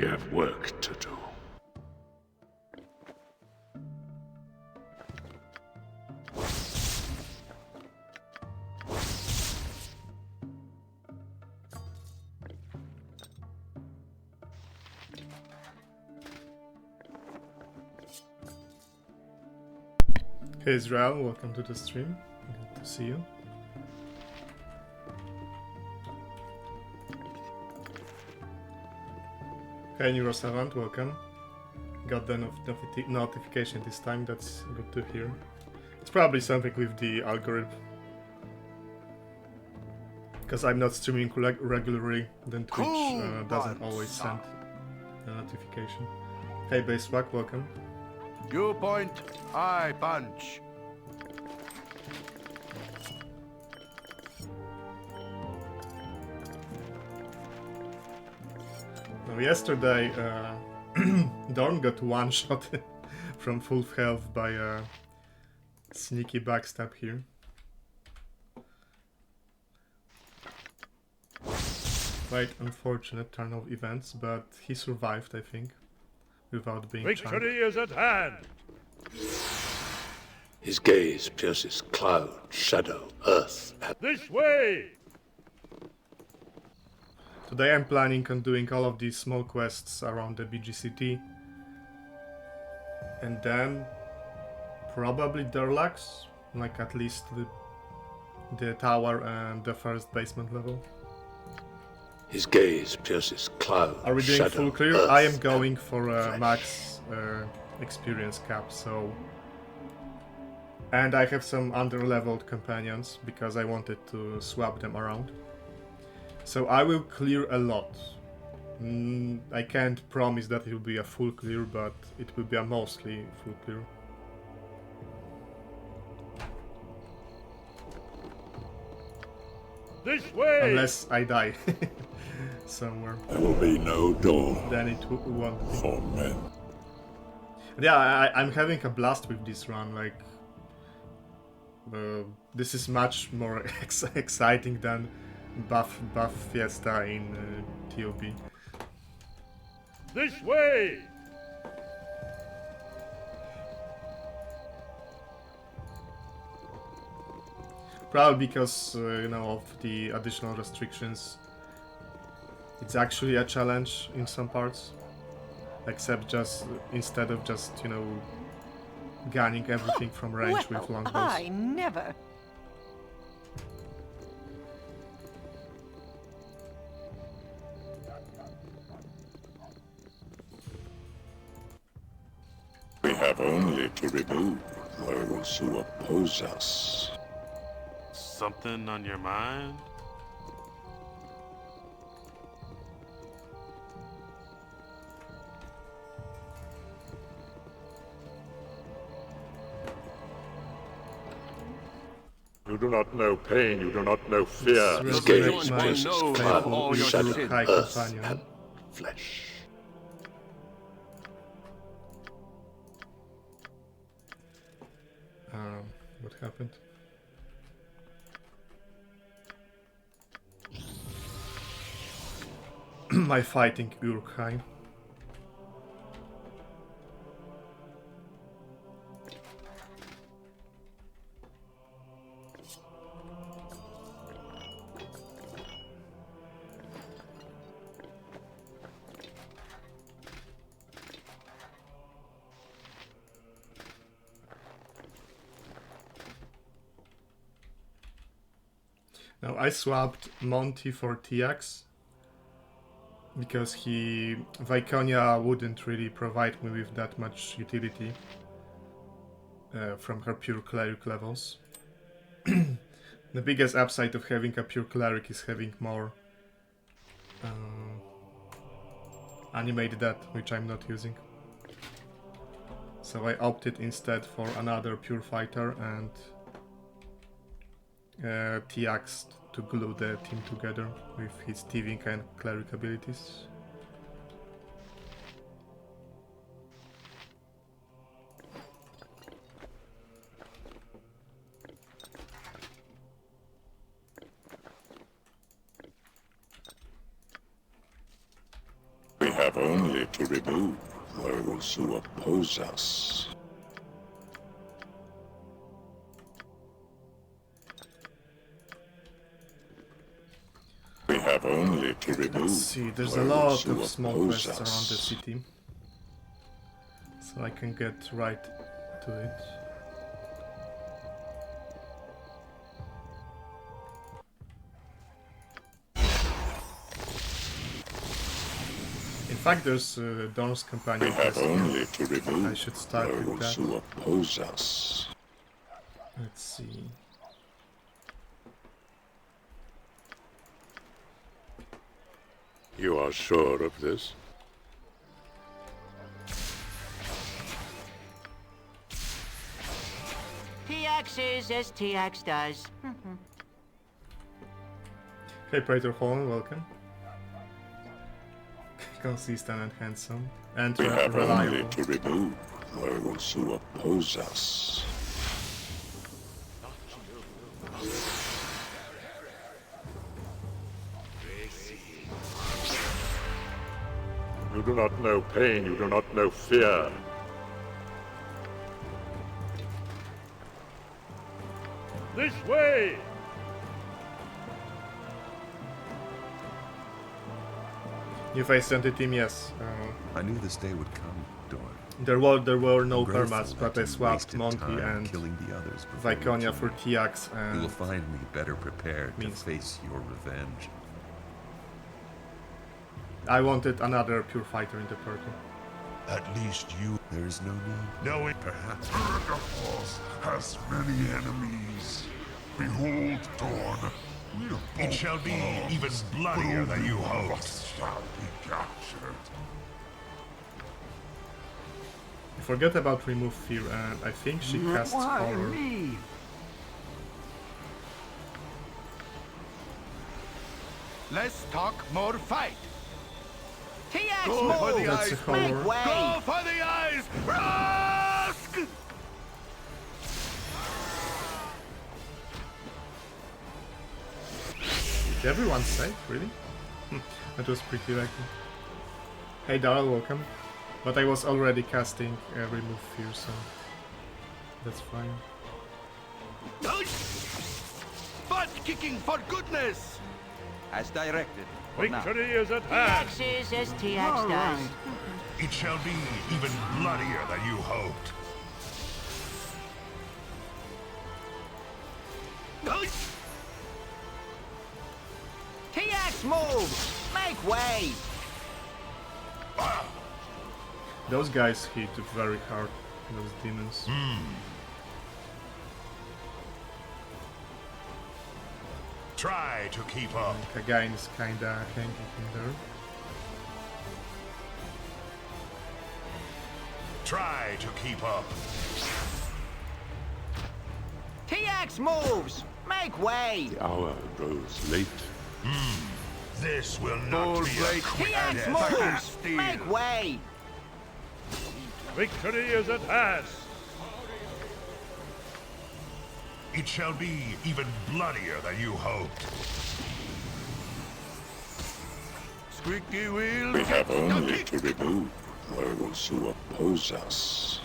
We have work to do. Hey Israel, welcome to the stream. Good to see you. Hey Neurosavant, welcome. Got the notification this time, that's good to hear. It's probably something with the algorithm. Because I'm not streaming regularly, then Twitch doesn't always send a notification. Hey Basewag, welcome. You point, I punch. Now, yesterday, Dorn got one shot from full health by a sneaky backstab here. Quite unfortunate turn of events, but he survived, I think. Without being Victory is at hand! His gaze pierces cloud, shadow, earth, and This way! Today I'm planning on doing all of these small quests around the BGCT. And then probably Durlag, like at least the tower and the first basement level. his gaze pierces cloud, Are we doing shadow, full clear? earth, I am going and for a max experience cap, so... And I have some under-leveled companions, because I wanted to swap them around. So I will clear a lot. I can't promise that it will be a full clear, but it will be a mostly full clear. This way! Unless I die somewhere. there will be no dawn Then it won't be. for men. Yeah, I'm having a blast with this run, like... this is much more exciting than buff Fiesta in TOB. This way! Probably because, you know, of the additional restrictions. It's actually a challenge in some parts. Except just, instead of just, you know, gunning everything from range with longbows. I never. We have only to remove those who oppose us. Something on your mind? You do not know pain, you do not know fear. His gaze my pierces nose cloud, of all your shadow, sins. High earth, companion. and flesh. What happened? My fighting Urkhine. Now I swapped Monty for TX because Viconia wouldn't really provide me with that much utility from her pure cleric levels. The biggest upside of having a pure cleric is having more animate death, which I'm not using. So I opted instead for another pure fighter and TX to glue the team together with his thieving and cleric abilities. We have only to remove those who oppose us. We have only to remove Let's see, there's a those lot who of small oppose quests around the us. city. So I can get right to it. In fact, there's Dorn's We companion have quest here. only to remove I should start with those that. who oppose us. Let's see. You are sure of this? TX is as TX does. Hey Praetor Fallen, welcome. Consistent and handsome. And We have only reliable. to remove those who oppose us. You do not know pain, you do not know fear. This way! New face entity team, yes. I knew this day would come, Dorn. There were no I'm grateful permats, but that I you swapped wasted Monty time and killing the others before you Viconia joined. for TX You will and find me better prepared to means- face your revenge. I wanted another pure fighter in the party. At least you There is no need. know it. Perhaps Ulogoth has many enemies. Behold, Dorn. It shall be even bloodier than you hoped. Shall be captured. I forget about remove fear, and I think she casts horror. me? Let's talk more fight. TX Go for the move! That's a eyes. horror. Make way! Go for the eyes. Rask! Did everyone say? Really? That was pretty lucky. Hey Daryl, welcome. But I was already casting remove fear, so that's fine. Butt kicking for goodness. As directed. For now. Victory is at hand! TX is as TX does. It shall be even bloodier than you hoped. TX move! Make way! Those guys hit very hard, those demons. Try to keep up. Kagain is kinda hanging in there. Try to keep up. TX moves! Make way! The hour grows late. This will Full not be a blade. quick TX death. moves! Steel. Make way! Victory is at hand! It shall be even bloodier than you hoped. Squeaky wheel. We have gets the only kick. to remove those who oppose us.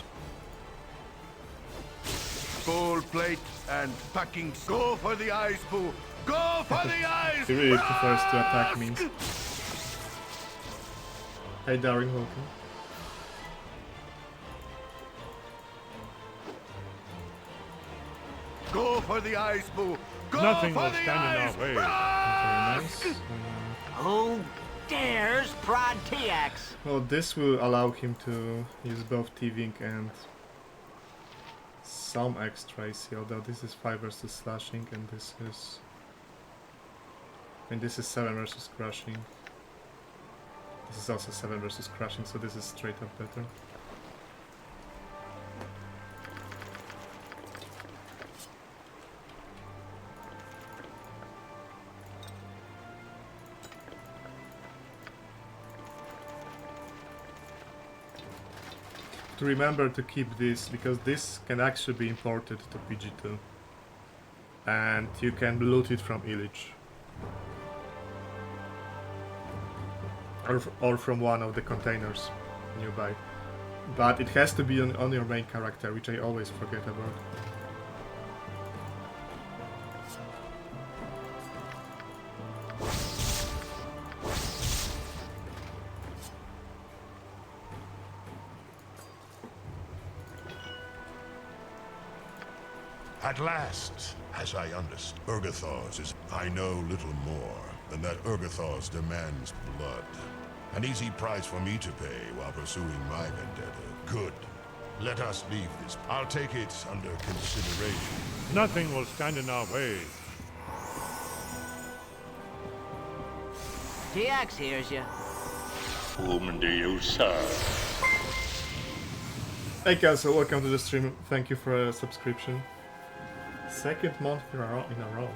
Full plate and packing. Go for the eyes, Boo. Go for the eyes. He really prefers to attack me. Rask! Hey Daring, welcome. Go for the eyes, Boo. Go Nothing for will the stand in our eyes. way. Very Rask! nice. Who dares prod TX? Well, this will allow him to use both thieving and some extras, although this is 5 versus slashing and this is... and this is 7 versus crushing. This is also 7 versus crushing, so this is straight up better. To remember to keep this, because this can actually be imported to BG2. And you can loot it from Illich. Or from one of the containers. nearby. But it has to be on your main character, which I always forget about. At last, as I understand, Ulogoth's is... I know little more than that Ulogoth demands blood. An easy price for me to pay while pursuing my vendetta. Good. Let us leave this. I'll take it under consideration. Nothing will stand in our way. TX hears you. Whom do you serve? Hey guys, so welcome to the stream. Thank you for a subscription. Second month in a row.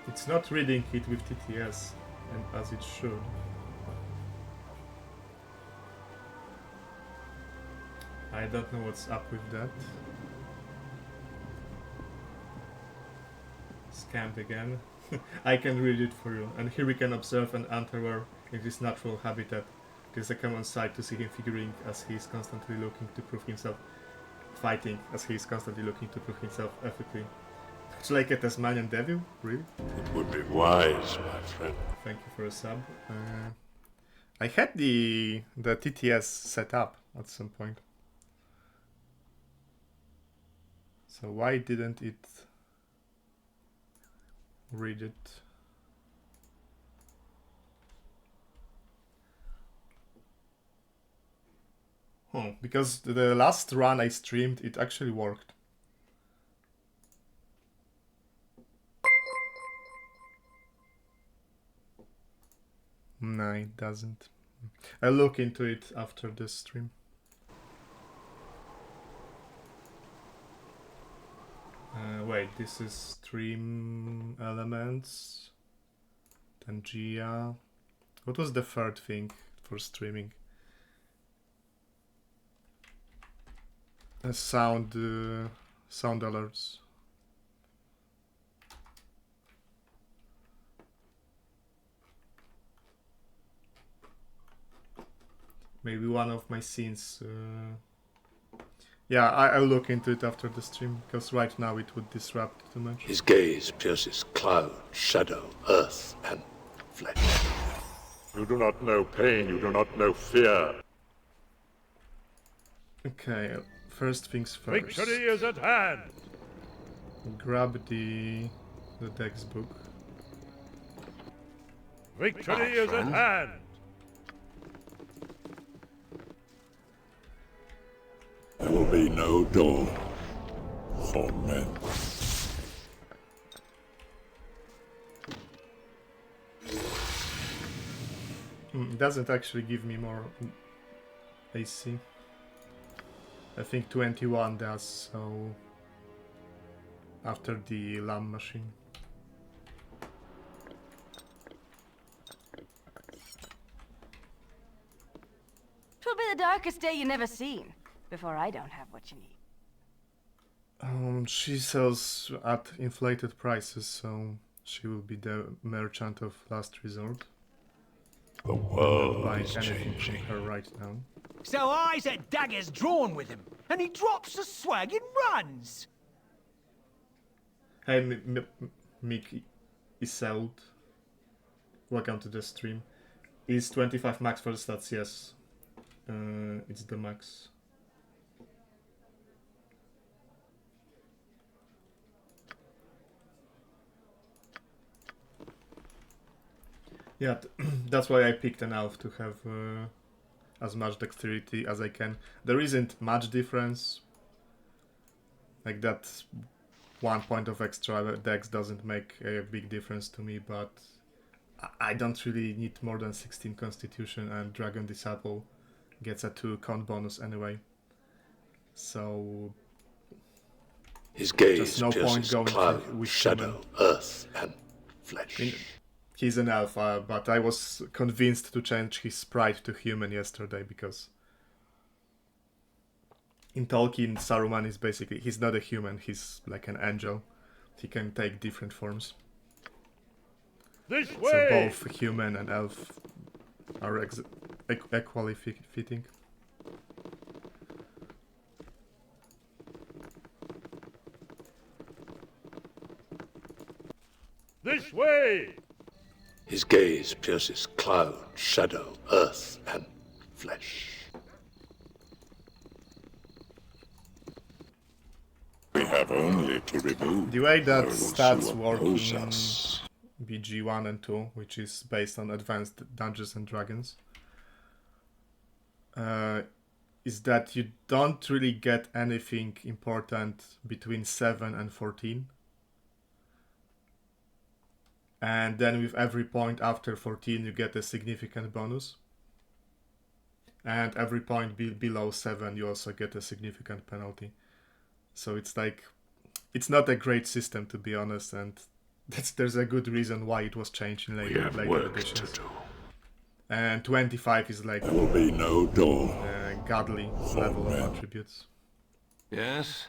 It's not reading it with TTS, and as it should. I don't know what's up with that. Scammed again. I can read it for you. And here we can observe an antler in his natural habitat. It is a common sight to see him figuring as he is constantly looking to prove himself. Fighting as he is constantly looking to prove himself ethically. It's like a Tasmanian devil, really? It would be wise, my friend. Thank you for a sub. I had the TTS set up at some point. So why didn't it read it? Oh, because the last run I streamed, it actually worked. No, it doesn't. I'll look into it after this stream. Wait, this is stream elements. Tangia. What was the third thing for streaming? Sound alerts. Maybe one of my scenes. Yeah, I'll look into it after the stream, because right now it would disrupt too much. His gaze pierces cloud, shadow, earth, and flesh. You do not know pain, you do not know fear. Okay, first things first. Victory is at hand! Grab the text book. Victory is at hand! There will be no dawn for men. It doesn't actually give me more AC. I think 21 does, so after the lamb machine. Twill be the darkest day you never seen, before I don't have what you need. She sells at inflated prices, so she will be the merchant of last resort. The world Buy is anything changing. from her right now. So I's at daggers drawn with him, and he drops the swag and runs. Hey, Mick is sold. Welcome to the stream. Is 25 max for the stats? Yes. It's the max. Yeah, that's why I picked an elf, to have as much dexterity as I can. There isn't much difference. Like that 1 point of extra dex doesn't make a big difference to me, but I don't really need more than 16 constitution, and Dragon Disciple gets a 2 count bonus anyway. So His gaze there's no point pierces going cloud, with shadow, earth, and flesh. He's an elf, but I was convinced to change his sprite to human yesterday, because in Tolkien, Saruman is basically, he's not a human, he's like an angel. He can take different forms. This So way! both human and elf are equally fitting. This way! His gaze pierces cloud, shadow, earth, and flesh. We have only to remove The way that those stats who work oppose in us. BG1 and 2, which is based on Advanced Dungeons and Dragons, is that you don't really get anything important between 7 and 14. And then with every point after 14 you get a significant bonus. And every point below 7 you also get a significant penalty. So it's like, it's not a great system, to be honest, and there's a good reason why it was changed in later editions. To do. And 25 is like There will be no Dorn. godly level of attributes. Yes?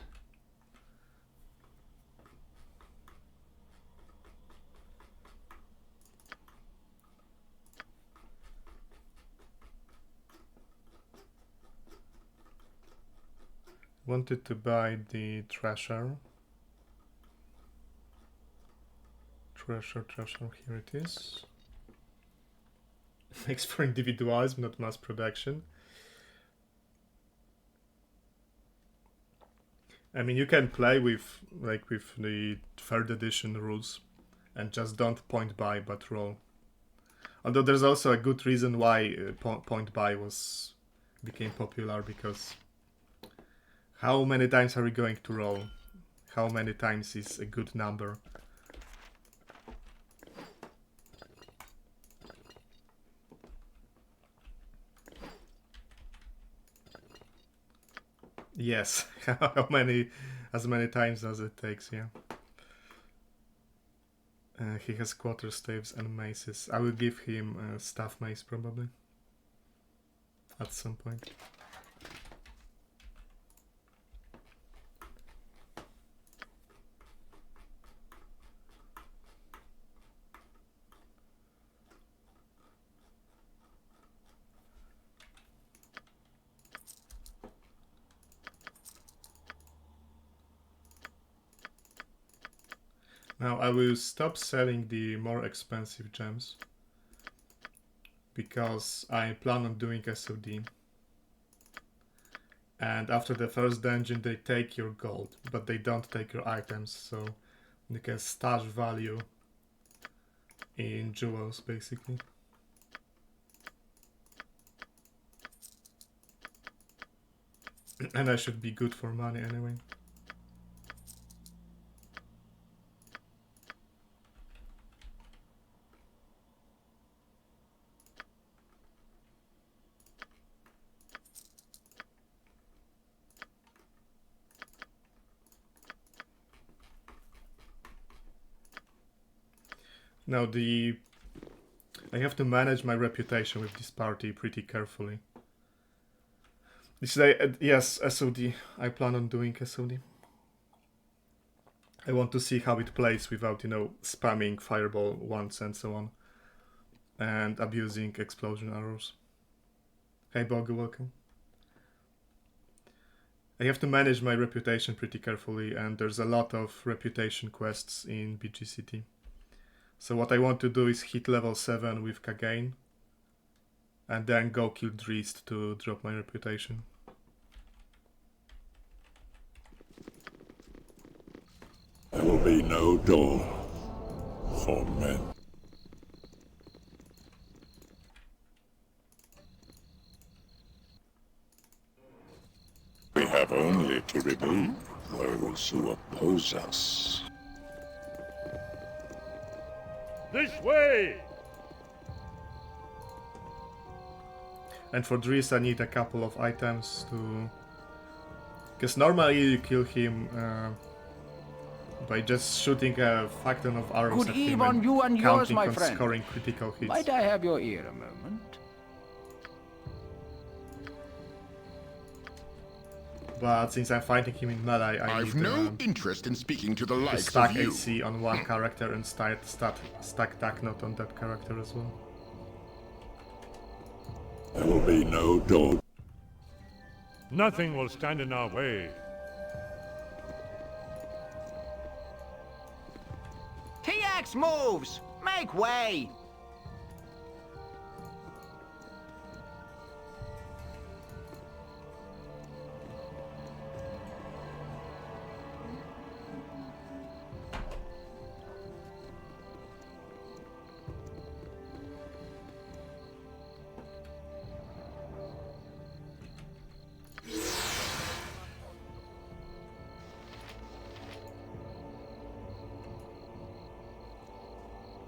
Wanted to buy the Treasure. Treasure, here it is. Makes for individualism, not mass production. I mean, you can play with the 3rd edition rules and just don't point buy but roll. Although there's also a good reason why point buy became popular, because how many times are we going to roll? How many times is a good number? Yes, how many, as many times as it takes, yeah. He has quarterstaves and maces. I will give him a staff mace probably. At some point. Now I will stop selling the more expensive gems because I plan on doing SOD. And after the first dungeon they take your gold, but they don't take your items, so you can stash value in jewels basically. And I should be good for money anyway. Now I have to manage my reputation with this party pretty carefully. Yes, SOD. I plan on doing SOD. I want to see how it plays without, spamming fireball once and so on. And abusing explosion arrows. Hey Baldur, welcome. I have to manage my reputation pretty carefully, and there's a lot of reputation quests in BGCT. So what I want to do is hit level 7 with Kagain, and then go kill Dreist to drop my reputation. There will be no Dorn for men. We have only to remove those who oppose us. This way! And for Dreist I need a couple of items to... Because normally you kill him by just shooting a fuck ton of arrows at him and you and yours, counting my on friend. scoring critical hits. Might I have your ear a moment? But since I'm fighting him in melee, I've no interest in speaking to the likes stack of you. AC on one character and stack Tacknot on that character as well. There will be no Dorn. Nothing will stand in our way. TX moves! Make way!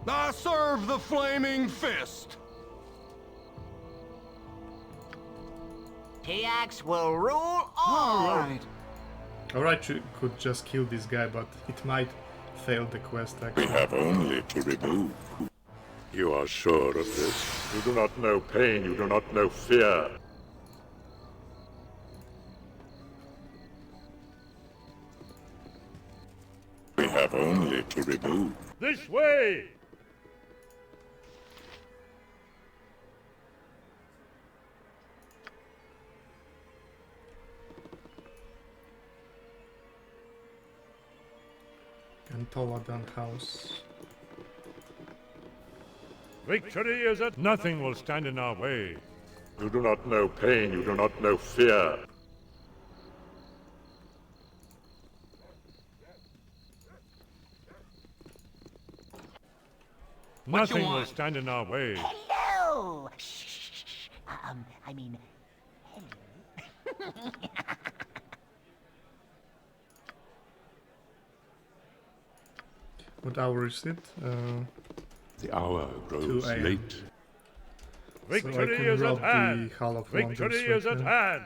I serve the flaming fist! TX will rule all! Alright. Alright, you could just kill this guy, but it might fail the quest We actually. have only to remove. You are sure of this? You do not know pain, you do not know fear. We have only to remove. This way! Toladan house. Victory is at nothing will stand in our way. You do not know pain, you do not know fear. Nothing will stand in our way. Hello! Shh. I mean, hello. What hour is it? The hour 2 grows a.m. late. So I Victory can is rob at hand. the Hall of Victory Wonders is right at now. hand.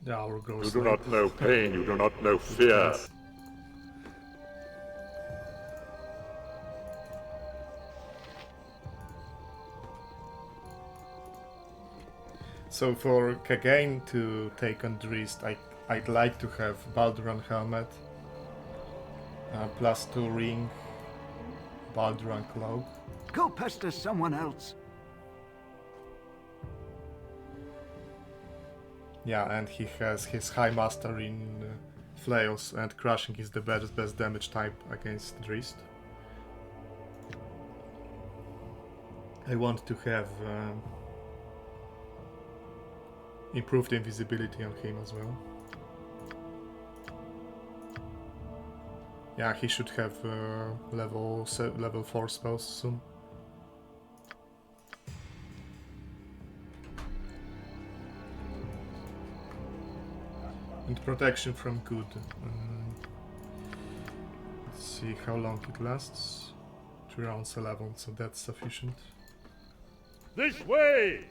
The hour You goes do late. not know pain, you do not know fear. Yes. So for Kagain to take on Drist, I'd like to have Baldur helmet, +2 ring, Baldur cloak. Go pester someone else. Yeah, and he has his high master in flails, and crushing is the best damage type against Drist. I want to have improved invisibility on him as well. Yeah, he should have level 4 spells soon. And protection from good. Let's see how long it lasts. 3 rounds 11, so that's sufficient. This way!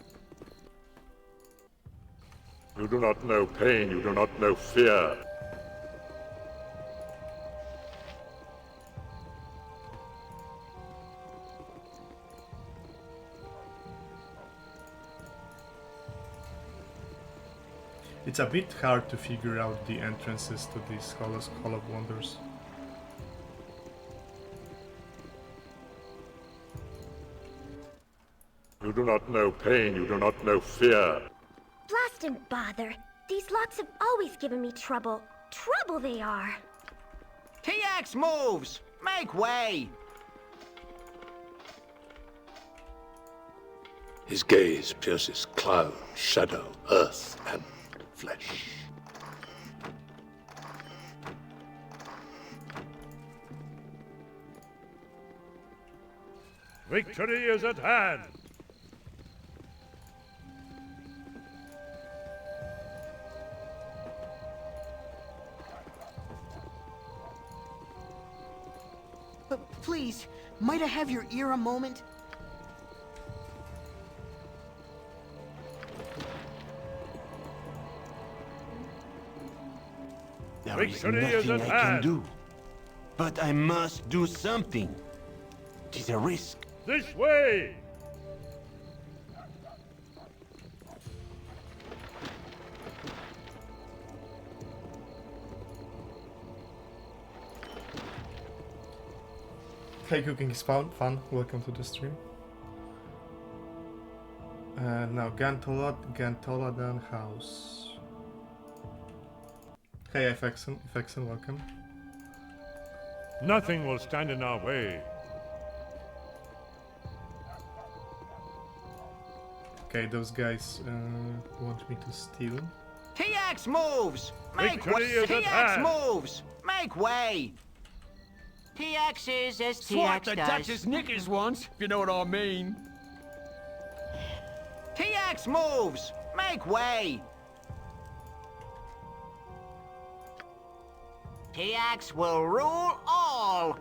You do not know pain, you do not know fear. It's a bit hard to figure out the entrances to these Hall of Wonders. You do not know pain, you do not know fear. Blast and bother. These locks have always given me trouble. Trouble they are. TX moves! Make way! His gaze pierces cloud, shadow, earth, and flesh. Victory is at hand. But please, might I have your ear a moment? There is Victory is nothing at I can hand. do. But I must do something. It is a risk. This way! Hey, cooking is fun. Welcome to the stream. And now Gantoladan House. Hey, Fexen, welcome. Nothing will stand in our way. Okay, those guys want me to steal. TX moves! Make Victory way! is at TX hand. moves! Make way! TX is as Swat TX the does. Duchess knickers once, if you know what I mean. TX moves! Make way! TX will rule all.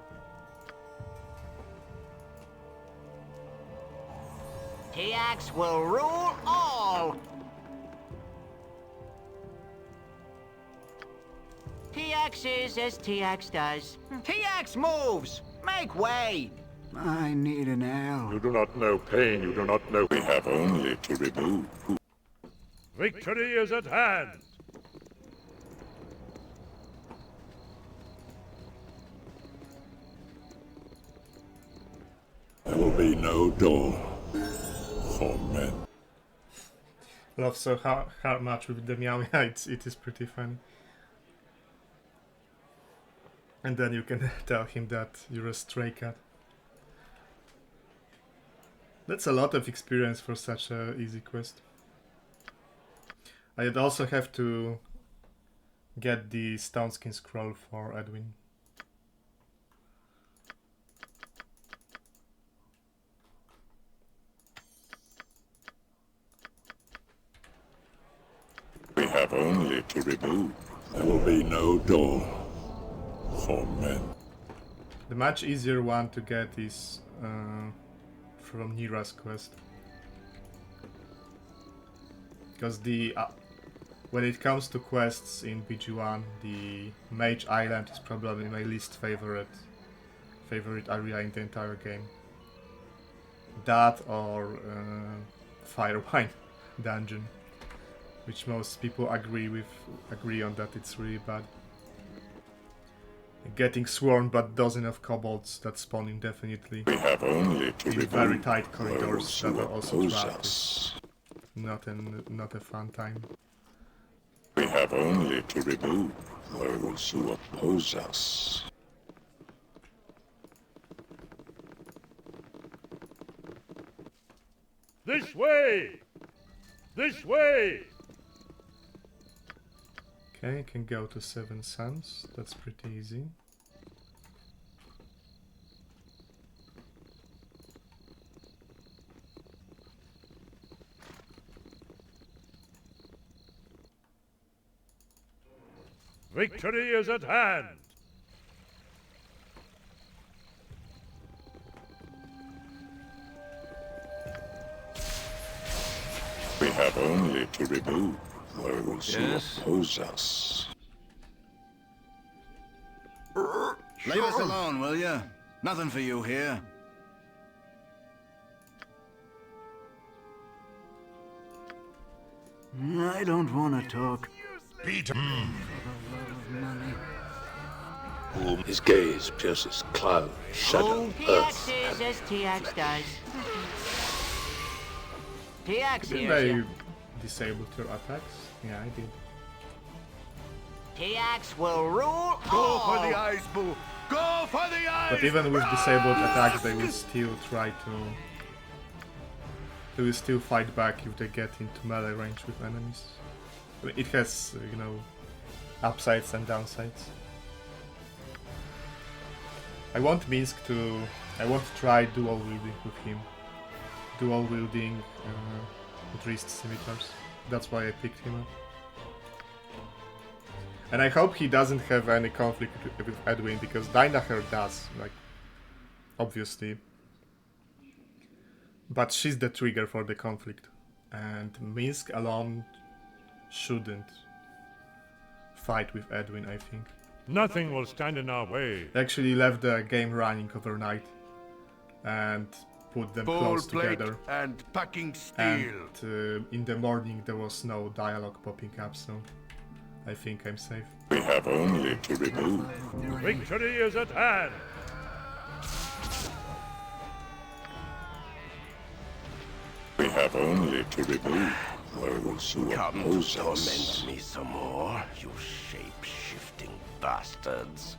TX will rule all. TX is as TX does. TX moves! Make way! I need an L. You do not know pain, you do not know... We have only to remove. Victory is at hand! There will be no dawn for men. Love so hard much with the meow. Yeah, it is pretty funny. And then you can tell him that you're a stray cat. That's a lot of experience for such a easy quest. I'd also have to get the Stoneskin scroll for Edwin. We have only to remove. There will be no dawn for men. The much easier one to get is from Nira's quest. Because the when it comes to quests in BG1, the Mage Island is probably my least favorite area in the entire game. That or Firewine dungeon, which most people agree on that it's really bad. Getting swarmed by dozens of kobolds that spawn indefinitely. We have only to in very tight corridors that are also trapped. Not a fun time. We have only to remove those who oppose us. This way! This way! Okay, can go to Seven Suns. That's pretty easy. Victory is at hand! We have only to remove those who oppose us. Leave us alone, will ya? Nothing for you here. I don't want to talk. Peter. His gaze pierces cloud, shadow, earth, TX is as TX does. TX Didn't hears I you. disable your attacks? Yeah, I did. TX will rule Go all. for the eyes, boo! Go for the eyes! But even with disabled attacks, they will still try to... They will still fight back if they get into melee range with enemies. I mean, it has, you know, upsides and downsides. I want Minsk to... I want to try dual wielding with him. Dual wielding with wrist scimitars. That's why I picked him up. And I hope he doesn't have any conflict with Edwin, because Dynaher does, like, obviously. But she's the trigger for the conflict. And Minsk alone shouldn't fight with Edwin, I think. Nothing will stand in our way. They actually left the game running overnight and put them close together. And packing steel. And in the morning there was no dialogue popping up, so I think I'm safe. We have only to remove. Victory is at hand! have only to remove those who Come oppose torment us. me some more, you shape-shifting bastards.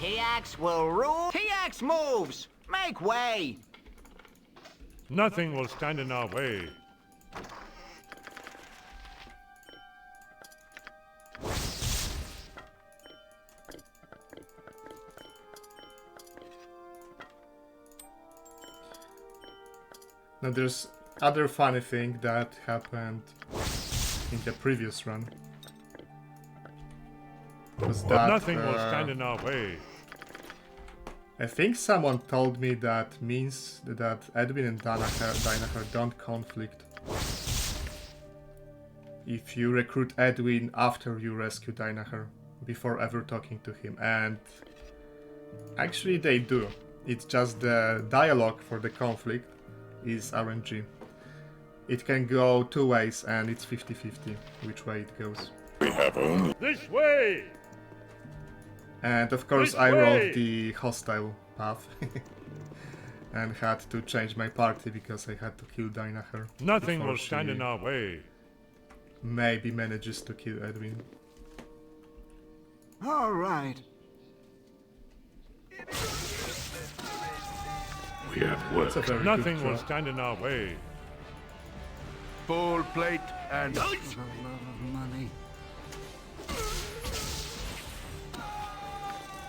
TX will rule. TX moves! Make way! Nothing will stand in our way. Now there's other funny thing that happened in the previous run. Was that Nothing will stand in our way. I think someone told me that means that Edwin and Dinaher don't conflict. If you recruit Edwin after you rescue Dinaher, before ever talking to him, and actually they do. It's just the dialogue for the conflict is RNG. It can go two ways and it's 50-50 which way it goes. We have only This way! And of course I rolled the hostile path and had to change my party because I had to kill Dinaher. Nothing will stand in our way. Maybe manages to kill Edwin. All right. we have work. Nothing will stand in our way. Full plate and Money.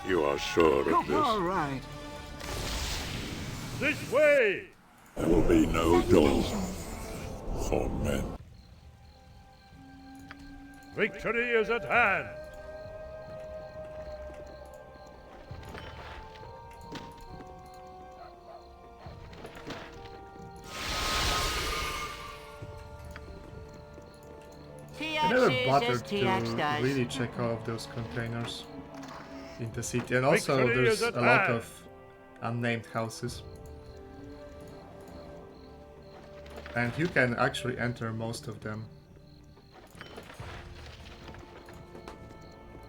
You are sure of this? All right. This way! There will be no dawn for men. Victory is at hand! I never bothered to really check all of those containers in the city, and also Victory there's is at a lot hand. of unnamed houses. And you can actually enter most of them.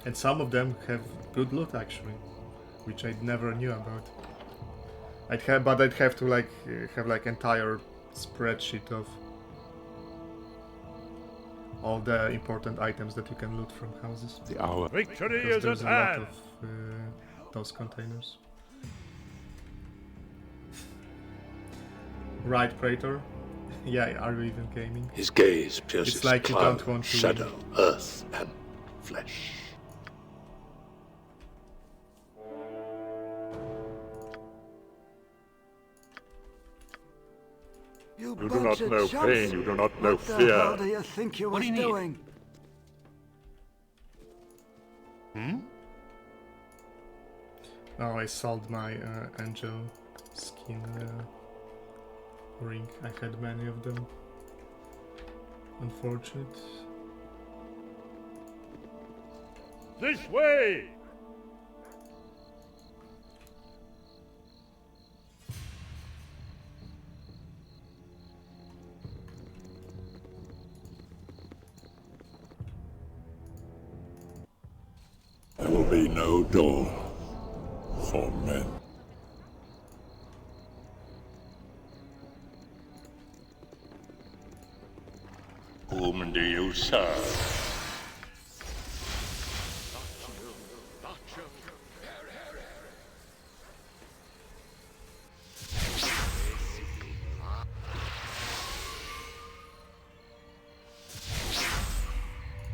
And some of them have good loot actually, which I never knew about. I'd have to like have like entire spreadsheet of all the important items that you can loot from houses. The hour. Victory Because is there's at a lot hand! of those containers. Right, Praetor? Yeah, are you even gaming? His gaze pierces It's like you cloud, don't want to shadow, earth, and flesh. you You do not know pain, you do not know fear. What do you think you was doing? Oh, I sold my angel skin ring. I had many of them. Unfortunate. This way! There will be no dawn for men. Whom do you serve?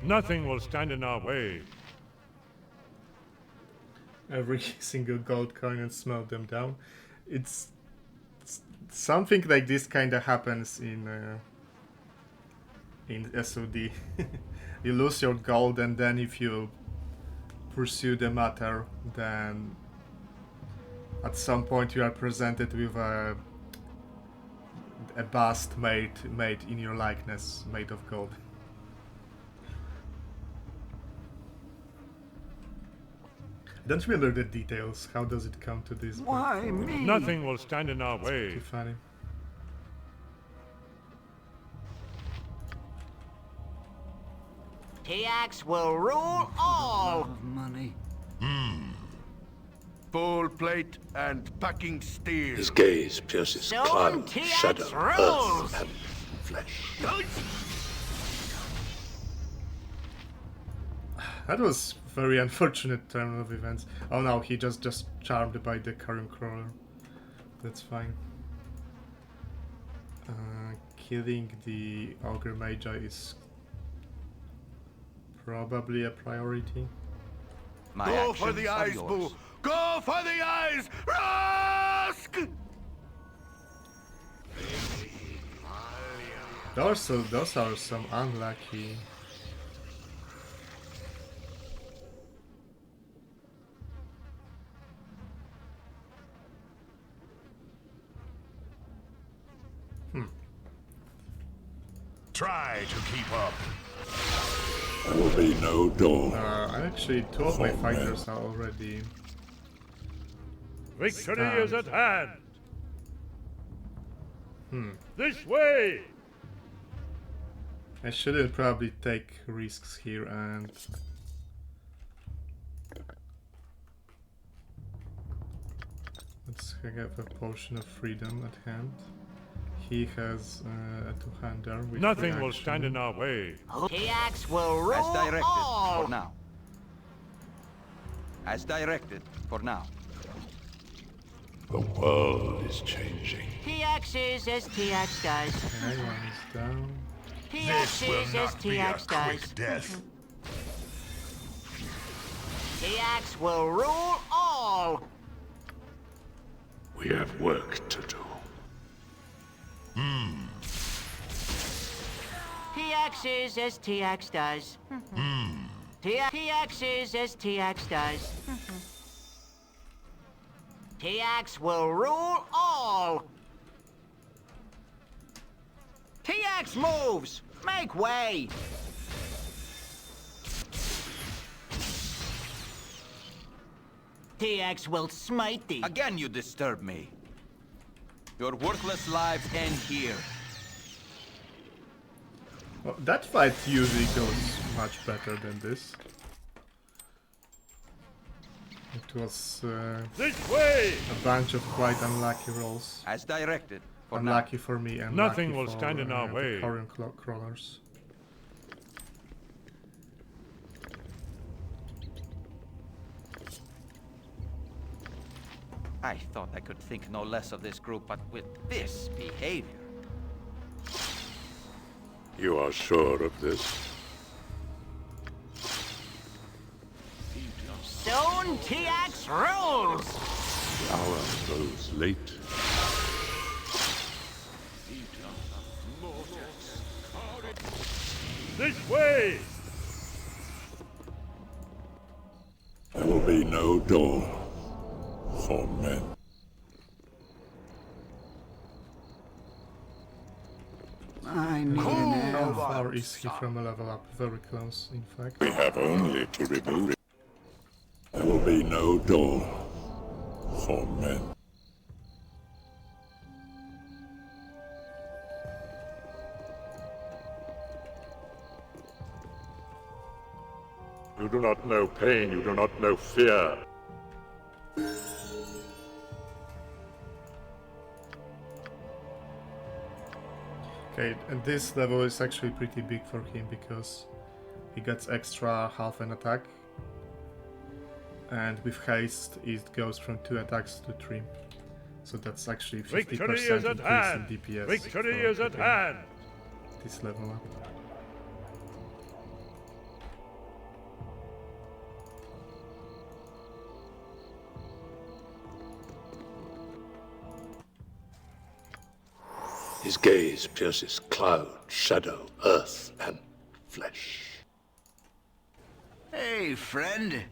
Nothing will stand in our way. Every single gold coin and smelt them down. It's something like this kind of happens in SOD. You lose your gold, and then if you pursue the matter, then at some point you are presented with a bust made in your likeness, made of gold. I don't remember the details. How does it come to this? Why me? Nothing will stand in our way. Too funny. TX will rule all. Money. full plate and packing steel. His gaze pierces Stone cloud, TX shadow, rules. earth, and flesh. That was very unfortunate turn of events. Oh no, he just charmed by the current crawler. That's fine. Killing the Ogre Magi is probably a priority. Go for the eyes, Boo! Go for the eyes! Rask! Those are some unlucky. Try to keep up. There will be no dawn. Actually, two of my fighters are already. Victory is at hand. This way. I shouldn't probably take risks here and. Let's have a potion of freedom at hand. He has a two-hander with Nothing will reaction. stand in our way. TX will rule As directed all. for now. As directed for now. The world is changing. TX is as TX does. Okay, one is down. This will TX is as not be a TX does. quick death. TX will rule all. We have work to do. TX is as TX does. TX is as TX does. TX will rule all. TX moves. Make way. TX will smite thee. Again you disturb me. Your worthless lives end here. Well, that fight usually goes much better than this. It was This way. a bunch of quite unlucky rolls. As directed for Unlucky for me and Nothing lucky will for, stand in our the way. current crawlers. I thought I could think no less of this group, but with this behavior. You are sure of this? Stone TX rules. The hour grows late. This way. There will be no dawn for men. I need How far is he from a level up? Very close, in fact. We have only to remove it. There will be no dawn for men. You do not know pain, you do not know fear. Okay, and this level is actually pretty big for him because he gets extra half an attack. And with haste, it goes from 2 attacks to 3. So that's actually 50% Victory is increase at hand. in DPS. Victory for is at hand. This level up. His gaze pierces cloud, shadow, earth, and flesh. Hey, friend.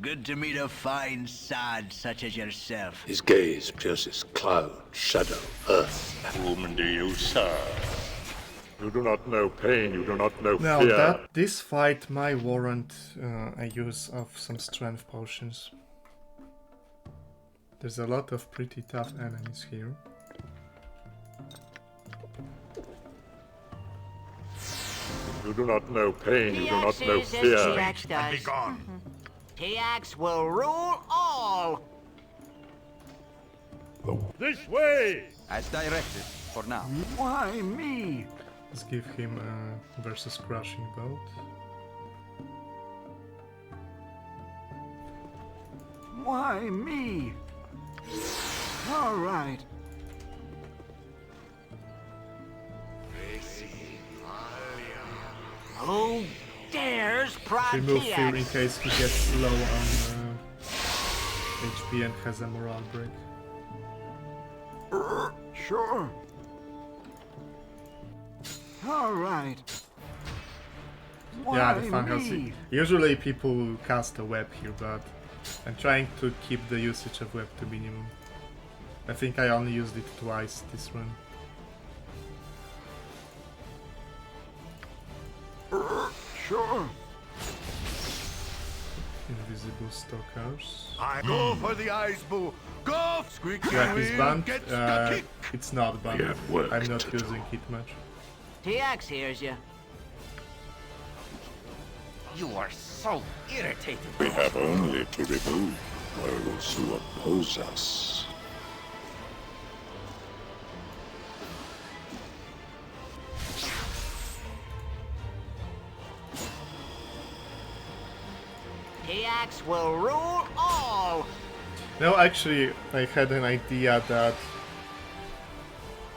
Good to meet a fine sod such as yourself. His gaze pierces cloud, shadow, earth, and Whom do you serve? You do not know pain, you do not know Now fear. this fight might warrant a use of some strength potions. There's a lot of pretty tough enemies here. You do not know pain, you do not know TX is as fear. TX does. Be gone. TX will rule all. This way! As directed, for now. Why me? Let's give him versus crushing bolt. Why me? All right. Who dares prod Remove fear in Tiax? case he gets low on HP and has a morale break. Sure. All right. Yeah, the Why fun me? usually people cast a web here, but I'm trying to keep the usage of web to minimum. I think I only used it twice this run. Sure. Invisible stalkers. I go for the eyes, boo. Go! Squeaky Web is wheel banned. gets the kick. It's not banned. We have work I'm not to do. using it much. Tiax hears you. You are so irritated. We have only to remove those who oppose us. Tiax will rule all. No, actually, I had an idea that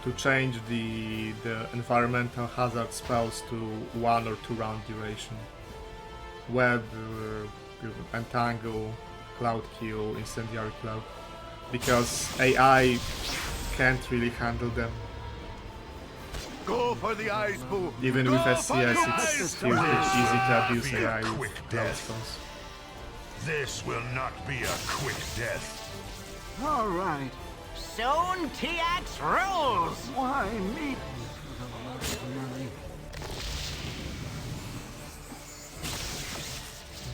to change the environmental hazard spells to 1 or 2 round duration. Web, Entangle, Cloudkill, Incendiary Cloud. Because AI can't really handle them. Go for the eyes, boo. Even Go with for SCS, the it's eyes, still boo. easy to abuse Be a AI quick with death. spells. This will not be a quick death. All right. Soon Tiax rules. Why me?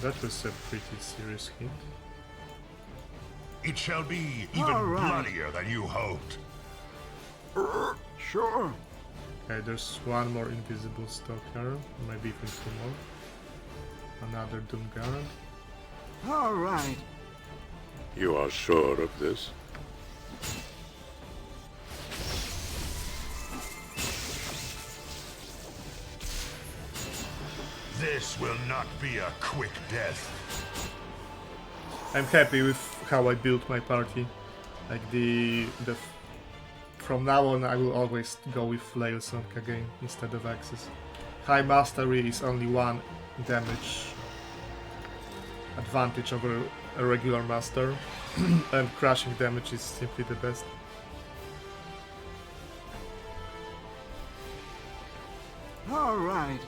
That was a pretty serious hit. It shall be even All right. bloodier than you hoped. Sure. Okay, there's one more invisible stalker, maybe even 2 more. Another Doomguard. All right. You are sure of this? This will not be a quick death. I'm happy with how I built my party. Like from now on I will always go with Flails on Kagane instead of Axes. High Mastery is only 1 damage advantage over a regular Master, and crushing damage is simply the best. All right.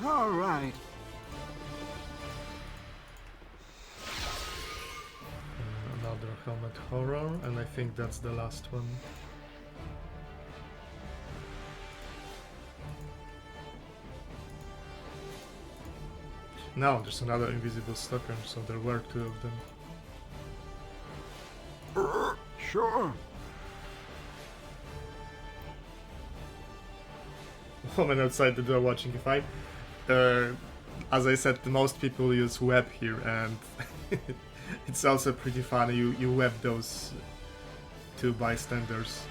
All right. Another Helmet Horror, and I think that's the last one. No, there's another Invisible Stalker, so there were 2 of them. Sure. Woman outside the door watching a fight. As I said, most people use web here, and it's also pretty funny. You web those 2 bystanders.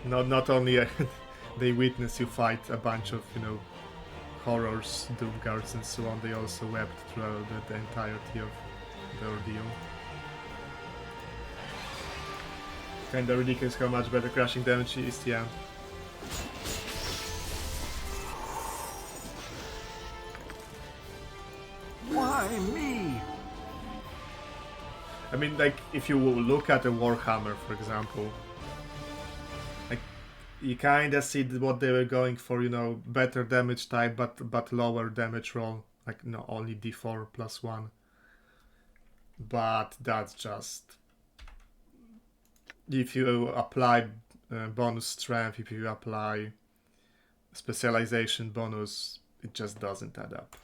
Not only they witness you fight a bunch of, horrors, Doomguards and so on, they also webbed throughout the entirety of the ordeal. Kinda ridiculous how much better crashing damage is, yeah. Why me? I mean, like, if you look at a Warhammer, for example, like, you kinda see what they were going for, better damage type, but lower damage roll, like, only D4 plus 1. But that's just... If you apply bonus strength, if you apply specialization bonus, it just doesn't add up.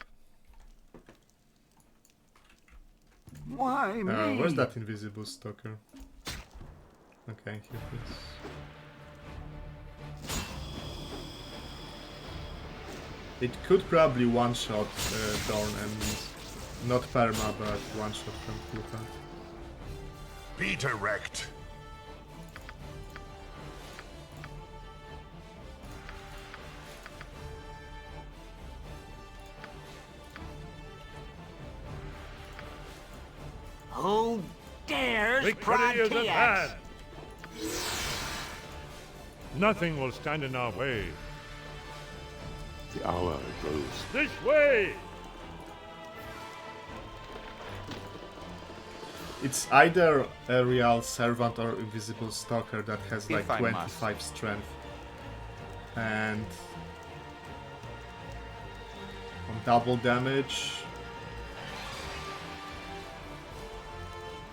Why me? Where's that invisible stalker? Okay, here it is. It could probably one-shot Dorn and not perma, but one-shot from full health. Peter wrecked. Who dares Victory prod is at TX? hand. Nothing will stand in our way. The hour grows. This way! It's either a real servant or invisible stalker that has like 25 strength. And on double damage,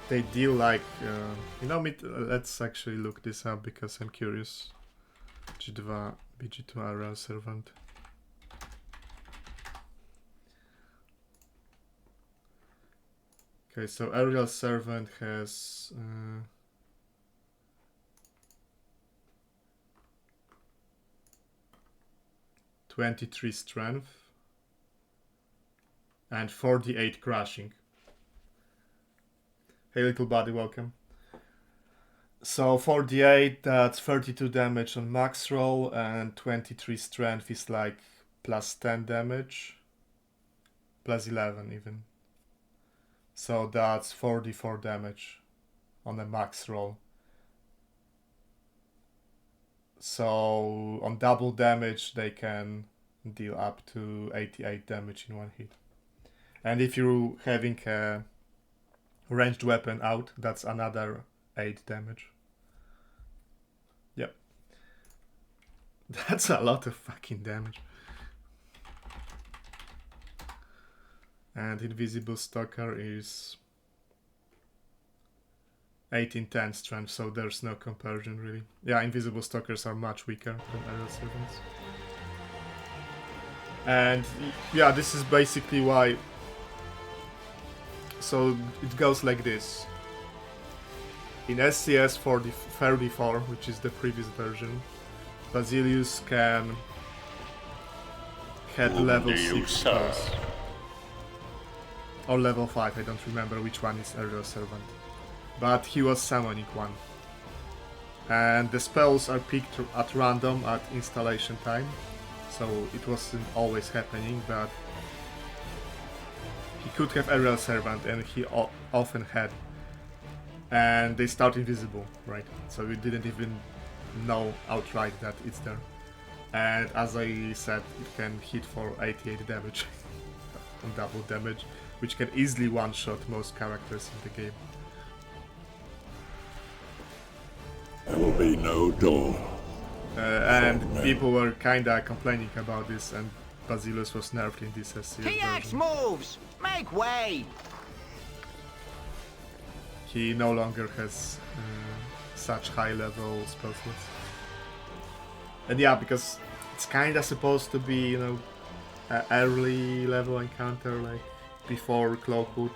they deal like, you know, let's actually look this up because I'm curious. BG2 Aerial Servant. Okay, so Aerial Servant has 23 strength and 48 crashing. Hey little buddy, welcome. So 48, that's 32 damage on max roll, and 23 strength is like plus 10 damage, plus 11 even. So that's 44 damage on a max roll. So on double damage they can deal up to 88 damage in one hit. And if you're having a ranged weapon out, that's another 8 damage. Yep. That's a lot of fucking damage. And Invisible Stalker is 1810 strength, so there's no comparison really. Yeah, Invisible Stalkers are much weaker than Aerial Servants. And yeah, this is basically why. So it goes like this. In SCS 34, which is the previous version, Basilius can had level 6 spells. Or level 5, I don't remember which one is Aerial Servant. But he was summoning one. And the spells are picked at random at installation time. So it wasn't always happening, but he could have Aerial Servant, and he often had. And they start invisible, right? So we didn't even know outright that it's there. And as I said, it can hit for 88 damage on double damage, which can easily one-shot most characters in the game. There will be no Dorn. And people were kinda complaining about this, and Basilius was nerfed in this SCS TX version. moves! Make way! He no longer has such high level spell slots. And yeah, because it's kinda supposed to be, you know, an early level encounter, like before Cloakwood.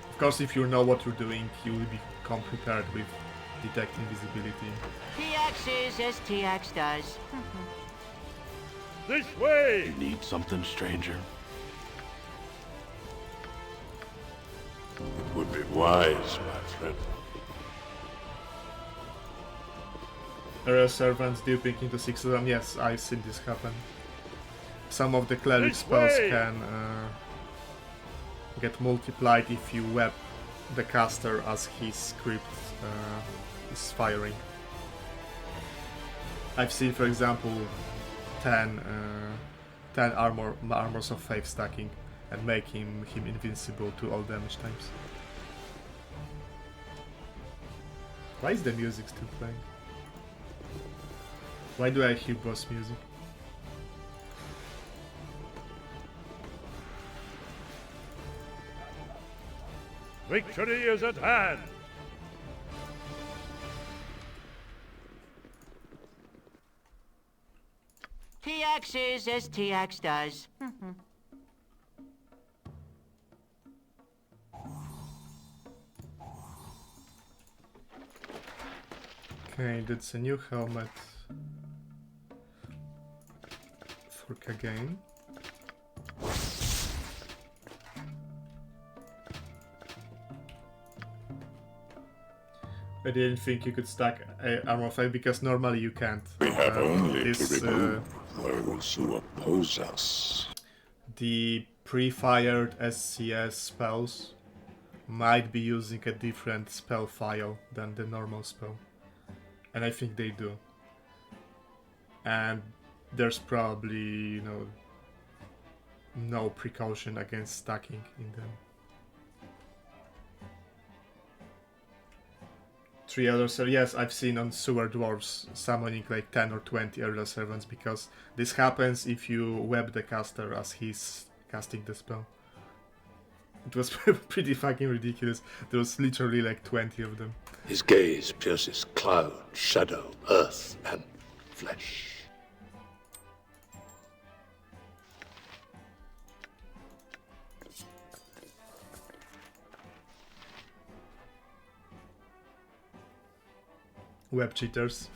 Of course, if you know what you're doing, you will become prepared with detecting visibility. TX is as TX does. This way! You need something, stranger? It would be wise, my friend. Aerial Servants duping into 6 of them, yes, I've seen this happen. Some of the cleric spells can get multiplied if you web the caster as his script is firing. I've seen, for example, 10 armors of faith stacking and make him invincible to all damage times. Why is the music still playing? Why do I hear boss music? Victory is at hand! TX is as TX does. Okay, that's a new helmet. work again. I didn't think you could stack armor 5 because normally you can't. We have only to remove those who oppose us. The pre-fired SCS spells might be using a different spell file than the normal spell. And I think they do. And there's probably, you know, no precaution against stacking in them. 3 Elder Servants, yes, I've seen on Sewer Dwarves summoning like 10 or 20 Elder Servants because this happens if you web the caster as he's casting the spell. It was pretty fucking ridiculous. There was literally like 20 of them. His gaze pierces cloud, shadow, earth, and flesh. Web cheaters.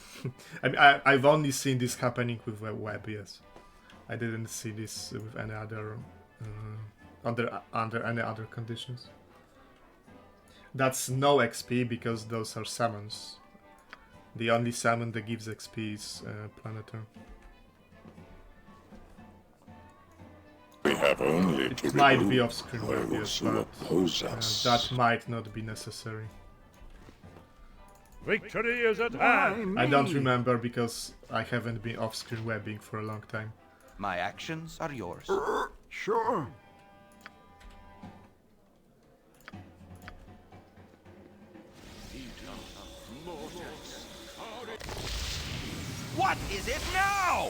I mean, I've only seen this happening with web, yes. I didn't see this with any other under any other conditions. That's no XP because those are summons. The only summon that gives XP is Planeter. We have only it might be off-screen web, yes, but that might not be necessary. Victory is at hand! I don't remember because I haven't been off-screen webbing for a long time. My actions are yours. Sure. What is it now?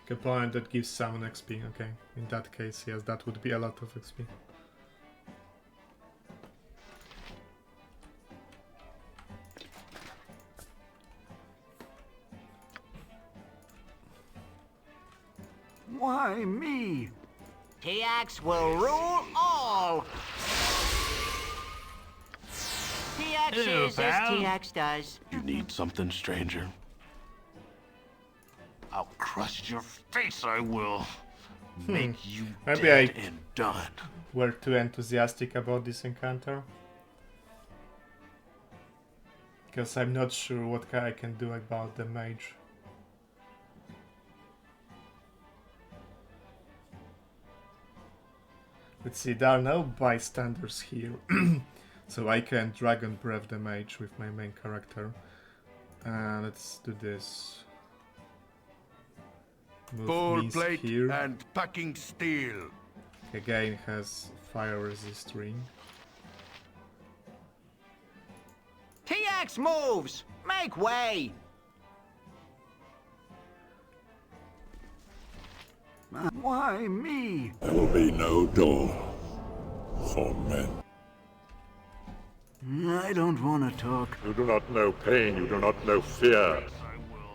Component that gives summon XP, okay. In that case, yes, that would be a lot of XP. Why me? TX will rule all. TX is as TX does. You need something, stranger? I'll crush your face, I will. Make you Maybe dead and done. Were too enthusiastic about this encounter. Because I'm not sure what I can do about the mage. Let's see, there are no bystanders here, so I can Dragon Breath the mage with my main character. Let's do this. Move Full plate here. and packing steel. Again has fire resist ring. TX moves! Make way! Why me? There will be no door for men. I don't want to talk. You do not know pain, you do not know fear.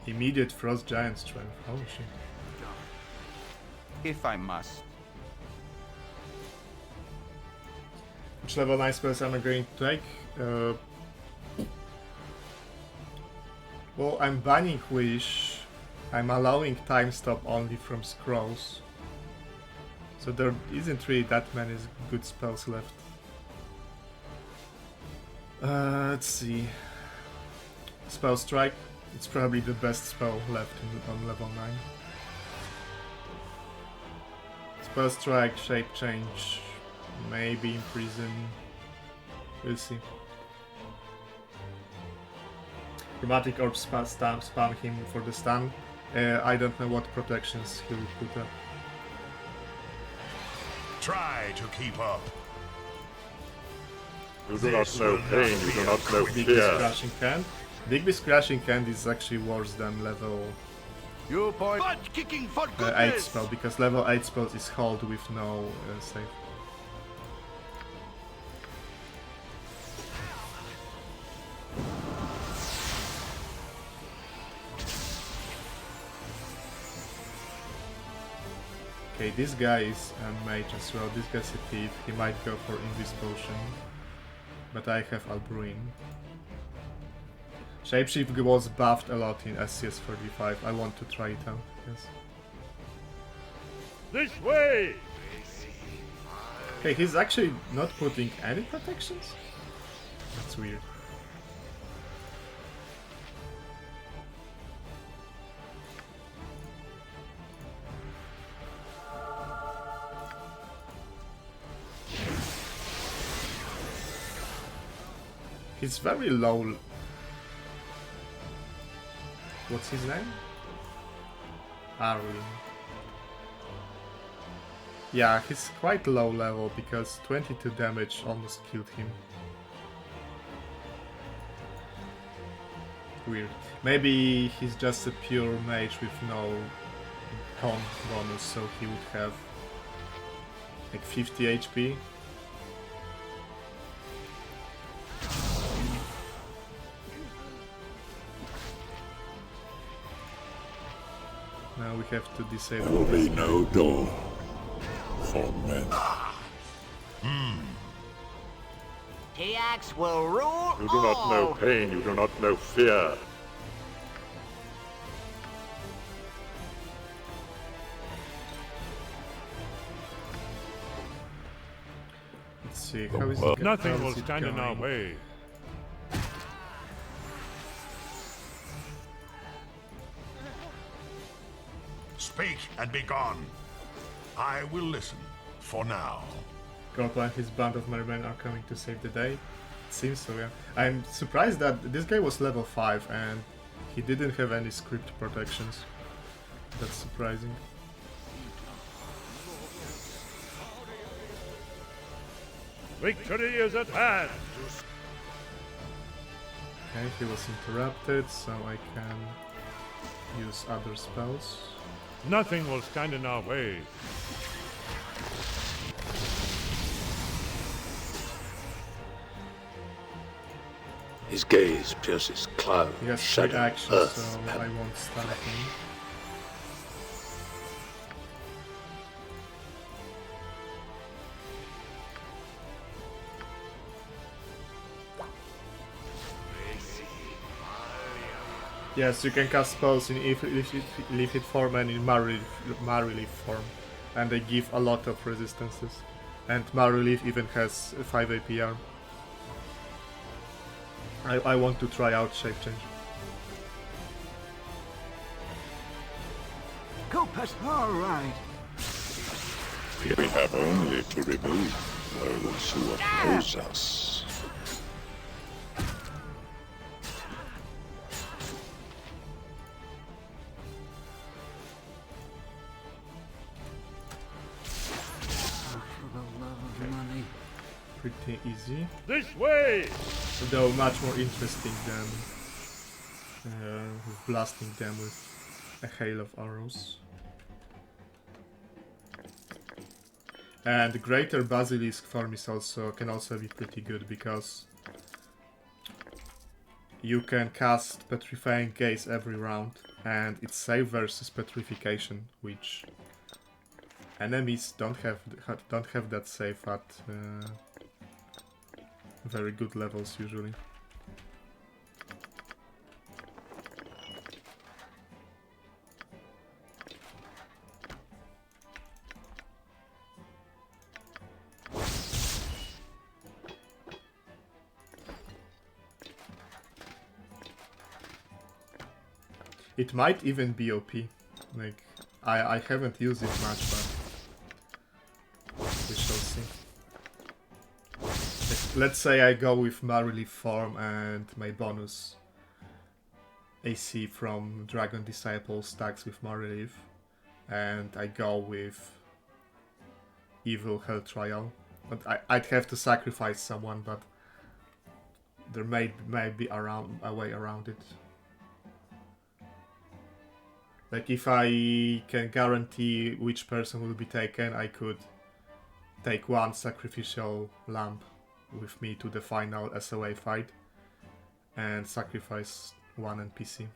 Immediate Frost Giant Strength, holy shit. If I must. Which level 9 spells am I going to take? Well, I'm banning Wish. I'm allowing Time Stop only from Scrolls. So there isn't really that many good spells left. Let's see. Spell Strike. It's probably the best spell left on level 9. Spell Strike, Shape Change, maybe Imprison. We'll see. Chromatic Orb spam him for the stun. I don't know what protections he'll put up. Try to keep up. You do not know pain, you do not know Big Beast fear. Crashing Hand. Big Beast Crashing Hand is actually worse than level You point butt kicking for 8 goodness. spell, because level 8 spell is hold with no save. Okay, this guy is a mage as well. This guy's a thief. He might go for Invis Potion. But I have Albruin. Shapeshift was buffed a lot in SCS 35. I want to try it out, yes. This way! Okay, he's actually not putting any protections? That's weird. He's very low. What's his name? Arwen. Yeah, he's quite low level because 22 damage almost killed him. Weird. Maybe he's just a pure mage with no con bonus, so he would have like 50 HP. Now we have to disable. There will be no door for men. The axe will rule You do not know pain, you do not know fear. Let's see, how is it Nothing how will is it stand in our going? way. Speak and be gone. I will listen for now. Gorpa and his band of merrymen are coming to save the day. It seems so, yeah. I'm surprised that this guy was level 5 and he didn't have any script protections. That's surprising. Victory is at hand! Okay, he was interrupted, so I can use other spells. Nothing will stand in our way. His gaze pierces cloud, He has 3 shadow, actions, earth, so and I won't stun him. Yes, you can cast spells in Leafit form and in Marilief form, and they give a lot of resistances. And Marilief even has 5 APR. I want to try out Shape Change. Compass, all right. we have only to remove those who oppose us. Pretty easy. This way! Though much more interesting than blasting them with a hail of arrows. And Greater Basilisk form is can also be pretty good because you can cast Petrifying Gaze every round, and it's safe versus Petrification, which enemies don't have that safe at very good levels usually. It might even be OP. Like, I haven't used it much, but we shall see. Let's say I go with Marilief form and my bonus AC from Dragon Disciple stacks with Marilief, and I go with Evil Hell Trial. But I'd have to sacrifice someone, but there may be a way around it. Like, if I can guarantee which person will be taken, I could take one sacrificial lamp with me to the final SOA fight and sacrifice one NPC.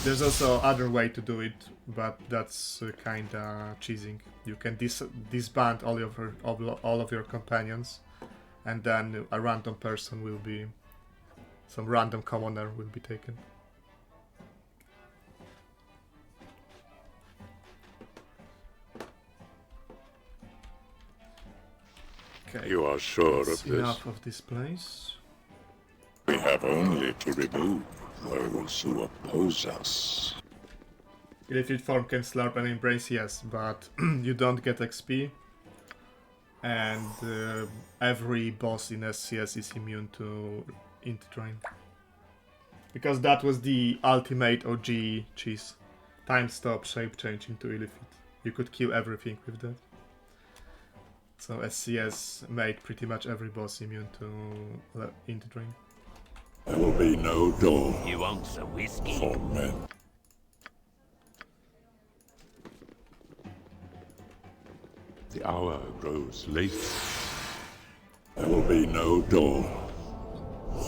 There's also other way to do it, but that's kinda cheesing. You can disband all of your companions, and then a random person will be... some random commoner will be taken. Okay. You are sure That's of this? enough of this place. We have only to remove those who oppose us. Illithid form can slurp and embrace, yes, but you don't get XP. And every boss in SCS is immune to int drain. Because that was the ultimate OG cheese. Time stop, shape change into Illithid. You could kill everything with that. So SCS made pretty much every boss immune to int drain. There will be no Dorn. You want some whiskey? For men. The hour grows late. There will be no Dorn.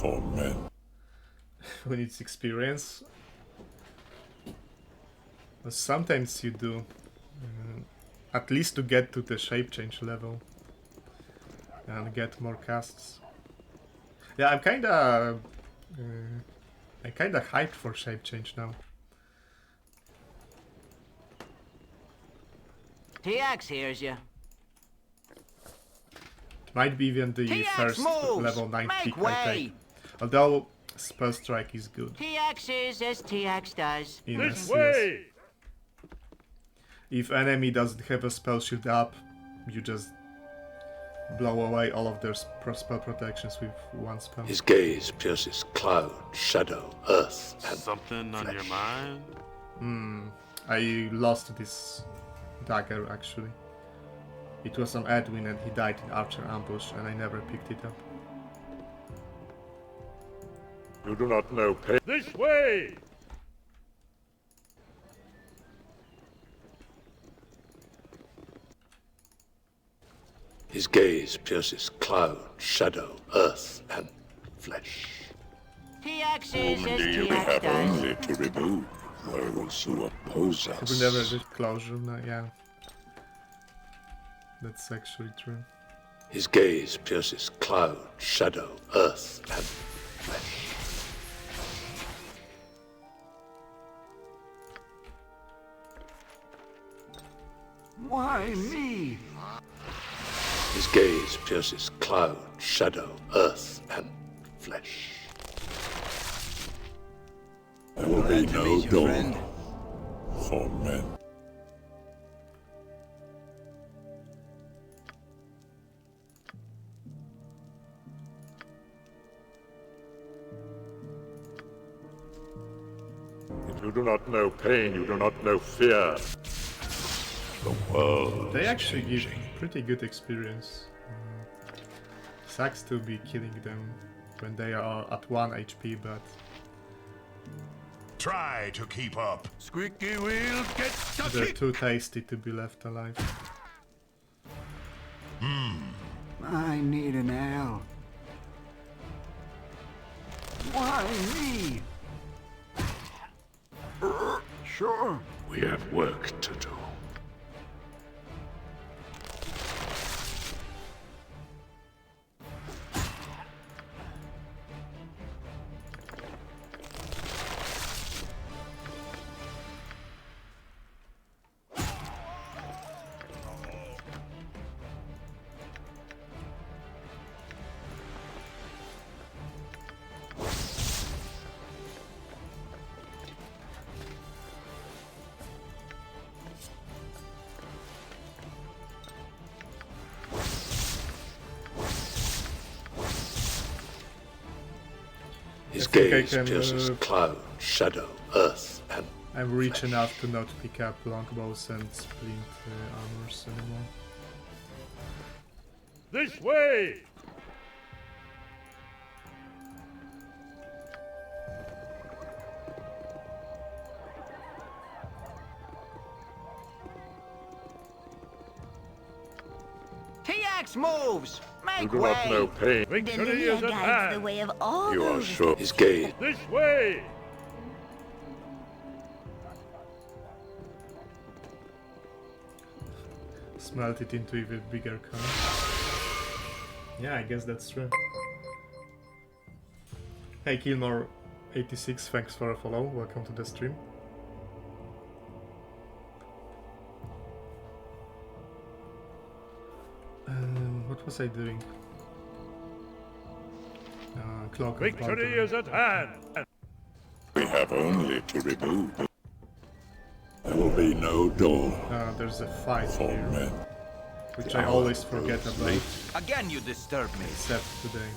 For men. Who needs experience? Well, sometimes you do. At least to get to the shape change level. And get more casts. Yeah, I'm kinda hyped for shape change now. TX hears you. Might be even the TX first moves! level 9 Make pick I way! take. Although Spell Strike is good. TX is as TX does. In This SCS. way! If enemy doesn't have a spell shield up, you just blow away all of their spell protections with one spell. His gaze pierces cloud, shadow, earth, and Something on your mind? I lost this dagger actually. It was on Edwin and he died in Archer ambush and I never picked it up. You do not know pain. This way! his gaze pierces cloud, shadow, earth, and flesh. TX is as We TX have does. only to remove those who oppose us. We never did closure, no, yeah. That's actually true. His gaze pierces cloud, shadow, earth, and flesh. Why me? His gaze pierces cloud, shadow, earth, and flesh. There will be no dawn for men. If you do not know pain, you do not know fear. The world They actually give pretty good experience. Sucks to be killing them when they are at 1 HP, but... Try to keep up. Squeaky wheels get stuck. they're too tasty to be left alive. I need an L. Why me? Sure. We have work to do. His gaze pierces cloud, shadow, earth, and I'm rich enough to not pick up longbows and splint armors anymore. This way! TX moves! You Make do not know way! pain. Victory is at hand! the way of all you are those sure his gaze. This way! Smelt it into even bigger cone. Yeah, I guess that's true. Hey Killmore86, thanks for a follow, welcome to the stream. What was I doing? Cloak of Victory Baldur. is at hand. We have only to remove. There will be no Dorn. There's a fight here, Men. which I always forget about, Again, you disturb me. except today.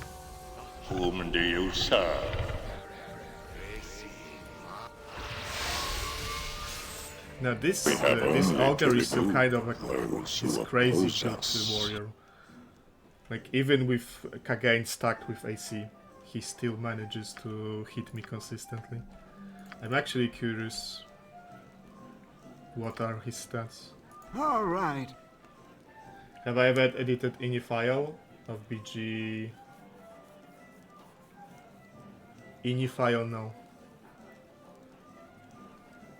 Whom do you serve? Now this have this only augur to is some remove kind of a those he's who crazy oppose good us. warrior. Like even with Kagain stacked with AC, he still manages to hit me consistently. I'm actually curious. What are his stats? All right. Have I ever edited any file of BG? Any file, no.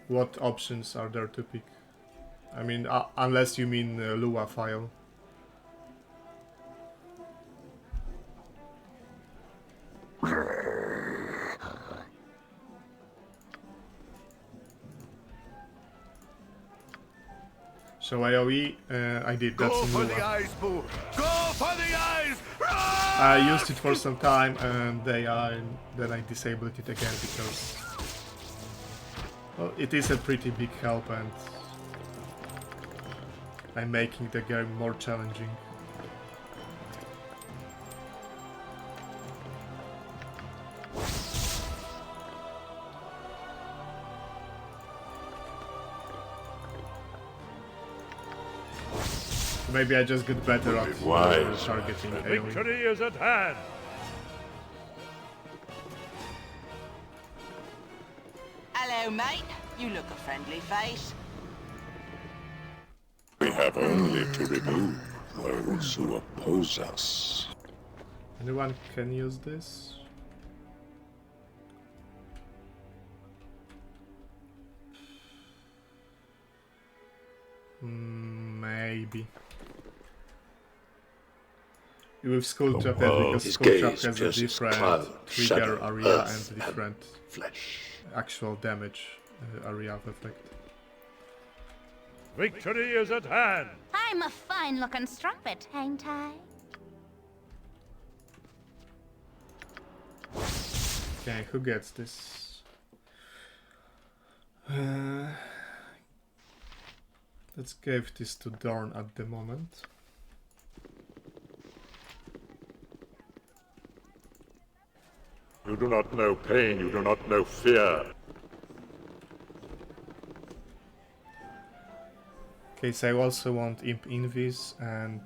What options are there to pick? I mean, unless you mean Lua file. So AoE, I did, that's Go in for the Lua. eyes, Boo! Go for the eyes! I used it for some time and then I disabled it again because well, it is a pretty big help and I'm making the game more challenging. Maybe I just get better at targeting AoE. Victory is at hand. Hello, mate. You look a friendly face. We have only to remove those who oppose us. Anyone can use this? Maybe. With Skull Trap, because Skull Trap has a different trigger area and different actual damage area of effect. Victory is at hand. I'm a fine-looking strumpet, ain't I? Okay, who gets this? Let's give this to Dorn at the moment. You do not know pain, you do not know fear. Okay, so I also want Imp Invis and...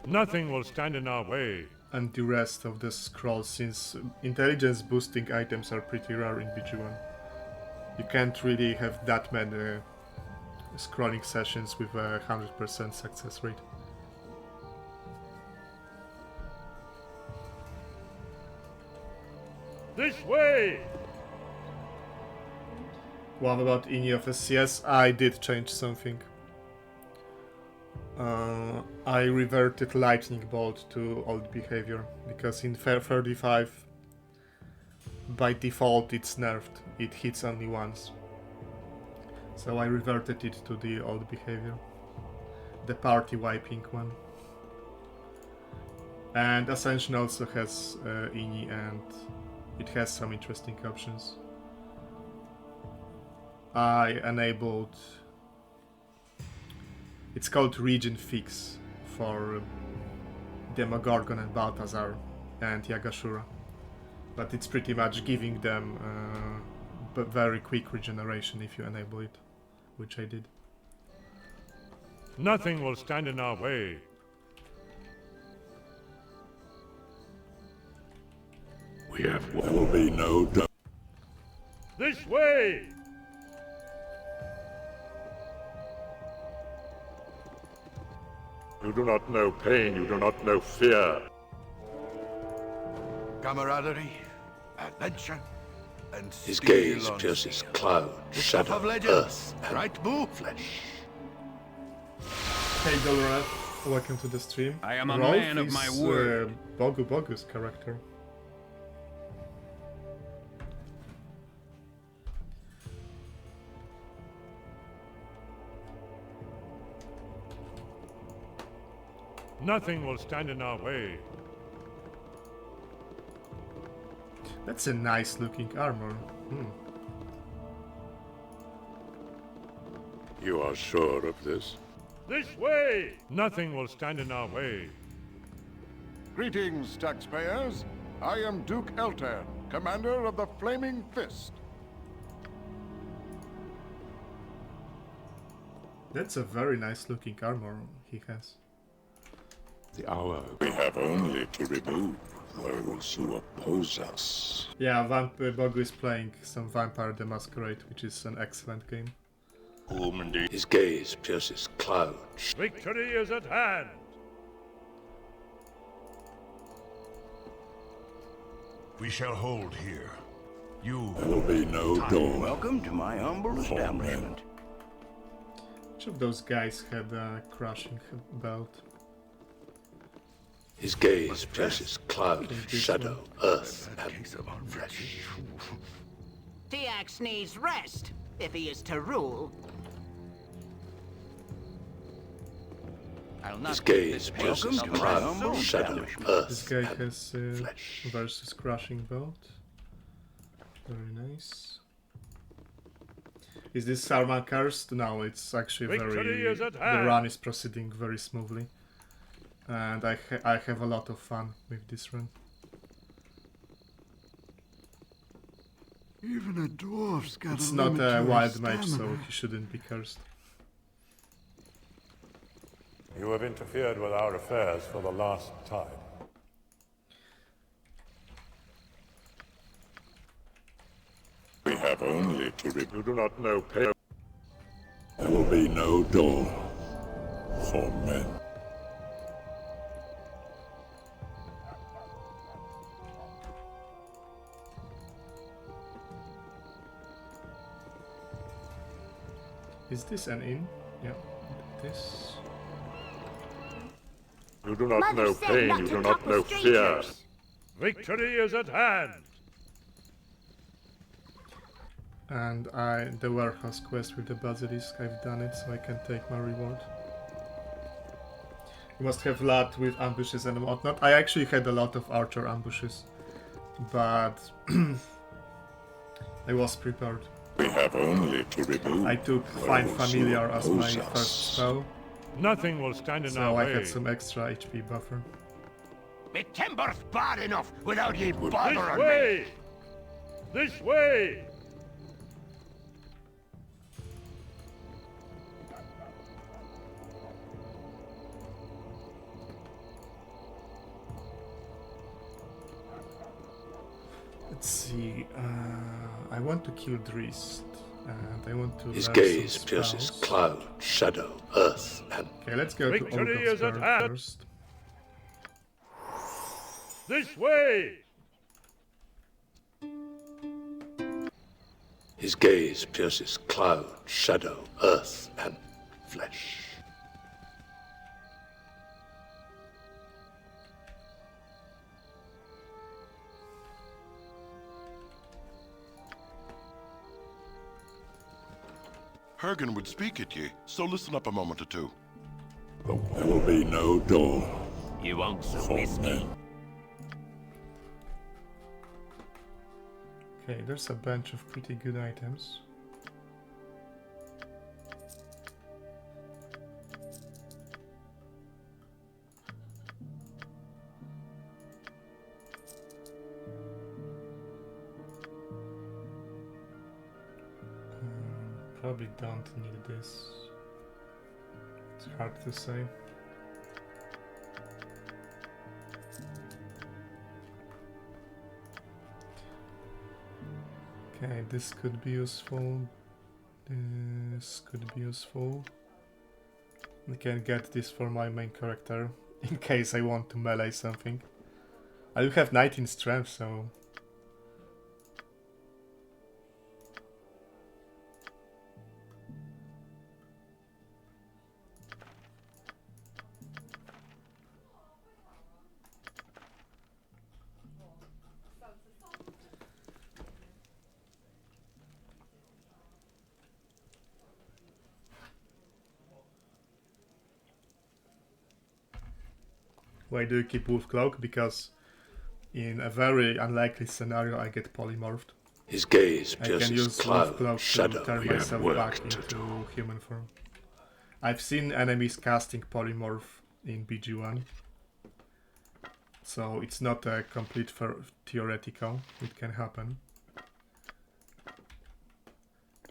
Nothing will stand in our way. And the rest of the scrolls, since intelligence boosting items are pretty rare in BG1. You can't really have that many scrolling sessions with a 100% success rate. This way! What about Ini of SCS? I did change something. I reverted Lightning Bolt to old behavior, because in 35 by default it's nerfed, it hits only once. So I reverted it to the old behavior, the party wiping one. And Ascension also has Ini and it has some interesting options. I enabled... It's called Region Fix for Demogorgon and Balthazar and Yagashura. But it's pretty much giving them very quick regeneration if you enable it, which I did. Nothing will stand in our way. There will be no doubt. This way! You do not know pain, you do not know fear. Camaraderie, adventure, and His steel gaze on pierces steel. cloud, The stuff shadow, of legend, earth, and right, Boo? flesh. Hey Baldur F, welcome to the stream. I am a Rolf man of is, my word. Bogu's character. Nothing will stand in our way. That's a nice looking armor. You are sure of this? This way! Nothing will stand in our way. Greetings, taxpayers. I am Duke Elter, commander of the Flaming Fist. That's a very nice looking armor he has. The hour we have only to remove those who oppose us. Yeah, Bogu is playing some Vampire the Masquerade, which is an excellent game. His gaze pierces clouds. Victory is at hand! We shall hold here. There will be no Dorn. Welcome to my humble establishment. Which of those guys had a crushing belt? His gaze pierces cloud, shadow, earth, and flesh. Tiax needs rest, if he is to rule. His gaze pierces cloud, shadow, earth, This guy and has flesh. versus crushing belt. Very nice. Is this Sarman cursed? No, it's actually Victory is at the hand. run is proceeding very smoothly. And I have a lot of fun with this run. Even a dwarf's got It's a not limit a to his wild mage, so stamina. he shouldn't be cursed. You have interfered with our affairs for the last time. We have only to remove. You do not know pain. There will be no Dorn for men. Is this an inn? Yeah, this. You do not know pain, you do not know fear. Victory is at hand! And the warehouse quest with the basilisk, I've done it, so I can take my reward. You must have luck with ambushes and whatnot. I actually had a lot of archer ambushes, but I was prepared. We have only to remove. I took Find Familiar as my first spell, Nothing will stand in so our I way. had some extra HP buffer. Me timber's bad enough without ye This bothering me. way! This way! Let's see, I want to kill Drist, and I want to His learn gaze some pierces spells. cloud, shadow, earth, and Okay, let's go Victory to is at Ulogoth's hand. first. This way! his gaze pierces cloud, shadow, earth, and flesh. Hergen would speak at ye, so listen up a moment or two. There will be no Dorn You want some for whiskey? men. Okay, there's a bunch of pretty good items. Probably don't need this. It's hard to say. Okay, this could be useful. This could be useful. I can get this for my main character in case I want to melee something. I do have 19 strength, so Why do you keep Wolf Cloak? Because in a very unlikely scenario I get polymorphed. His gaze I can pierces use cloud, Wolf Cloak shadow. to turn We have myself work back to into do. human form. I've seen enemies casting polymorph in BG1. So it's not a complete theoretical, it can happen.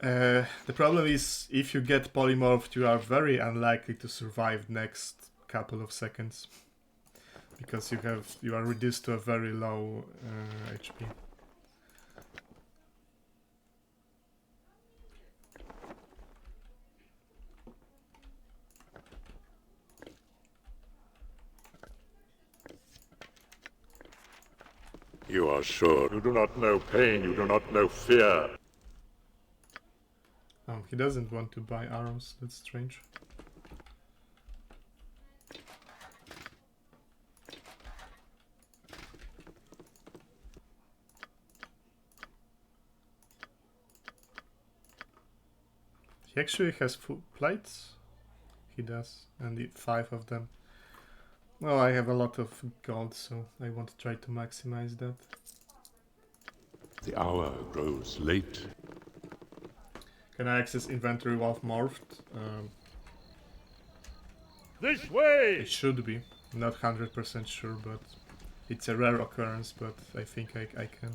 The problem is, if you get polymorphed, you are very unlikely to survive next couple of seconds. Because you are reduced to a very low HP. You are sure. You do not know pain, you do not know fear. Oh, he doesn't want to buy arrows, that's strange. He actually has full plates? He does, and 5 of them. Well, I have a lot of gold, so I want to try to maximize that. The hour grows late. Can I access inventory while morphed? This way! It should be. Not 100% sure, but it's a rare occurrence, but I think I can.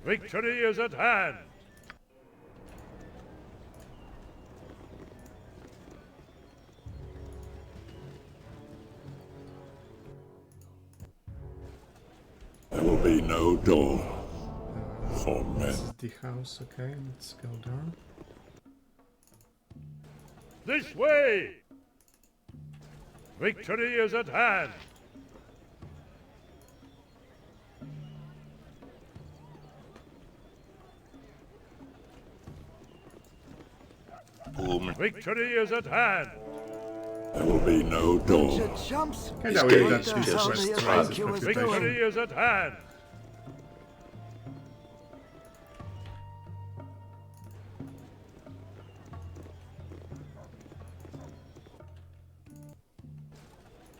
Victory is at hand! There will be no dawn for men. This is the house, okay, let's go down. This way! Victory is at hand! Victory is at hand! There will be no dawn. Okay, now we've done this quest. Victory is at hand!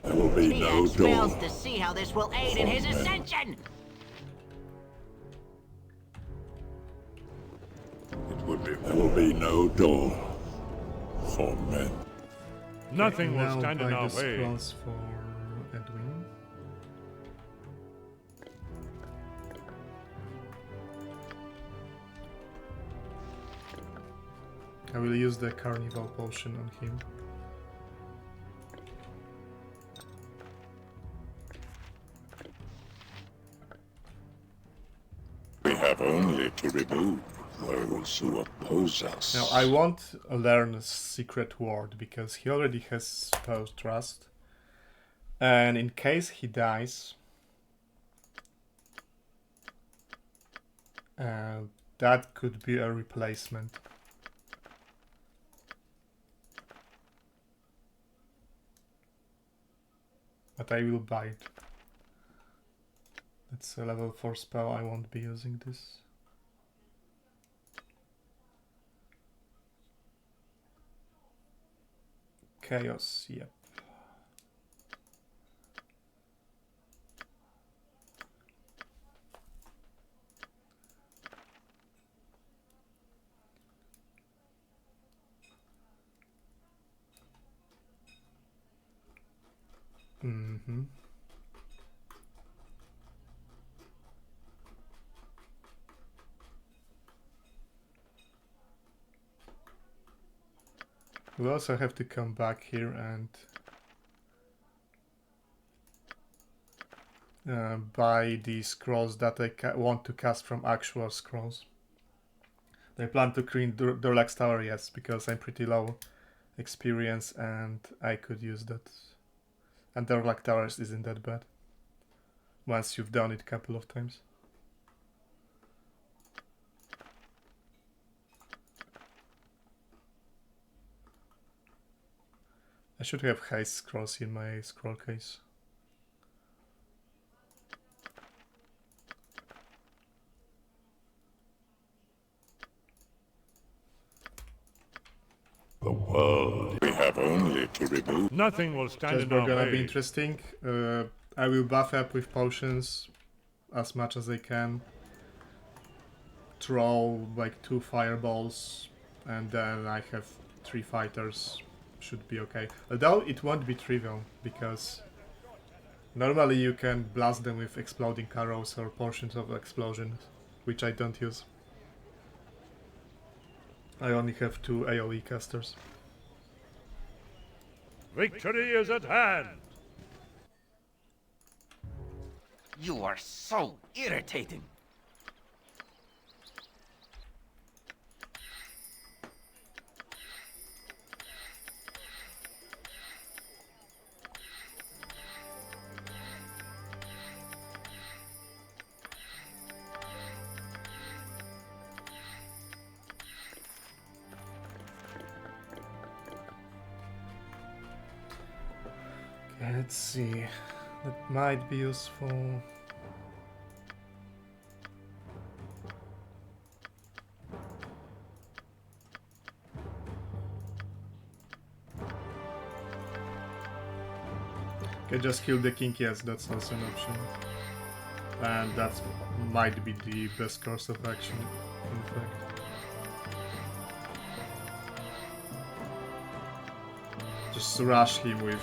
There will be no Tiax fails dawn. to see how this will aid in his ascension. There will be no dawn for men. Nothing will Now stand in buy our the way. scrolls for Edwin. I will use the carnival potion on him. We have only to remove those who oppose us. Now I won't learn a secret word because he already has spouse trust. And in case he dies, that could be a replacement. But I will buy it. It's a level 4 spell, I won't be using this. Chaos, yep. Mm-hmm. We also have to come back here and buy the scrolls that I want to cast from actual scrolls. I plan to clean Durlag's tower, yes, because I'm pretty low experience and I could use that. And Durlag towers isn't that bad once you've done it a couple of times. I should have haste scrolls in my scroll case. world. We have only to remove. Nothing will stand Just in our gonna be way. interesting. I will buff up with potions as much as I can. Throw like 2 fireballs, and then I have 3 fighters. Should be okay. Although it won't be trivial, because normally you can blast them with exploding arrows or portions of explosions, which I don't use. I only have 2 AoE casters. Victory is at hand! You are so irritating. Okay, let's see. That might be useful. Okay, just kill the king, yes, that's also an option. And that might be the best course of action, in fact. Just rush him with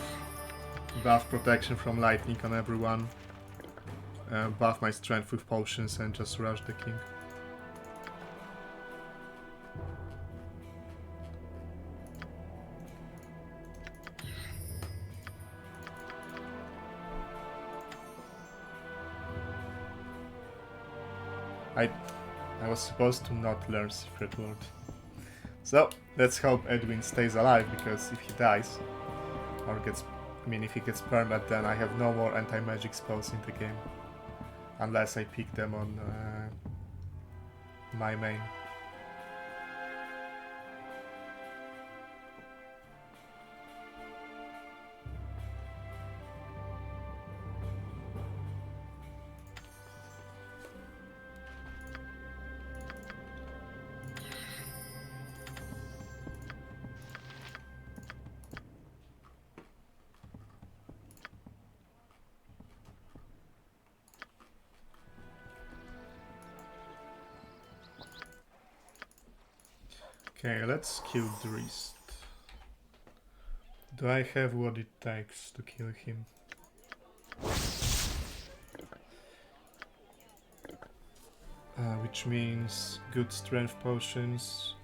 buff protection from lightning on everyone, buff my strength with potions, and just rush the king. I was supposed to not learn Secret Word. So, let's hope Edwin stays alive, because if he dies, or gets... I mean, if he gets permanent, then I have no more anti-magic spells in the game. Unless I pick them on my main. Okay, let's kill Drist. Do I have what it takes to kill him? Which means good strength potions.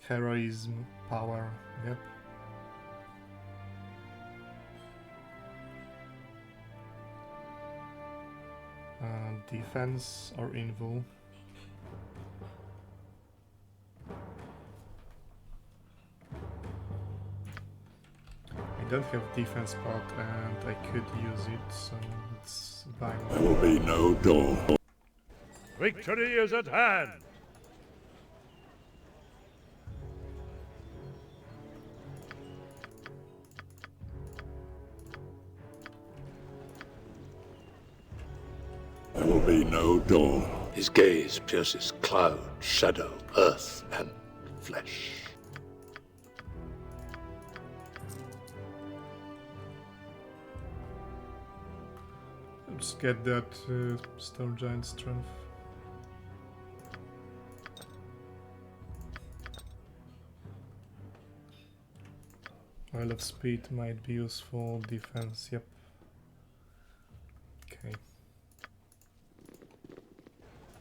Heroism, power, yep. Defense or invul. I don't have defense pot and I could use it, so let's buy one. There will be no Dorn. Victory is at hand! There will be no Dorn. His gaze pierces cloud, shadow, earth, and flesh. Let's get that Stone Giant strength. Oil of speed might be useful, defense, yep. Okay.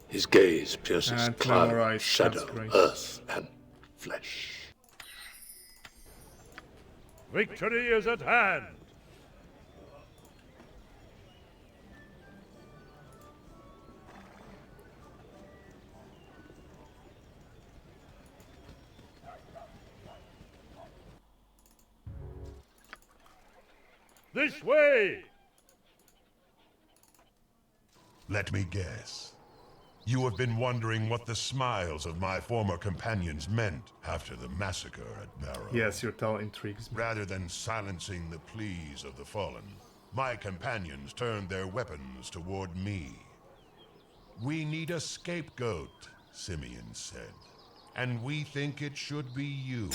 His gaze pierces And cloud, memorize, shadow, earth, and flesh. Victory is at hand! This way! Let me guess. You have been wondering what the smiles of my former companions meant after the massacre at Barrow. Yes, your tale intrigues me. Rather than silencing the pleas of the fallen, my companions turned their weapons toward me. We need a scapegoat, Simeon said. And we think it should be you.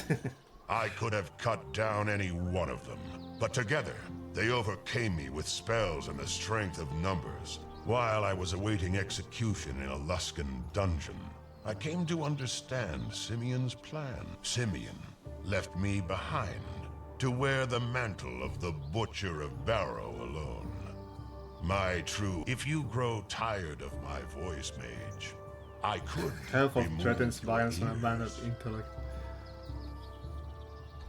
I could have cut down any one of them, but together, they overcame me with spells and the strength of numbers. While I was awaiting execution in a Luskan dungeon, I came to understand Simeon's plan. Simeon left me behind to wear the mantle of the Butcher of Barrow alone. My true... If you grow tired of my voice, mage, I could Health of threatens violence and abandoned intellect.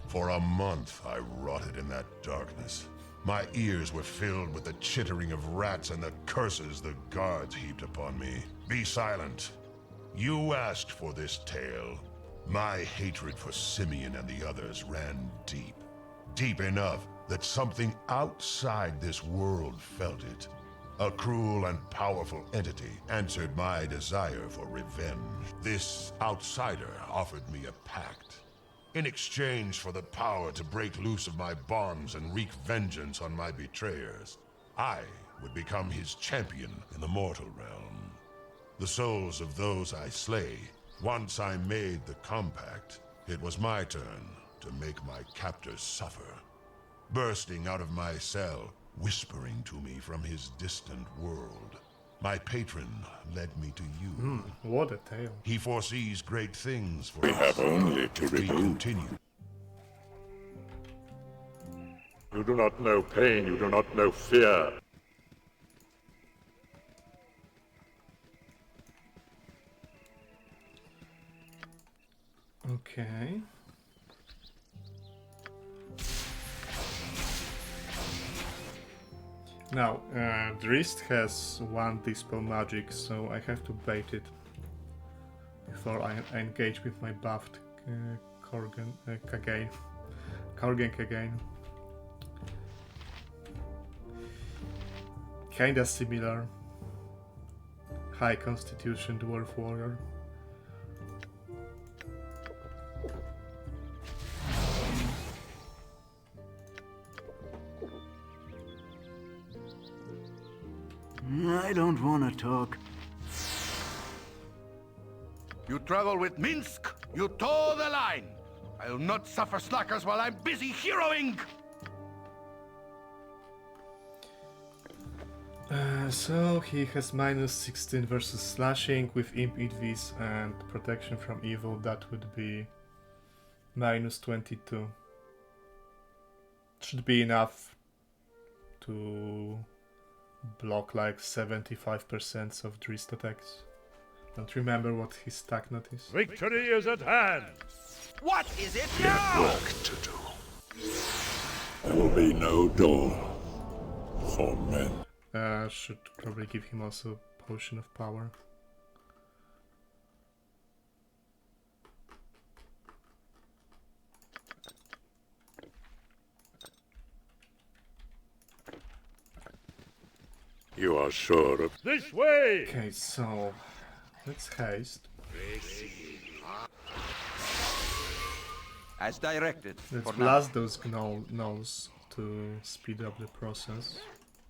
For a month, I rotted in that darkness. My ears were filled with the chittering of rats and the curses the guards heaped upon me. Be silent. You asked for this tale. My hatred for Simeon and the others ran deep. Deep enough that something outside this world felt it. A cruel and powerful entity answered my desire for revenge. This outsider offered me a pact. In exchange for the power to break loose of my bonds and wreak vengeance on my betrayers, I would become his champion in the mortal realm. The souls of those I slay, once I made the compact, it was my turn to make my captors suffer. Bursting out of my cell, whispering to me from his distant world. My patron led me to you. What a tale. He foresees great things for We us. have only to We remove. continue. You do not know pain, you do not know fear. Okay. Now, Drist has one Dispel Magic, so I have to bait it before I engage with my buffed Korgan Kagain. Kinda similar. High Constitution Dwarf Warrior. I don't want to talk. You travel with Minsk, you toe the line. I'll not suffer slackers while I'm busy heroing. So he has minus 16 versus slashing with imp EVs and protection from evil. That would be minus 22. Should be enough to block like 75% of Drist attacks. Don't remember what his stack nut is. Victory is at hand! What is it We have now? work to do. There will be no dawn for men. Should probably give him also Potion of Power. You are sure of This way! Okay, so let's haste. As directed. Let's for now. blast those gnolls to speed up the process.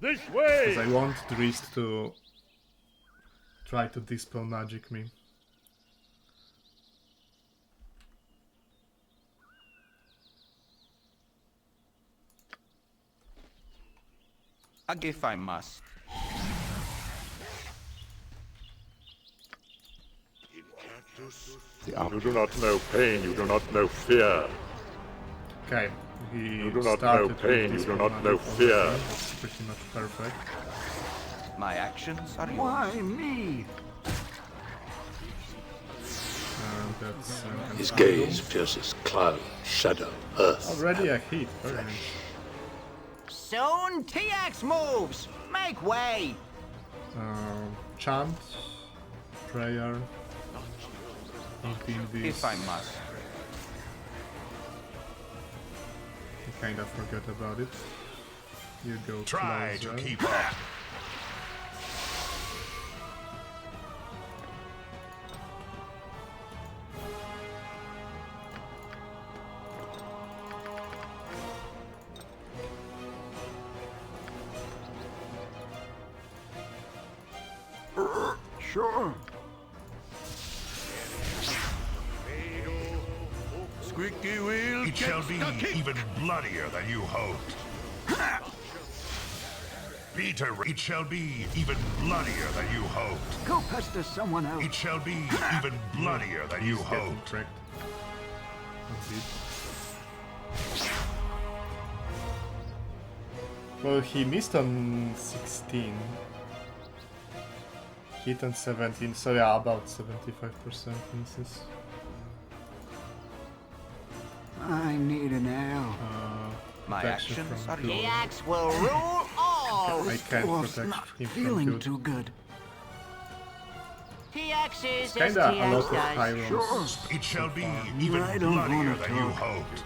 This way! Because I want Drist to try to Dispel Magic me. If I must. You do not know pain, you do not know fear. Okay, he You do not started know pain, with you Dispel do not Magic know already. fear. That's pretty much perfect. My actions are yours. Why me? And that's his an gaze pierces cloud, shadow, earth. already a hit. Very nice. Soon TX moves! Make way! Chant, prayer, If I must. I kind of forgot about it. You go Try closer. to keep up. Sure. Squeaky wheel It shall gets be the kick. even bloodier than you hoped. Peter, it shall be even bloodier than you hoped. Go pester someone else. It shall be even bloodier than you hoped. Correct. Well, he missed on 16. Hit on 17, so yeah, about 75% misses. I need an arrow. My actions are The axe will rule all. I can't Dwarf's protect not him from feeling good. too good. TX is as Kinda a lot TX of high does. rolls. It shall so be far. even I don't bloodier wanna than you talk. hoped.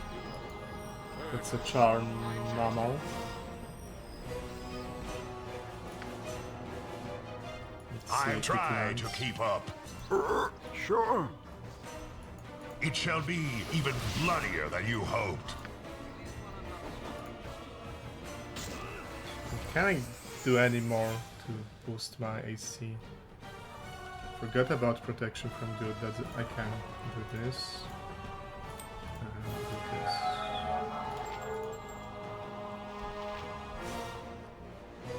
That's a charm normal. Let's see I'll if it try lands. to keep up. Sure. It shall be even bloodier than you hoped. Can I do any more to boost my AC? Forgot about protection from good. That I can do this. And do this.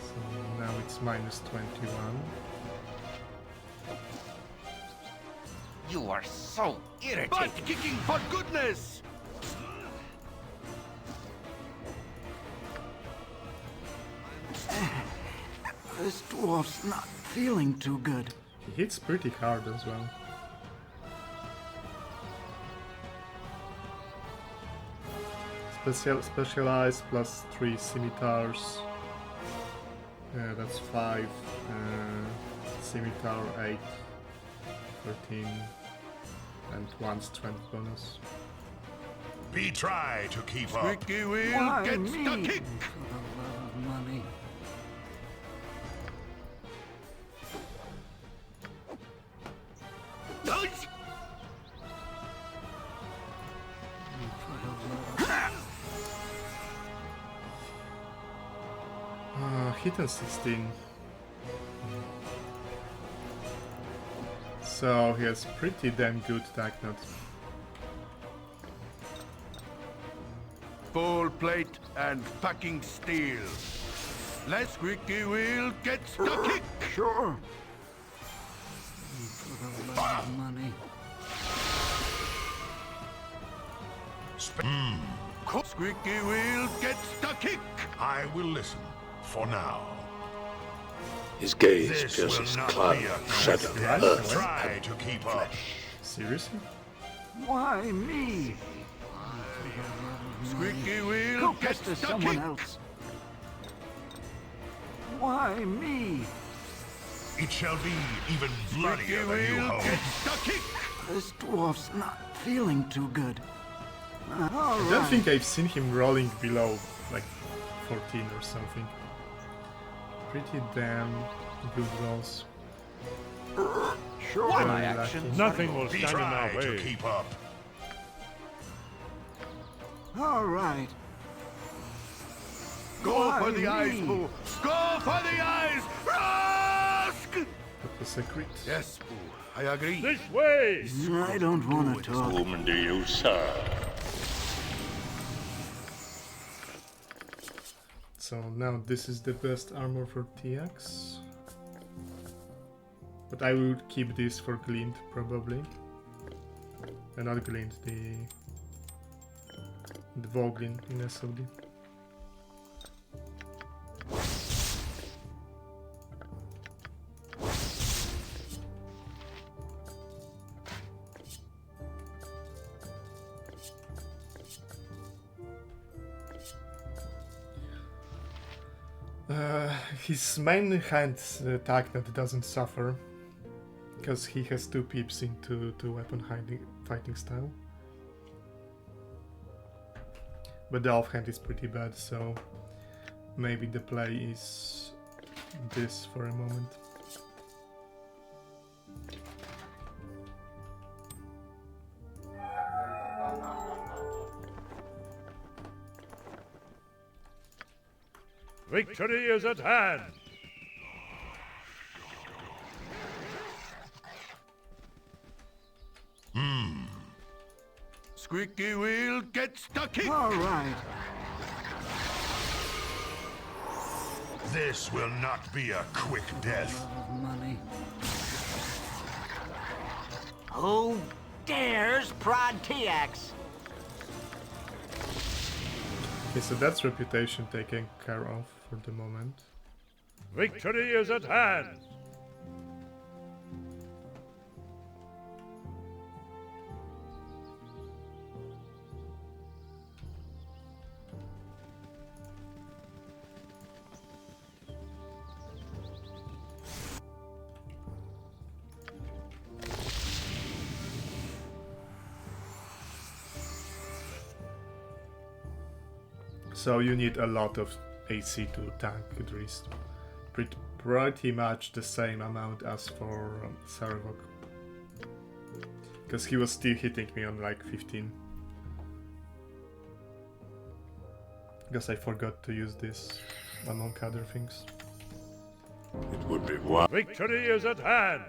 So now it's minus 21. You are so irritating. Butt kicking for goodness! This dwarf's not feeling too good. He hits pretty hard as well. Specialized plus 3 scimitars. That's 5. Scimitar 8. 13. And 1 strength bonus. Be try to keep up. Squeaky wheel Why gets me? the kick. For the love of money. Dodge! Hit on 16. So he has pretty damn good attack nut. Full plate and packing steel. Let's squeaky wheel gets the kick. Sure. For the love of money. Squeaky wheel gets the kick. I will listen for now. His gaze This pierces will not cloud, be a shadow, Right? earth, Try to keep up. Seriously? Why me? Squeaky wheel Go gets pester the someone kick. else. Why me? It shall be even Squeaky bloodier than you wheel hoped. gets the kick. This dwarf's not feeling too good. I don't think I've seen him rolling below like 14 or something. Pretty damn good rolls. Sure. My Very actions. lucky. Nothing will Be stand in try our to way. keep up. All right. Go Why for the eyes, me? Boo. Go for the eyes. Rask! That was a crit. Yes, Boo. I agree. This way! I don't want to talk. Whom do you serve? So now this is the best armor for TX. But I will keep this for Glint probably. Not Glint, the Voglin in SOD. His main hand attack that doesn't suffer because he has 2 pips into weapon fighting style. But the offhand is pretty bad, so maybe the play is this for a moment. Victory is at hand! Squeaky wheel gets the kick! All right. This will not be a quick death. Money. Who dares prod TX? Okay, so that's reputation taken care of for the moment. Victory is at hand! So you need a lot of AC to tank Drizzt. Pretty much the same amount as for Sarevok. Because he was still hitting me on like 15. Because I forgot to use this among other things. It would be one. Victory is at hand!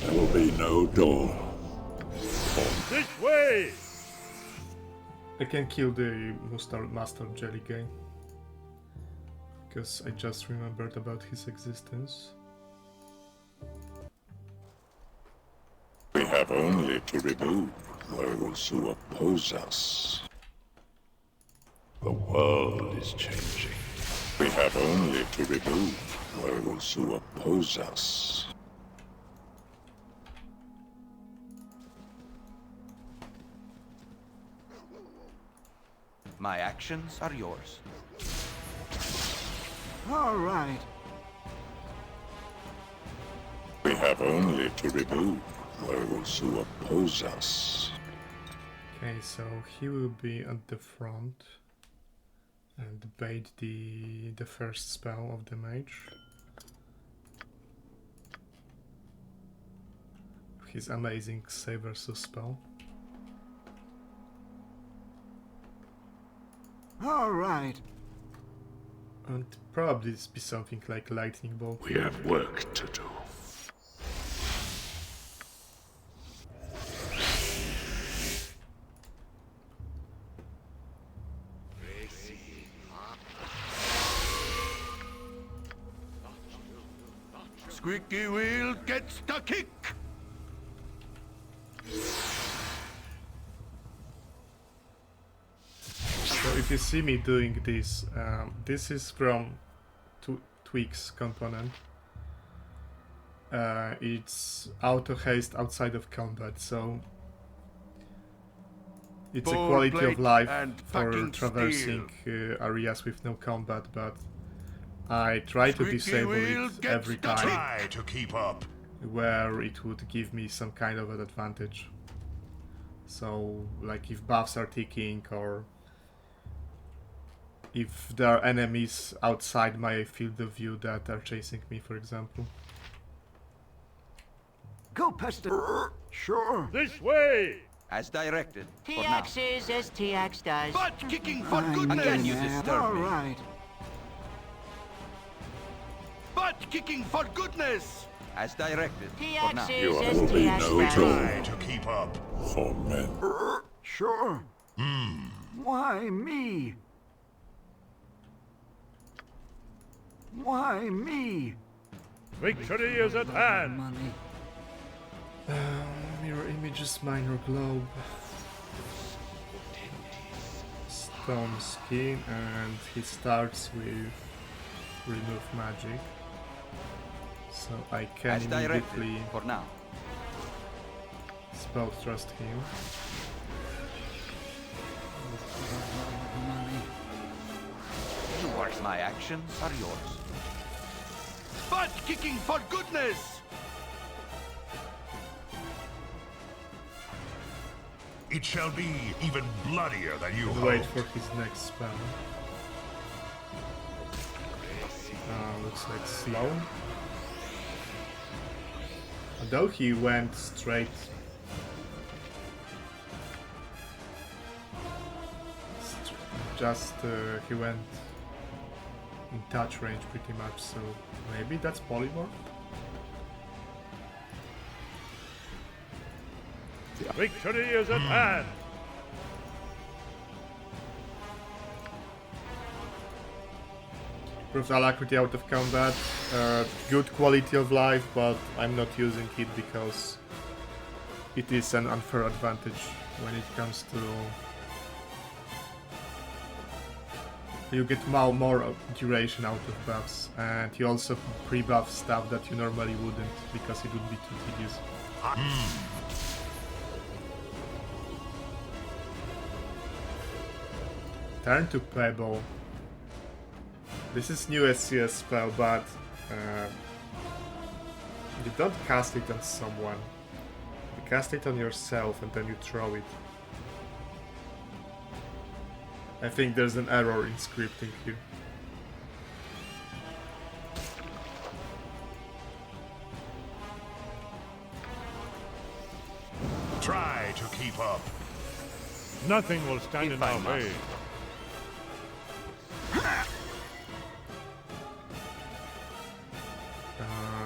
There will be no Dorn. This way! I can kill the Master Jelly guy. Because I just remembered about his existence. We have only to remove those who oppose us. The world is changing. We have only to remove those who oppose us. My actions are yours. All right. We have only to remove those who oppose us. Okay, so he will be at the front and bait the first spell of the mage. His amazing save versus spell. All right. And probably this be something like lightning bolt. We have work to do. Squeaky wheel gets the kick! So if you see me doing this, this is from Tweaks component. It's auto haste outside of combat, so it's a quality of life for traversing areas with no combat, but I try to disable it every time. Try to keep up. Where it would give me some kind of an advantage. So, like if buffs are ticking, or if there are enemies outside my field of view that are chasing me, for example. Go pester. Sure. This way! As directed. For now. TX is as TX does. Butt kicking for goodness! Again, you disturb All me. right. Butt kicking for goodness! As directed. For now. TX You is as will be TX no does. Try Dorn to keep up. for men. Sure. Why me? Why me? Victory is at hand! Money. Mirror images, minor globe. Stone skin, and he starts with remove magic. So I can As directed. immediately For now. spell trust him. My actions are yours. Butt kicking for goodness! It shall be even bloodier than you Wait hoped. for his next spell. Looks like slow. Although he went straight. He went in touch range pretty much, so maybe that's polymorph? Victory is at hand! Improved alacrity out of combat, good quality of life, but I'm not using it because it is an unfair advantage when it comes to... You get more duration out of buffs, and you also pre-buff stuff that you normally wouldn't, because it would be too tedious. Turn to Pebble. This is new SCS spell, but you don't cast it on someone. You cast it on yourself and then you throw it. I think there's an error in scripting here. Try to keep up. Nothing will stand in our way.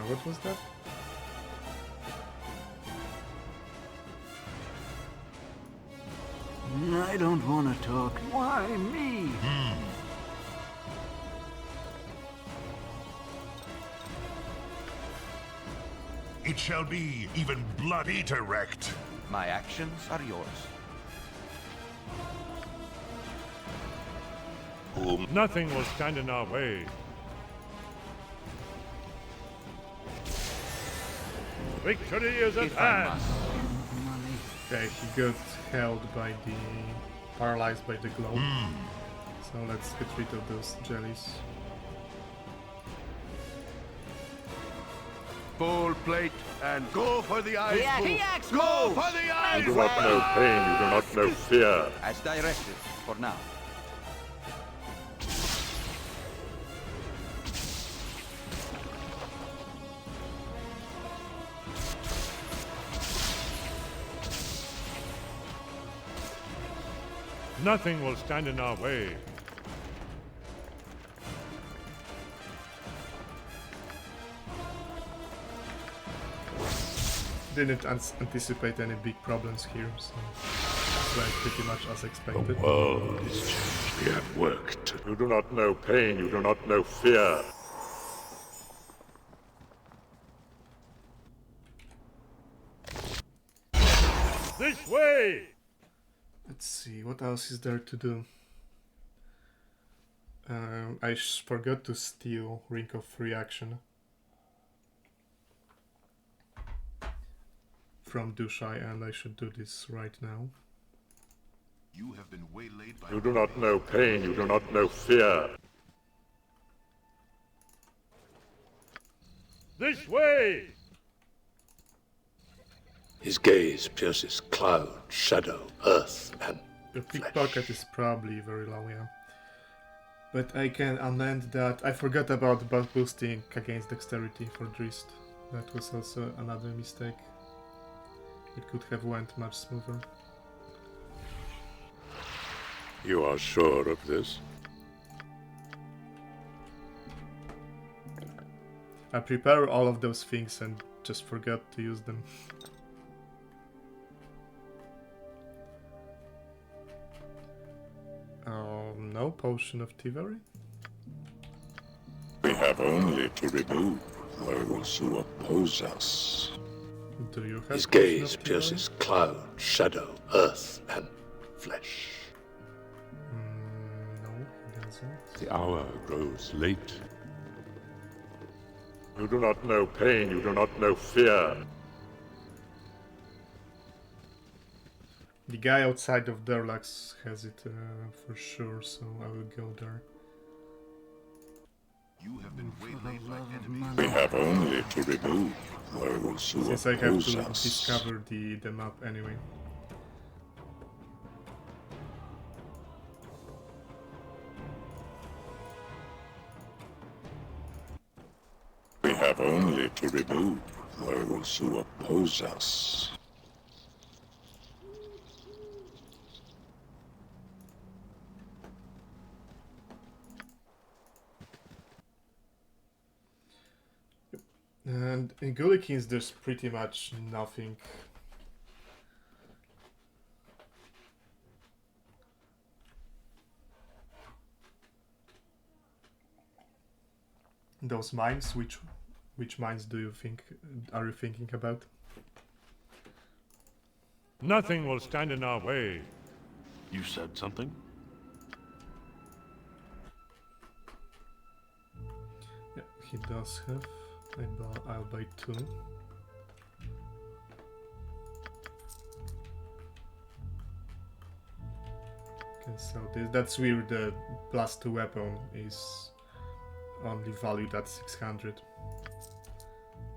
What was that? I don't want to talk. Why me? It shall be even bloody direct. My actions are yours. Nothing will stand in our way. Victory is at hand! Okay, he got held by the... paralyzed by the glow. So let's get rid of those jellies. Full plate and go for the eyes. T-Ax Go move! for the eyes. You do not know pain, you do not know fear. As directed, for now. Nothing will stand in our way. Didn't anticipate any big problems here, so it's like pretty much as expected. The world is changed. We have work to do. You do not know pain, you do not know fear. This way! Let's see, what else is there to do? I forgot to steal Ring of Reaction from Dushai, and I should do this right now. You have been waylaid by... You do not know pain, you do not know fear. This way! His gaze pierces cloud, shadow, earth, and the pickpocket is probably very low, yeah. But I can amend that. I forgot about buff boosting against dexterity for Drist. That was also another mistake. It could have went much smoother. You are sure of this? I prepared all of those things and just forgot to use them. No potion of thievery? We have only to remove those who oppose us. Do you have His potion gaze of thievery? pierces cloud, shadow, earth, and flesh. No, he doesn't. The hour grows late. You do not know pain, you do not know fear. The guy outside of Durlag has it for sure, so I will go there. You have been waylaid by enemies. We have only to remove those who Since I have oppose to us. discover the map anyway. We have only to remove those who oppose us. And in Gulikins there's pretty much nothing those mines. Which mines do you think are you thinking about? Nothing will stand in our way. You said something? Yeah, he does have. I'll buy 2. Okay, so that's weird. The +2 weapon is only valued at 600.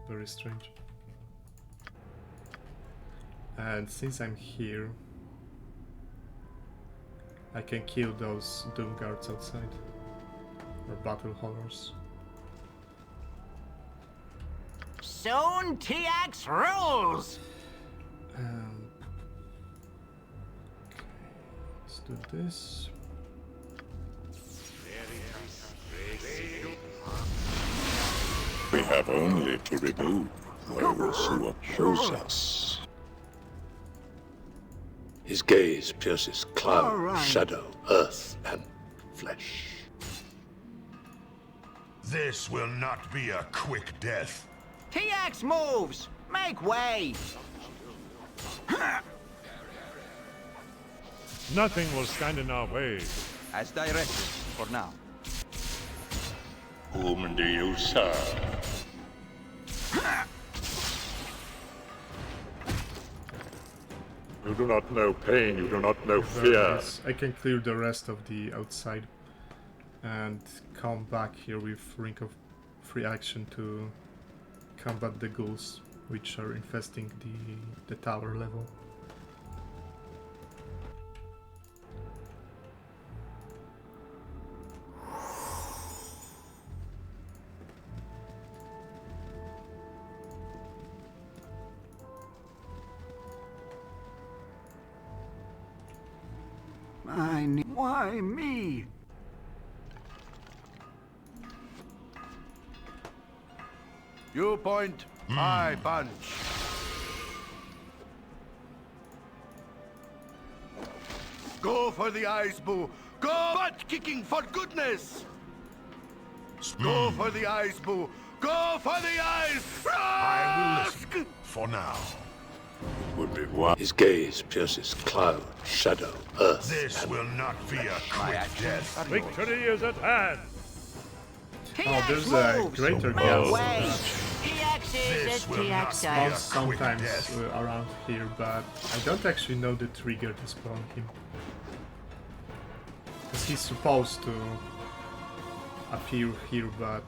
Very strange. And since I'm here, I can kill those Doom Guards outside. Or Battle Horrors. Soon TX rules! Let's do this. We have only to remove those who oppose us. His gaze pierces cloud, shadow, earth, and flesh. This will not be a quick death. TX moves! Make way! Nothing will stand in our way. As directed, for now. Whom do you serve? You do not know pain, you do not know fear. I can clear the rest of the outside and come back here with Ring of Free Action to combat the ghouls which are infesting the tower level. Why me? You point, I punch. Go for the eyes, Boo. Go butt kicking for goodness. Go for the eyes, Boo. Go for the eyes. I will listen for now. Would be one. His gaze pierces cloud, shadow, earth. This will not be a quick death. Victory is at hand. Oh, there's a greater gas This will not be a quick sometimes death. around here, but I don't actually know the trigger to spawn him. Because he's supposed to appear here, but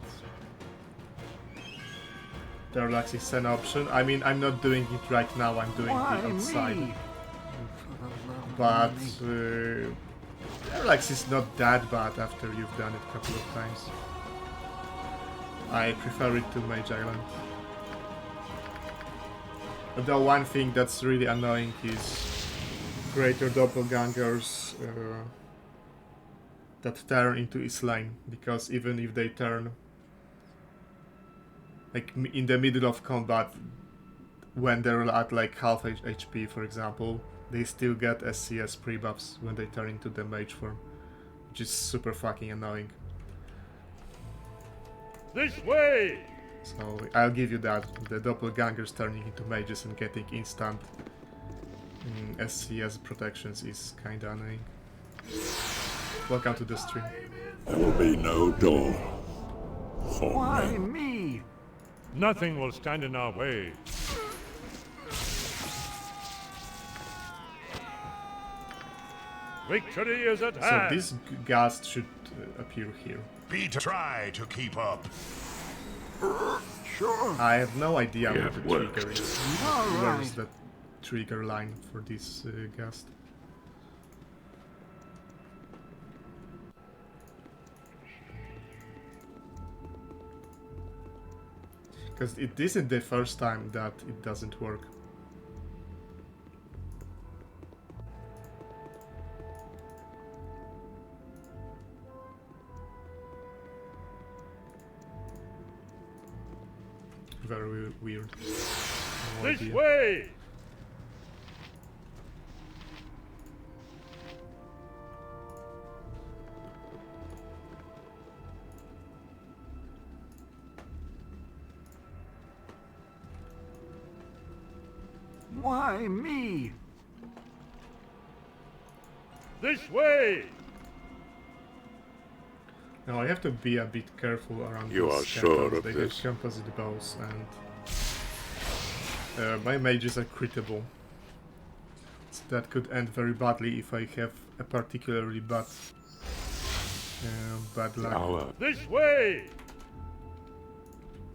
Durlag is an option. I mean, I'm not doing it right now, I'm doing it outside. But Durlag is not that bad after you've done it a couple of times. I prefer it to Mage Island. Although one thing that's really annoying is greater doppelgangers that turn into Islam, because even if they turn like in the middle of combat when they're at like half HP, for example, they still get SCS pre-buffs when they turn into the mage form, which is super fucking annoying. This way! So I'll give you that. The doppelgangers turning into mages and getting instant SCS protections is kinda annoying. Welcome to the stream. There will be no door for Why me. me? Nothing will stand in our way. Victory is at So hand. this ghast should appear here. Try to keep up. Sure. I have no idea We what have the worked. trigger is. All Where right. is the trigger line for this ghast? Because it isn't the first time that it doesn't work. Very weird. No This idea. way! Why me? This way! Now I have to be a bit careful around You these are sure of they this? have composite bows and my mages are critable. So that could end very badly if I have a particularly bad luck. This way!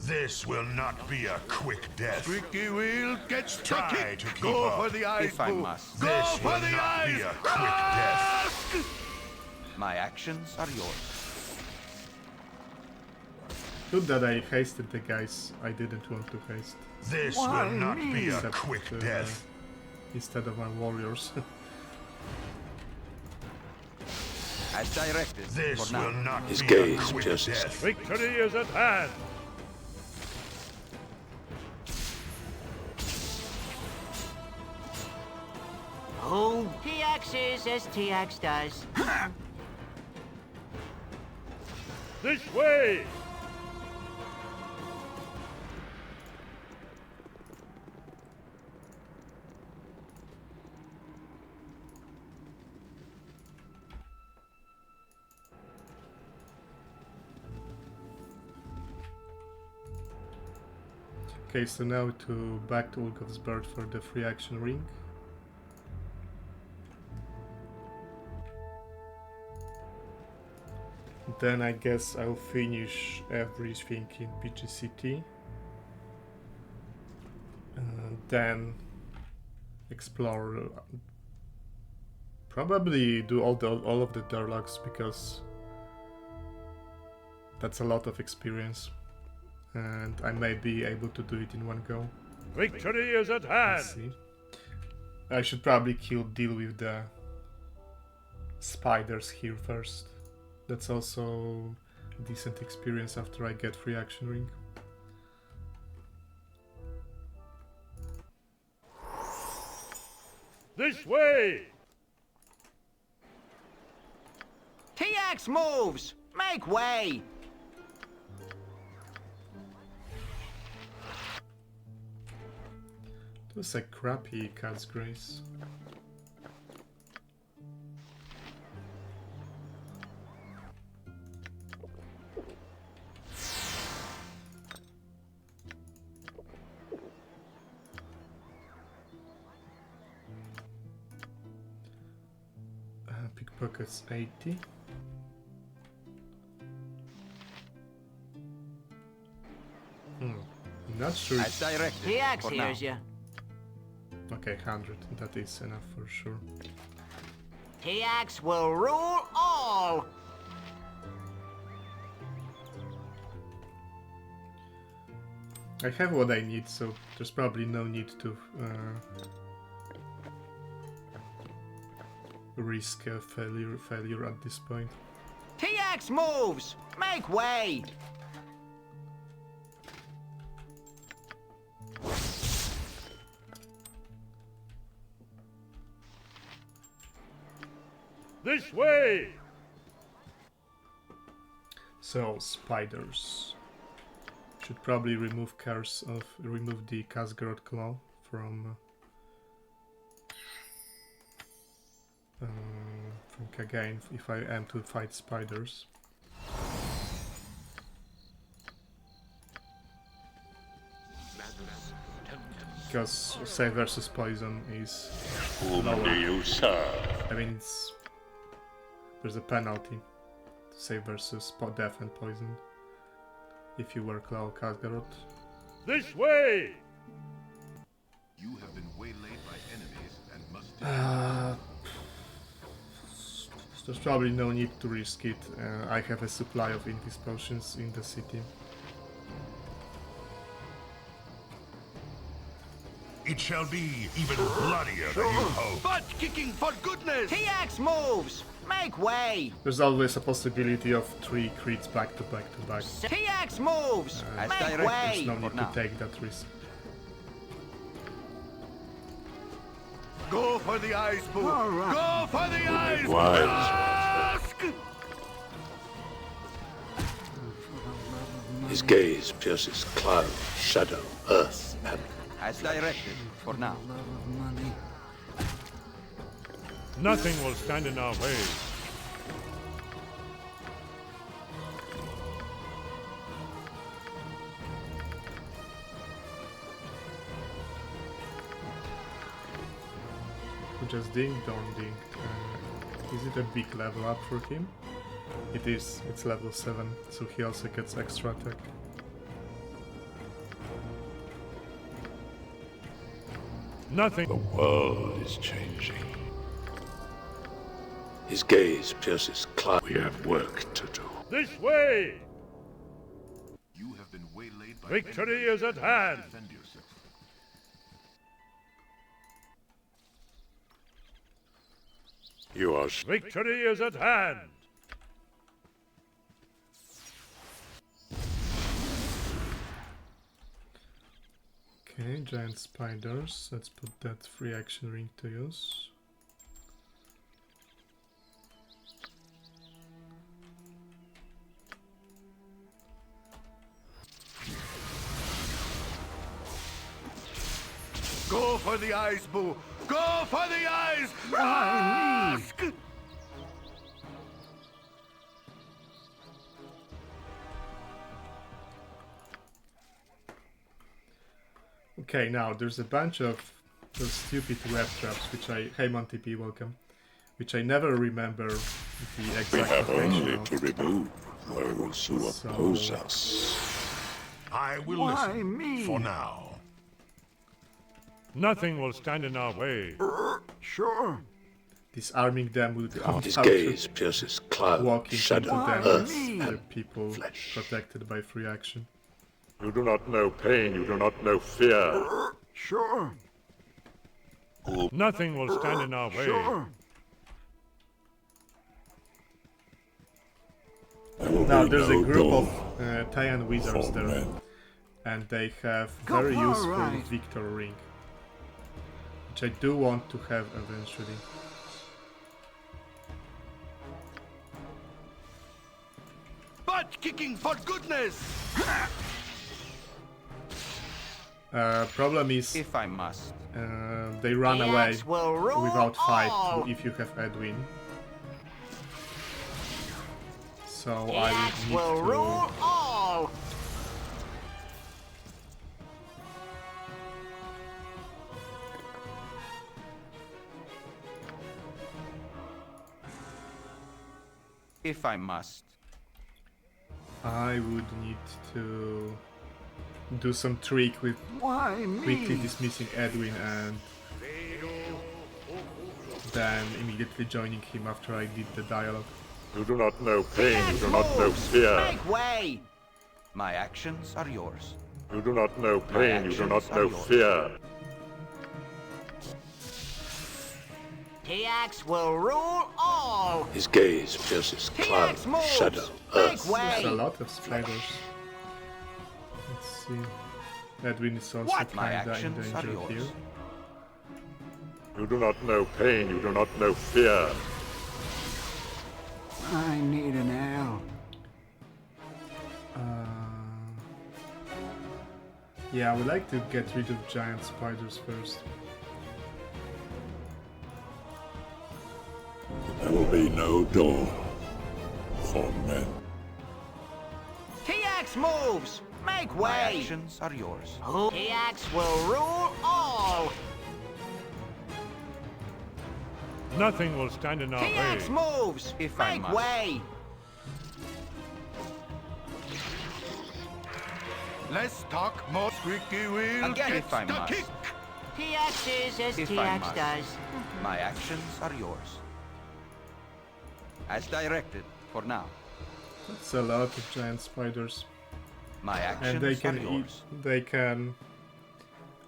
This will not be a quick death. Squeaky wheel gets Try tricky. to keep Go up. for the eyes, If I boo. must. Go This for will the not eyes. be a quick death. My actions are yours. Good that I hasted the guys I didn't want to haste. This will not be a Except, quick death. Instead of my warriors. As directed. This for now. will not His be a gaze quick just death. Victory is at hand! Oh, TX is as TX does. This way! Okay, so now back to Ulogoth's bird for the free action ring. Then I guess I'll finish everything in BG then explore. Probably do all of the Durlags because that's a lot of experience, and I may be able to do it in one go. Victory is at hand! Let's see. I should probably deal with the spiders here first. That's also a decent experience after I get free action ring. This way! TX moves! Make way! It was a crappy Cat's Grace. Pickpockets 80. Not sure. As directed. TX for now. hears you. Okay, 100. That is enough for sure. TX will rule all! I have what I need, so there's probably no need to risk a failure at this point. TX moves! Make way! This way! So, spiders. Should probably remove the Khazgarod Claw from Kagain if I am to fight spiders. Because save versus poison is Whom do you serve? I mean, there's a penalty to save versus death and poison if you were Khazgarod. This way! You have been waylaid by enemies and must There's probably no need to risk it. I have a supply of Invis potions in the city. It shall be even bloodier than you hope. Butt kicking for goodness! TX moves! Make way! There's always a possibility of 3 crits back to back to back. TX moves! As Make directed. way! There's no For need to now. take that risk. Go for the eyes, boo! Go for the eyes! Wise. Ask! His gaze pierces cloud, shadow, earth, and As directed, for now. Nothing will stand in our way. Who just ding Dorn dinged. Is it a big level up for him? It is. It's level 7, so he also gets extra attack. Nothing. The world is changing. His gaze pierces cloud. We have work to do. This way! You have been waylaid by Victory is at hand! Defend yourself. You are Victory is at hand! Okay, giant spiders. Let's put that free action ring to use. Go for the eyes, Boo! Go for the eyes! Okay, now there's a bunch of those stupid web traps, which hey Monty P, welcome, which I never remember the exact We have location only of. to remove those who oppose us. I will listen for now. Nothing will stand in our way. Sure. Disarming them will come His out gaze pierces cloud, walking shadow, into them earth, as the and people flesh. protected by free action. You do not know pain, you do not know fear. Sure. Nothing will stand in our way. Sure. Now there's a no group of dawn Taiyan wizards for there, men. and they have very useful right. Victor ring, which I do want to have eventually. Butt kicking for goodness! Problem is, If I must. they run The away axe will rule without fight all. if you have Edwin. So The I axe would will need rule all. If I must. I would need to do some trick with Why quickly me? dismissing Edwin and then immediately joining him after I did the dialogue. You do not know pain, you do not know fear. Make way. My actions are yours. You do not know pain, you do not actions are know yours. fear. The axe will rule all. His gaze pierces The cloud, axe moves. shadow, Make earth. There's a way. lot of spiders. Let's see. Edwin is also What? My kinda in actions are danger yours. here. You do not know pain, you do not know fear. I need an L. Yeah, I would like to get rid of giant spiders first. There will be no dawn for men. The axe moves. Make My way. actions are yours. The axe will rule all. Nothing will stand in our The way. axe moves. If I Make must. way. Let's talk more. Squeaky wheel Again, gets if I the must. kick. The axe is as If the I axe must. does. My actions are yours. As directed, for now. That's a lot of giant spiders. My actions And they are can yours. they can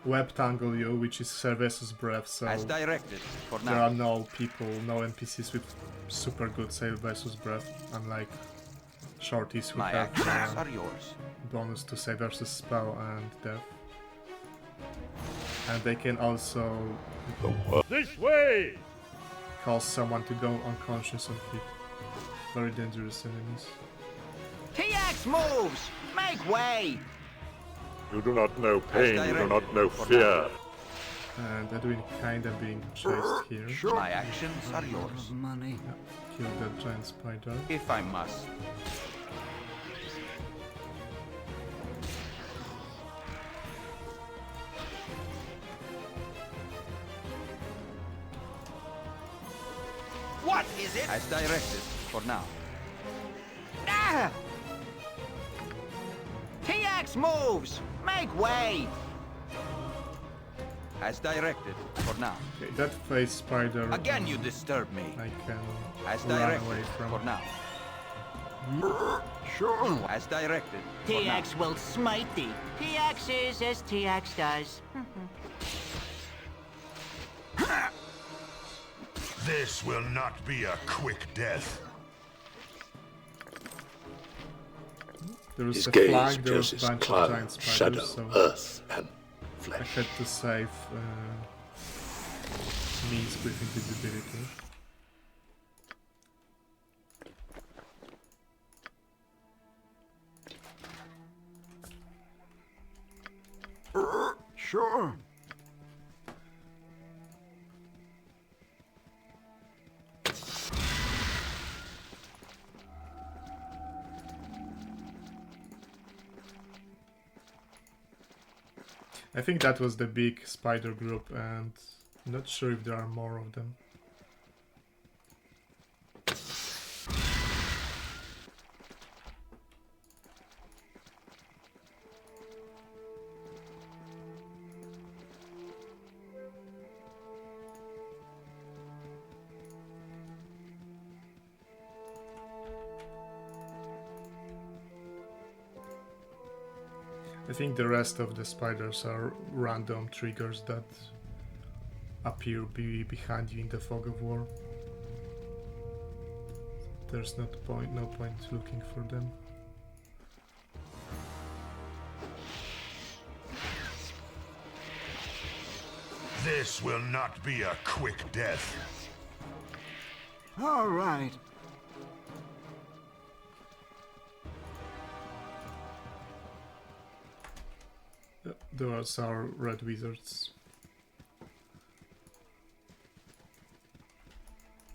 web tangle you, which is Cerberus' breath, so As directed, for there now. are no people, no NPCs with super good Cerberus' breath, unlike shorties who My have actions are yours. bonus to Cerberus' spell and death. And they can also This way! cause someone to go unconscious on hit. Very dangerous enemies. The axe moves. Make way. You do not know pain, you do not know fear. And Edwin kinda being chased here. My actions are yours. Money. Yeah, kill that giant spider. If I must. What is it? As directed, for now. Ah! T-Ax moves! Make way! As directed, for now. Okay, that face spider. Again you disturb me. I can As run directed, away from. for now. Sure. As directed, for now. T-Ax will smite thee. T-Ax is as T-Ax does. This will not be a quick death. There was His a gaze flag, there was a pierces bunch of cloud, giant spiders, shadow, so earth, and I flesh. had to save means with invisibility. Sure. I think that was the big spider group, and I'm not sure if there are more of them. I think the rest of the spiders are random triggers that appear behind you in the fog of war. There's no point looking for them. This will not be a quick death. All right. Those are red wizards.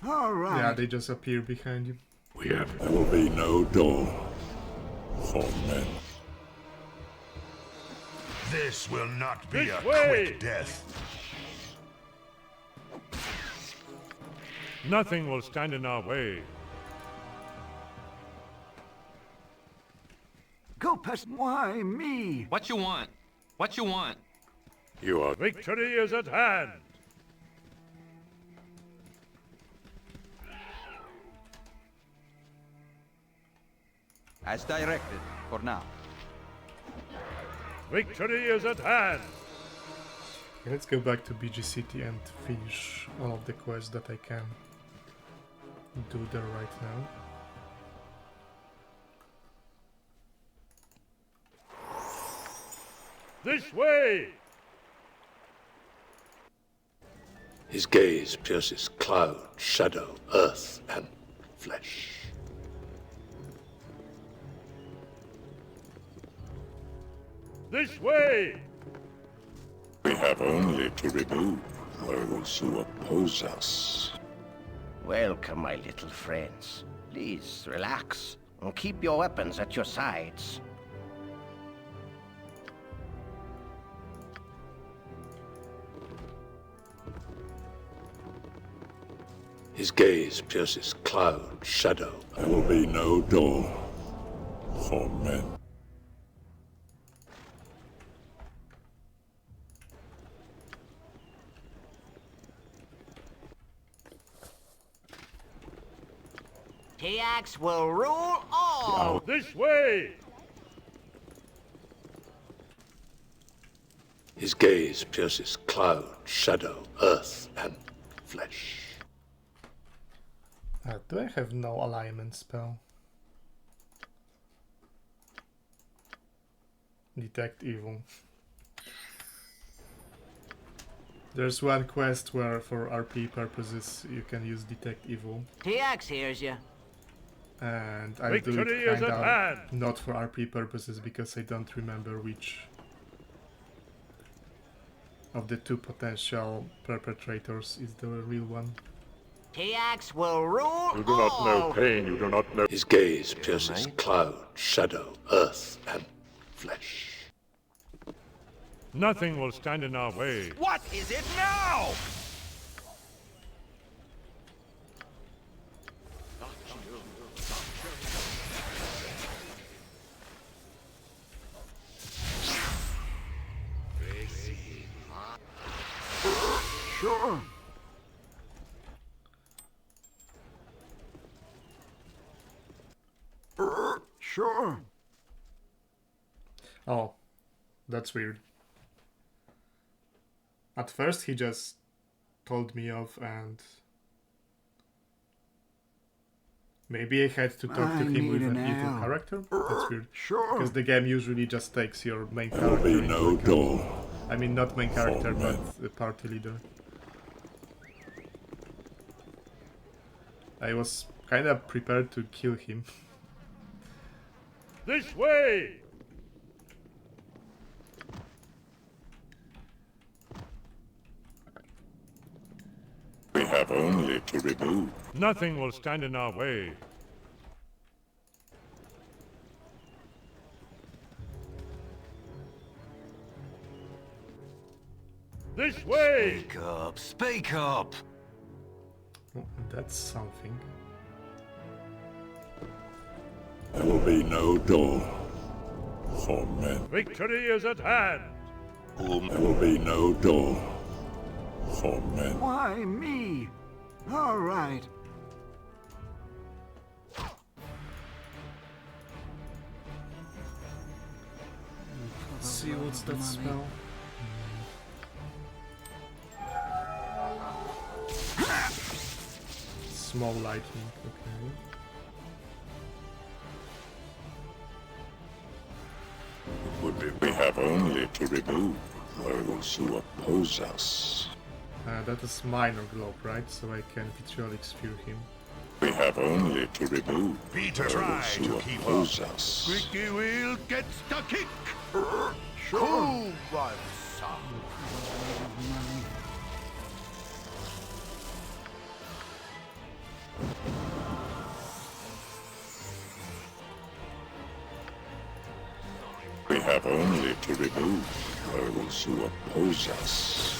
All right. Yeah, they just appear behind you. There will be no dawn for men. This will not be This a way! quick death. Nothing will stand in our way. Go past. Why me? What you want? What you want? You are Victory is at hand. As directed, for now. Victory is at hand. Let's go back to BG City and finish all of the quests that I can do there right now. This way! His gaze pierces cloud, shadow, earth, and flesh. This way! We have only to remove those who oppose us. Welcome, my little friends. Please, relax, and keep your weapons at your sides. His gaze pierces cloud, shadow. There will be no dawn for men. T-Ax will rule all! This way! His gaze pierces cloud, shadow, earth, and flesh. Do I have no alignment spell? Detect evil. There's one quest where for RP purposes you can use detect evil. T-Ax hears you. And I do it kinda not for RP purposes because I don't remember which of the two potential perpetrators is the real one. Tiax will rule You do not know pain, you do not know... His gaze pierces cloud, shadow, earth, and flesh. Nothing will stand in our way. What is it now? Sure. Sure. Oh, that's weird. At first he just told me off and maybe I had to talk to him with an evil character? That's weird. Sure. Because the game usually just takes your main There character. will be no Dorn. I mean, not main character, men. but the party leader. I was kind of prepared to kill him. This way! We have only to remove. Nothing will stand in our way. This way! Speak up, speak up! Oh, that's something. There will be no Dorn for men. Victory is at hand! There will be no Dorn for men. Why me? All right. Let's see what's that spell. Small lightning, okay. We have only to remove those who oppose us. That is minor globe, right? So I can vitriolic spear him. We have only to remove Peter, those try who to keep oppose up. us. Squeaky wheel gets the kick. Cool, one son. We have only to remove those who oppose us.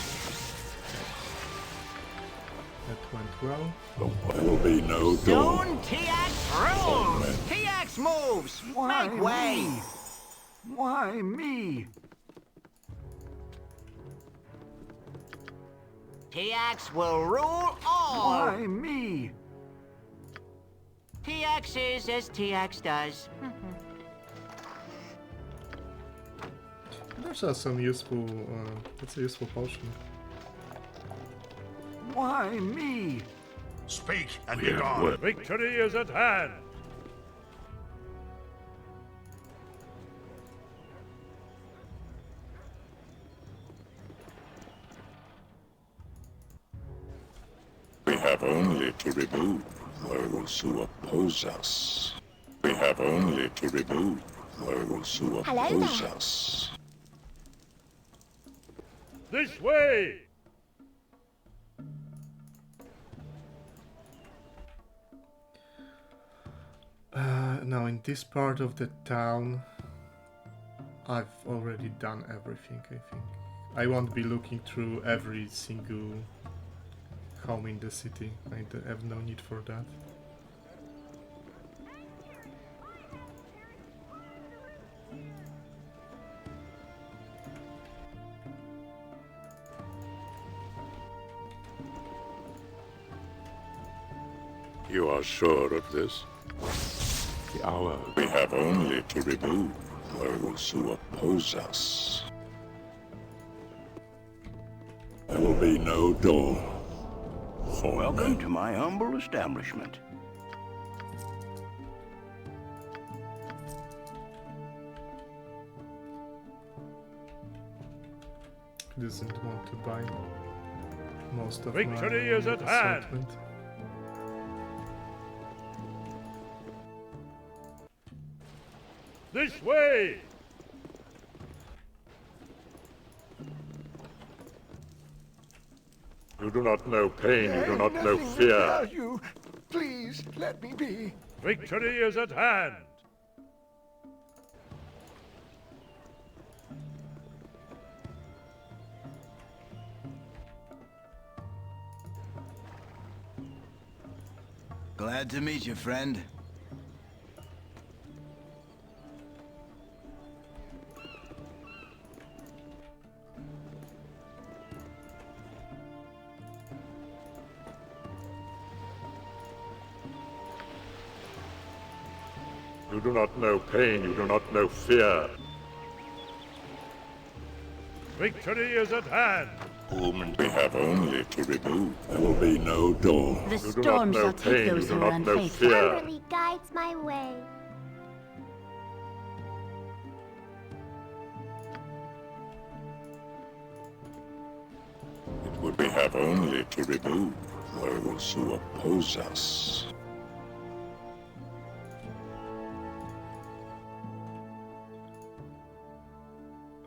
That went well. There will be no Dorn. Don't Tiax rules! Tiax moves! Why Make way! me? Why me? Tiax will rule all! Why me? Tiax is as Tiax does. There's some useful, that's a useful potion. Why me? Speak and be gone. Victory is at hand! We have only to remove those who oppose us. We have only to remove those who oppose us. This way! Now in this part of the town, I've already done everything, I think. I won't be looking through every single home in the city. I have no need for that. You are sure of this? The hour. We have only to remove those who oppose us. There will be no Dorn for Welcome men. to my humble establishment. Doesn't want to buy most of Victory my is at hand. assortment. This way! You do not know pain, you do not know Nothing will fear. tell you. Please, let me be. Victory is at hand! Glad to meet you, friend. You do not know pain, you do not know fear. Victory is at hand! We have only to remove. There will be no door. The You do not storm know shall take pain, you those do who are not know unfaithful. fear. Kimberly guides my way. It would we have only to remove those who oppose us.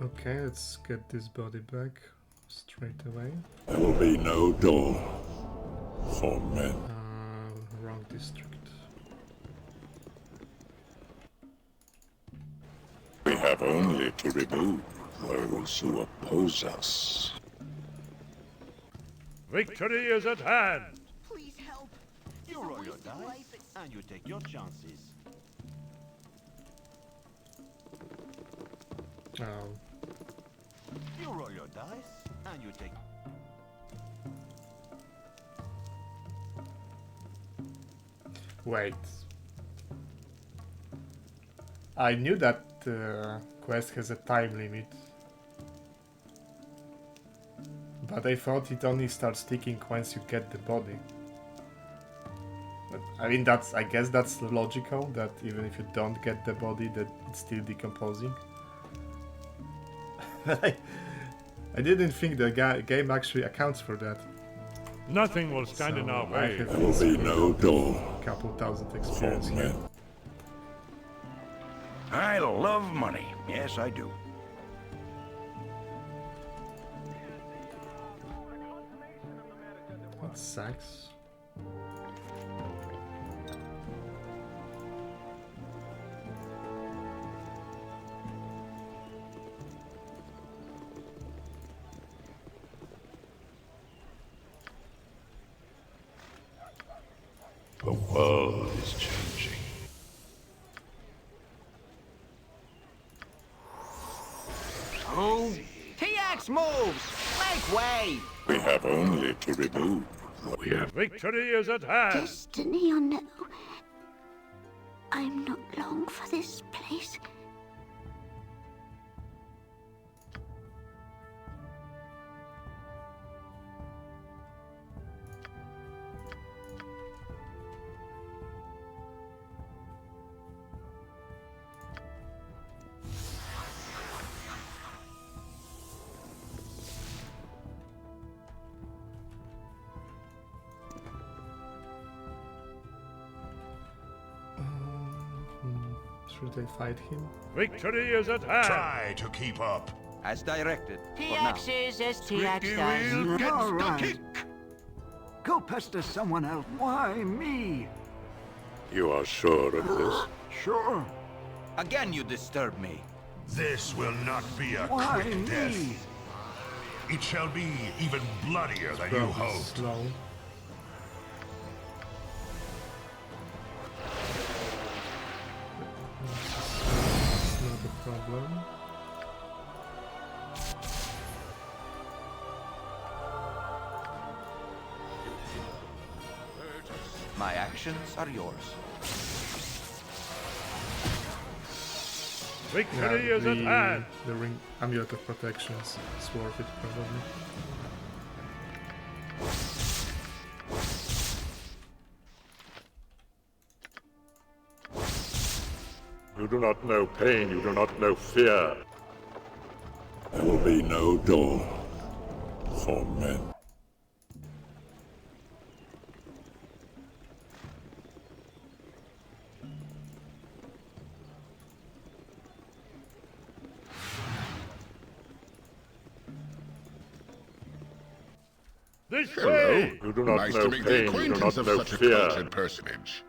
Okay, let's get this body back straight away. There will be no door for men. Wrong district. We have only to remove those who oppose us. Victory is at hand! Please help. You roll your dice, and you take your chances. You roll your dice, and you take... Wait. I knew that quest has a time limit. But I thought it only starts ticking once you get the body. But I mean, I guess that's logical, that even if you don't get the body, that it's still decomposing. I didn't think the game actually accounts for that. Nothing will stand in our way. There will be no door. A couple thousand experience for here. men. I love money. Yes, I do. That sucks. The world is changing. Oh, TX moves! Make way! We have only to remove. We have Victory is at hand! Destiny or no, I'm not long for this place. Should I fight him? Victory is at hand! Try to keep up. As directed. TX is as TX Squeaky does. wheel gets All the right. kick. Go pester someone else. Why me? You are sure of this? Sure. Again you disturb me. This will not be a Why quick me? death. It shall be even bloodier than you Probably hoped. slow. It's not a problem. My actions are yours. Victory is at hand! The ring amulet of protections is worth it probably. You do not know pain, you do not know fear. There will be no door for men. This Hello. way! You do not Nice know to make the pain, you do acquaintance not of know such a fear. cultured personage.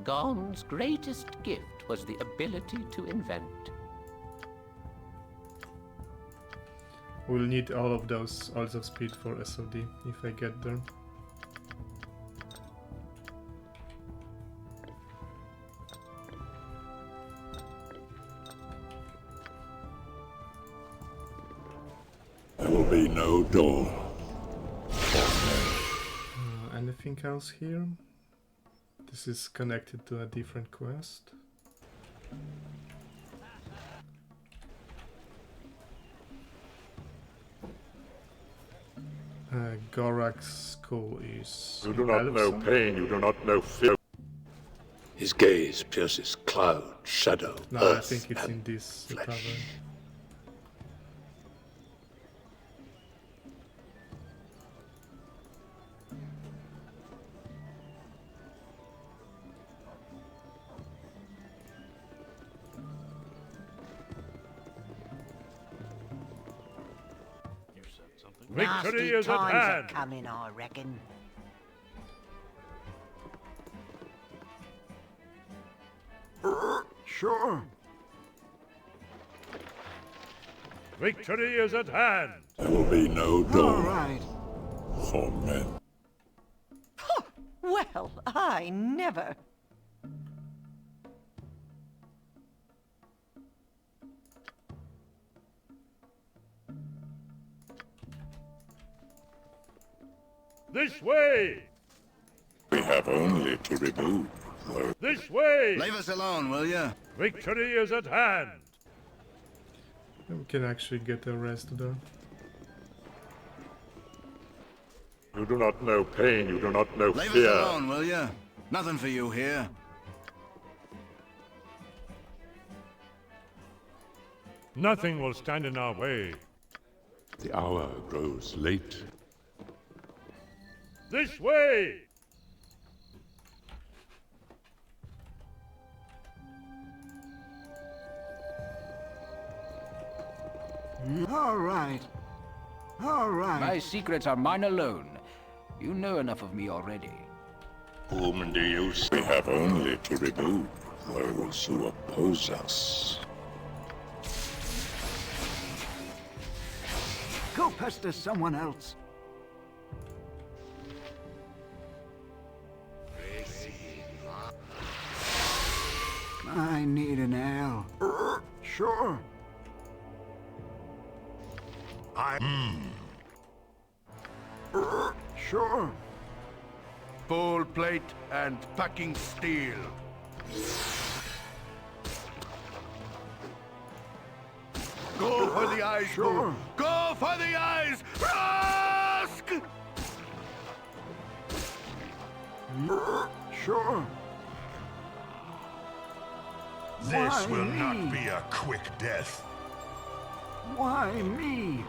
Gorn's greatest gift was the ability to invent. We'll need all of those odds of speed for SOD if I get there. There will be no Dorn. Anything else here? This is connected to a different quest. Gorak's skull is... You do not know pain, you do not know fear. His gaze pierces cloud, shadow, No, earth, I think it's in and this flesh. tavern. Victory Nasty is at times hand. are coming, I reckon. Sure. Victory is at hand. There will be no Dorn All right. for men. Well, I never. This way! We have only to remove those. This way! Leave us alone, will you? Victory is at hand. We can actually get a rest there. You do not know pain, you do not know Leave fear. us alone, will you? Nothing for you here. Nothing will stand in our way. The hour grows late. This way! All right. All right. My secrets are mine alone. You know enough of me already. Whom do you see? We have only to remove those who oppose us. Go pester someone else. I need an ale. Sure. Sure. Full plate and packing steel. Go for the eyes, Sure. Go for the eyes! Rask! Sure. This Why will me? not be a quick death. Why me?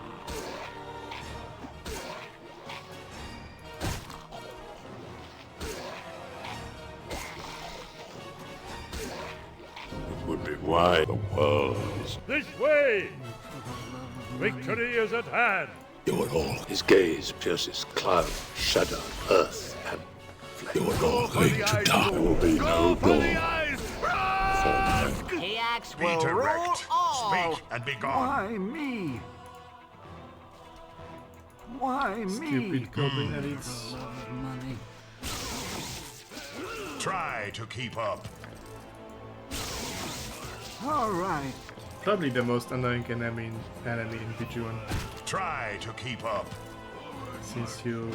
It would be why the world is. This way! Victory is at hand. You are all. His gaze pierces cloud, shadow, earth, and flesh. You are all going to die. There will be no For Dorn the eyes! for men. The axe Be will rule direct. all. Speak and be gone. Why me? Why me? Stupid goblin elites. Money. Try to keep up. All right. Probably the most annoying enemy in BG1, Try to keep up. since you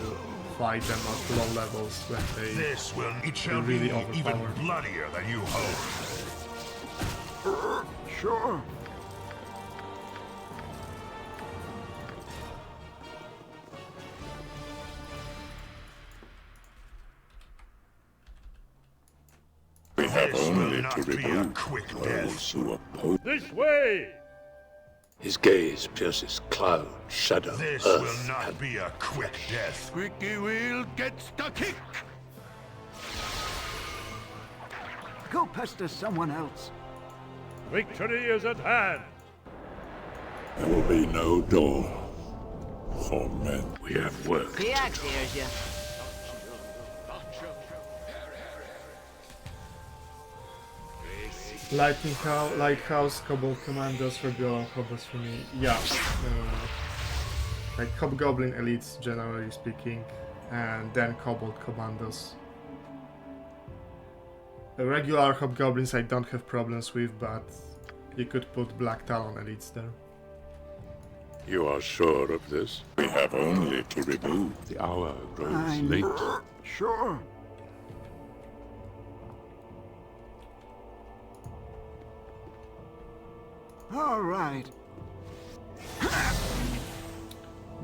fight them at low levels when they This will. It shall really be even overpowered. bloodier than you hope. Sure. We have This will only to not be a remove quick those death. who oppose. This way! His gaze pierces cloud, shadow, This earth, will not and be a quick death. Squeaky wheel gets the kick! Go pester someone else. Victory is at hand. There will be no Dorn. For men, we have work. Tiax hears you. Lighthouse, Kobold Commandos, regular hobos for me. Yeah. Like Hobgoblin elites, generally speaking, and then Kobold Commandos. The regular Hobgoblins I don't have problems with, but you could put Black Talon elites there. You are sure of this? We have only to remove. The hour grows late. Sure. All right.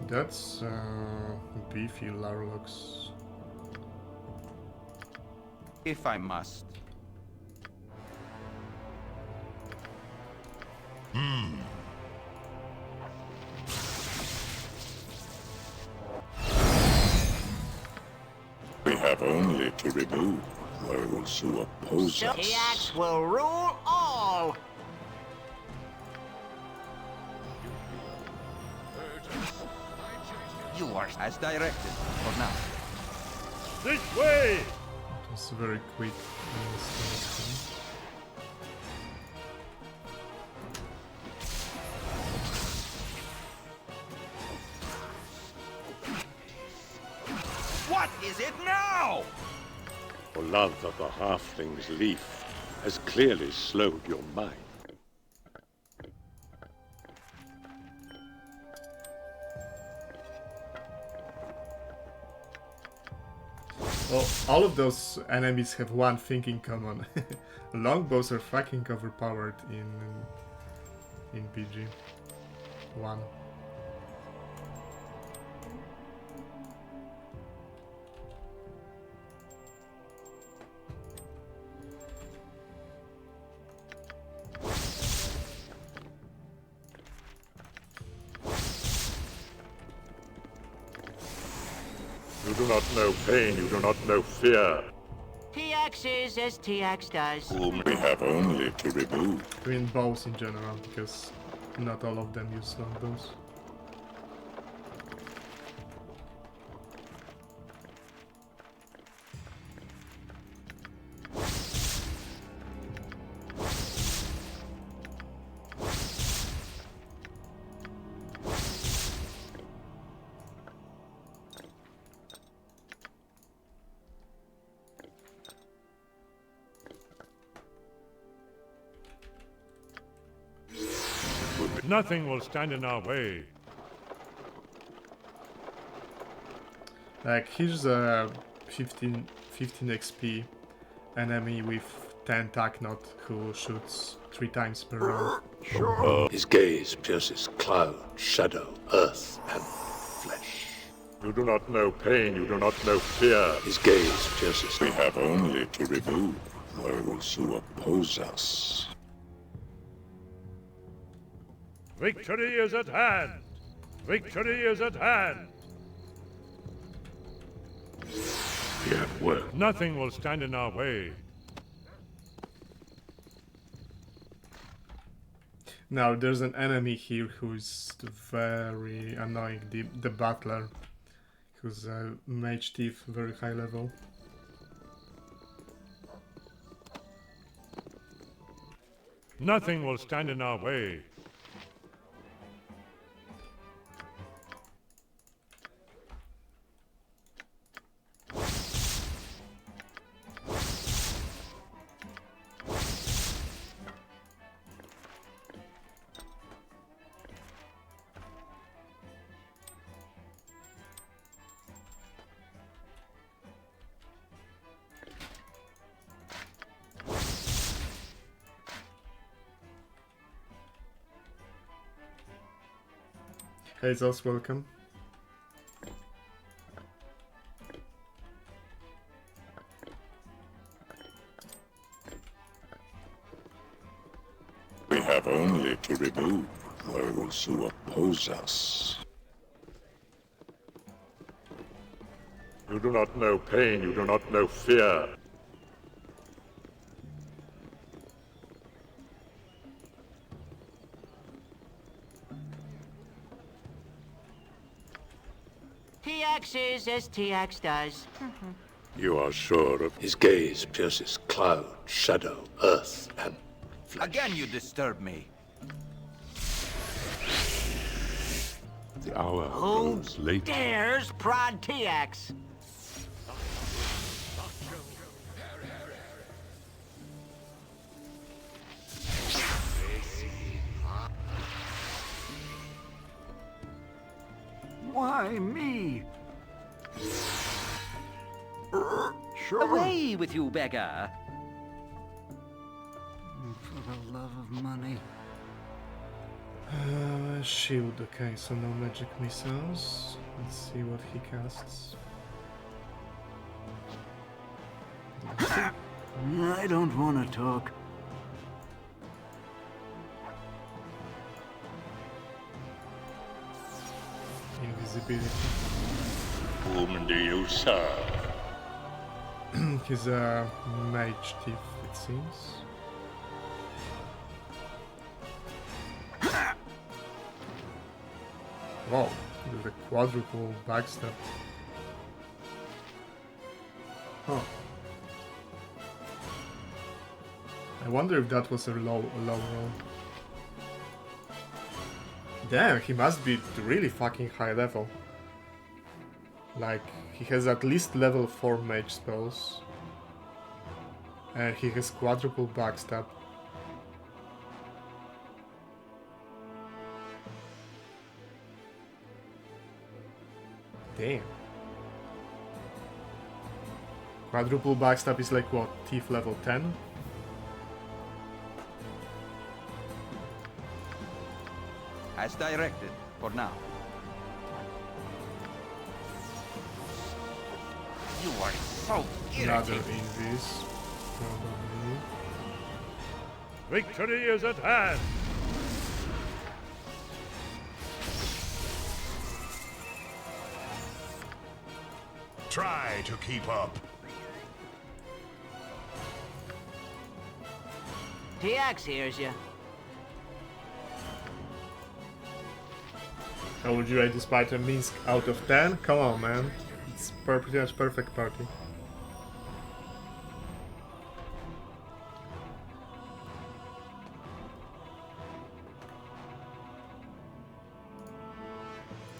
That's beefy Larlox. If I must. We have only to remove those who oppose us. Tiax will rule all. You are as directed for now. This way! It was very quick. What is it now? For love of the halfling's leaf has clearly slowed your mind. Well, all of those enemies have one thing in common. Longbows are fucking overpowered in BG1. You do not know pain, you do not know fear. Tiax is as Tiax does. We have only to remove. I mean bows in general, because not all of them use longbows. Nothing will stand in our way. Like, here's a 15 XP enemy with 10 Tacknot who shoots 3 times per round. His gaze pierces cloud, shadow, earth, and flesh. You do not know pain, you do not know fear. His gaze pierces. We have only to remove those who oppose us. Victory is at hand! Victory is at hand! We have work. Nothing will stand in our way. Now, there's an enemy here who's very annoying, the Butler, who's a Mage Thief, very high level. Nothing will stand in our way. Hey Zos, welcome. We have only to remove those who oppose us. You do not know pain, you do not know fear. TX is as TX does. You are sure of his gaze pierces cloud, shadow, earth, and flesh. Again you disturb me. The hour Who grows late. dares prod TX? Why me? Sure. Away with you, beggar! For the love of money. Shield, okay, so no magic missiles. Let's see what he casts. I don't want to talk. Invisibility. Whom do you serve? He's a mage thief, it seems. Wow, with a quadruple backstab. Huh. I wonder if that was a low roll. Damn, he must be really fucking high level. Like, he has at least level 4 mage spells. And he has quadruple backstab. Damn. Quadruple backstab is like what? Thief level 10? As directed, for now. You are so Another irritating. invis, probably. Victory is at hand! Try to keep up. TX hears you. How would you rate this Spider Minsk out of 10? Come on, man. It's pretty much perfect party.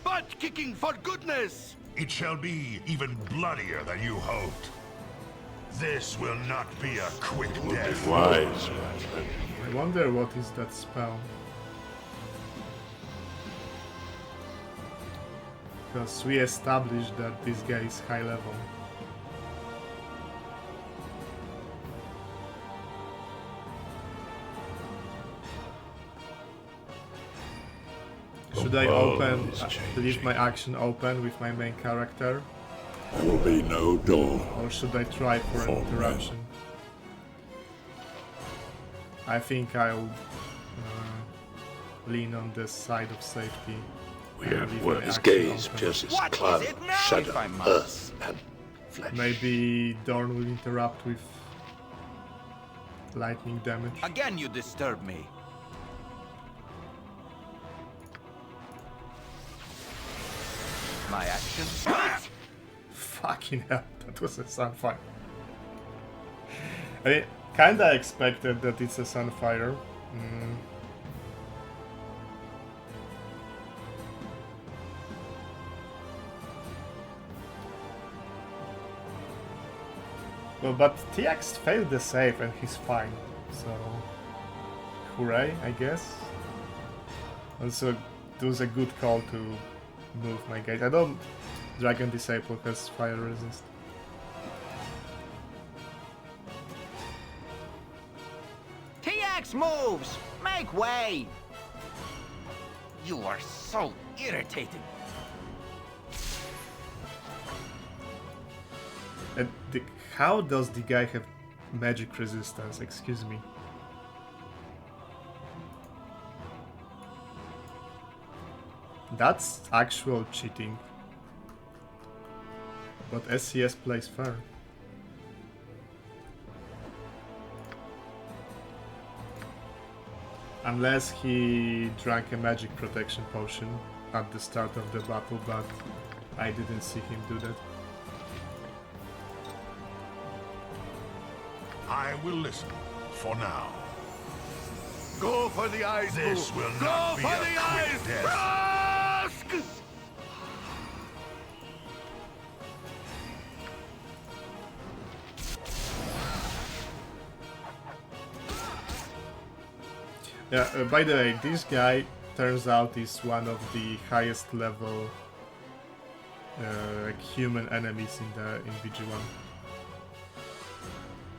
Butt kicking for goodness! It shall be even bloodier than you hoped. This will not be a quick death. Wise, my friend. I wonder what is that spell. Because we established that this guy is high level. Should I open, leave my action open with my main character? There will be no door. Or should I try for an interruption? I think I'll lean on the side of safety. Where his gaze pierces cloud, shadow, earth, and flesh. Maybe Dorn will interrupt with lightning damage. Again you disturb me. My action? Fucking hell, that was a sunfire. I mean, kinda expected that it's a sunfire. Well, but TX failed the save and he's fine, so hooray, I guess. Also, it was a good call to move my guys. I don't Dragon Disciple has fire resist. TX moves! Make way! You are so irritating. And how does the guy have magic resistance? Excuse me. That's actual cheating. But SCS plays fair. Unless he drank a magic protection potion at the start of the battle, but I didn't see him do that. I will listen for now. Go for the eyes, This boo. will Go not be for a the quick eyes, death. Brask! Yeah, by the way, this guy turns out is one of the highest level human enemies in BG1.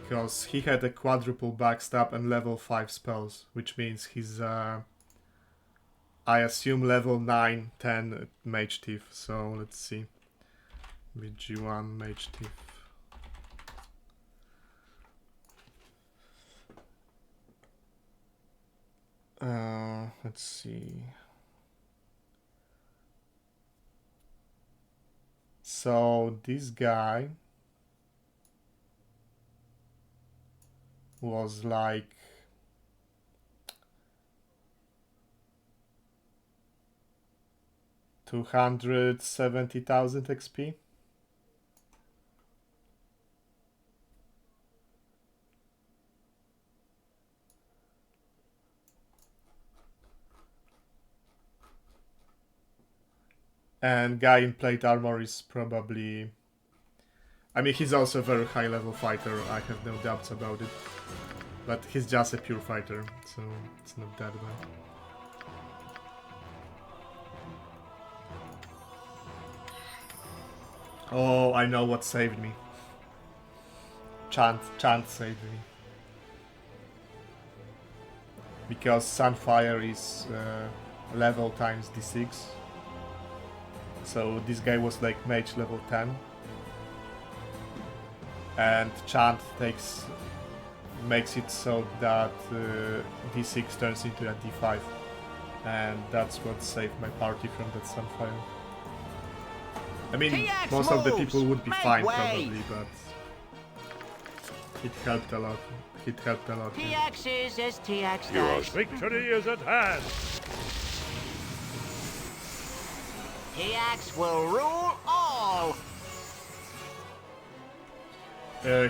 Because he had a quadruple backstab and level 5 spells, which means he's I assume level 9, 10 Mage Thief. So let's see. BG1 Mage Thief. Let's see. So this guy was like 270,000 XP. And guy in plate armor is probably... I mean, he's also a very high level fighter, I have no doubts about it. But he's just a pure fighter, so it's not that bad. Oh, I know what saved me. Chant saved me. Because Sunfire is level times d6. So this guy was like mage level 10. And Chant makes it so that d6 turns into a d5. And that's what saved my party from that Sunfire. I mean, most of the people would be fine probably, but it helped a lot. It helped a lot. TX is as TX Your does. victory is at hand. TX will rule all.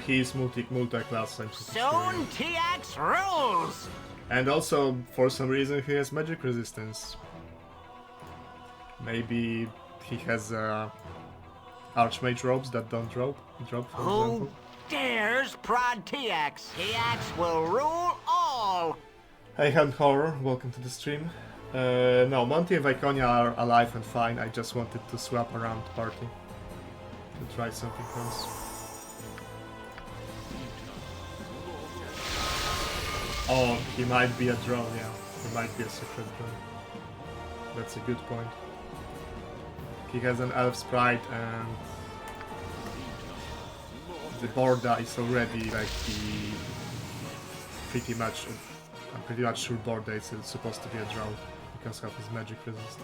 He's multi-class. I'm pretty sure. Soon TX rules. And also, for some reason, he has magic resistance. Maybe he has Archmage robes that don't drop, for example. Who dares prod TX? TX will rule all. Hey Hand Horror, welcome to the stream. No, Monty and Viconia are alive and fine. I just wanted to swap around the party. To try something else. Oh, he might be a drone, yeah. He might be a secret drone. That's a good point. He has an elf sprite and the border is already like the pretty much I'm pretty much sure border is supposed to be a drone because of his magic resist.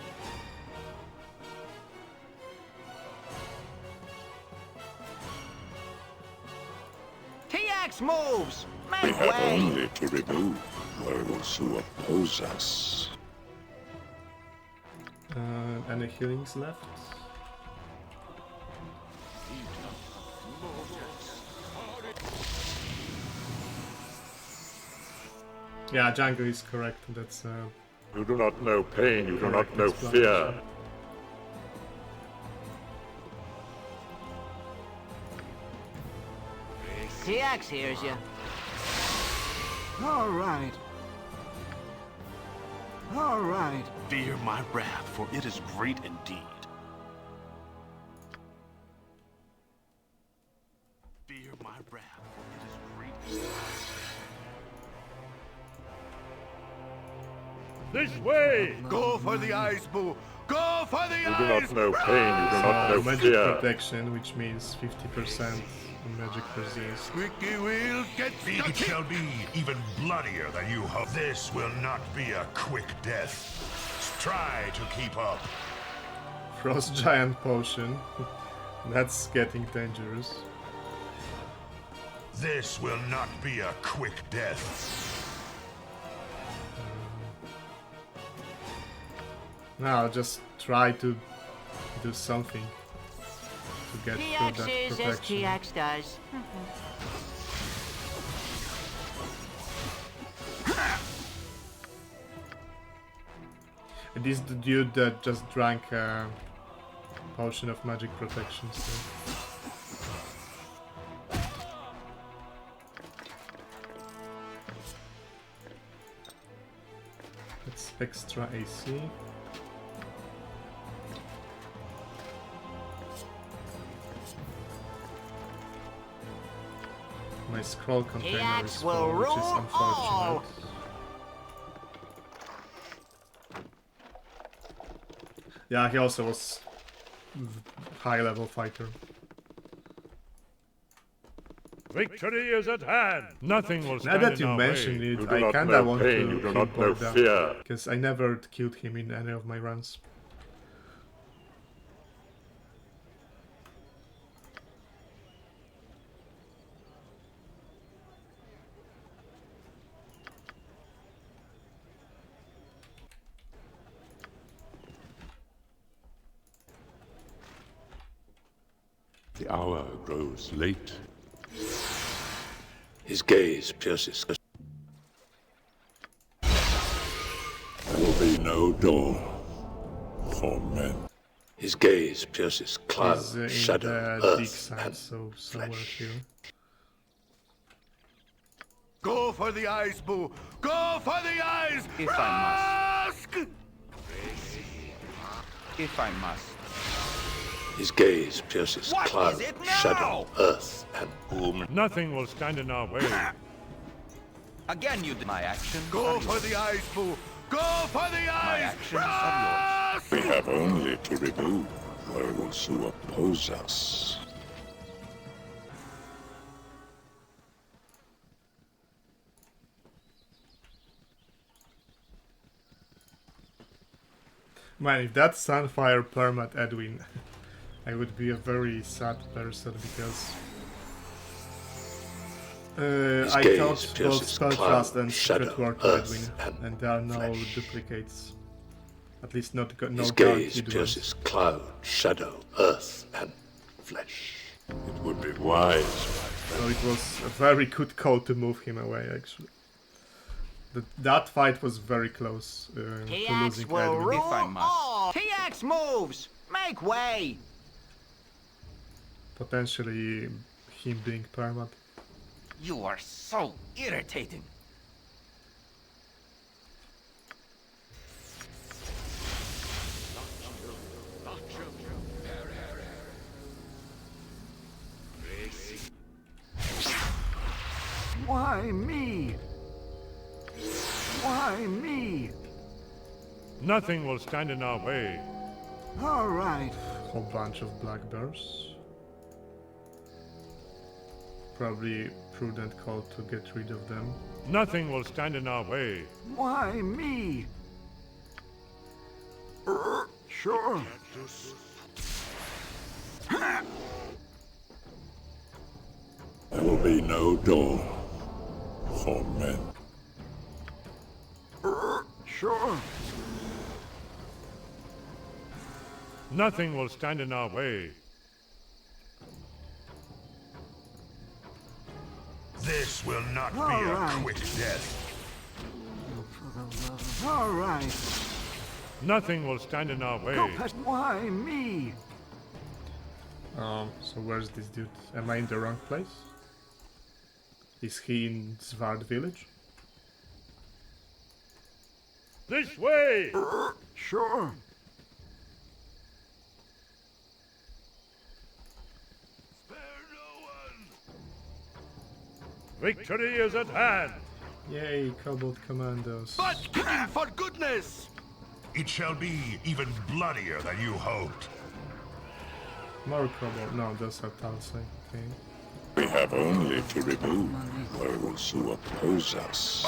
TX moves. We Make have way. only to remove those who oppose us. Any healings left? Yeah, Django is correct. That's You do not know pain, you do not know fear. TX hears you. All right. All right. Fear my wrath, for it is great indeed. Fear my wrath, for it is great indeed. This way! Go for the eyes, boo! Go for the You eyes! do not know pain, you do not know magic fear. protection, which means 50% magic resist. Squeaky wheel gets It shall be even bloodier than you hope. This will not be a quick death. Try to keep up. Frost Giant Potion. That's getting dangerous. This will not be a quick death. Now I'll just try to do something. get through TX that is as protection. TX does. It is the dude that just drank a potion of magic protection, so... It's extra AC. My scroll container is full, which is unfortunate. Yeah, he also was high level fighter. Victory is at hand. Nothing will Now stand that in you our mention way. it, I kinda want to You do kill not know Baldur, fear. because I never killed him in any of my runs. The hour grows late. His gaze pierces. There will be no dawn for men. His gaze pierces cloud, He's in shadow, the dig earth, side, and so somewhere here. Go for the eyes, Boo! Go for the eyes! If I must! If I must. his gaze pierces What cloud, is it now? shadow, earth, and womb. Nothing will stand in our way. Again, you did my action. Go for the eyes, Boo! Go for the My eyes! actions are yours. We have only to remove those who oppose us. Man, if that's Sunfire permat Edwin, I would be a very sad person because I gaze taught both pierces Spellcraft cloud, and shadow, Secret War to earth, Edwin, and there are no duplicates. At least not no His gaze guaranteed ones. pierces cloud, shadow, earth, and flesh. It would be wise. So it was a very good call to move him away, actually. That fight was very close to TX losing will Edwin. rule all. TX moves. Make way. Potentially him being permat. You are so irritating. Why me? Why me? Nothing will stand in our way. All right. Whole bunch of black bears. Probably prudent call to get rid of them. Nothing will stand in our way. Why me? Sure. There will be no dawn for men. Sure. Nothing will stand in our way. This will not be All a right. quick death. All right. Nothing will stand in our way. Go past. Why me? So where's this dude? Am I in the wrong place? Is he in Svard village? This way! Sure. Victory is at hand. Yay, Kobold Commandos. Butt kicking for goodness! It shall be even bloodier than you hoped. More Kobold. No, those are Talsai. Okay. We have only to remove those who oppose us.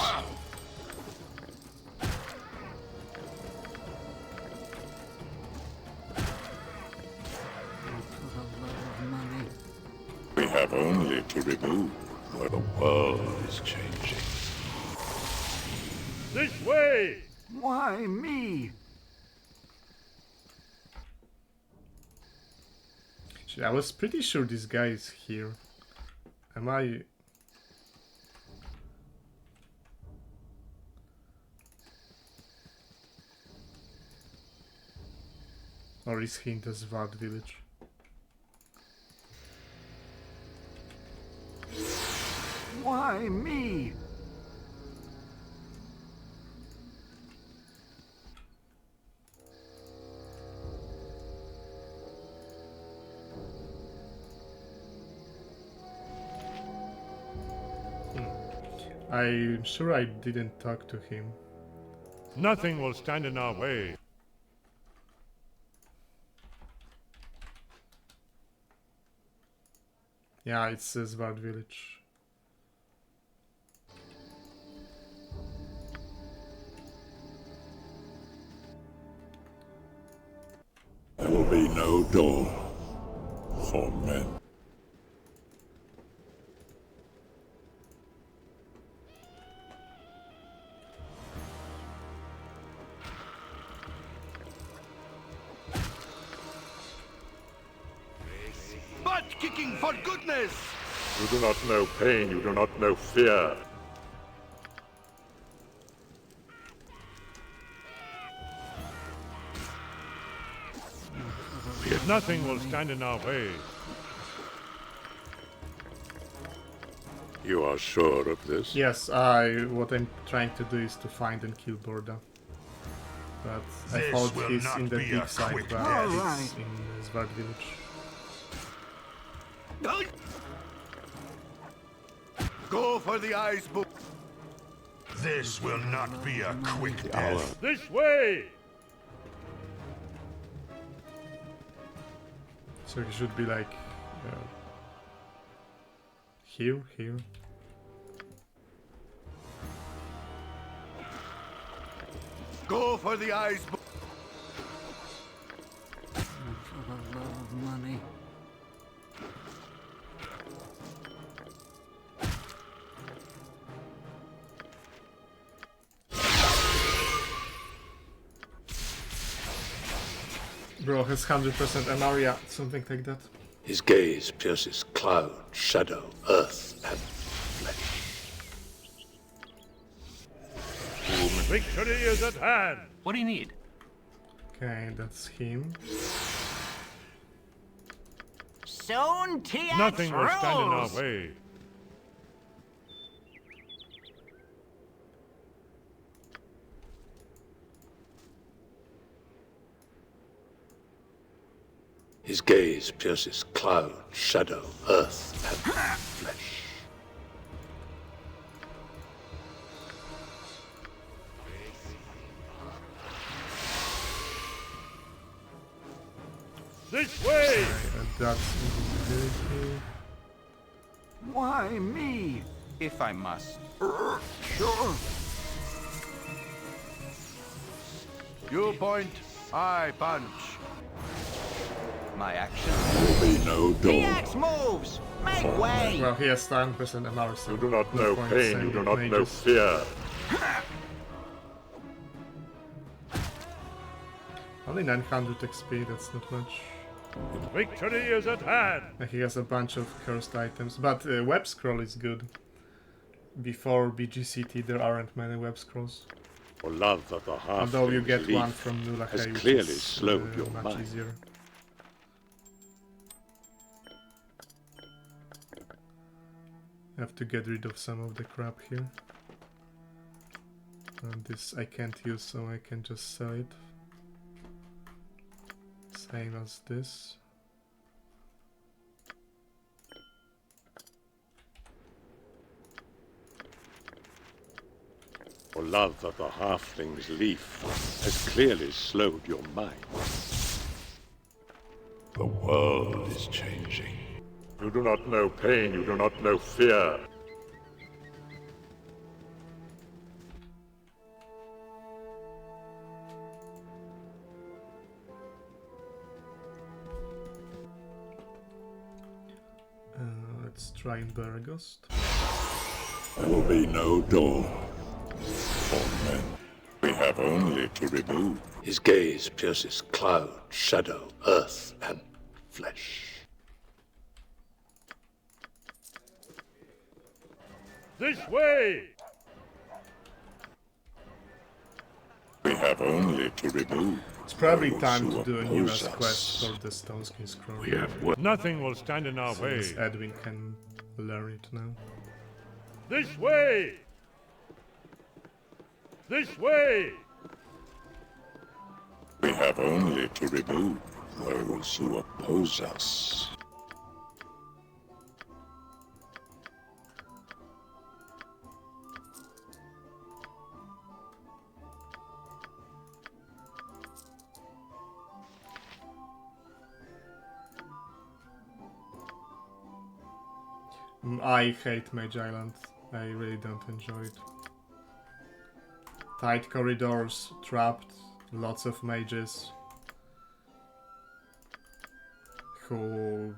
We have only to remove where the world is changing. This way! Why me? I was pretty sure this guy is here. Am I... Or is he in the Svard village? Why me? I'm sure I didn't talk to him. Nothing will stand in our way. Yeah, it's a Svard village. There will be no dawn for men. Butt kicking for goodness! You do not know pain, you do not know fear. Nothing will stand in our way. You are sure of this? Yes, what I'm trying to do is to find and kill Baldur. But I thought he's in the deep side, but he's in Svard village. Go for the eyes, boo. This will not be a quick death. This way! So he should be like here. Go for the eyes, boo. For the love of money. Bro has 100% MR, yeah, something like that. His gaze pierces cloud, shadow, earth, and flesh. Victory is at hand! What do you need? Okay, that's him. Soon TX Nothing will stand in our rules. way. His gaze pierces cloud, shadow, earth, and flesh. This way! Why me? If I must. Sure. You point, I punch. My action. There will be no dawn. TX moves! Make way! Well, he has 10% MR, so You do not no know point pain, saying you do it not may know just- fear. Only 900 XP, that's not much. Victory is at hand! He has a bunch of cursed items, but web scroll is good. Before BGCT there aren't many web scrolls. For love of the half Although you get one from has Durlag, which clearly is slowed your much mind. easier. I have to get rid of some of the crap here. And this I can't use, so I can just sell it. Same as this. For love of the halfling's leaf has clearly slowed your mind. The world is changing. You do not know pain, you do not know fear. Let's try in Bergost. There will be no dawn for men. We have only to remove. His gaze pierces cloud, shadow, earth, and flesh. This way! We have only to remove. It's probably those time who to do a oppose newest us. quest for the Stoneskin Scroll. We have Nothing will stand in our way. Since Edwin can learn it now. This way! This way! We have only to remove those who oppose us. I hate Mage Island. I really don't enjoy it. Tight corridors, trapped, lots of mages who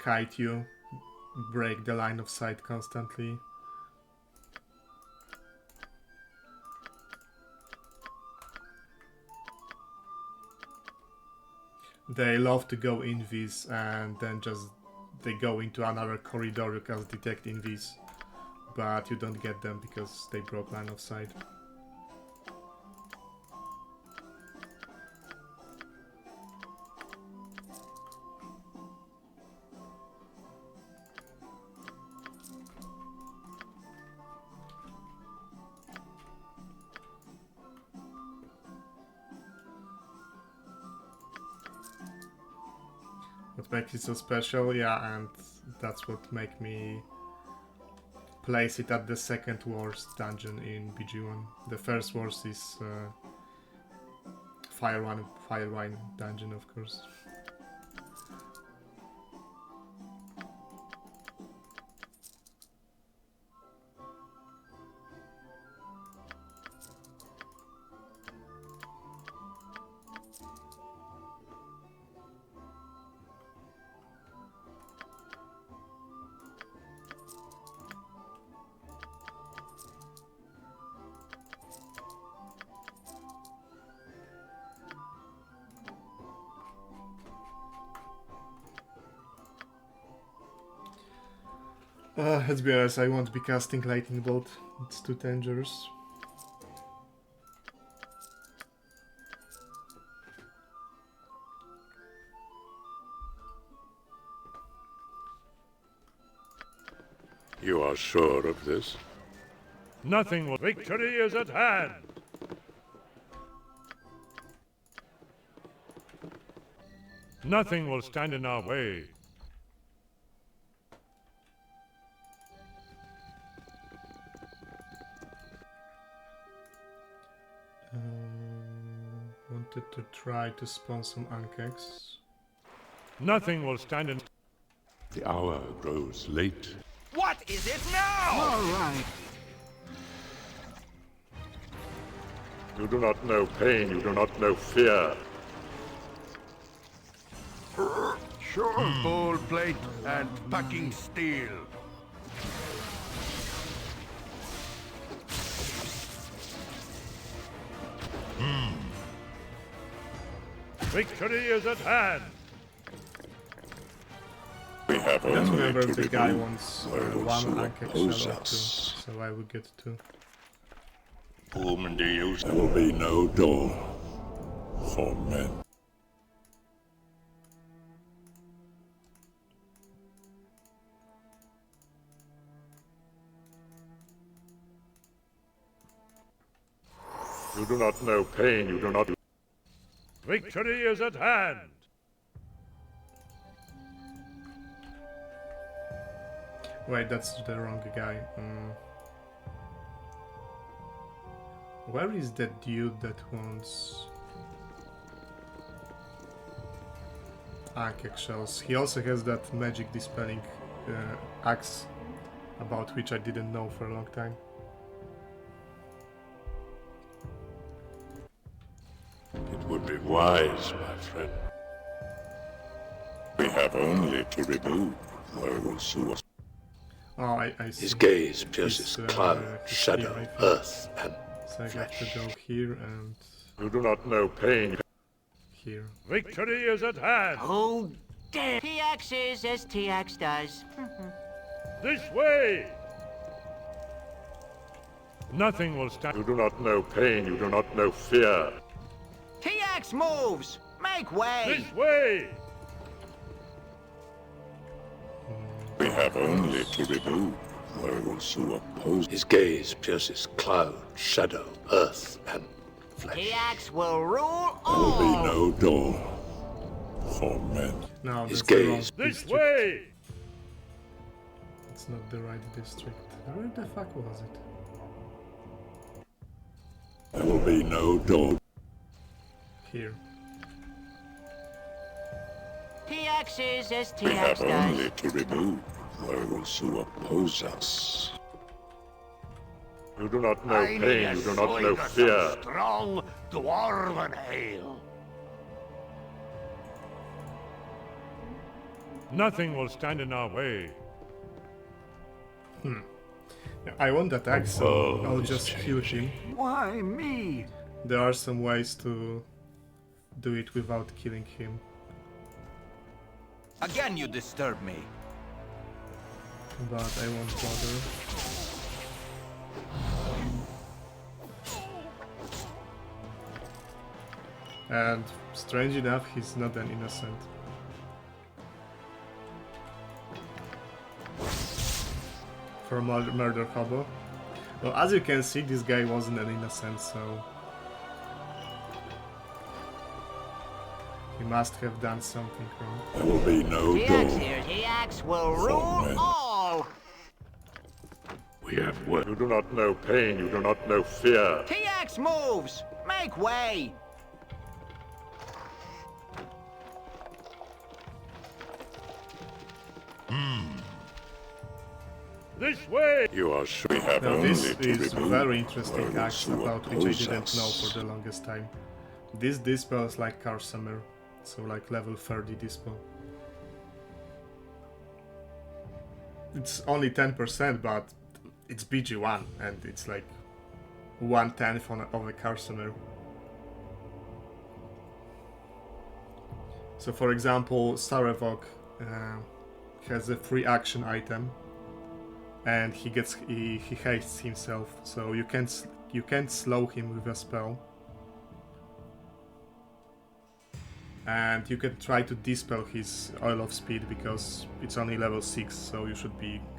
kite you, break the line of sight constantly. They love to go invis and then just they go into another corridor. You can detect invis, but you don't get them because they broke line of sight. What makes it so special, yeah, and that's what make me place it at the second worst dungeon in BG1. The first worst is Fire Wine dungeon, of course. Let's be honest, I won't be casting Lightning Bolt. It's too dangerous. You are sure of this? Nothing will. Victory is at hand! Nothing will stand in our way. Wanted to try to spawn some Ankex. Nothing will stand in... The hour grows late. What is it now? All right. You do not know pain, you do not know fear. Sure, bowl plate and packing steel. Victory is at hand! We have I don't only remember to if the guy remove wants those one who Ankex oppose shell or two, us. so I will get two. Whom do you... There will be no door for men. You do not know pain, you do not... Victory is at hand! Wait, that's the wrong guy. Where is that dude that wants Ankex shells? He also has that magic dispelling axe, about which I didn't know for a long time. It would be wise, my friend. We have only to remove those who are... Oh, I see. His gaze pierces He's, cloud, he's shadow, here, I think. earth, and So I got to go here and You do not know pain. here. Victory is at hand! Oh, damn! TX is as TX does. This way! Nothing will stand. You do not know pain, you do not know fear. TX moves! Make way! This way! We have only to remove those who oppose. His gaze pierces cloud, shadow, earth, and flesh. TX will rule There will be all! no Dorn for men. No, His that's the wrong gaze. This district. way! It's not the right district. Where the fuck was it? There will be no Dorn. Here. TX is as We have TX only does. to remove those who oppose us. You do not know pain, you do not know fear. Strong dwarven ale. Nothing will stand in our way. I want that axe, so I'll just kill him. Why me? There are some ways to do it without killing him. Again, you disturb me. But I won't bother. And strange enough, he's not an innocent. For murder hobo. Well, as you can see, this guy wasn't an innocent, so he must have done something wrong. There will be no TX Dorn. here, TX will For rule men. all! We have work. You do not know pain, you do not know fear. TX moves! Make way! This way! You are sure. We have Now only this to is remove very interesting those axe who about which I oppose didn't know us. for the longest time. This dispels like Carsamer, so like level 30 dispel. It's only 10%, but it's BG1 and it's like 1/10 of a Carsamer. So for example, Starevok has a free action item, and he hastes himself, so you can't slow him with a spell. And you can try to dispel his Oil of Speed because it's only level 6, so you should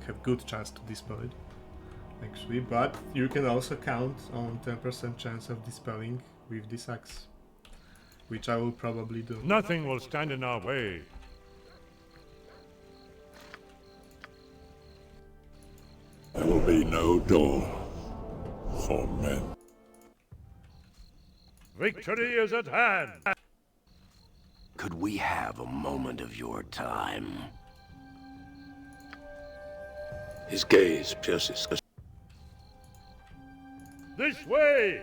have good chance to dispel it, actually. But you can also count on 10% chance of dispelling with this axe, which I will probably do. Nothing will stand in our way. There will be no Dorn for men. Victory is at hand. Could we have a moment of your time? His gaze pierces. This way!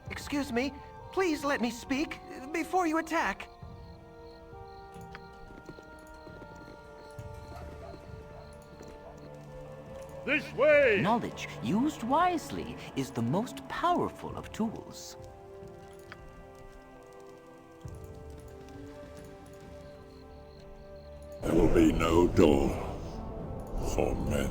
Excuse me, please let me speak before you attack. This way! Knowledge, used wisely, is the most powerful of tools. There will be no Dorn for men.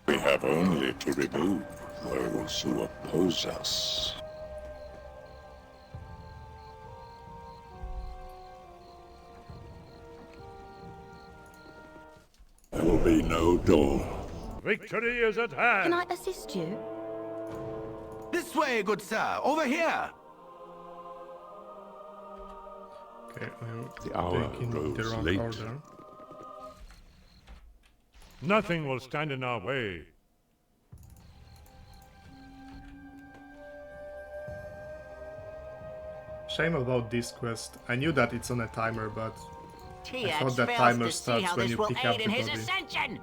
We have only to remove those who oppose us. There will be no Dorn. Victory is at hand. Can I assist you? This way, good sir. Over here. Okay, The hour taking the grows wrong late. order. Nothing will stand in our way. Shame about this quest. I knew that it's on a timer, but I thought TX that fails timer to see starts how when this you will pick up aid the in his body. ascension!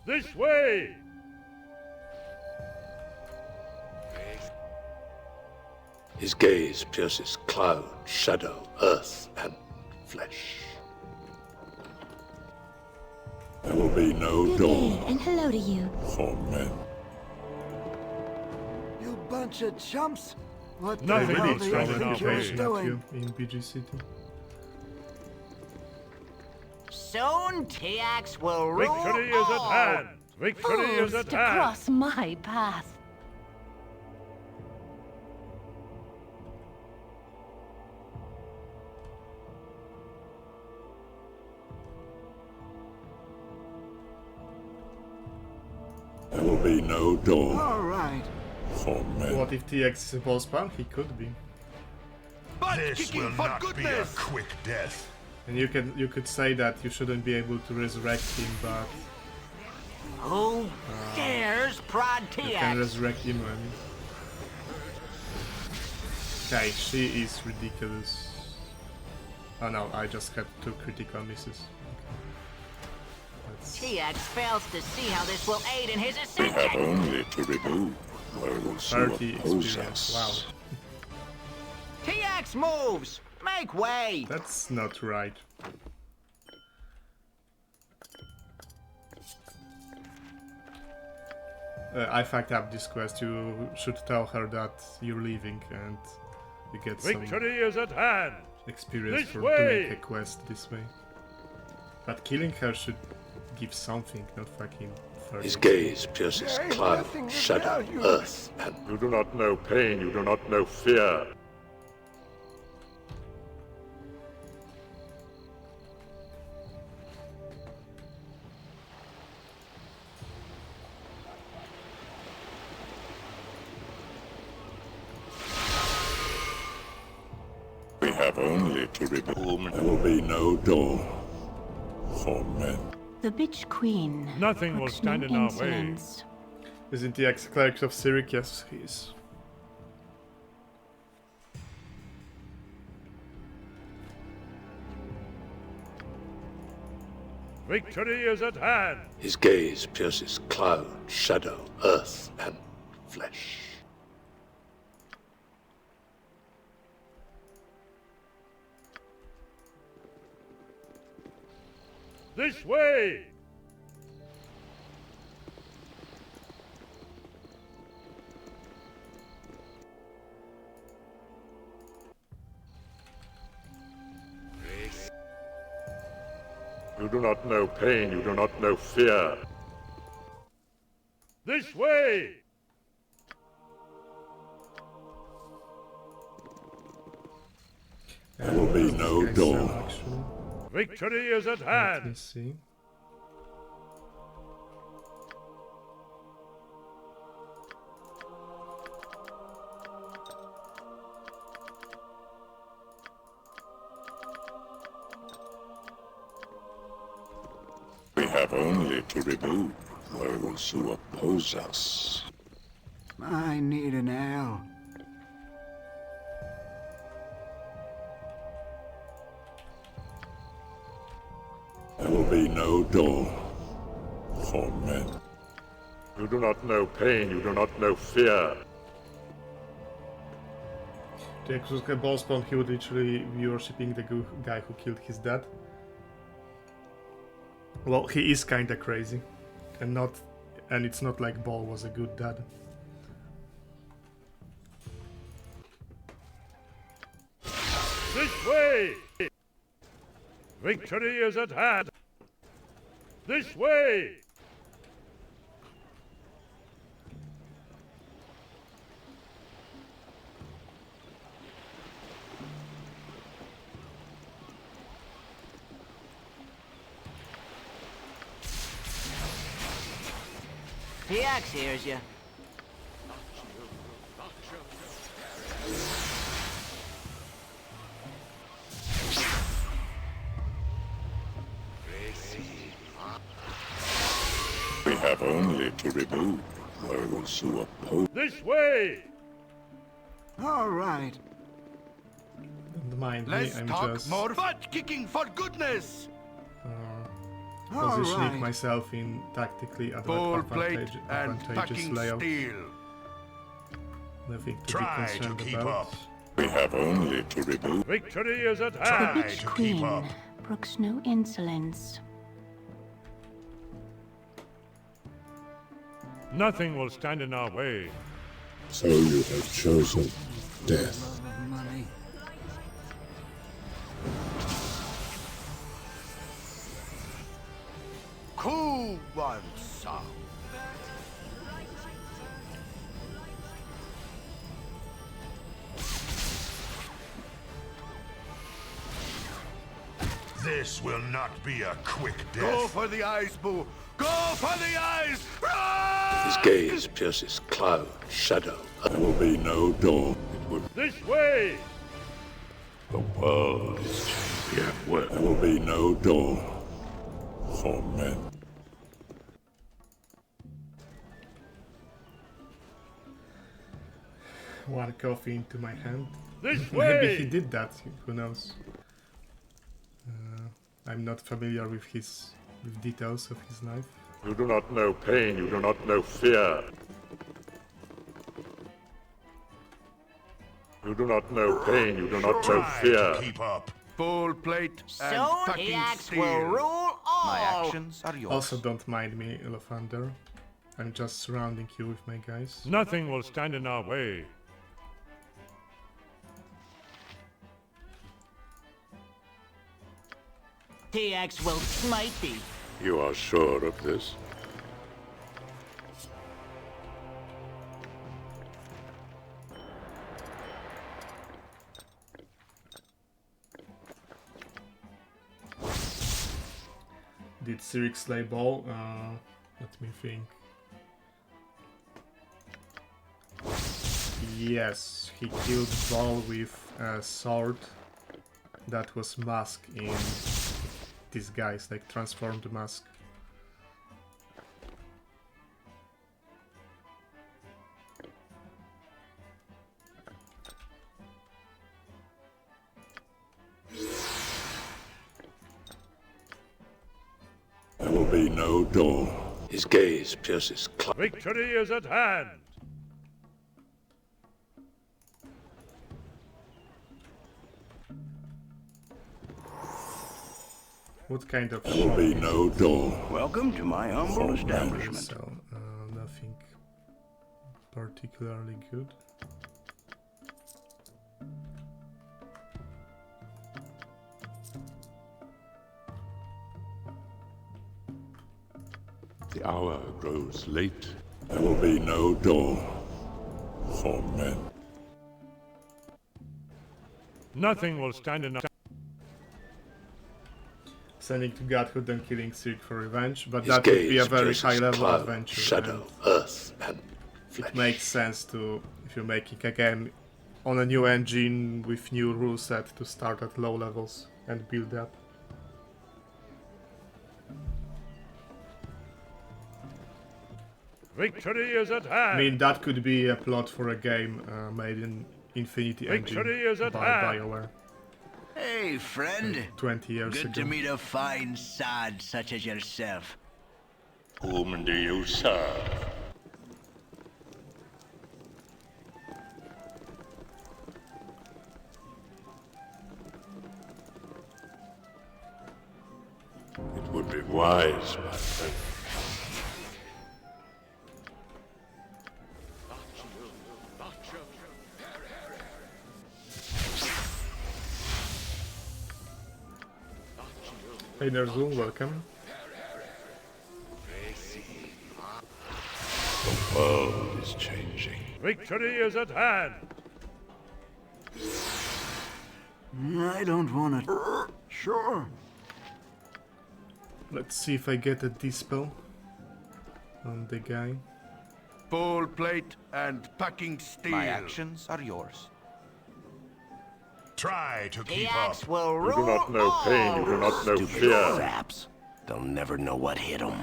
This way! His gaze pierces cloud, shadow, earth, and flesh. There will be no Good Dorn day, and hello to you. for men. bunch of chumps. What the Nothing hell is do you standing think our you're way. doing? in BG City. Soon Tiax will rule Victory is at all. hand! Victory is Fools at to hand! cross my path. There will be no dawn All right. for men. What if TX is a ball spawn? He could be. This will not be a quick death. And you could say that you shouldn't be able to resurrect him, but Who dares prod you can Tiax? resurrect him. I mean. Okay, she is ridiculous. Oh no, I just had 2 critical misses. Tiax fails to see how this will aid in his We have ascension. only to remove those who 30 oppose experience. us. Wow. Tiax moves! Make way! That's not right. I fucked up this quest. You should tell her that you're leaving and you get Victory is at hand! some experience This for way! doing a quest this way. But killing her should give something, not fucking 30. His gaze pierces cloud, shadow, earth, and... You do not know pain, you do not know fear. We have only to remove. There will be no dawn for men. The bitch queen. Nothing will brooks stand no in our way. insolence. Isn't the ex-cleric of Cyric? Yes, he is. Victory is at hand! His gaze pierces cloud, shadow, earth, and flesh. This way! You do not know pain, you do not know fear. This way! There will be no dawn. Victory is at hand! Let's see. We have only to remove those who oppose us. I need an ale. There will be no dawn for men. You do not know pain, you do not know fear. The Exosuke ball spawn, he would literally be worshipping the guy who killed his dad. Well, he is kinda crazy. And it's not like Ball was a good dad. This way! Victory is at hand! This way! Tiax hears you. We have only to remove those who oppose. This way! All right. Don't mind me, Let's I'm talk just more butt kicking for goodness. positioning right. myself in tactically Ball plate and advantageous packing layout. steel. Nothing to Try be to concerned keep about. up. We have only to remove. Victory is at The hand! bitch to keep queen up. brooks no insolence. Nothing will stand in our way. So you have chosen death. Money. Who wants some? This will not be a quick death. Go for the eyes, Boo! Go for the eyes! Run! His gaze pierces cloud, shadow. There will be no dawn. It would. This way! The world is changing. There will be no dawn for men. One coffee into my hand. This Maybe way! he did that. Who knows? I'm not familiar with details of his life. You do not know pain, you do not know fear. You do not know pain, you do not know fear. Keep up. Full plate and So the fucking axe steel. will rule all. My actions are yours. Also, don't mind me, Ulogoth. I'm just surrounding you with my guys. Nothing will stand in our way. The axe will smite thee. You are sure of this? Did Cyric slay Ball? Let me think. Yes, he killed Ball with a sword that was masked in disguise, like transformed mask. There will be no dawn. His gaze pierces cloud. Victory is at hand! What kind of There will be no dawn. Welcome to my humble For establishment. So, nothing particularly good. The hour grows late. There will be no dawn for men. Nothing will stand in our... Sending to Godhood and killing Cyric for revenge, but His that would be a gaze very pierces high level cloud, adventure. shadow, earth, and flesh. It makes sense to, if you're making a game on a new engine with new rule set, to start at low levels and build up. Victory is at hand! I mean, that could be a plot for a game made in Infinity Victory Engine is at by hand. BioWare. Hey, friend. 20 years Good ago. to meet a fine sod such as yourself. Whom do you serve? It would be wise, my friend. Hey Ner'zhul, welcome. The world is changing. Victory is at hand! I don't want to. Sure. Let's see if I get a dispel on the guy. Full plate and packing steel. My actions are yours. Try to The keep axe up. will You do rule not know pain, you do not know Stupid fear. craps. They'll never know what hit them.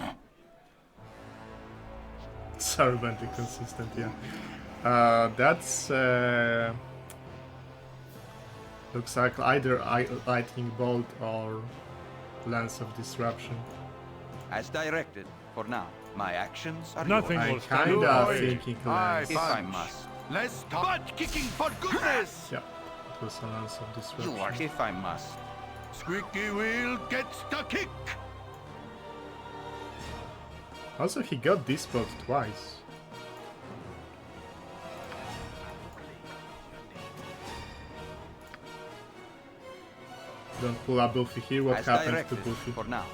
Sorry, inconsistent, yeah. That's looks like either lightning bolt or lance of disruption. As directed, for now. My actions are Nothing yours. I'm will stand in kinda our way. thinking Aye, lance. If I punch. must. Let's butt kicking for goodness! Yeah, it was a lance of disruption. You are. If I must. Squeaky wheel gets the kick! Also, he got dispelled twice. Don't pull up Buffy here. What As happened directed, to Buffy? for now.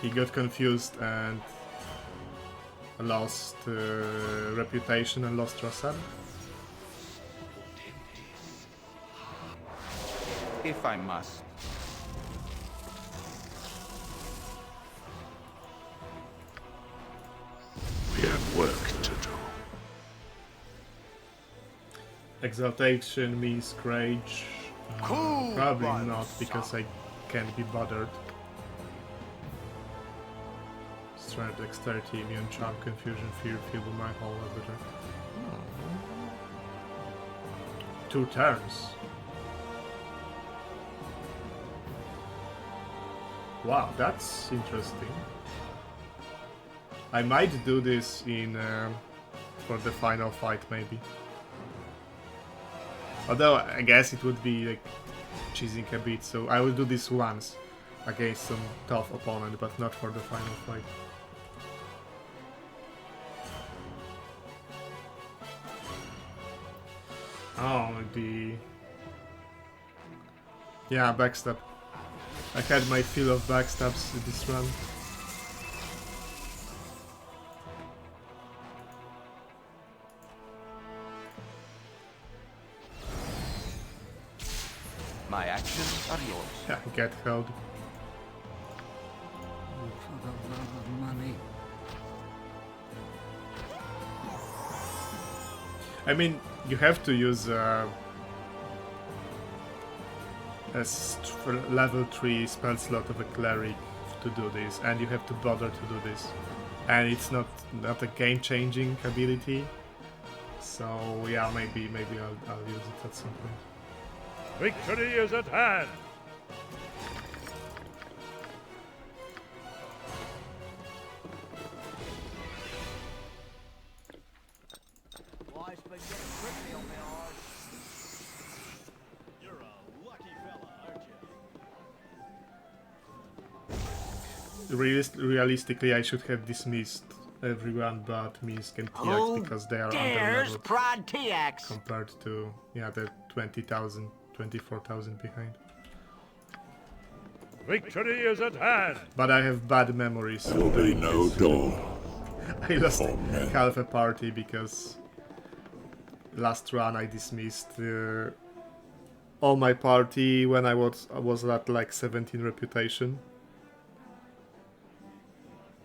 He got confused and lost reputation and lost Rasad. If I must. We have work to do. Exaltation means Rage. Cool, Probably but not, because I can't be bothered. Strength, Dexterity, Immune, Charm, Confusion, Fear, Feeble Mind, Whole Arbiter. 2 turns. Wow, that's interesting. I might do this in for the final fight, maybe. Although I guess it would be like cheesing a bit, so I will do this once against some tough opponent, but not for the final fight. Oh, yeah, backstab. I had my fill of backstabs this run. My actions are yours. Yeah, get held. For the love of money. I mean, you have to use level 3 spell slot of a cleric to do this, and you have to bother to do this. And it's not a game-changing ability, so yeah, maybe I'll use it at some point. Victory is at hand! Realistically, I should have dismissed everyone but Minsk and TX because they are There's underleveled Prod TX compared to the 20,000, 24,000 behind. Victory is at hand! But I have bad memories. There will be no Dorn. I lost half a party because last run I dismissed all my party when I was at like 17 reputation.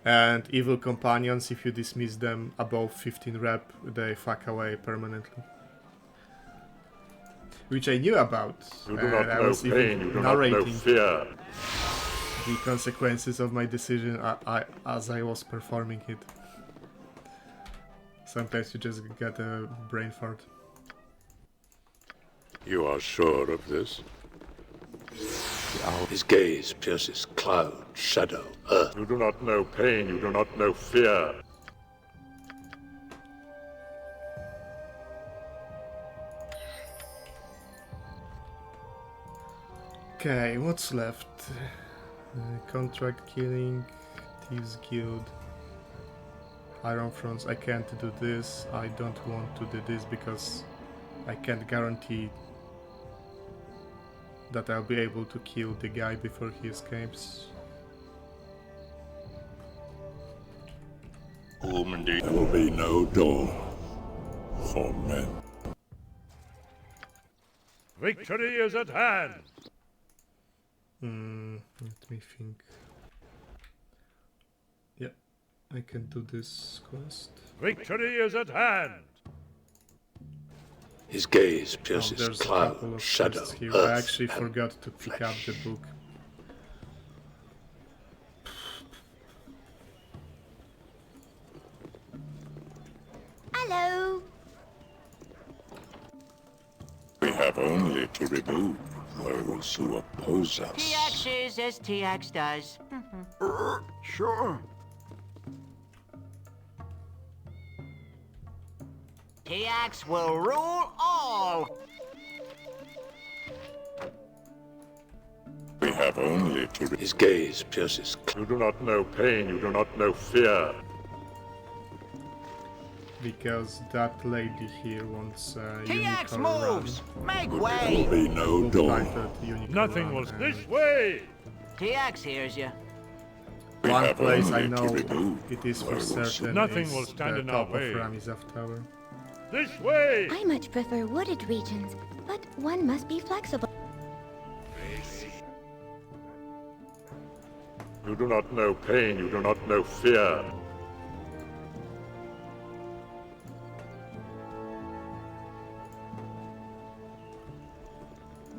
And evil companions, if you dismiss them above 15 rep, they fuck away permanently. Which I knew about. You do not I know was pain, you do not know fear. The consequences of my decision as I was performing it. Sometimes you just get a brain fart. You are sure of this? His gaze pierces cloud, shadow, earth. You do not know pain, you do not know fear. Okay, what's left? Contract killing, Thieves Guild, Iron Fronts. I can't do this. I don't want to do this because I can't guarantee that I'll be able to kill the guy before he escapes. There will be no Dorn for men. Victory is at hand! Let me think. Yeah, I can do this quest. Victory is at hand! His gaze pierces there's cloud, a couple of shadow, quests here. earth, I actually and forgot to pick up the book. Hello. We have only to remove those who oppose us. TX is as TX does. Sure. TX will rule all. We have only to His gaze pierces You do not know pain, you do not know fear. Because that lady here wants TX unicorn moves! run. Make way! There will be no dawn. Nothing will. This way! TX hears you. One place I only to know remove it is for certain Nothing is will stand the in our top way. of Ramizaf Tower. This way! I much prefer wooded regions, but one must be flexible. You do not know pain, you do not know fear.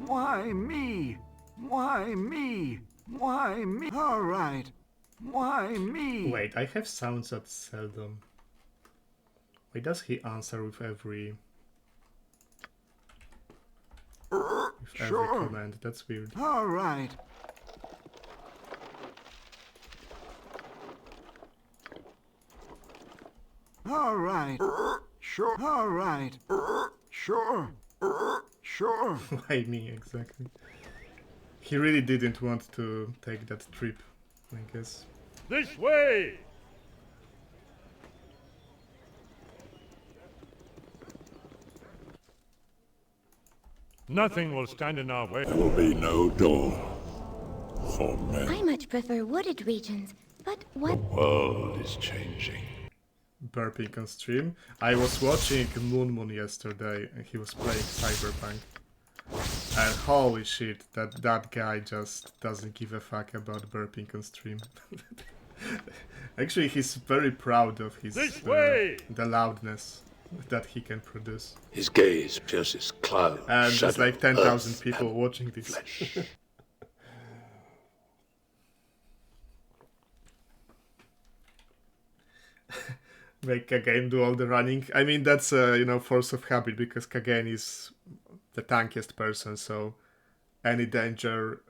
Why me? Why me? Why me? All right. Why me? Wait, I have sounds at seldom. Why does he answer with every command? That's weird. All right. All right. Sure. All right. Sure. Sure. Why me exactly? He really didn't want to take that trip, I guess. This way! Nothing will stand in our way. There will be no dawn for men. I much prefer wooded regions, but what? The world is changing. Burping on stream. I was watching Moon yesterday and he was playing Cyberpunk. And holy shit, that guy just doesn't give a fuck about burping on stream. Actually, he's very proud of his the loudness that he can produce. His gaze pierces cloud, and shadow, there's like 10,000 earth, people and watching this. flesh. Make Kagain do all the running. I mean, that's you know, force of habit, because Kagain is the tankiest person, so any danger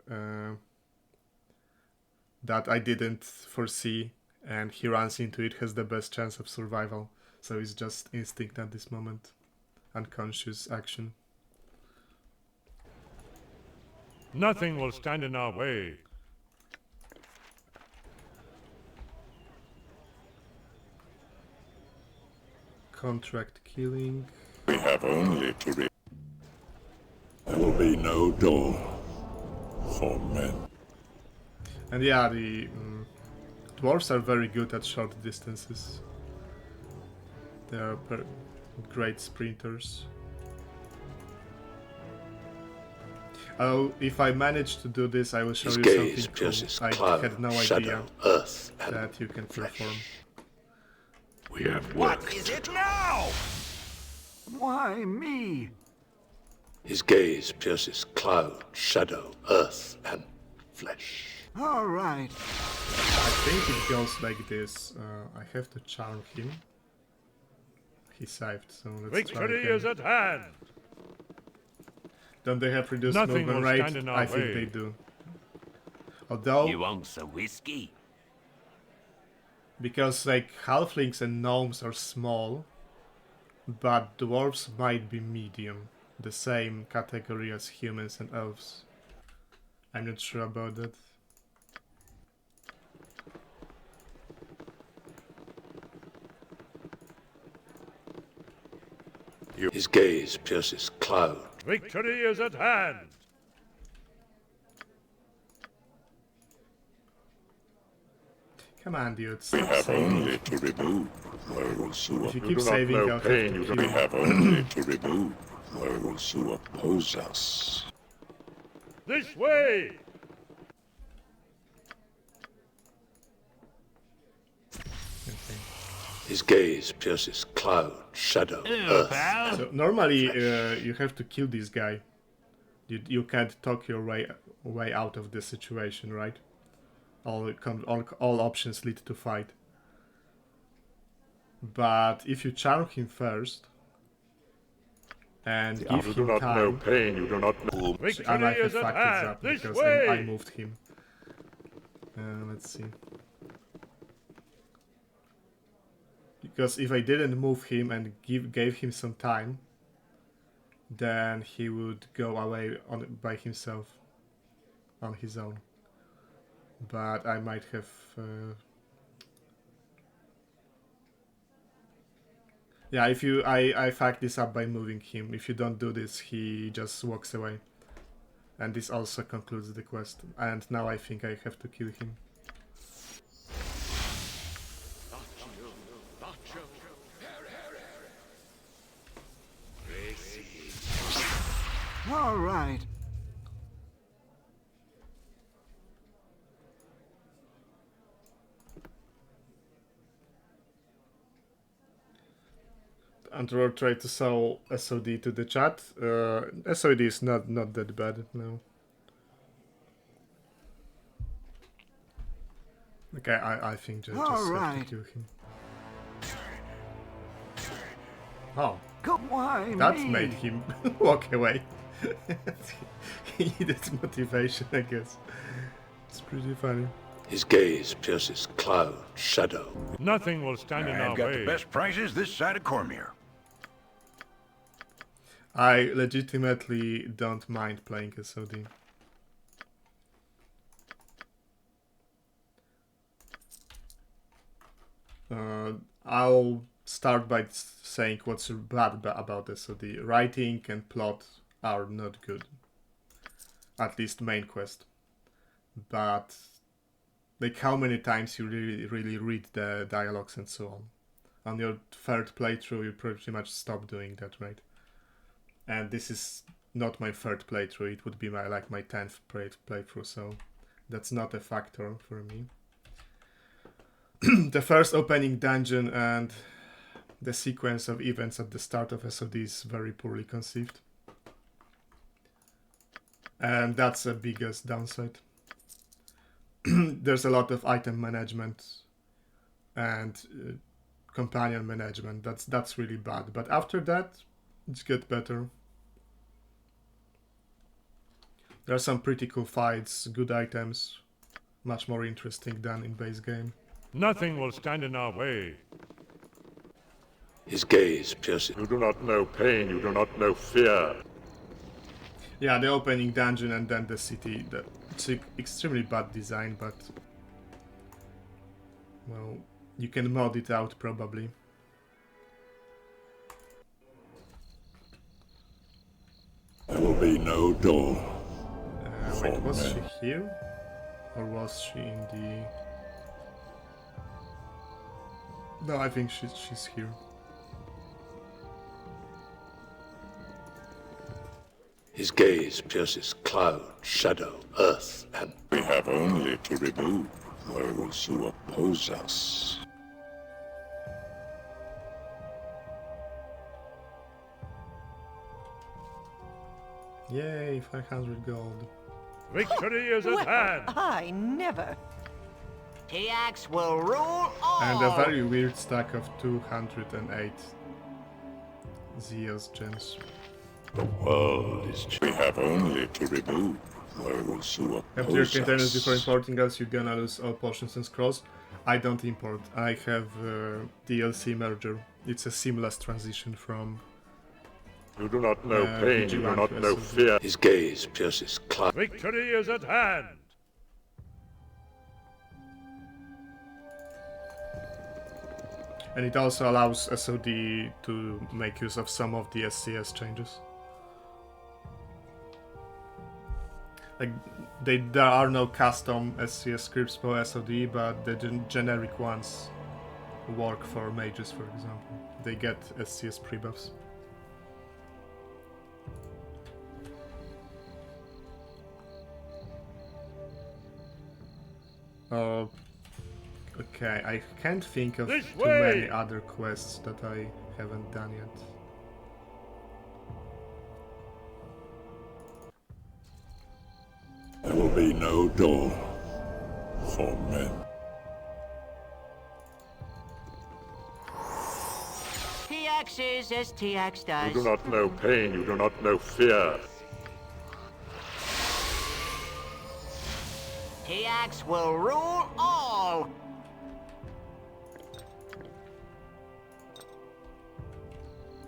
that I didn't foresee and he runs into it has the best chance of survival. So it's just instinct at this moment. Unconscious action. Nothing will stand in our way. Contract killing. We have only to There will be no dawn for men. And yeah, the dwarves are very good at short distances. They are great sprinters. Oh, if I manage to do this, I will show you something cool. I had no idea earth, that you can perform. We have work. What is it now? Why me? His gaze pierces cloud, shadow, earth, and flesh. All right. I think it goes like this. I have to charm him. He saved, so let's try Victory again. is at hand. Don't they have reduced Nothing movement will rate? stand in our I think way. they do. Although, You want some whiskey? because like halflings and gnomes are small, but dwarves might be medium, the same category as humans and elves. I'm not sure about that. His gaze pierces cloud. Victory is at hand. Come on, dudes. We have save me. only to remove those who If you oppose keep saving, I'll have to kill We you. have only to remove those who oppose us. This way! His gaze pierces cloud, shadow, earth. So normally you have to kill this guy. You can't talk your way out of this situation, right? All options lead to fight. But if you charm him first and give You him do not know time, pain, you do not know. I Victory might have is at fucked hand. this up This because way! I moved him. Let's see. Because if I didn't move him and gave him some time, then he would go away by himself, on his own. But I might have... Yeah, if you... I fucked this up by moving him. If you don't do this, he just walks away. And this also concludes the quest. And now I think I have to kill him. All right. Andrew tried to sell SOD to the chat. SOD is not that bad, no. Okay, I think just have to kill him. Oh, that made him walk away. He needed motivation, I guess. It's pretty funny. His gaze pierces cloud, shadow. Nothing will stand in our I've got way. the best prices this side of Cormier. I legitimately don't mind playing SOD. I'll start by saying what's bad about SOD. Writing and plot are not good. At least main quest. But like how many times you really read the dialogues and so on. On your third playthrough you pretty much stop doing that, right? And this is not my third playthrough, it would be my 10th playthrough, so that's not a factor for me. The first opening dungeon and the sequence of events at the start of SOD is very poorly conceived. And that's the biggest downside. There's a lot of item management and companion management. That's really bad. But after that, it's get better. There are some pretty cool fights, good items, much more interesting than in base game. Nothing will stand in our way. His gaze pierces. You do not know pain, you do not know fear. Yeah, the opening dungeon and then the city. It's extremely bad design, but well, you can mod it out probably. There will be no door. Wait, was she here? Or was she in the... No, I think she's here. His gaze pierces cloud, shadow, earth, and... We have only to remove those who oppose us. Yay, 500 gold. Victory is at hand! I never. TX will rule all! And a very weird stack of 208 Zeus gems. The world is... We have only to remove those who After your oppose containers before us. importing else, you're gonna lose all potions and scrolls. I don't import. I have DLC merger. It's a seamless transition from... You do not know pain, you do not know fear. His gaze pierces cloud. Victory is at hand! And it also allows SOD to make use of some of the SCS changes. Like, there are no custom SCS scripts for SOD, but the generic ones work for mages, for example. They get SCS prebuffs. Okay, I can't think of too many other quests that I haven't done yet. There will be no door for men. TX is as TX does. You do not know pain, you do not know fear. TX will rule all!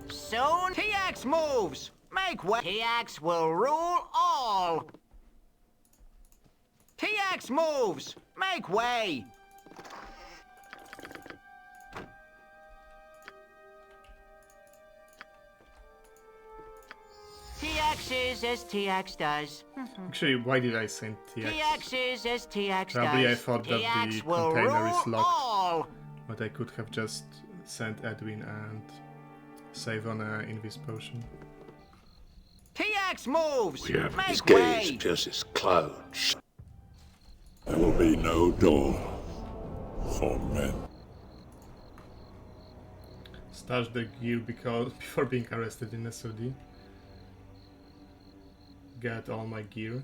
Soon TX moves! Make way! TX will rule all! TX moves! Make way! TX is as TX does. Actually, why did I send TX? TX is as TX Probably does. I thought that TX the will container is rule locked. all. But I could have just sent Edwin and save on a Invis potion. TX moves! We have his Make gaze way! pierces cloud. There will be no dawn for men. Stash the gear before being arrested in SOD. Get all my gear.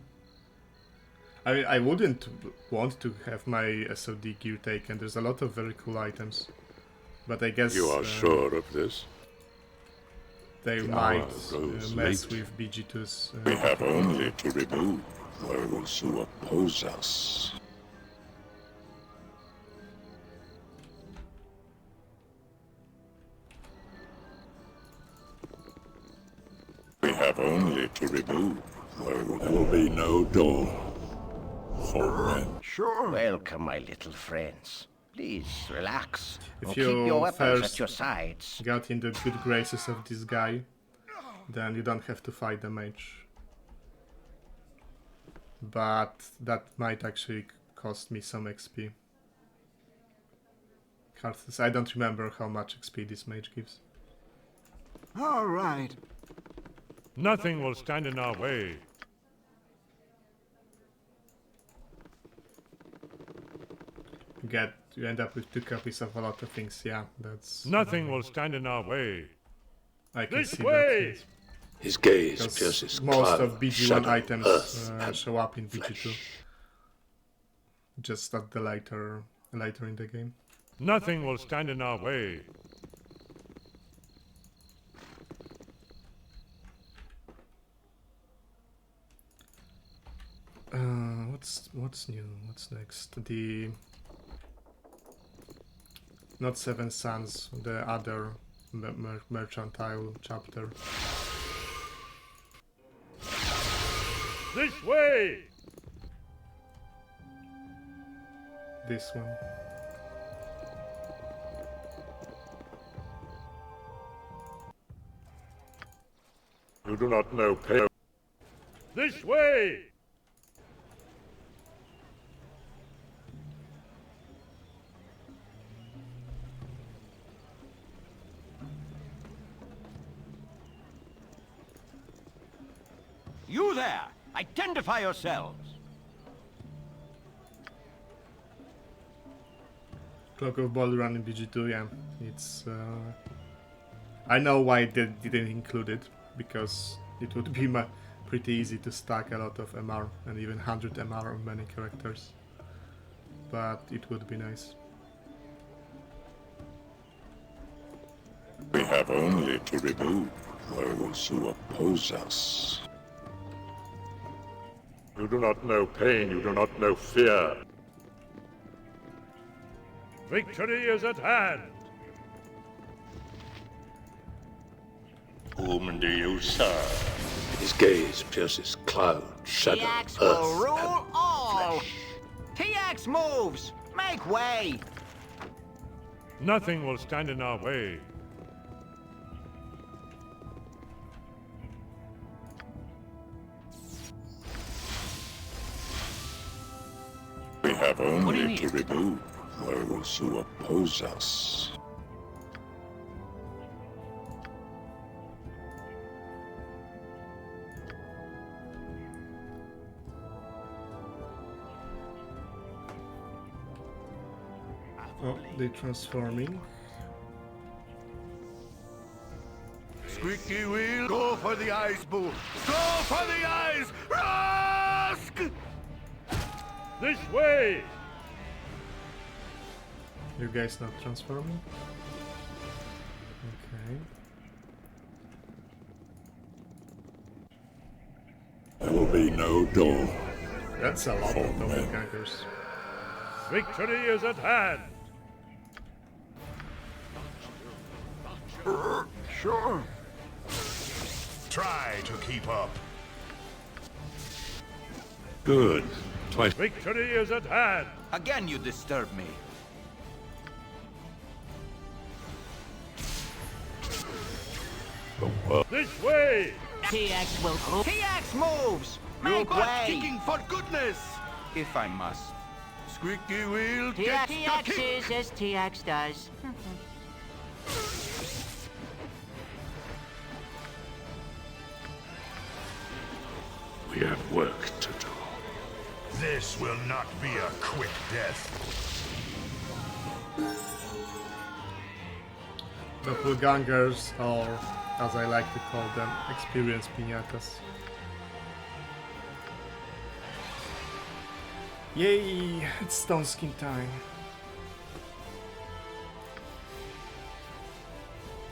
I wouldn't want to have my SOD gear taken. There's a lot of very cool items. But I guess... You are sure of this? They The might hour grows mess late. with BG2's... We have only to remove those who oppose us. We have only to remove those. There will be no dawn for men. Sure. Welcome, my little friends. Please, relax. If and you keep your weapons first at your sides. got in the good graces of this guy, then you don't have to fight the mage. But that might actually cost me some XP. I don't remember how much XP this mage gives. All right. Nothing will stand in our way. You end up with 2 copies of a lot of things, yeah, that's... Nothing will stand in our way. I can This see way! that. His gaze Because pierces most cloud, of BG1 shadow, items earth, and show up in BG2. Just at the later in the game. Nothing will stand in our way. What's new? What's next? The not Seven Suns, the other mercantile chapter. This way! This one. You do not know pain. This way! You there! Identify yourselves! Cloak of Baldur in BG2, yeah. It's... I know why they didn't include it, because it would be pretty easy to stack a lot of MR, and even 100 MR on many characters. But it would be nice. We have only to remove those who oppose us. You do not know pain, you do not know fear. Victory is at hand! Whom do you serve? His gaze pierces cloud, shadow, TX will earth, rule and all! flesh. TX moves! Make way! Nothing will stand in our way. We have only to remove those who oppose us. Oh, they're transforming. Squeaky wheel, go for the eyes, boo! Go for the eyes! Rusk! This way! You guys not transforming? Okay. There will be no dawn. That's a lot of doppelgangers. Victory is at hand! Sure. Try to keep up. Good. Twice. Victory is at hand! Again you disturb me. This way! TX will... TX moves! No Make butt way! kicking for goodness! If I must. Squeaky wheel gets the TX kick! is as TX does. We have work to do. This will not be a quick death. Doppelgangers, or as I like to call them, experienced piñatas. Yay! It's Stone Skin time.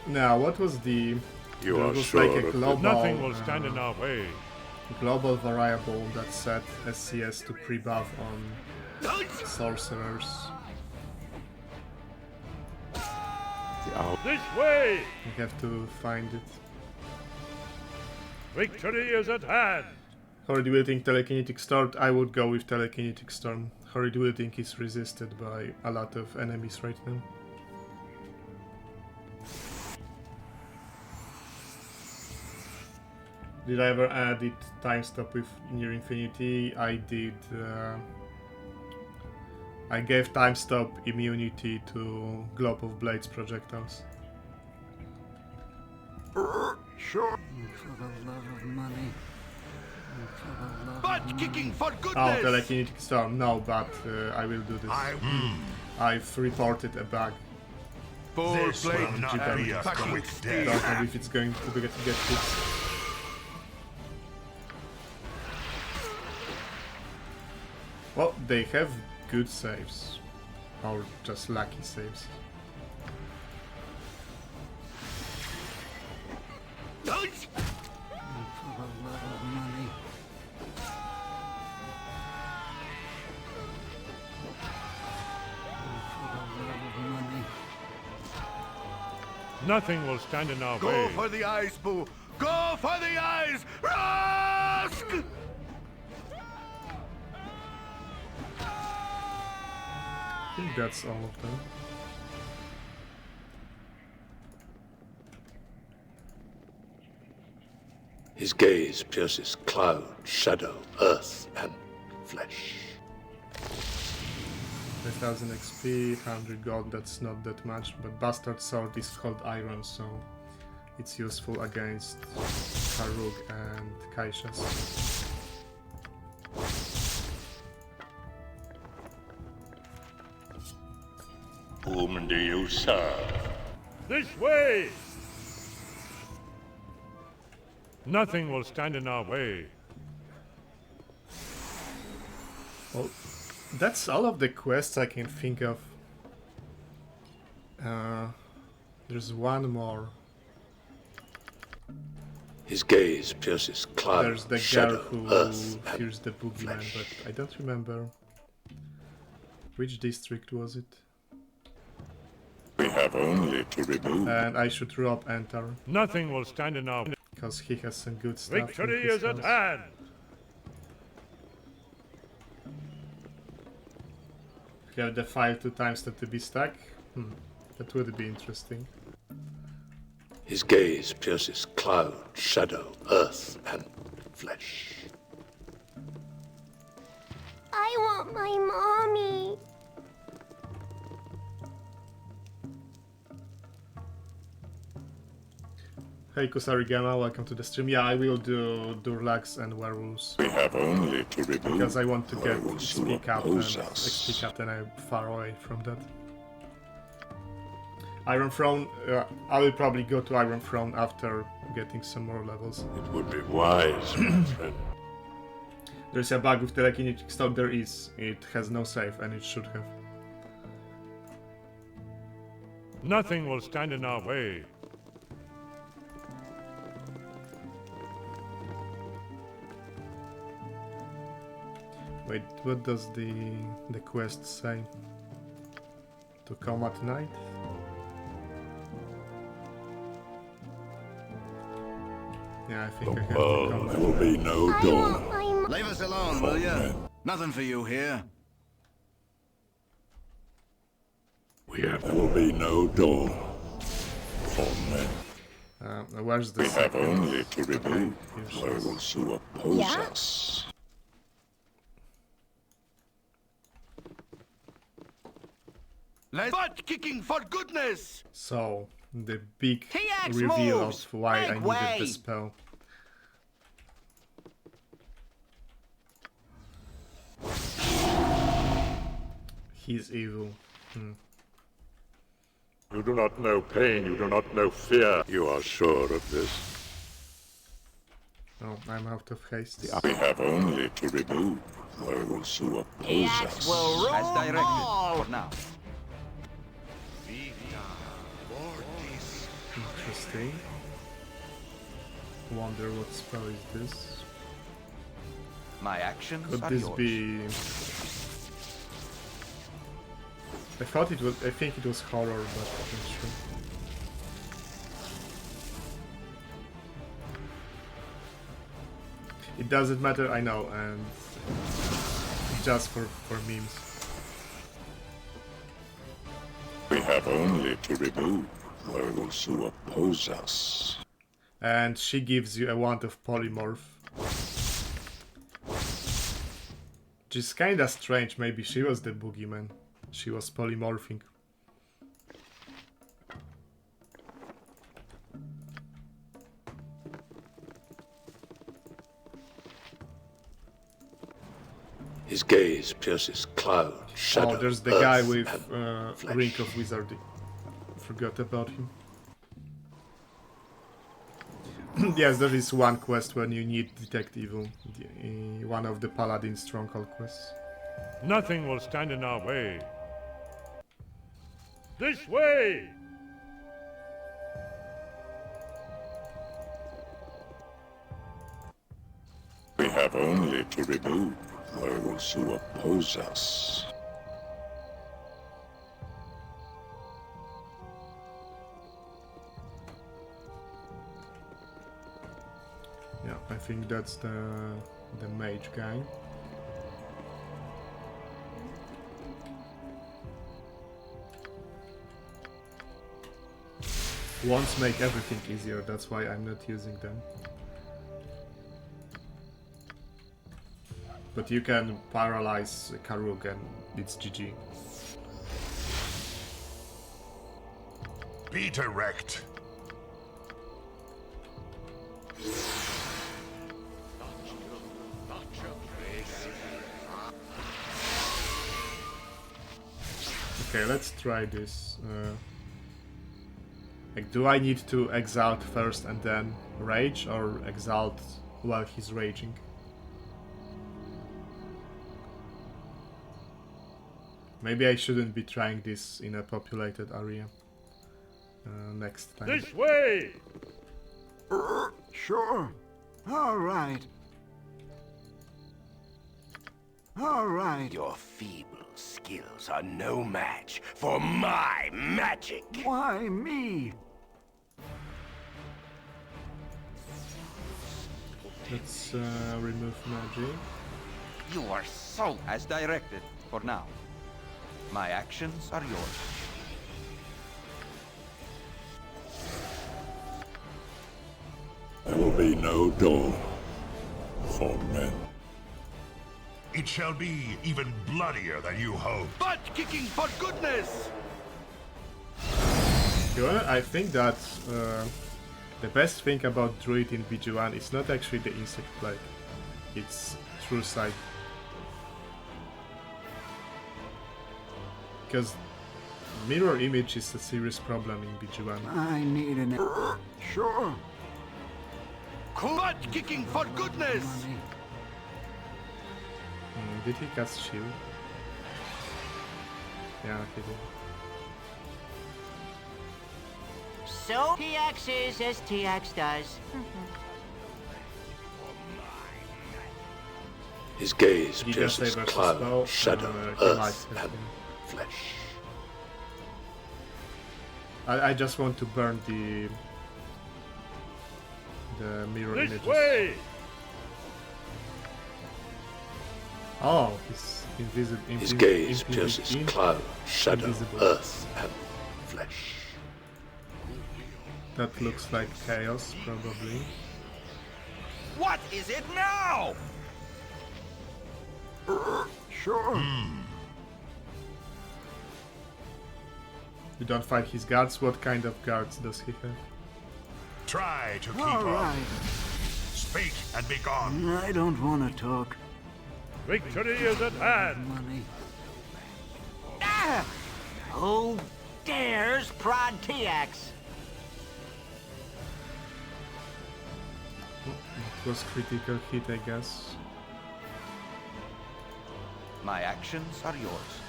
Now, what was the... You there are was sure like a global, Nothing will stand in our way. global variable that set SCS to pre-buff on sorcerers. This way! We have to find it. Victory is at hand! Hori wielding telekinetic storm. I would go with telekinetic storm. Hori wielding is resisted by a lot of enemies right now. Did I ever add it time stop with near infinity? I did. I gave time stop immunity to Globe of Blades projectiles. Sure. For the love of money. Butt kicking for Oh, goodness! telekinetic storm. No, but I will do this. I've reported a bug. This will not be a quick Don't death. know if it's going to get fixed. Well, they have good saves. Or just lucky saves. For the love of money. For the love of money. Nothing will stand in our Go way. for the eyes, Boo! Go for the eyes! Rask! I think that's all of them. His gaze pierces cloud, shadow, earth, and flesh. 1000 XP, 100 gold, that's not that much, but Bastard Sword is called Iron, so it's useful against Karug and Kaishas. Whom do you serve? This way! Nothing will stand in our way. Well, that's all of the quests I can think of. There's one more. His gaze pierces cloud, There's the girl shadow, who earth, fears the boogeyman, but I don't remember. Which district was it? We have only to remove. And I should rob Enter. Nothing will stand in our way. Because he has some good stuff. Victory in his is at house. hand! You have the file 2 times that to be stack? That would be interesting. His gaze pierces cloud, shadow, earth, and flesh. I want my mommy. Hey Kusarigama, welcome to the stream. Yeah, I will do Durlags and Werewolves. We have only to remove. Because I want to get those who XP cap and oppose us. XP cap, and I'm far away from that. Iron Throne, I will probably go to Iron Throne after getting some more levels. It would be wise, my friend. There's a bug with telekinetic stone, there is. It has no save, and it should have. Nothing will stand in our way. Wait, what does the quest say? To come at night? Yeah, I think I have to come. There will be no dawn. Leave us alone, will ya? Nothing for you here. There will be no dawn for men. Where's the We have second? only to remove those who oppose us. Let's butt kicking for goodness! So, the big TX reveal moves. of why I Make needed way. the spell. He's evil. You do not know pain, you do not know fear. You are sure of this? Oh, I'm out of haste. We have only to remove those who oppose us. Will rule As directed all. for now. Interesting. Wonder what spell is this? My actions Could are this yours. be? I thought it was. I think it was horror, but I'm not sure. It doesn't matter, I know, and just for memes. We have only to remove those who oppose us. And she gives you a wand of polymorph. Which is kinda strange, maybe she was the boogeyman. She was polymorphing. His gaze pierces cloud, shadow, Oh, there's the guy earth, with and Ring of Wizardry. Forgot about him. Yes, there is one quest when you need Detect Evil. One of the Paladin Stronghold quests. Nothing will stand in our way. This way! We have only to remove those who oppose us. Yeah, I think that's the mage guy. Wands make everything easier, that's why I'm not using them. But you can paralyze Karuk and it's GG. Be direct. Okay, let's try this. Like, do I need to exalt first and then rage, or exalt while he's raging? Maybe I shouldn't be trying this in a populated area next time. This way! Sure. All right. All right. Your feeble skills are no match for my magic. Why me? Let's remove magic. You are so... As directed, for now. My actions are yours. There will be no dawn for men. It shall be even bloodier than you hoped. Butt kicking for goodness! Well, I think that the best thing about Druid in BG1 is not actually the insect plague, it's True Sight. Because mirror image is a serious problem in BG1. I need an... Sure. Butt kicking for goodness! Did he cast shield? Yeah, he did. So TX is as TX does. His gaze He pierces does cloud, spell, shadow, he earth, might have and been. flesh. I just want to burn the mirror This images. way! Oh, he's invisible. His gaze pierces cloud, shadow, earth, and flesh. That looks like chaos, probably. What is it now? Sure. You don't fight his guards? What kind of guards does he have? Try to keep All up. right. Speak and be gone. I don't want to talk. Victory is at hand! Money. Ah! Who dares prod TX? It was critical hit, I guess. My actions are yours.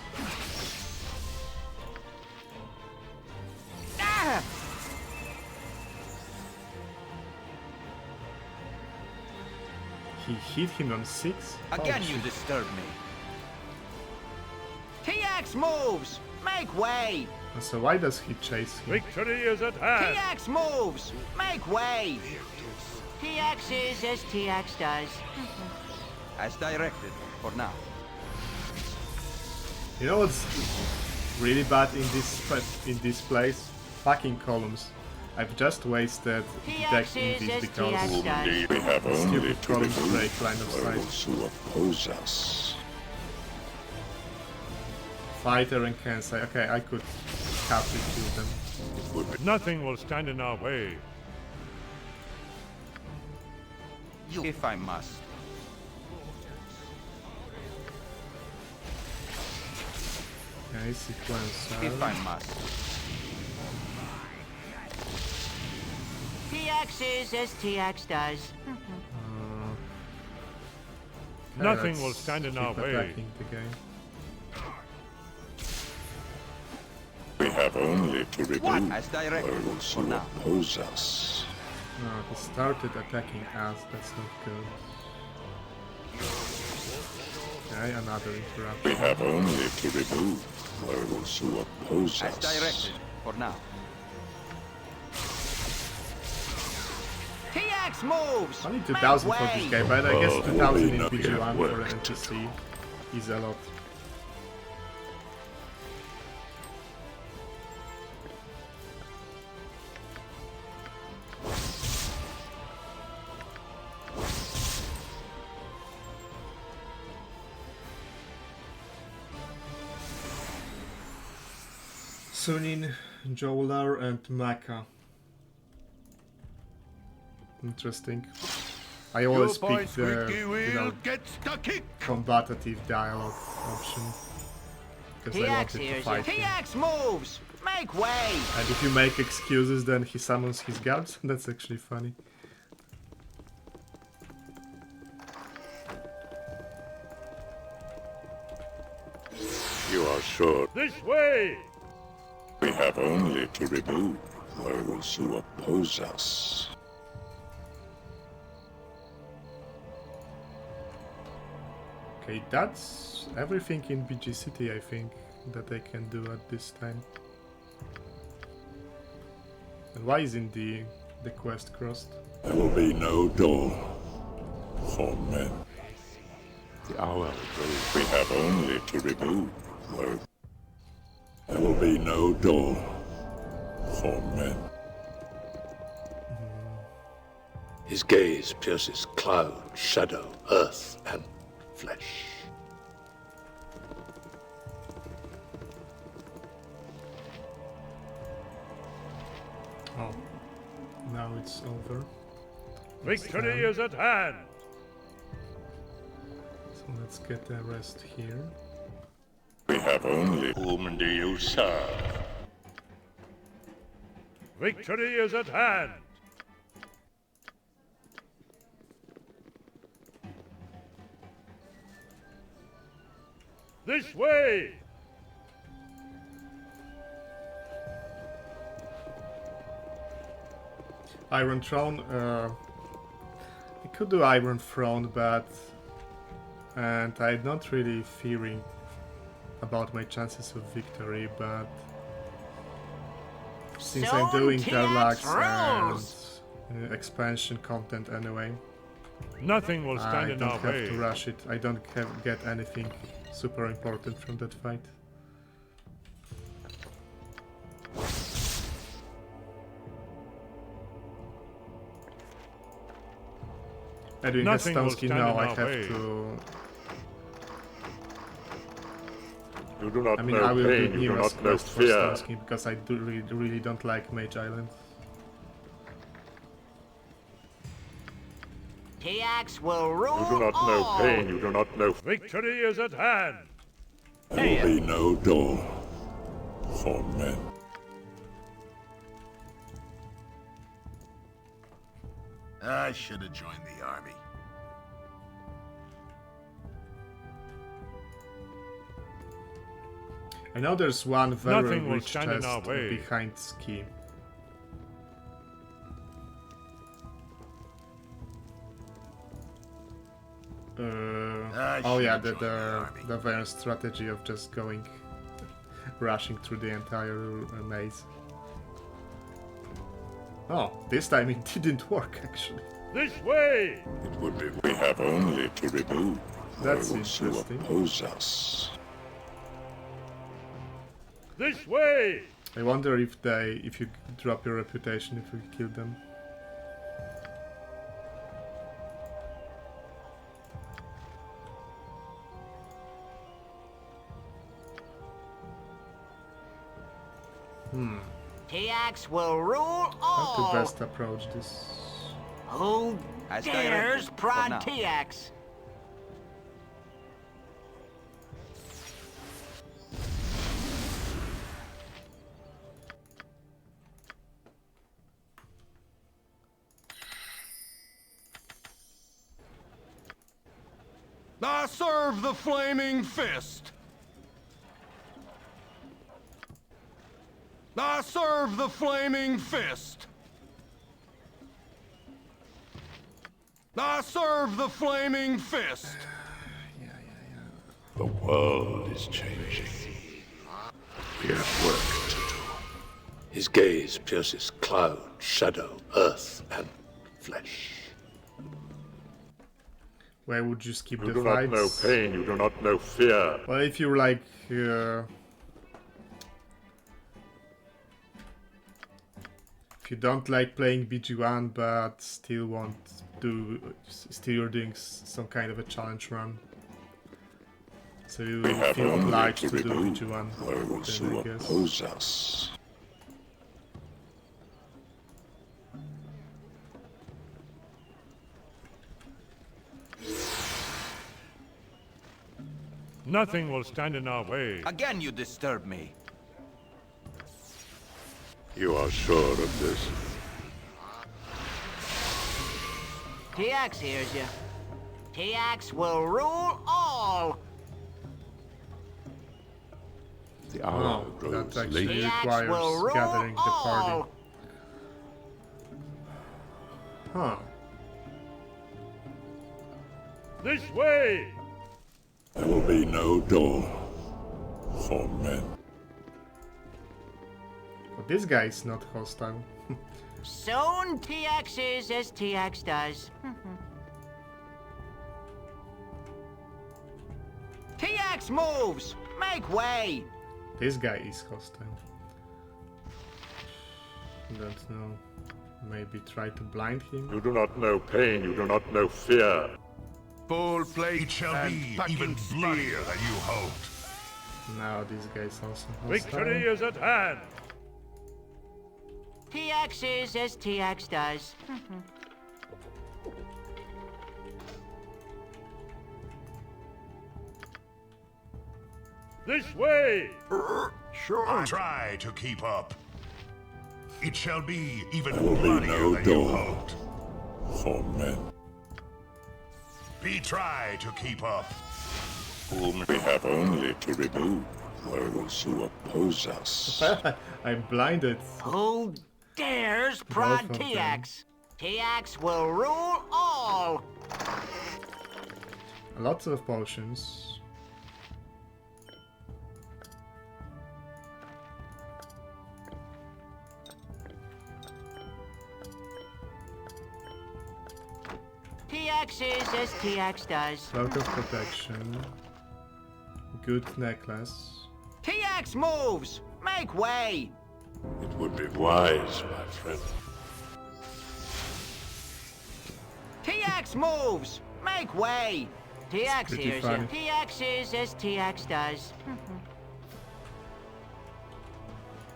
Ah! He hit him on 6? Again, Oh, you shit. disturb me. TX moves! Make way! So why does he chase him? Victory is at hand! TX moves! Make way! TX is as TX does. As directed, for now. You know what's really bad in this place? Fucking columns. I've just wasted deck invis because We have only stupid to columns remove break line of sight. those who oppose us. Fighter and Kensei. Okay, I could capture them. Nothing will stand in our way. If I must. Okay, sequencer. If I must. TX is as TX does. Nothing let's will stand in keep our way. attacking the game. We have only to remove As directed, those for who now. oppose us. No, he started attacking us, that's not good. Okay, another We interruption. have only to remove those who oppose As us. directed, for now. TX moves! Only 2000 for this game, but I guess Oh, 2000 in we BG1 have for an work to NPC is a lot. Sunin, Jolar and Maka. Interesting. I always pick the combative dialogue option because I TX wanted to here's you. fight him. TX moves! Make way! And if you make excuses, then he summons his guards. That's actually funny. You are sure This way! we have only to remove those who oppose us. Okay, that's everything in BG City, I think, that I can do at this time. And why isn't the quest crossed? There will be no dawn for men. The hour grows. We have only to remove those. There will be no dawn for men. His gaze pierces cloud, shadow, earth, and flesh. Oh, now it's over. Victory is at hand! So let's get a rest here. We have only whom do you serve? Victory is at hand! This way! Iron Throne, I could do Iron Throne, but... And I'm not really fearing about my chances of victory, but... Since I'm doing Durlag and expansion content anyway, Nothing will stand I in don't our have way. to rush it. I don't get anything super important from that fight. Edwin has stone skin now, I have to... You do not I mean, know I will pain, do you do Nero's not know quest for fear. stone skin, because I do really don't like Mage Island. TX will rule You do not know all. pain, you do not know... Victory is at hand! There will be no dawn for men. I should have joined the army. I know there's one very Nothing will rich stand in our chest way. behind Ski. Oh yeah, the very strategy of just going, rushing through the entire maze. Oh, this time it didn't work actually. This way! It would be we have only to remove That's those who interesting. oppose us. This way! I wonder if you drop your reputation if you kill them. TX will rule How to all. best approach this? Who As dares directed for prod now. TX? I serve the flaming fist. I serve the flaming fist. I serve the flaming fist. The world is changing. We have work to do. His gaze pierces cloud, shadow, earth, and flesh. Why would you skip You the do not fights? know pain, you do not know fear. Well, if you like, if you don't like playing BG1 but still still you're doing some kind of a challenge run, so you We have feel only obliged to to do remove BG1. those then, who I guess. oppose us. Nothing will stand in our way. Again you disturb me. You are sure of this? TX hears you. TX will rule all. The hour Oh, grows that actually late. TX will requires rule gathering the party. all. Huh. This way! There will be no dawn for men. But this guy is not hostile. Soon TX is as TX does. TX moves! Make way! This guy is hostile. Don't know. Maybe try to blind him. You do not know pain, you do not know fear. Full plate It shall and be packing even steel. bloodier than you hoped. Now this guy is also hostile. Victory is at hand. TX is as TX does. This way! Sure. Try to keep up. It shall be even There will be bloodier no than you dawn hoped. for men. Try to keep up. Whom we have only to remove those who oppose us. I'm blinded. Who dares prod Both of them. TX? TX will rule all. Lots of potions. TX is as TX does. Cloak of protection. Good necklace. TX moves! Make way! It would be wise, my friend. TX TX moves! Make way! TX hears you. funny. TX is as TX does.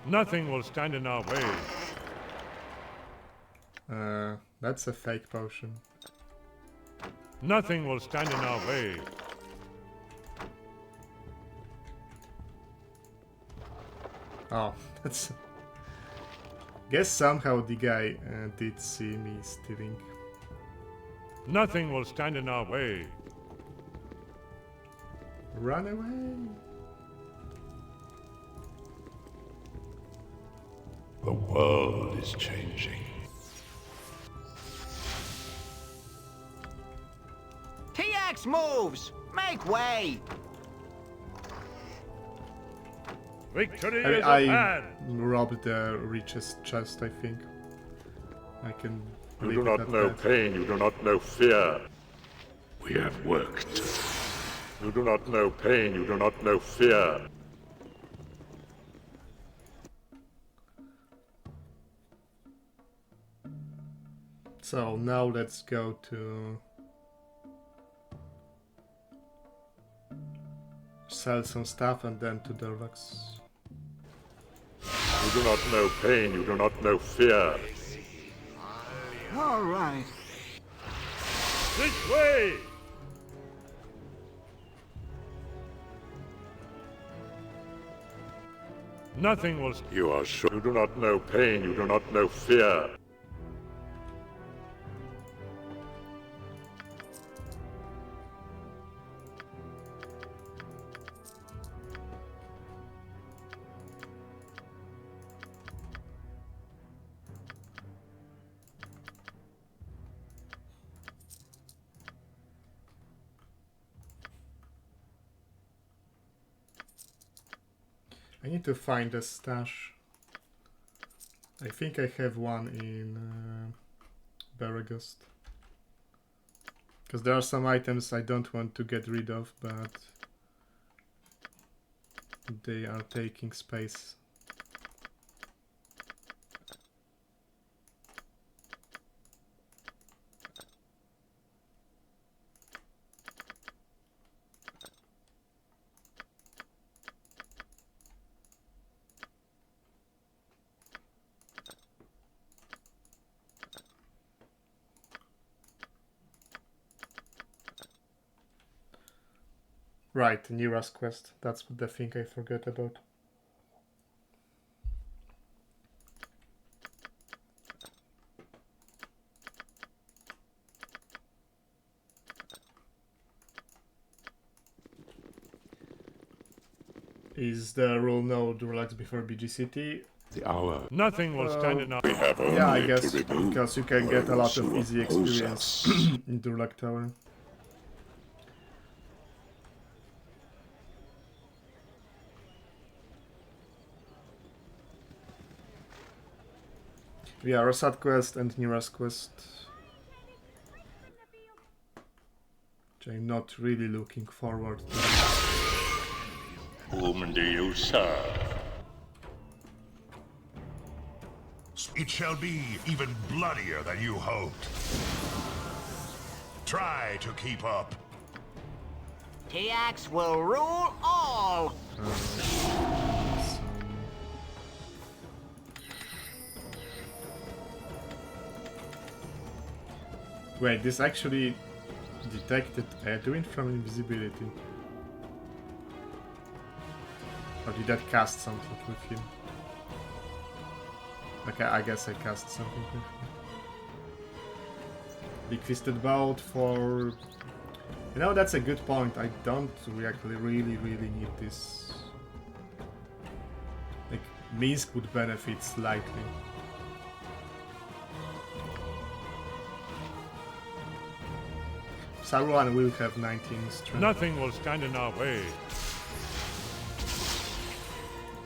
Nothing will stand in our way. That's a fake potion. Nothing will stand in our way. Oh, that's... Guess somehow the guy did see me stealing. Nothing will stand in our way. Run away! The world is changing. TX moves! Make way! Victory I, is I at hand. robbed the richest chest, I think. I can You leave do it not at know that. pain, you do not know fear. We have work to do. You do not know pain, you do not know fear. So now let's go to sell some stuff and then to Durlag. You do not know pain, you do not know fear. All right. This way! Nothing will... You are sure. You do not know pain, you do not know fear. I need to find a stash. I think I have one in Baragust. Because there are some items I don't want to get rid of, but they are taking space. Right, Nira's quest. That's the thing I forgot about. Is the rule no Durlags before BG City? The hour. Nothing will stand in our... We have only Yeah, I to guess, remove because you can get a lot of those who easy oppose experience us. in Durlag Tower. Yeah, Rosat quest and Nira's quest. Which I'm not really looking forward to. Whom do you serve? It shall be even bloodier than you hoped. Try to keep up. TX will rule all! Wait, this actually detected Edwin from invisibility. Or did that cast something with him? Okay, I guess I cast something with him. Big Fisted Bolt for... You know, that's a good point. I don't actually really need this. Like, Minsk would benefit slightly. Saruman will have 19 strength. Nothing will stand in our way.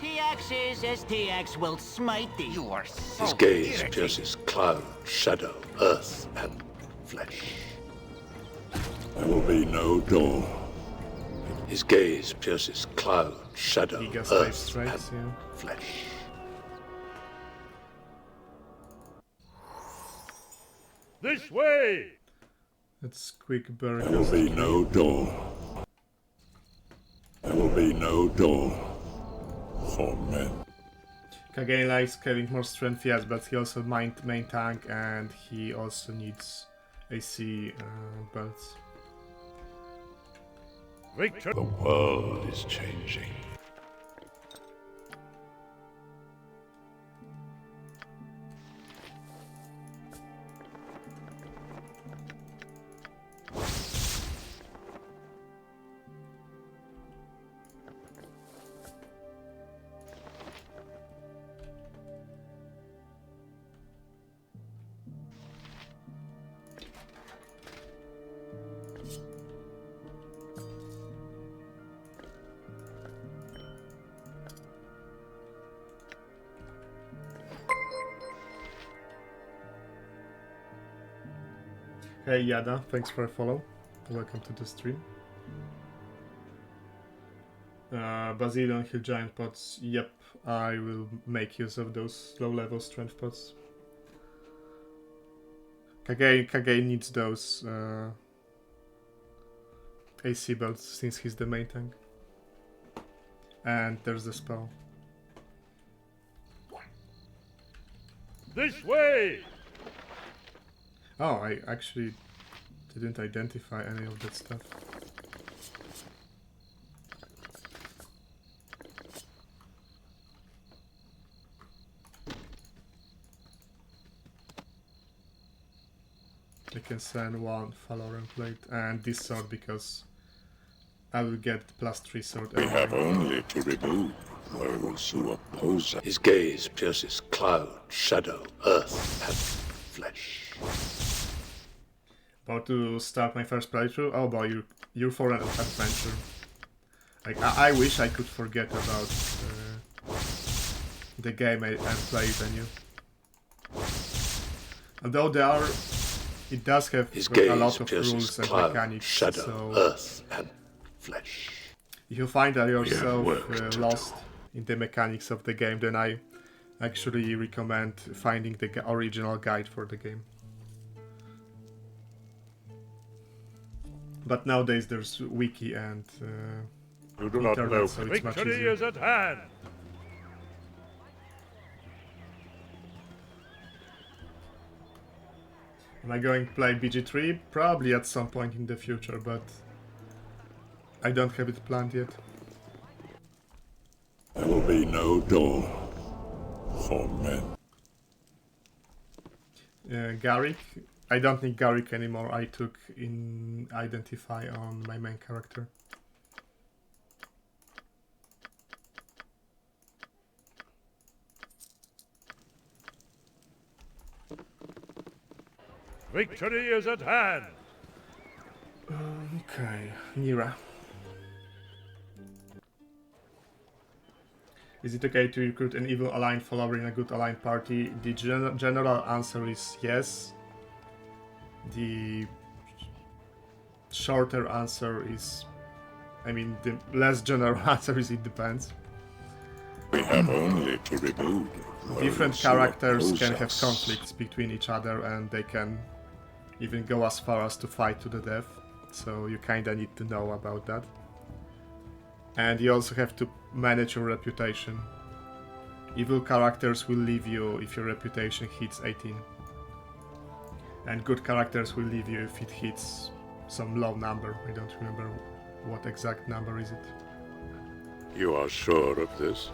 TX is as TX will smite thee. You are so His gaze irritating. pierces cloud, shadow, earth, and flesh. There will be no dawn. His gaze pierces cloud, shadow, Giga earth, Slave and strikes, yeah. flesh. This way! Let's quick burn. There will be no Dorn. There will be no Dorn for men. Kage likes having more strength, yes, but he also main tank and he also needs AC belts. The world is changing. Hey Yada, thanks for a follow. Welcome to the stream. Basilion Hill Giant Pots. Yep, I will make use of those low level strength pots. Kage needs those AC belts since he's the main tank. And there's the spell. This way! Oh, I actually didn't identify any of that stuff. I can send one Valorant plate and this sword because I will get +3 sword. We have only to remove those who oppose us. His gaze pierces cloud, shadow, earth, and flesh. About to start my first playthrough? Oh boy, you're for an adventure. Like, I wish I could forget about the game and play it anew. Although it does have a lot of rules and mechanics, shadow, so earth, and flesh. If you find yourself lost in the mechanics of the game, then I actually recommend finding the original guide for the game. But nowadays there's wiki and you do not know. So it's Victory is at hand. Am I going to play BG3? Probably at some point in the future, but I don't have it planned yet. There will be no Dorn for men. Garrick? I don't need Garrick anymore. I took in Identify on my main character. Victory is at hand. Okay, Nira. Is it okay to recruit an evil aligned follower in a good aligned party? The general answer is yes. The shorter answer is, I mean, the less general answer is it depends. We have only to remove. Different characters can have conflicts between each other and they can even go as far as to fight to the death. So you kinda need to know about that. And you also have to manage your reputation. Evil characters will leave you if your reputation hits 18. And good characters will leave you if it hits some low number. I don't remember what exact number is it. You are sure of this?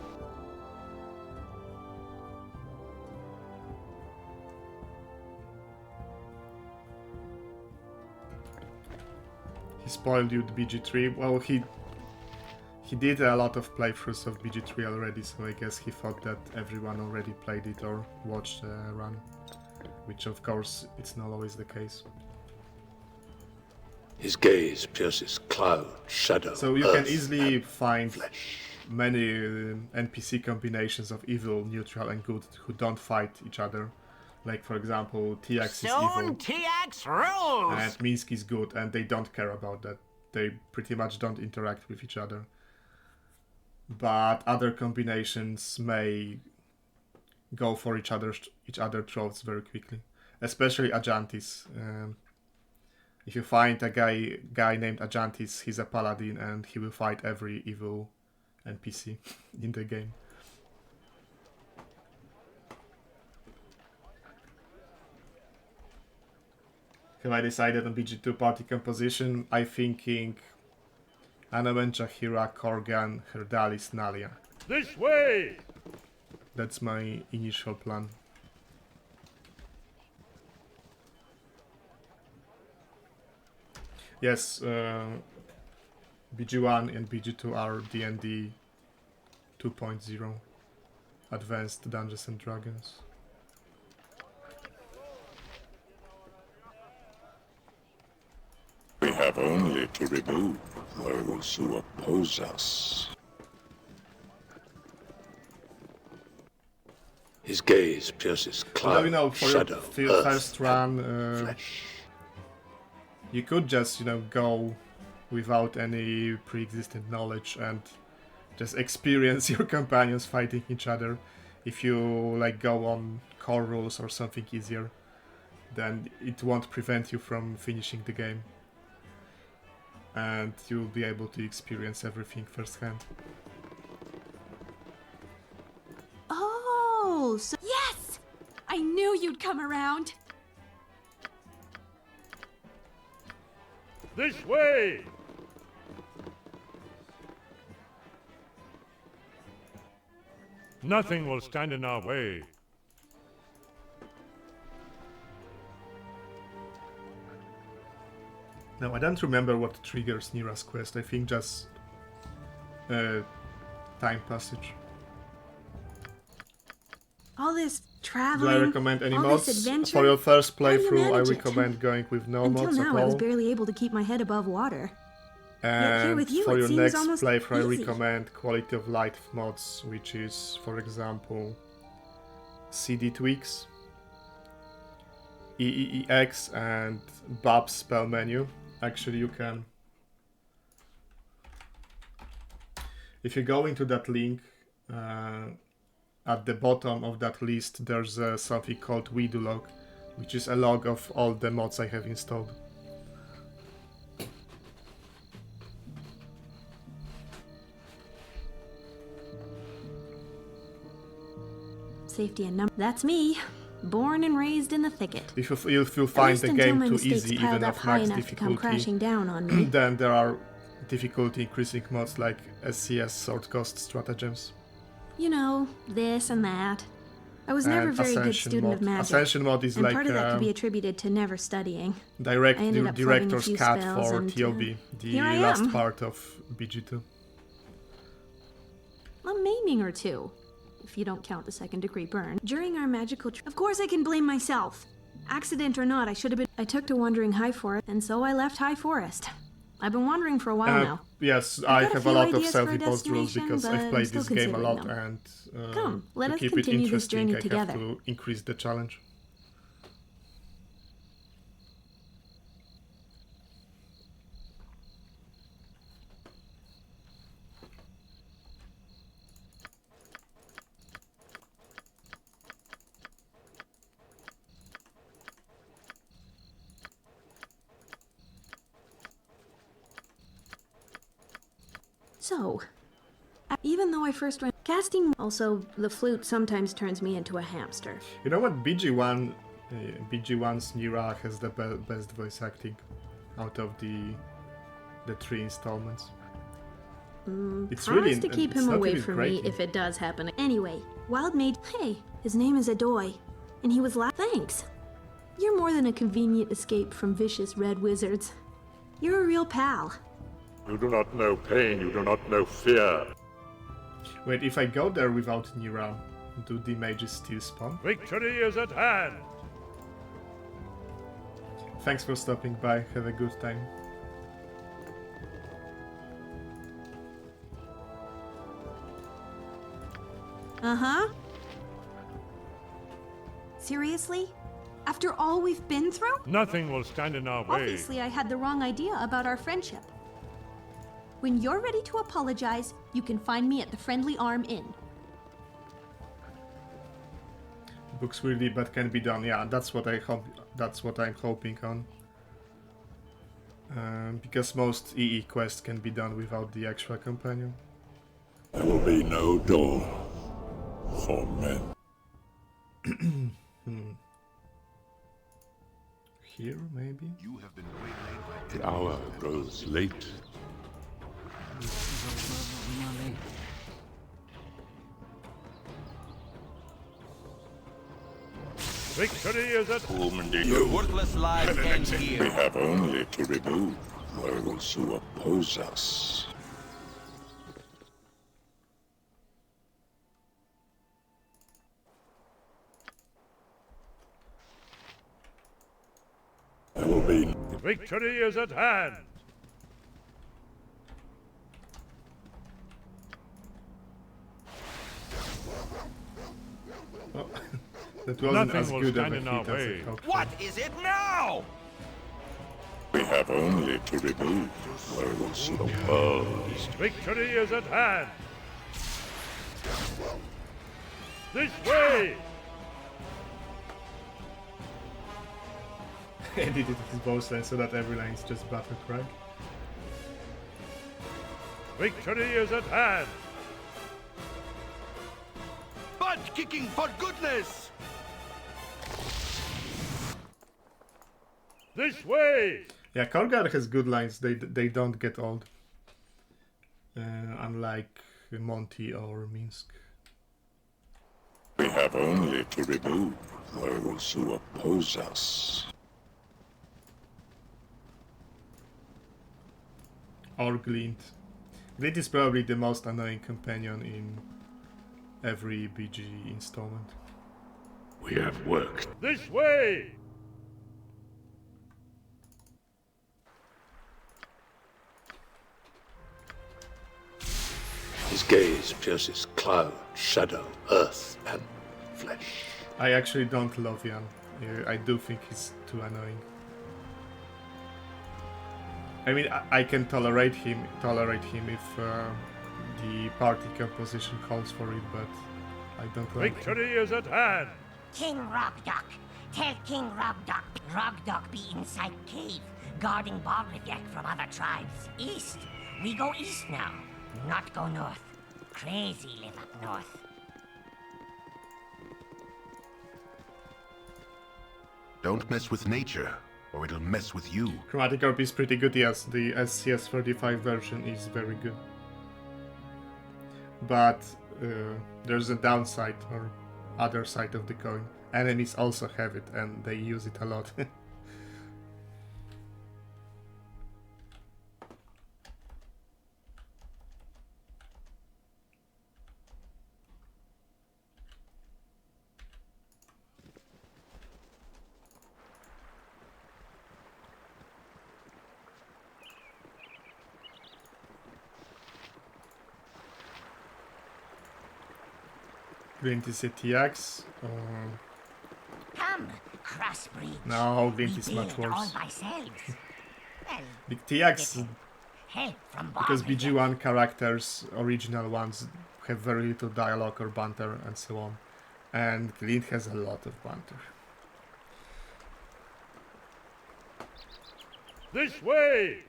He spoiled you the BG3. Well, he did a lot of playthroughs of BG3 already, so I guess he thought that everyone already played it or watched the run. Which of course, it's not always the case. His gaze pierces cloud, shadow, so you earth, can easily find flesh. Many NPC combinations of evil, neutral and good who don't fight each other. Like for example, TX is evil. TX rules! And Minsk is good and they don't care about that. They pretty much don't interact with each other. But other combinations may go for each other's throats very quickly. Especially Ajantis. If you find a guy named Ajantis, he's a paladin and he will fight every evil NPC in the game. Have I decided on BG2 party composition? I'm thinking Anawen, Jahira, Korgan, Herdalis, Nalia. This way! That's my initial plan. Yes, BG1 and BG2 are D&D 2.0 Advanced Dungeons and Dragons. We have only to remove those who oppose us. His gaze pierces cloud, you know, for shadow, your earth, first run, flesh. You could just, you know, go without any pre-existing knowledge and just experience your companions fighting each other. If you like go on core rules or something easier, then it won't prevent you from finishing the game. And you'll be able to experience everything firsthand. Oh, so yes! I knew you'd come around. This way! Nothing will stand in our way. No, I don't remember what triggers Nira's quest. I think just time passage. All this Do traveling, I recommend any all mods? this adventure. For your first How do you playthrough, I manage it? recommend going with no Until mods now, at I was all. barely able to keep my head above water. Yet here And with you, for it your seems next almost playthrough, I easy. recommend quality of life mods, which is, for example, CDTweaks, EEEX, and Bab's spell menu. Actually, you can. If you go into that link, at the bottom of that list, there's something called Widulog, which is a log of all the mods I have installed. Safety and number. That's me. Born and raised in the thicket. If you At find least the until game my too mistakes easy, piled even up of high max enough to come crashing down on me. then there are difficulty increasing mods like SCS Sword Cost Stratagems. You know, this and that. I was never a And very good Ascension student mod. of magic. Ascension mod is and like part of that could be attributed to never studying. I ended up plugging a director's few cut spells for and, TLB, the here I last am. part of BG2. A maiming or two, if you don't count the second-degree burn. During our magical trip, of course I can blame myself. Accident or not, I should have been. I took to wandering High Forest, and so I left High Forest. I've been wandering for a while now. Yes, I've I got a have a few lot of ideas for a self-imposed rules destination, because but I've I'm played still this game a considering lot, them. and Come, let to us keep it continue this interesting, journey I together. have to increase the challenge. So, even though I first ran casting, also the flute sometimes turns me into a hamster. You know what? BG1's Nira has the best voice acting out of the three installments. It's Promise really to keep it's him not away even from great. me if it does happen. Anyway, Wild Mage, hey, his name is Adoy, and he was thanks. You're more than a convenient escape from vicious red wizards. You're a real pal. You do not know pain, you do not know fear. Wait, if I go there without Nira, do the mages still spawn? Victory is at hand! Thanks for stopping by, have a good time. Uh-huh. Seriously? After all we've been through? Nothing will stand in our way. Obviously, I had the wrong idea about our friendship. When you're ready to apologize, you can find me at the Friendly Arm Inn. Looks really, but can be done. Yeah, that's what I hope. That's what I'm hoping on. Because most EE quests can be done without the actual companion. There will be no door for men. Here, maybe? You have been waylaid by The hour grows late. Victory is at Your worthless lives end We here. have only to remove those who oppose us. There will be Victory is at hand. Oh, that wasn't Nothing as will good of stand a in our hit as I way. hoped. What is it now? We have only to remove those who the world is. Victory is at hand. This way. Edited his both lines so that every line is just battle cry. Victory is at hand. butt kicking for goodness! This way. Yeah, Korgar has good lines. They don't get old. Unlike Monty or Minsk. We have only to remove those who oppose us. Or Glint. Glint is probably the most annoying companion in every BG installment. We have work. This way. His gaze pierces cloud, shadow, earth, and flesh. I actually don't love Jan. I do think he's too annoying. I mean, I can tolerate him if the party composition calls for it, but I don't like him. Victory is at hand. King Rogdock. Tell King Rogdock. Rogdock be inside cave, guarding Baldur from other tribes. East. We go east now, not go north. Crazy live up north. Don't mess with nature, or it'll mess with you. Chromatic Orb is pretty good, yes. The SCS-35 version is very good. But there's a downside, or other side of the coin. Enemies also have it, and they use it a lot. Glint is a TX. Come, crossbreed. No, Glint We is much build all worse. ourselves. Well, Big TX, help from because Baldur. BG1 characters, original ones, have very little dialogue or banter and so on. And Glint has a lot of banter. This way.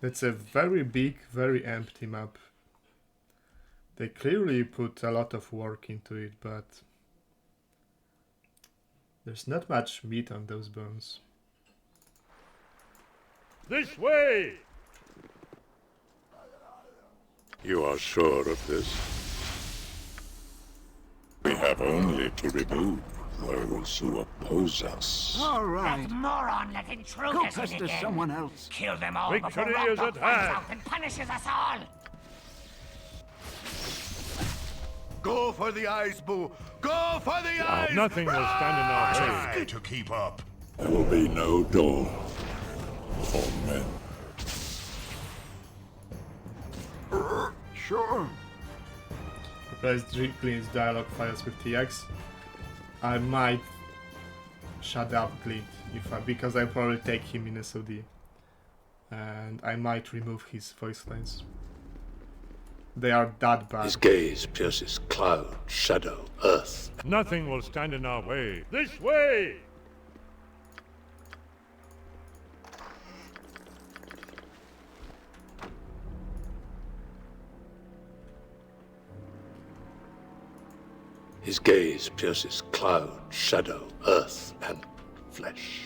That's a very big, very empty map. They clearly put a lot of work into it, but there's not much meat on those bones. This way. You are sure of this? We have only to remove those who oppose us. All right. That moron let intruders Go in pester again. someone else. Kill them all Victory before is Rogdock at finds hand. out and punishes us all. Go for the eyes, Boo! Go for the eyes! Nothing will stand in our way. Try to keep up. There will be no door for men. Sure. Replace Glint's dialogue files with TX. I might Shut up, Glint, because I'll probably take him in SOD. And I might remove his voice lines. They are that bad. His gaze pierces cloud, shadow, earth. Nothing will stand in our way. This way! His gaze pierces cloud, shadow, earth, and flesh.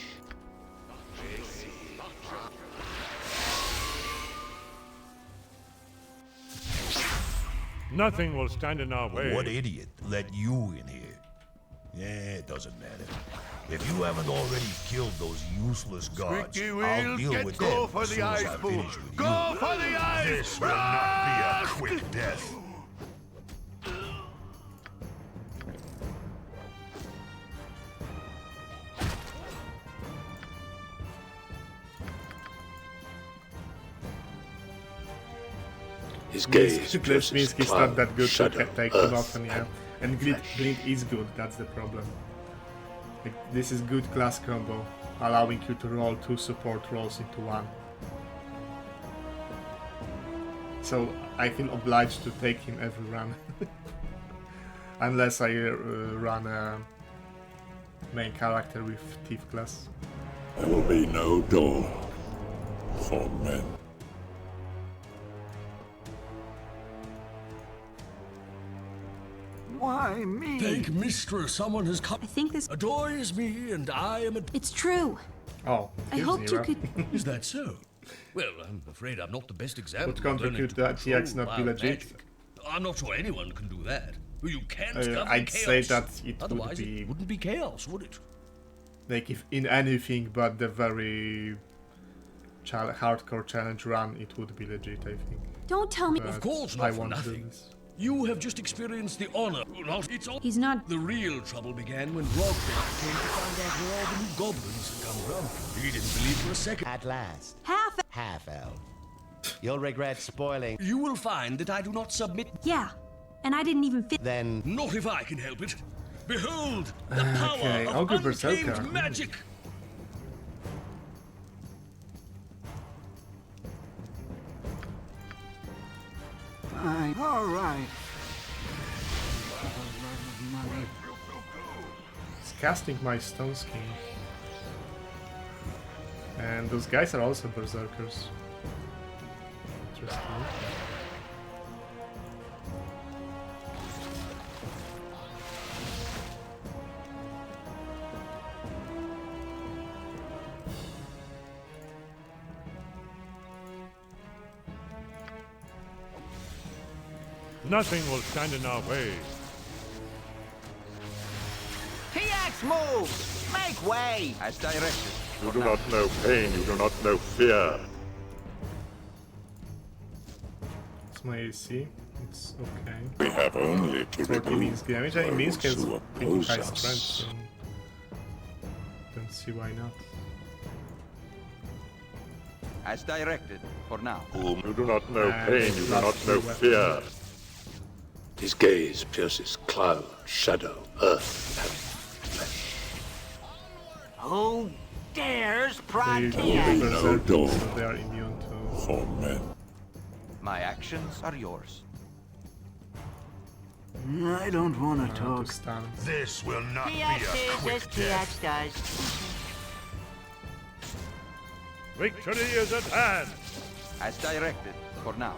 Nothing will stand in our way. What idiot let you in here? Yeah, it doesn't matter. If you haven't already killed those useless guards, I'll deal with them as soon as I finish with you. Go for the eyes! This will not be a quick death. His gaze pierces Minsky's not that good shadow, to take him earth, often, yeah. And Glint is good, that's the problem. Like, this is good class combo, allowing you to roll 2 support rolls into one. So I feel obliged to take him every run. Unless I run a main character with Thief class. There will be no door for men. Why me? Thank mistress, someone has come. I think this adores me, and I am a. It's true. Oh, I hoped you could. Is that so? Well, I'm afraid I'm not the best example. Would contribute to TX not be legit. Magic. I'm not sure anyone can do that. You can discover I'd chaos. say that it Otherwise, would be. It wouldn't be chaos, would it? Like if in anything but the very hardcore challenge run, it would be legit, I think. Don't tell me. Of course, I not for won't do nothing. this. You have just experienced the honor. It's all. He's not. The real trouble began when Rogbeck came to find out where all the new goblins had come from. He didn't believe for a second. At last. Half-elf. You'll regret spoiling. You will find that I do not submit. Yeah, and I didn't even fit. Then. Not if I can help it. Behold the power Okay, I'll of go unclaimed Berserker. magic. All right. It's casting my Stone Skin. And those guys are also Berserkers. Interesting. Nothing will stand in our way. TX moves! Make way! As directed. You do not know pain, you do not know fear. It's my AC. It's okay. We have only to 40 means damage. I mean, Minsk has who pretty oppose high us. strength, so don't see why not. As directed, for now. You do not know pain, you do not know fear. His gaze pierces cloud, shadow, earth, and flesh. Who dares They protect? No door so they are immune to. for men. My actions are yours. I don't want to talk. Stun. This will not be a TX is quick as death. TX does. Victory is at hand. As directed, for now.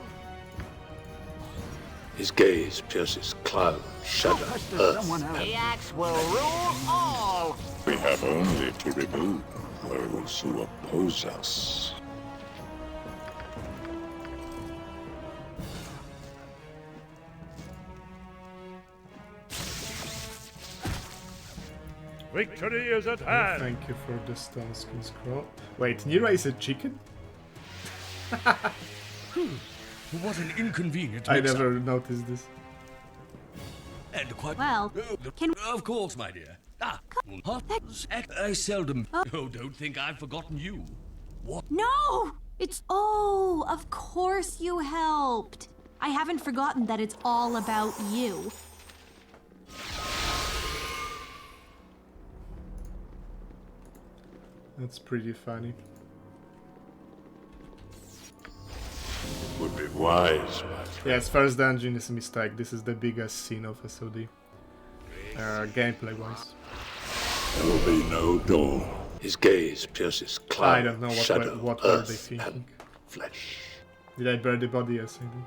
His gaze pierces cloud, shadow, earth, Someone else. and TX will rule all. We have only to remove those who oppose us. Victory is at hand. Thank you for the Stone Skin scroll. Wait, Nira is a chicken? What an inconvenient I mix-up. never noticed this. And quite Well, can Of course, my dear. I seldom. Oh, don't think I've forgotten you. What? No! It's. Oh, of course you helped. I haven't forgotten that it's all about you. That's pretty funny. Would be wise, my friend. Yes, first dungeon is a mistake. This is the biggest scene of SOD. Gameplay-wise. There will be no Dorn. His gaze pierces cloud, I don't know shadow, what were they earth, thinking. and flesh. Did I bury the body? Yes, I did.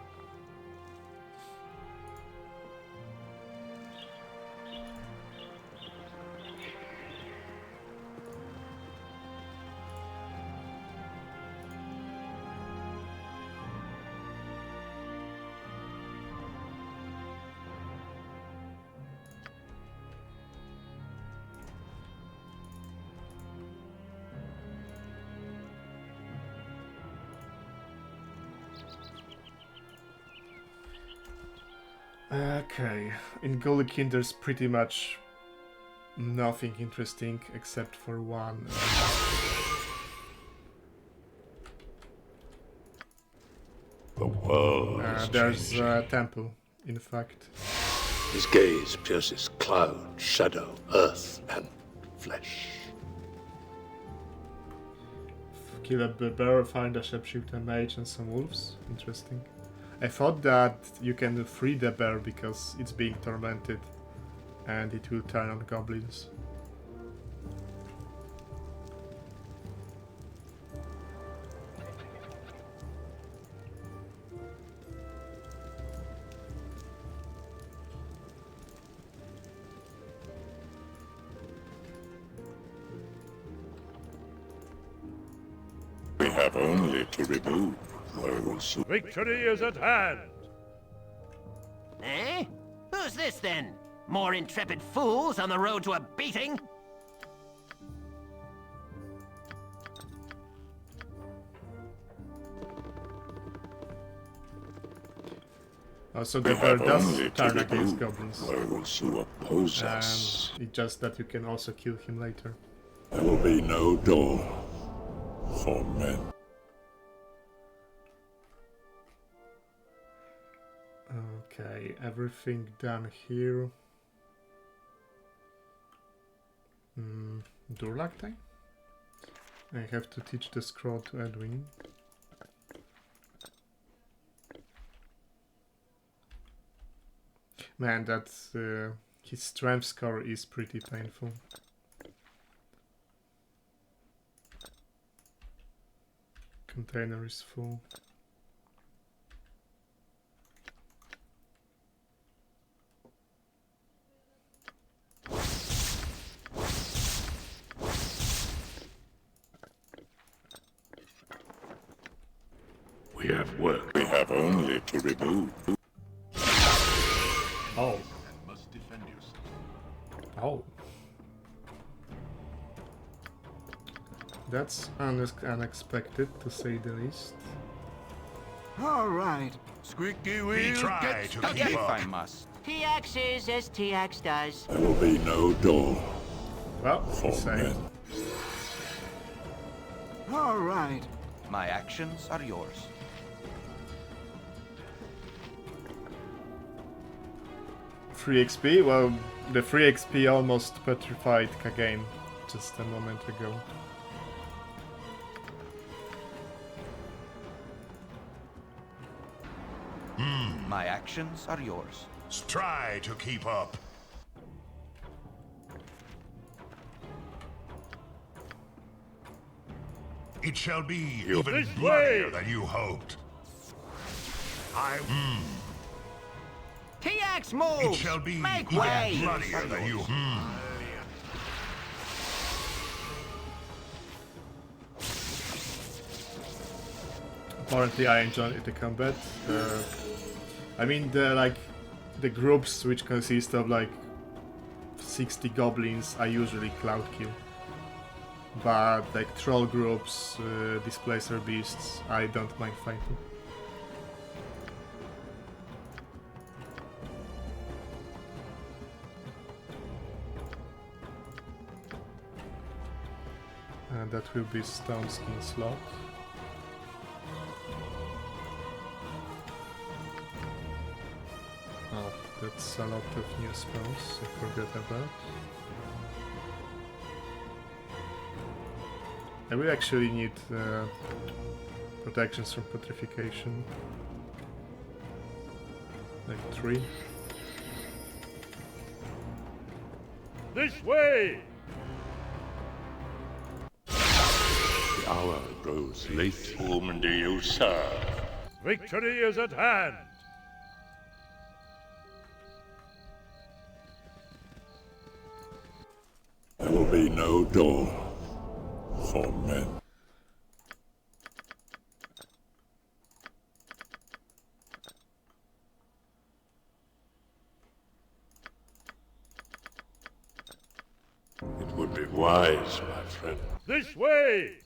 Okay, in Golikin there's pretty much nothing interesting except for one. The world is there's changing. a temple, in fact. His gaze pierces cloud, shadow, earth, and flesh. Kill a bear, find a sharpshooter mage and some wolves. Interesting. I thought that you can free the bear because it's being tormented and it will turn on goblins. We have only to remove those who... Victory is at hand! Eh? Who's this then? More intrepid fools on the road to a beating? Also, the bear does turn against remove goblins. those who oppose us. It's just that you can also kill him later. There will be no Dorn for men. Okay, everything done here. Durlag time? I have to teach the scroll to Edwin. Man, that's his strength score is pretty painful. Container is full. We have work. We have only to remove. Oh. Must defend yourself. Oh. That's unexpected, to say the least. All right. Squeaky We wheel try gets to stuck keep in. up. I must. TX is as TX does. There will be no Dorn Well, for men. All right. My actions are yours. Free XP? Well, the free XP almost petrified Kagame just a moment ago. My actions are yours. Try to keep up. It shall be even This bloodier way! than you hoped. TX It moves! shall be Make even way! bloodier than you. Apparently I enjoyed the combat. I mean the groups which consist of like 60 goblins are usually Cloudkill. But like troll groups, displacer beasts, I don't mind fighting. And that will be Stone Skin slot. Oh, that's a lot of new spells, I forgot about. I will actually need protections from petrification. Like 3. This way! The hour grows late. Whom do you serve? Victory is at hand! There will be no dawn for men. It would be wise, my friend. This way!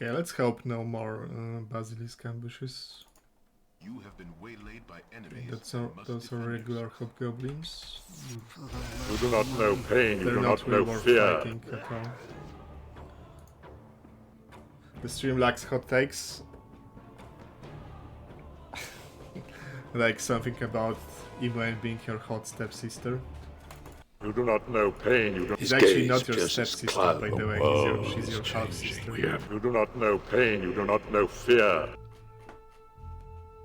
Okay, let's hope no more basilisk ambushes. You have been waylaid by enemies. Those are regular hobgoblins. You do not know pain, you They're do not really know worth fear. fighting at all. The stream lacks hot takes. Like something about Imoen being your hot stepsister. You do not know pain, you do He's actually not your stepsister, by the way. She's your half-sister. You do not know pain, you do not know fear.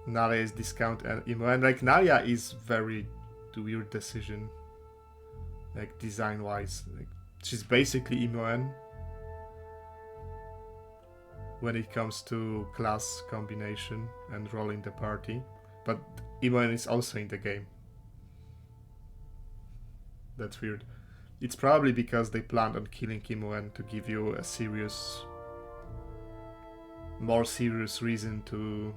Narya is discount Imoen. Like, Narya is very weird decision. Like, design-wise. Like, she's basically Imoen when it comes to class combination and rolling the party. But Imoen is also in the game. That's weird. It's probably because they planned on killing Imoen to give you a more serious reason to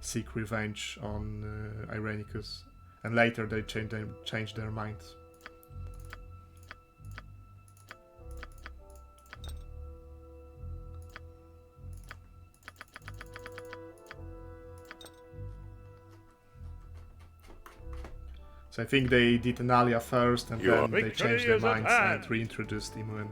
seek revenge on Irenicus, and later they changed their minds. So I think they did Analia first, and then they changed their minds and reintroduced Imoen.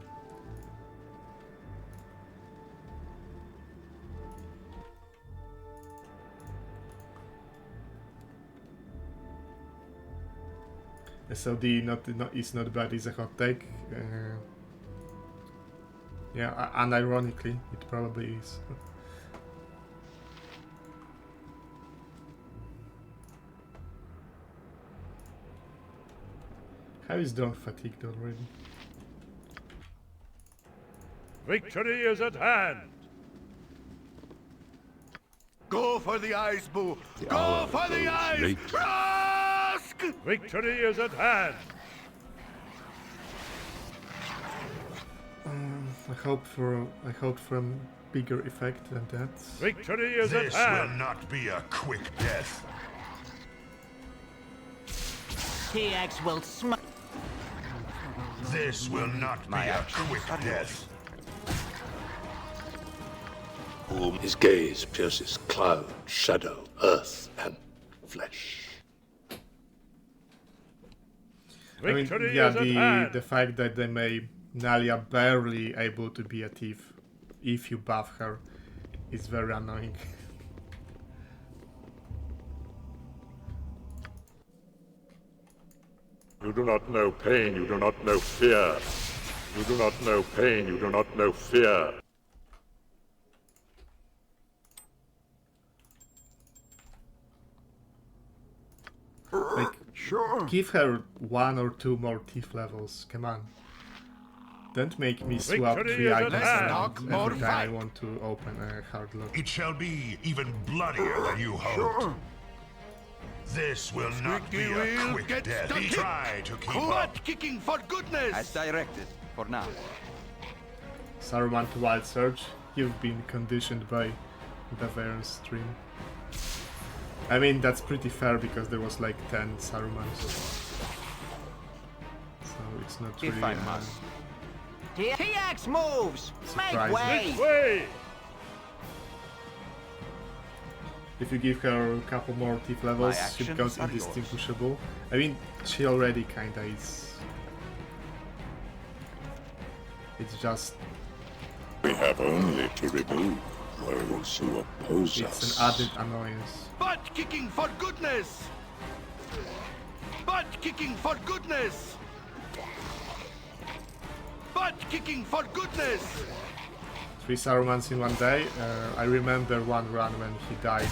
SLD is not bad, is a hot take. Yeah, unironically, it probably is. How is Dorn fatigued already? Victory is at hand! Go for the eyes, Boo! Go for the eyes! Rask! Victory is at hand! I hope for a bigger effect than that. Victory is at hand! This will not be a quick death. TX will smack. This will not be a quick death. Whom his gaze pierces cloud, shadow, earth, and flesh. I mean, yeah, the fact that they made Nalia barely able to be a thief if you buff her is very annoying. You do not know pain, you do not know fear. You do not know pain, you do not know fear. Like, sure. Give her 1 or 2 more thief levels, come on. Don't make me swap 3 items every time I want to open a hard lock. It shall be even bloodier than you hoped. Sure. This will not be a quick death. Try to keep up. Kicking for goodness! As directed, for now. Saruman to Wild Surge, you've been conditioned by the Varen stream. I mean, that's pretty fair because there was like 10 Sarumans. So it's not really... If I must. TX moves! Surprising. Make way! This way! If you give her a couple more thief levels, she becomes indistinguishable. I mean, she already kinda is. It's just... We have only to remove those who oppose It's us. an added annoyance. Butt kicking for goodness! Butt kicking for goodness! Butt kicking for goodness! 3 Sarumans in one day. I remember one run when he died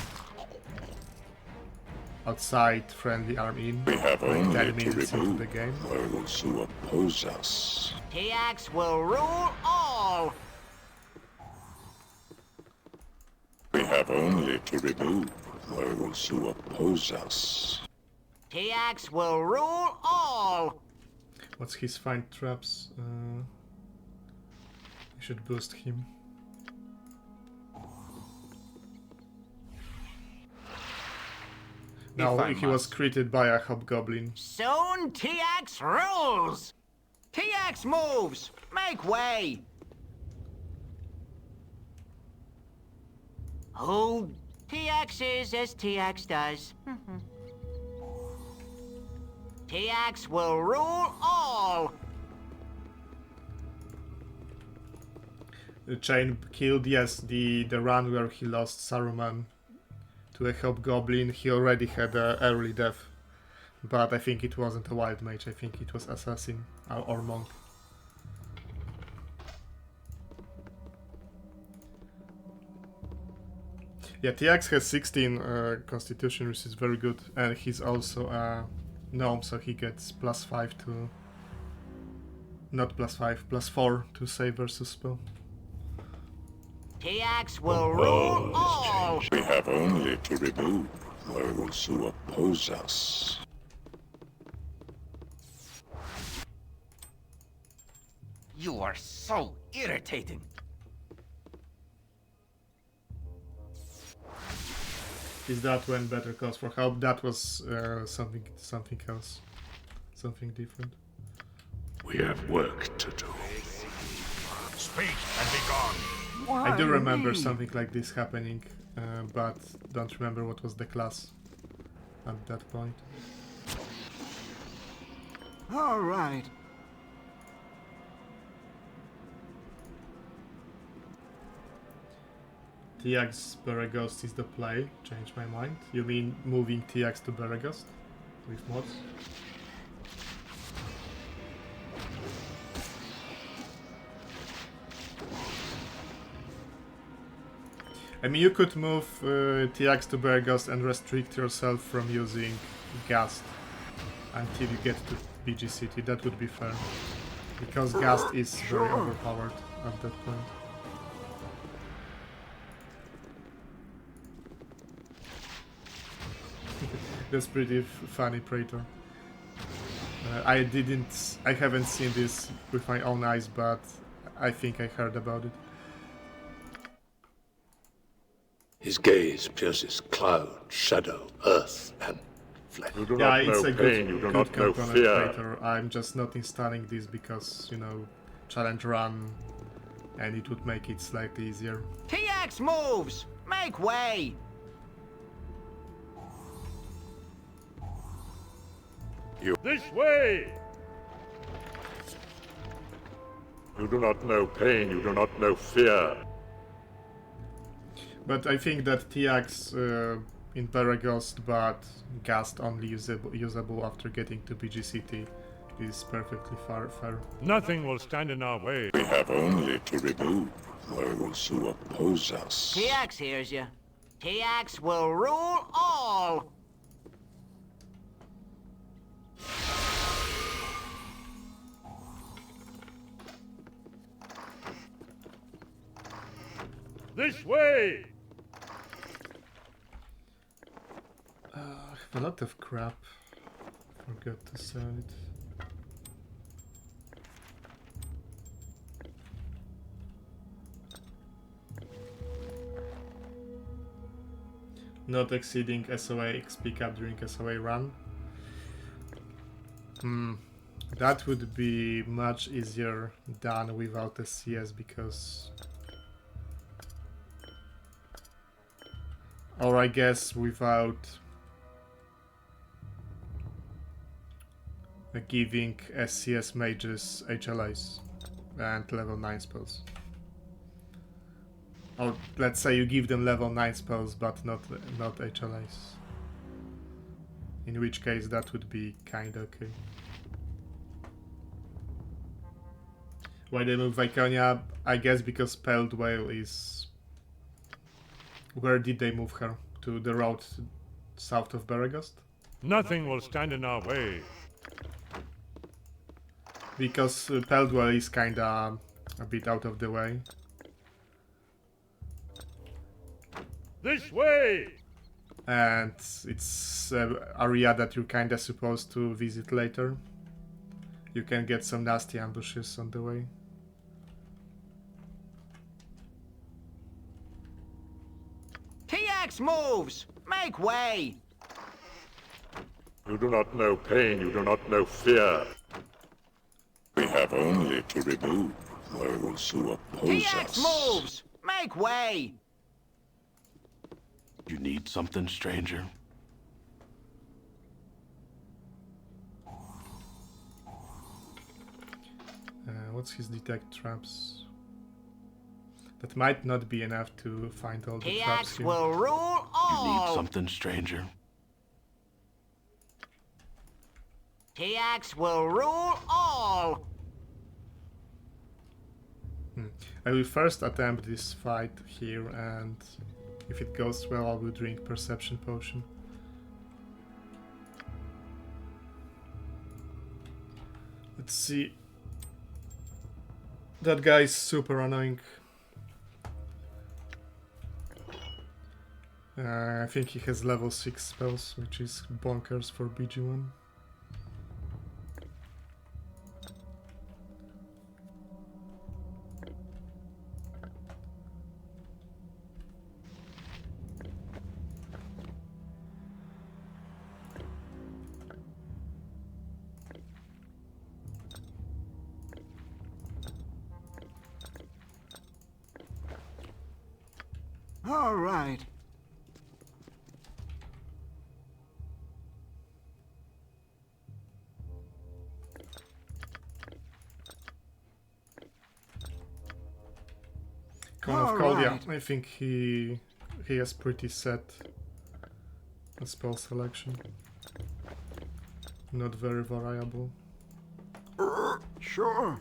outside friendly arm in, We have like only 10 to minutes into remove the game. those who oppose us. TX will rule all. We have only to remove those who oppose us. TX will rule all. What's his find traps? We should boost him. No, he was critted by a hobgoblin. Soon TX rules. TX moves. Make way. Hold. TX is as TX does. TX will rule all. The chain killed, yes, the run where he lost Saruman to a hobgoblin. He already had an early death, but I think it wasn't a wild mage. I think it was assassin or monk. Yeah, TX has 16 constitution, which is very good, and he's also a gnome, so he gets +5 to... not +5, +4 to save versus spell. TX will rule all. We have only to remove those who oppose us. You are so irritating. Is that when better calls for help? That was something else. Something different. We have work to do. Speak and be gone. I do remember something like this happening, but don't remember what was the class at that point. All right. TX Beregost is the play. Changed my mind. You mean moving TX to Beregost with mods? I mean, you could move TX to Beregost and restrict yourself from using Gast until you get to BG City. That would be fair. Because Gast is very overpowered at that point. That's pretty funny, Praetor. I haven't seen this with my own eyes, but I think I heard about it. His gaze pierces cloud, shadow, earth, and flesh. You do Yeah, not it's know a pain, you do good not know component, fear. Praetor. I'm just not installing this because, you know, challenge run, and it would make it slightly easier. TX moves. Make way. This way! You do not know pain, you do not know fear. But I think that TX in Beregost, but Gast only usable after getting to BG City is perfectly fair. Nothing will stand in our way. We have only to remove those who oppose us. TX hears you. TX will rule all. This way! I have a lot of crap. Forgot to sell it. Not exceeding SOA XP cap during SOA run. That would be much easier done without SCS because... Or I guess without giving SCS mages HLAs and level 9 spells. Or let's say you give them level 9 spells, but not HLAs. In which case that would be kinda okay. Why they move Viconia? I guess because Pale Whale is... Where did they move her? To the road south of Beregost? Nothing will stand in our way. Because Pale Whale is kinda a bit out of the way. This way! And it's an area that you're kinda supposed to visit later. You can get some nasty ambushes on the way. TX moves! Make way! You do not know pain, you do not know fear. We have only to remove those who oppose TX us. moves! Make way! You need something, stranger? What's his detect traps? That might not be enough to find all the traps TX here. will rule all! You need something, stranger? TX will rule all! I will first attempt this fight here, and if it goes well, I will drink Perception Potion. Let's see. That guy is super annoying. I think he has level 6 spells, which is bonkers for BG1. All right. Cone of Cold, yeah, I think he has pretty set a spell selection. Not very variable. Sure.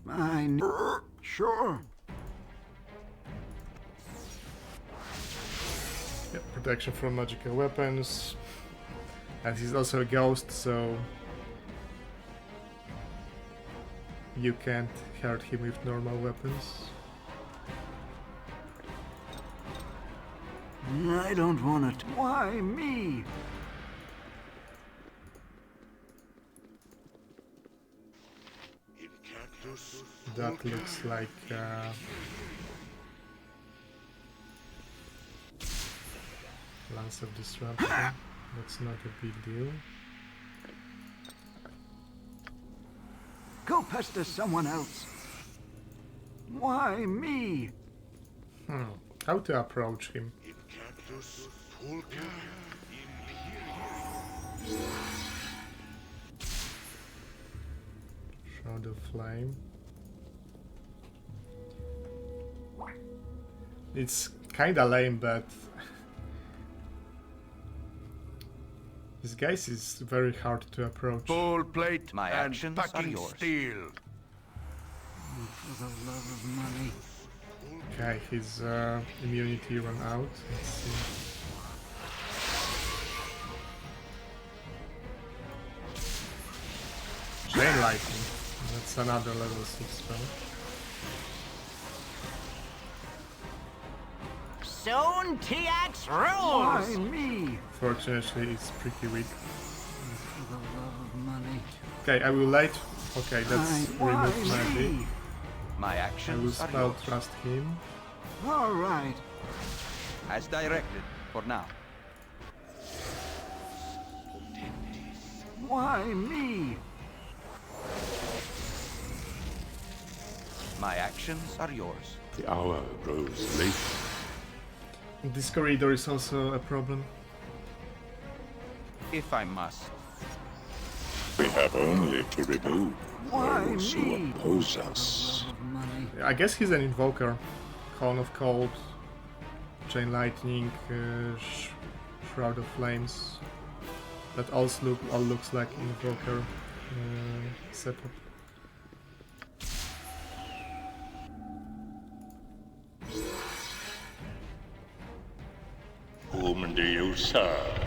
Mine. Sure. Yeah, protection from magical weapons. And he's also a ghost, so you can't hurt him with normal weapons. I don't want it. Why me? That looks like Lance of Disruption. That's not a big deal. Go pester someone else. Why me? How to approach him? Shadow Flame. It's kinda lame, but this guy is very hard to approach. Full plate My and actions are packing yours. steel. For the love of money. Okay, his immunity run out. Let's see. Chain Lightning. That's another level 6 spell. Soon TX Why rules! me? Fortunately, it's pretty weak. For the love of money. Okay, I will light. Okay, that's Why remove magic. me? My I will actions are spell yours. trust him. All right. As directed, for now. Why me? My actions are yours. The hour grows late. This corridor is also a problem. If I must. We have only to remove those who oppose us. I guess he's an invoker. Cone of Cold, Chain Lightning, Shroud of Flames. That also all looks like invoker setup. Whom do you serve?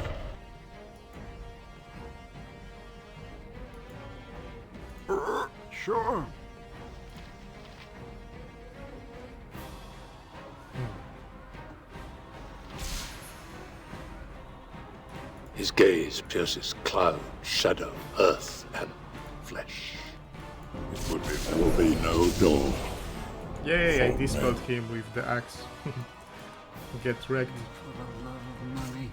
Sure. His gaze pierces cloud, shadow, earth, and flesh. There will be no dawn. Yay, I dispelled him with the axe. Get wrecked. For the love of money.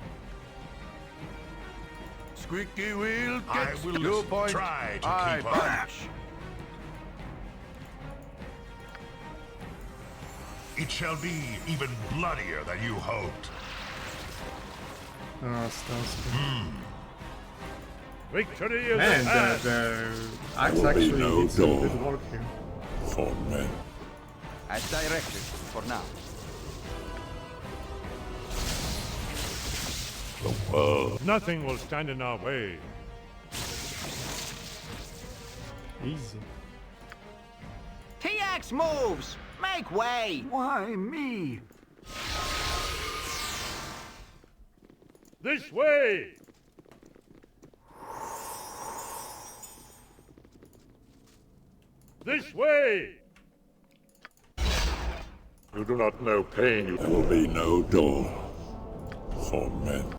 Squeaky wheel gets I will no point. try to I keep up. punch. It shall be even bloodier than you hoped. Oh, Starsky. Victory is Man, at hand. the axe There will be actually no did some dawn. good work here. For men. As directed, for now. The world. Nothing will stand in our way. Easy. TX moves! Make way! Why me? This way! This way! You do not know pain. There will be no dawn. For men.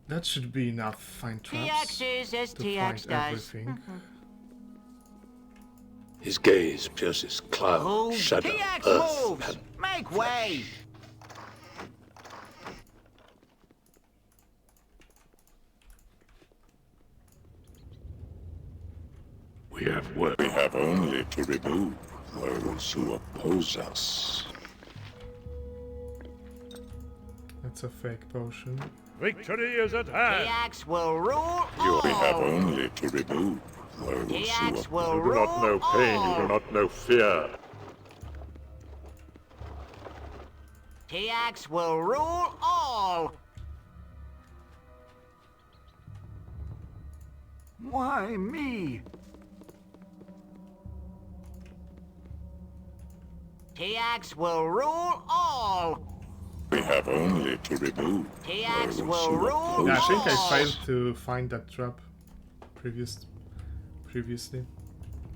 That should be enough fine traps TX is as to TX find does. everything. His gaze pierces cloud, Oh, shadow, TX earth, moves! and Make way! we have work. We have only to remove those who oppose us. That's a fake potion. Victory is at hand. TX will rule We have all! only to remove those who TX oppose will You do not know rule pain. You all! do not know fear. TX will rule all! Why me? TX will rule all! We have only to remove TX those will who rule oppose Yeah, I think all! I failed to find that trap previously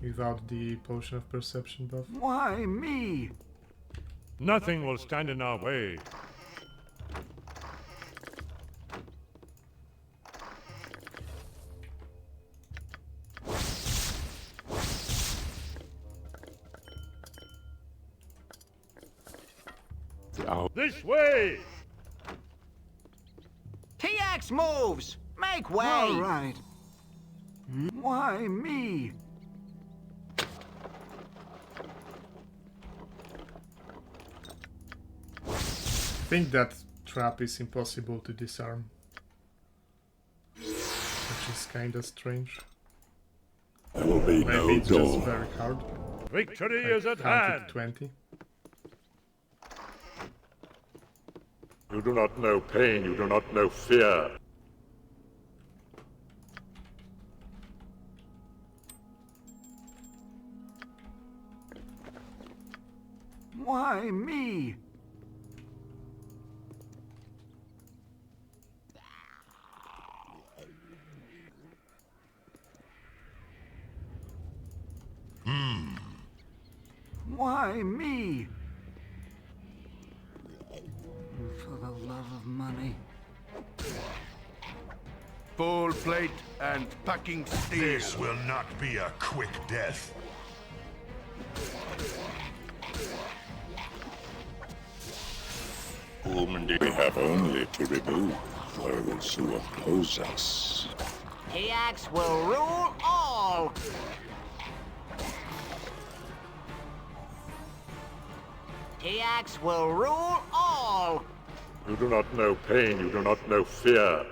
without the potion of perception buff. Why me? Nothing will stand in our way. This way! TX moves! Make way! All right. Why me? I think that trap is impossible to disarm. Which is kinda strange. There will be Maybe no it's just dawn. very hard. Victory I is at counted hand. 20. You do not know pain. You do not know fear. Why me? Why me? For the love of money. Full plate and packing steel. This will not be a quick death. We have only to remove those who oppose us. TX will rule all! TX will rule all! You do not know pain. You do not know fear.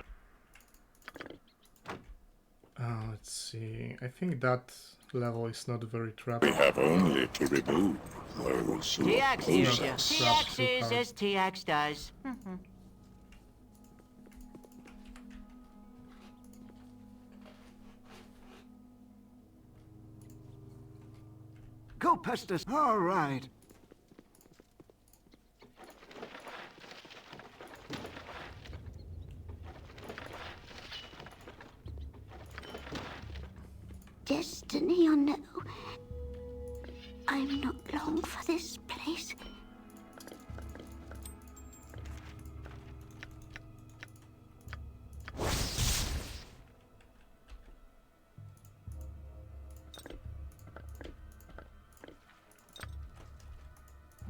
Let's see. I think that level is not very trapped. We have only to remove those who TX oppose is us. TX is as TX does. Go past us. All right. Destiny or no, I'm not long for this place.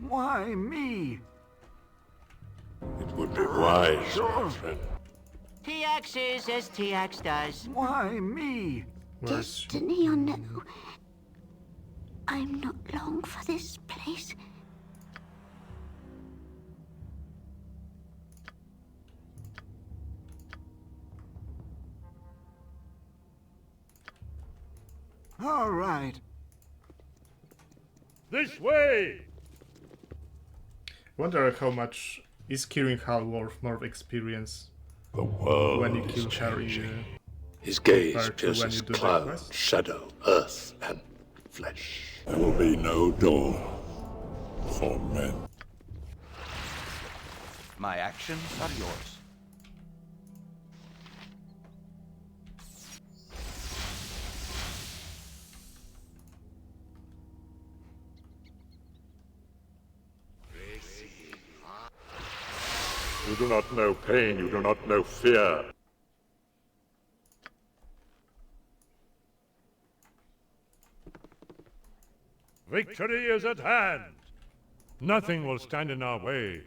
Why me? It would be wise, my friend. TX is as TX does. Why me? Destiny or no, I'm not long for this place. All right. This way! Wonder how much is killing Hal worth more experience The world when you is kill Harry. changing. His gaze compared to when pierces you do the cloud, quest? shadow, earth, and flesh. There will be no dawn for men. My actions are yours. You do not know pain, you do not know fear. Victory is at hand! Nothing will stand in our way.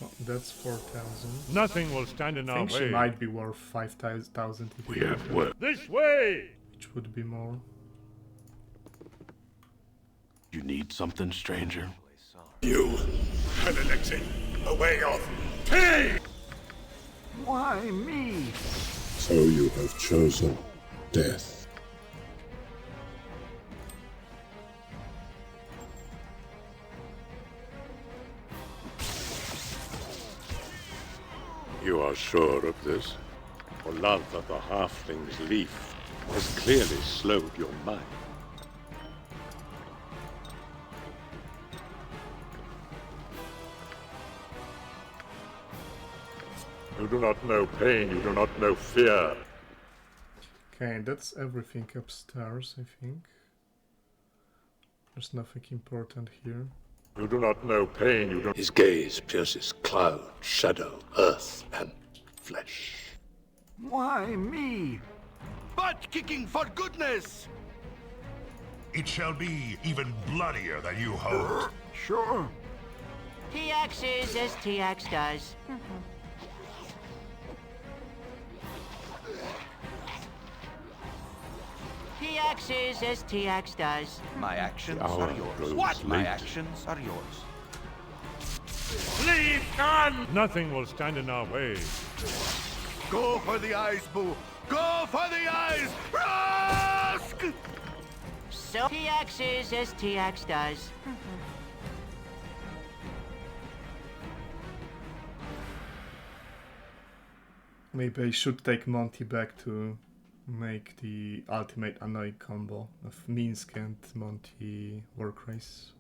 Oh, that's 4,000. Nothing will stand in I our think she way. might be worth 5,000 if We you have have her, work. This way! which would be more. You need something, stranger? You had Alexei, a way of pain! Why me? So you have chosen death. You are sure of this? For love of the halfling's leaf has clearly slowed your mind. You do not know pain, you do not know fear. Okay, that's everything upstairs, I think. There's nothing important here. You do not know pain, you do. His gaze pierces cloud, shadow, earth, and flesh. Why me? Butt kicking for goodness! It shall be even bloodier than you hoped. Sure. TX is as TX does. TX is as TX does. My actions The hour are yours. grows What? My late. actions are yours. Leave none! Nothing will stand in our way. Go for the eyes, Boo! Go for the eyes! Rusk! So TX is as TX does. Maybe I should take Monty back to make the ultimate annoy combo of Minsk and Monty work race.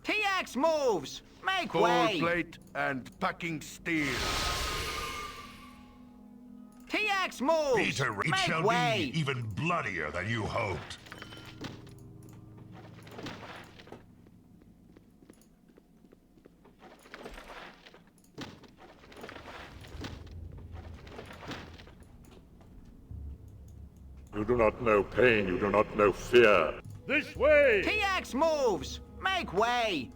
TX moves! Make Cold way! plate and packing steel. TX moves! Peter, it Make shall way! be even bloodier than you hoped. You do not know pain, you do not know fear. This way! TX moves! Make way!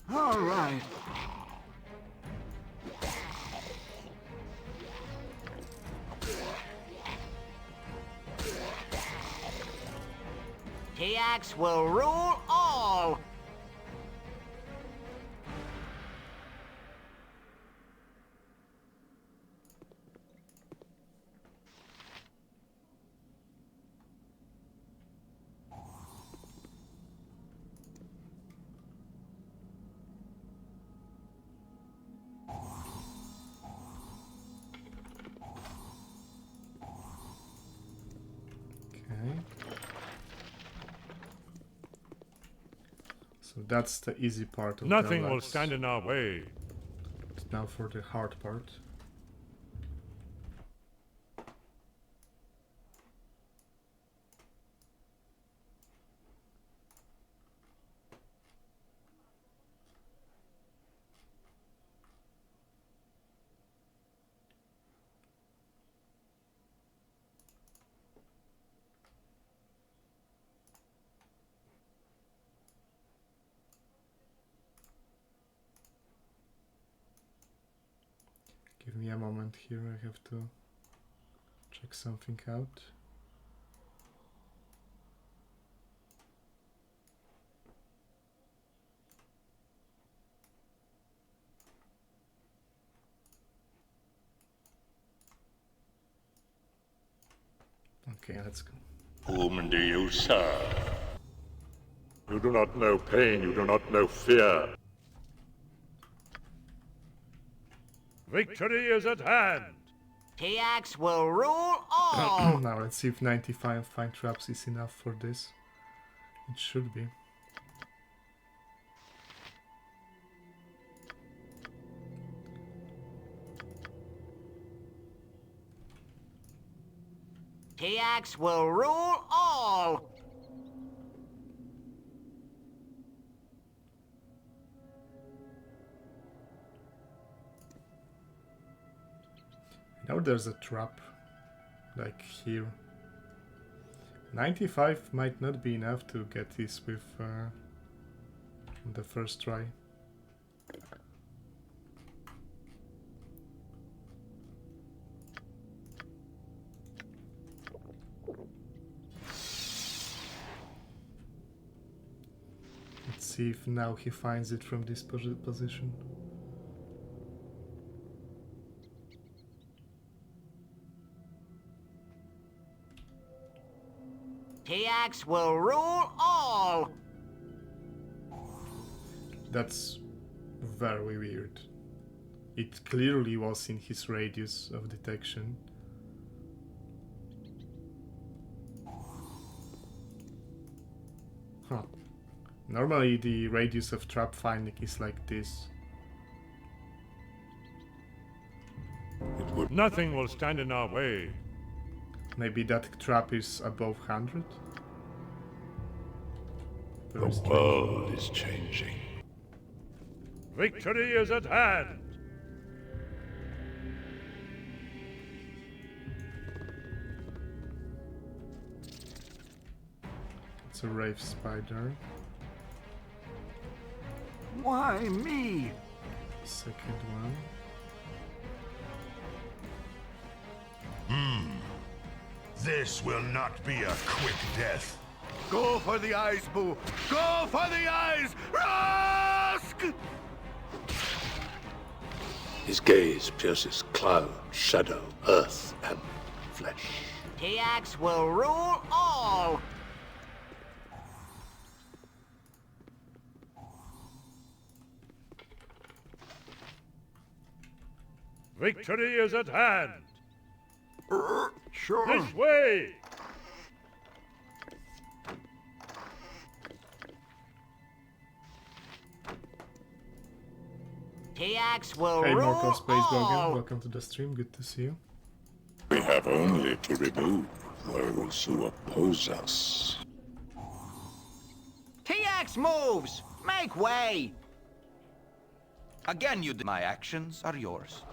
All right. TX will rule all! So that's the easy part of Nothing the will labs. stand in our way. Now for the hard part. Give me a moment here, I have to check something out. Okay, let's go. Whom do you serve? You do not know pain, you do not know fear. Victory is at hand! TX will rule all! Now let's see if 95 fine traps is enough for this. It should be. TX will rule all! Now there's a trap, like here. 95 might not be enough to get this with the first try. Let's see if now he finds it from this position. TX will rule all! That's very weird. It clearly was in his radius of detection. Huh. Normally the radius of trap finding is like this. Nothing will stand in our way. Maybe that trap is above 100? The world is changing. Victory is at hand! It's a Wraith Spider. Why me? Second one. This will not be a quick death. Go for the eyes, Boo! Go for the eyes! Rask! His gaze pierces cloud, shadow, earth, and flesh. TX will rule all! Victory is at hand! Sure. This way! TX will Hey, rule Mortal Space Bogan, all! welcome to the stream, good to see you. We have only to remove those who oppose us. TX moves! Make way! Again, my actions are yours.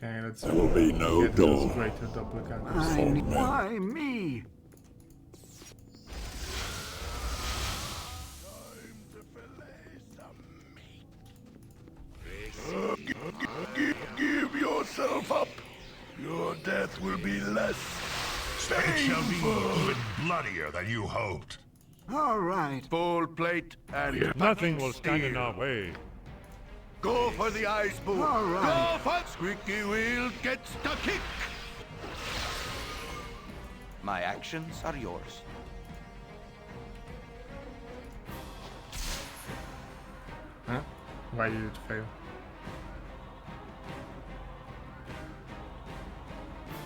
Okay, let's There will be no get those door. greater doppelgangers for me. Why me? death will be less painful. It shall be even bloodier than you hoped. All right. Full plate and nothing will stand in our way. Go for the ice boo. All right. Go for squeaky wheel gets the kick. My actions are yours. Huh? Why did it fail?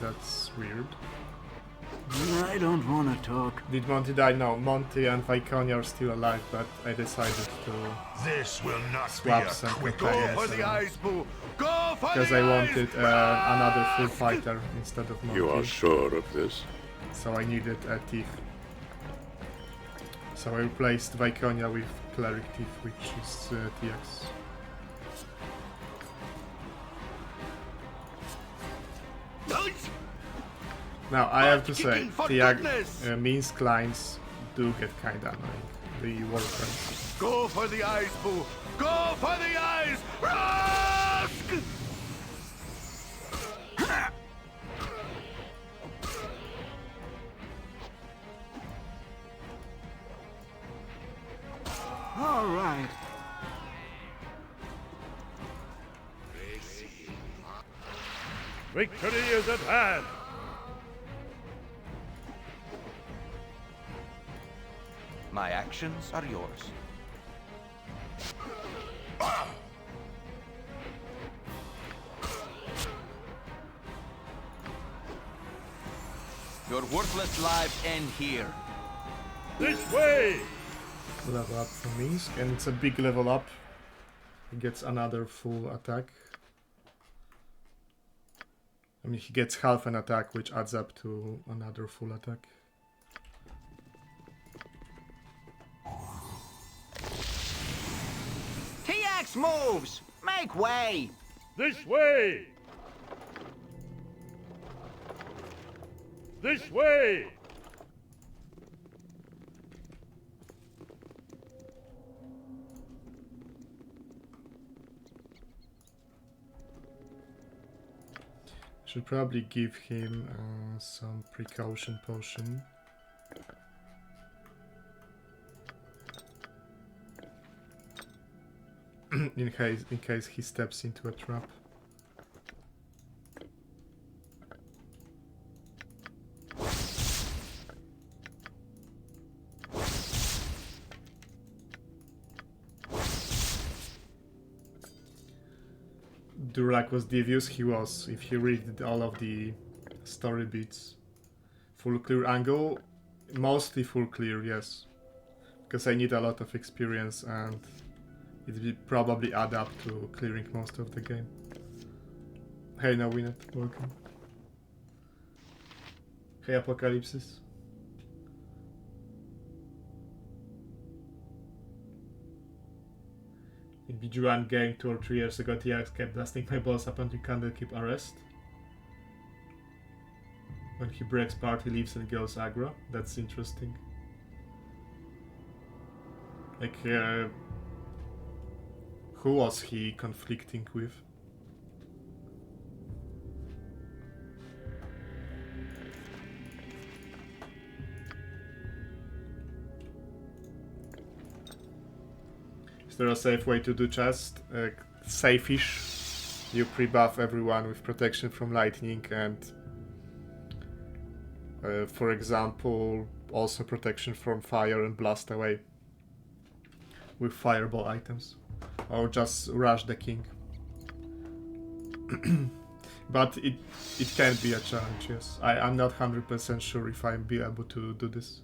That's weird. I don't want to talk. Did Monty die? No, Monty and Viconia are still alive, but I decided to this will not swap be some quick companions for the ice boo. Go for because the I ice wanted another full fighter instead of Monty. You are sure of this? So I needed a thief. So I replaced Viconia with Cleric Thief, which is TX. Now I have to say, the means clients do get kinda annoying. The warframes. Go for the ice boo. Go for the ice. Rusk! All right. Victory is at hand. My actions are yours. Your worthless lives end here. This way! Level up for Minsk, and it's a big level up. He gets another full attack. I mean, he gets half an attack, which adds up to another full attack. TX moves! Make way! This way! This way! Should probably give him some precaution potion. in case he steps into a trap. Durlag was devious, he was. If you read all of the story beats. Full clear angle, mostly full clear, yes. Because I need a lot of experience and it will probably add up to clearing most of the game. Hey, no, Winnet, welcome. Hey, Apocalypsis. In BG1 game 2 or 3 years ago, TX kept dusting my balls up until Candlekeep arrest. When he breaks part, he leaves and goes aggro. That's interesting. Like, who was he conflicting with? Is there a safe way to do chest? Safe-ish. You pre-buff everyone with protection from lightning and, for example, also protection from fire and blast away with fireball items. Or just rush the king. But it can be a challenge, yes. I'm not 100% sure if I'll be able to do this.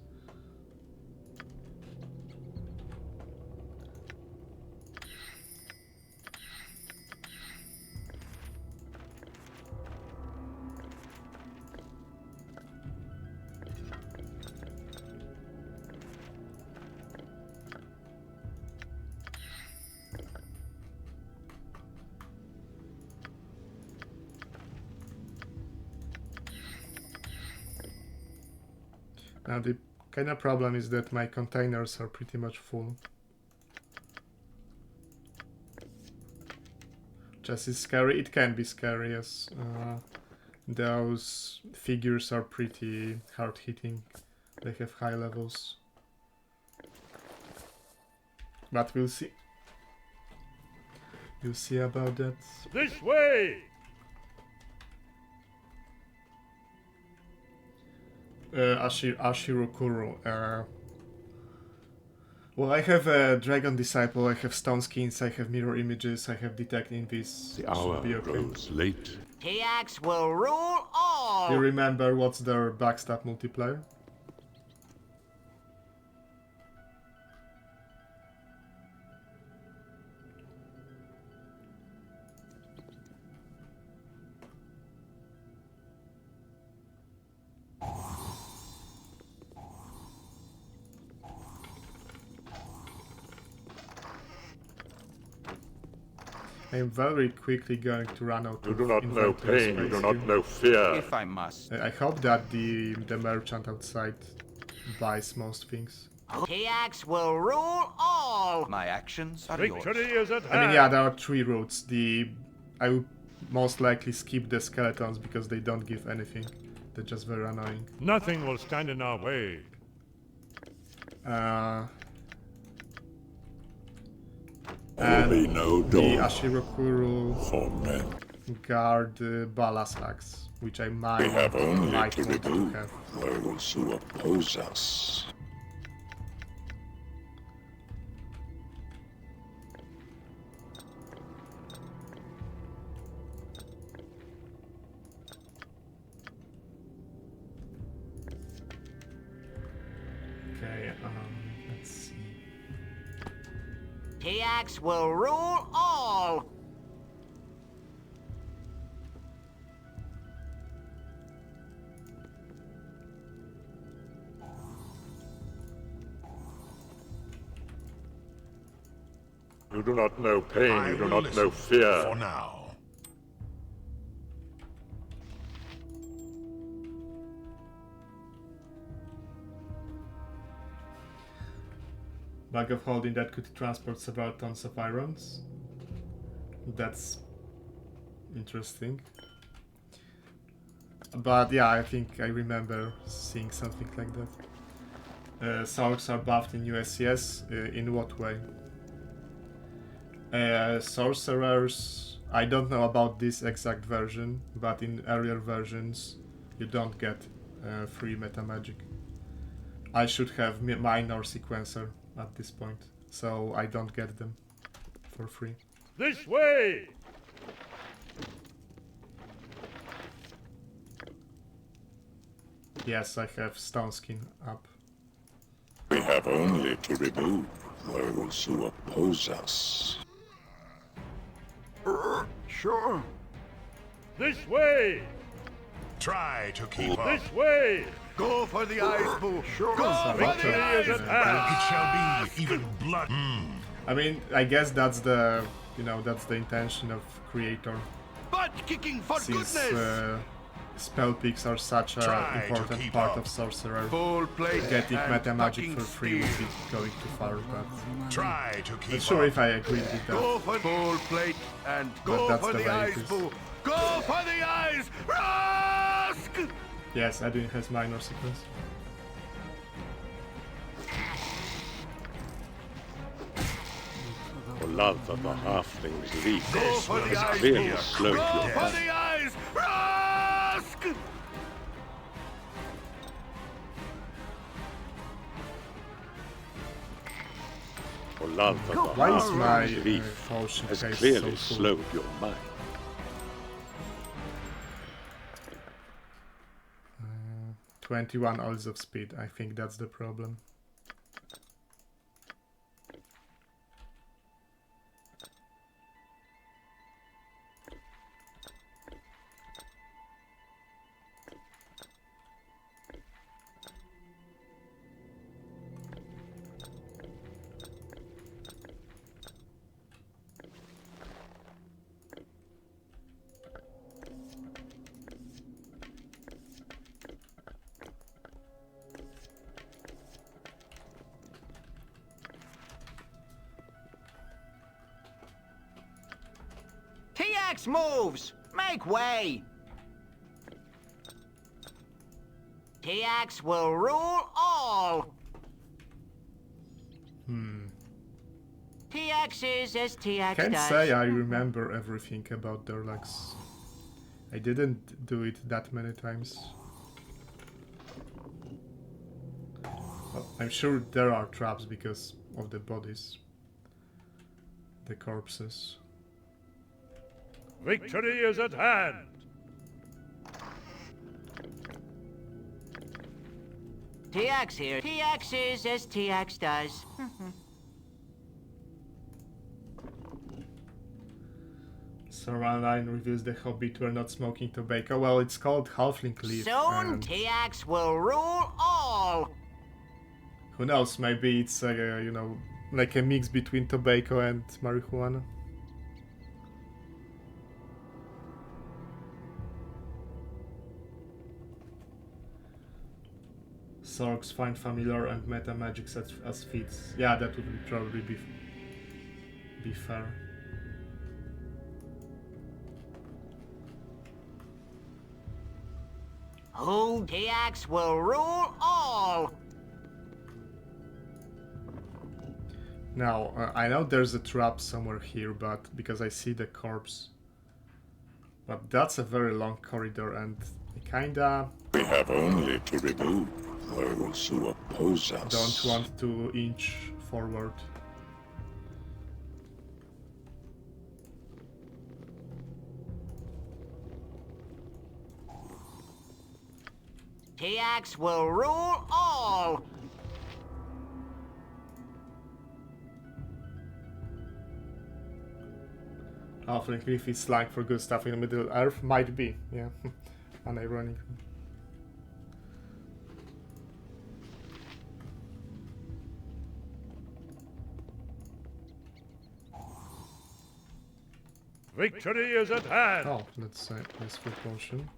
Now the kind of problem is that my containers are pretty much full. Just is scary. It can be scary, yes. Those figures are pretty hard hitting. They have high levels. But we'll see. We'll see about that. This way! Ashirokuro. Well, I have a Dragon Disciple, I have Stone Skins, I have Mirror Images, I have Detect Invis. The hour grows late. TX will rule all! Do you remember what's their backstab multiplier? I'm very quickly going to run out You of do not know pain, you do not here. know fear. If I must. I hope that the merchant outside buys most things. TX will rule all! My actions are Victory is at hand. I mean, yeah, there are 3 routes. I would most likely skip the skeletons because they don't give anything. They're just very annoying. Nothing will stand in our way. Only no the door Ashirokuro for men. guard Ballast Axe, which I might We have only want to to remove have. those who oppose us. Okay, let's see. TX will rule all! You do not know pain, you do not know fear. For now. Bag of holding that could transport several tons of irons. That's interesting. But yeah, I think I remember seeing something like that. Swords are buffed in USCS. In what way? Sorcerers, I don't know about this exact version, but in earlier versions you don't get free meta magic. I should have minor sequencer at this point, so I don't get them for free. This way! Yes, I have Stone Skin up. We have only to remove those who oppose us. Sure. This way! Try to keep up. This way! Go for the eyes, boo! Sure. Go for Victory the is eyes! at hand. It shall be even blood. I mean, I guess that's the, that's the intention of creator. Butt kicking for Since goodness! spell picks are such an Try to important keep part up. of sorcerer, Full plate getting and meta magic fucking for free would steel. be going too far, but Try to keep not sure up. if I agree with that. Go for full plate and go that's for the the way it eyes, is. boo! Go for the eyes! Rask! Yes, Edwin has minor sequence. For love of the halfling's leaf, Go for the eyes, clearly boo! slow Go your for the eyes! Rask! For love of the Why is my halfling's leaf potion has case clearly so full? slowed your mind. 21 odds of speed, I think that's the problem. TX moves! Make way! TX will rule all. TX is as TX Can't does. say I remember everything about Durlags. I didn't do it that many times. Well, I'm sure there are traps because of the bodies. The corpses. Victory is at hand! TX here. TX is as TX does. Saranine reveals the Hobbit were not smoking tobacco. Well, it's called Halfling Leaf. Soon and TX will rule all. who knows, maybe it's a, you know, like a mix between tobacco and marijuana. Sorks find familiar and meta magic as feats. Yeah, that would probably be fair. Who TX will rule all. Now, I know there's a trap somewhere here, but because I see the corpse. But that's a very long corridor and kinda... We have only to remove those who oppose us. Don't want to inch forward. TX will rule all. Halfling Leaf is slang for good stuff in the Middle Earth. Might be, yeah. Unironic. Victory is at hand! Oh, let's say useful potion.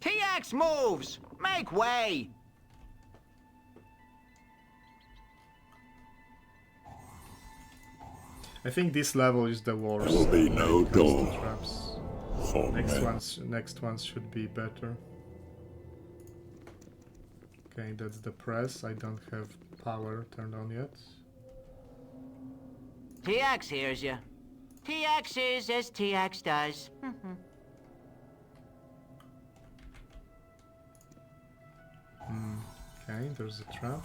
TX moves! Make way! I think this level is the worst. There will be no door traps. for Next ones should be better. Okay, that's the press. I don't have power turned on yet. TX hears you. TX is as TX does. Okay, there's a trap.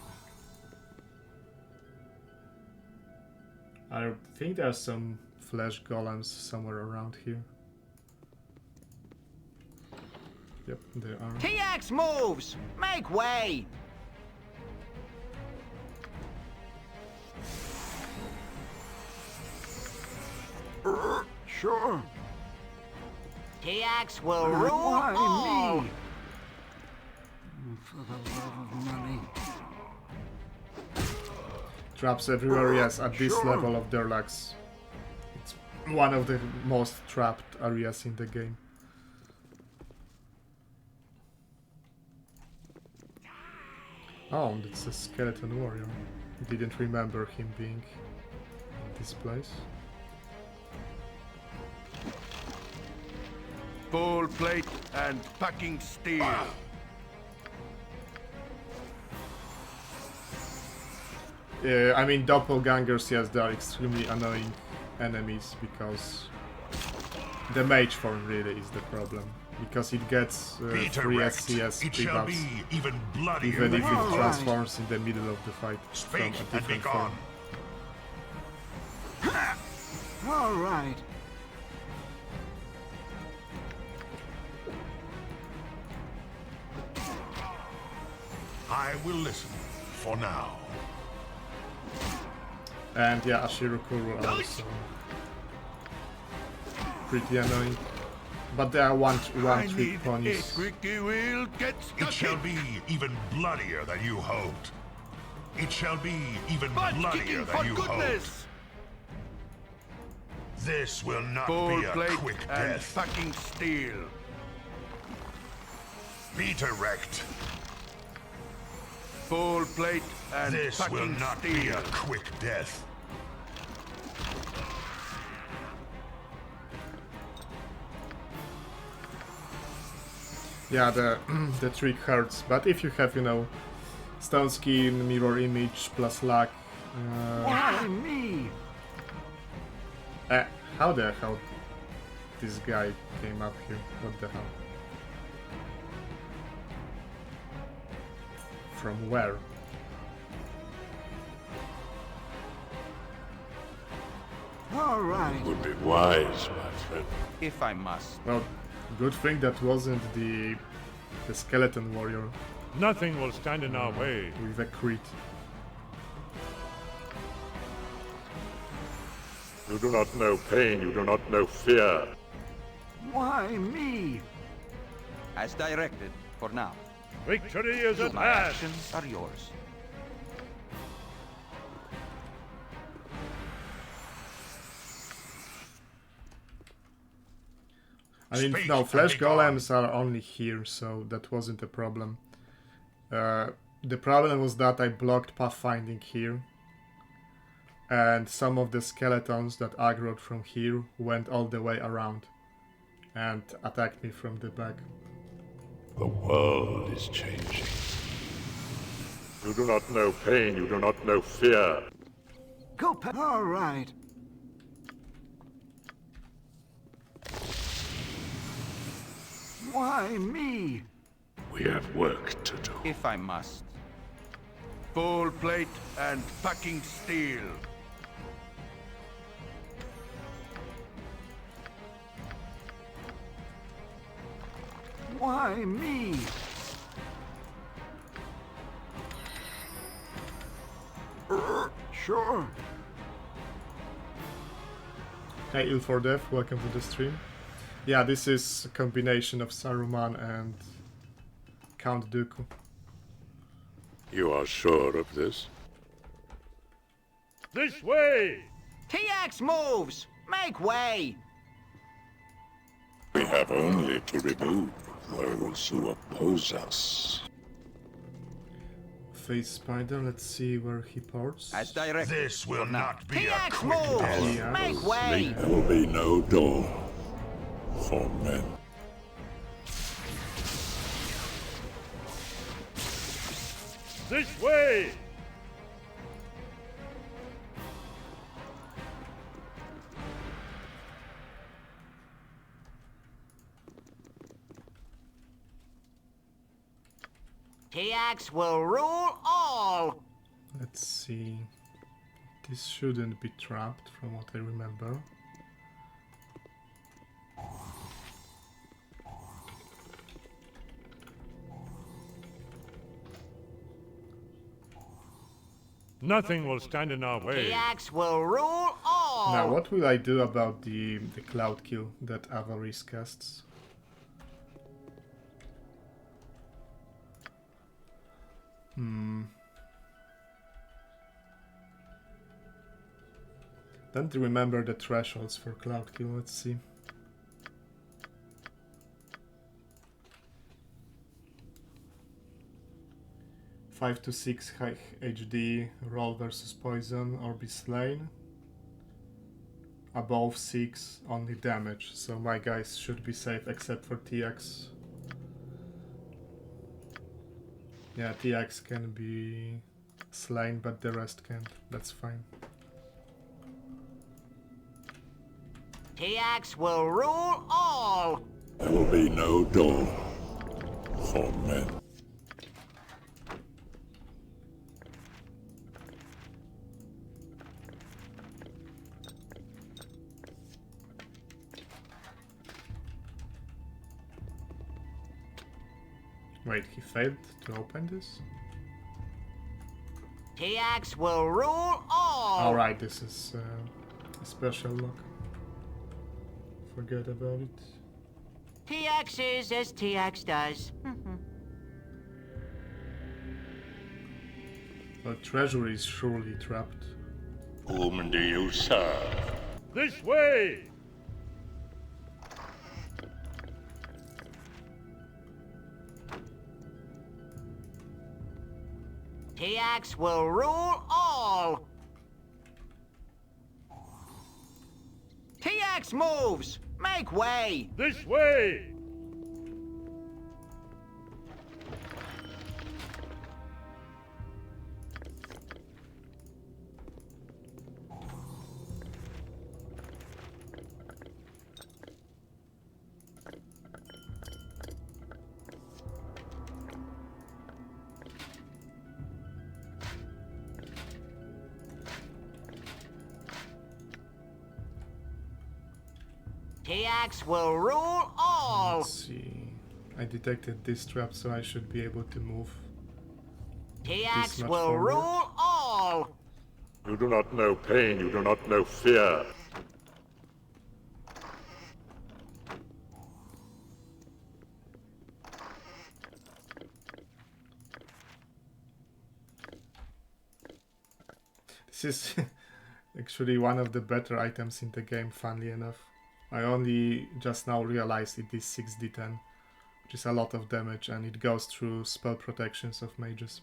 I think there are some flesh golems somewhere around here. Yep, there are. TX moves! Make way! Sure. TX will rule all. Me? For the love of money. Traps everywhere, yes, at this level of Durlags. It's one of the most trapped areas in the game. Oh, that's a skeleton warrior. Didn't remember him being in this place. Full plate and packing steel. I mean, doppelgangers, yes, they are extremely annoying enemies because the mage form really is the problem. Because it gets free SCS debuffs, even if it transforms in the middle of the fight from a different form. All right. I will listen for now. And yeah, Ashirokuru are also pretty annoying. But they are one-trick ponies. It shall be even bloodier than you hoped. It shall be even bloodier than you hoped. This will not be a quick death. Fucking steel. Be direct. Full plate and this will not steel. be a quick death. Yeah, the the trick hurts, but if you have, you know, stone skin, mirror image plus luck. Why me? How the hell this guy came up here? What the hell? From where? All right. Would be wise, my friend. If I must. Well, good thing that wasn't the skeleton warrior. Nothing will stand in our way. With a crit. You do not know pain, you do not know fear. Why me? As directed, for now. Victory is at My hand. actions are yours. I mean, no, flesh golems are only here, so that wasn't a problem. The problem was that I blocked pathfinding here. And some of the skeletons that aggroed from here went all the way around and attacked me from the back. The world is changing. You do not know pain, you do not know fear. Go all right. Why me? We have work to do. If I must. Full plate and packing steel. Why me? Sure. Hey Ilfordef, welcome to the stream. Yeah, this is a combination of Saruman and Count Dooku. You are sure of this? This way! TX moves! Make way! We have only to remove those who oppose us. Face Spider, let's see where he ports. As directed. This will not be a TX quick moves! death. Make way! There will be no dawn for men. This way! TX will rule all! Let's see. This shouldn't be trapped from what I remember. Nothing will stand in our way. TX will rule all! Now, what will I do about the Cloudkill that Avarice casts? Don't remember the thresholds for Cloudkill, let's see. Five to 6 high HD, roll versus poison or be slain. Above 6, only damage, so my guys should be safe except for TX. Yeah, TX can be slain, but the rest can't. That's fine. TX will rule all! There will be no dawn for men. Wait, he failed to open this? TX will rule all! Alright, this is a special lock. Forget about it. TX is as TX does. But treasury is surely trapped. Whom do you serve? This way! TX will rule all! TX moves! Make way! This way! TX will rule all. Let's see. I detected this trap, so I should be able to move. TX will rule all. You do not know pain, you do not know fear. This is actually one of the better items in the game, funnily enough. I only just now realized it is 6d10, which is a lot of damage, and it goes through spell protections of mages.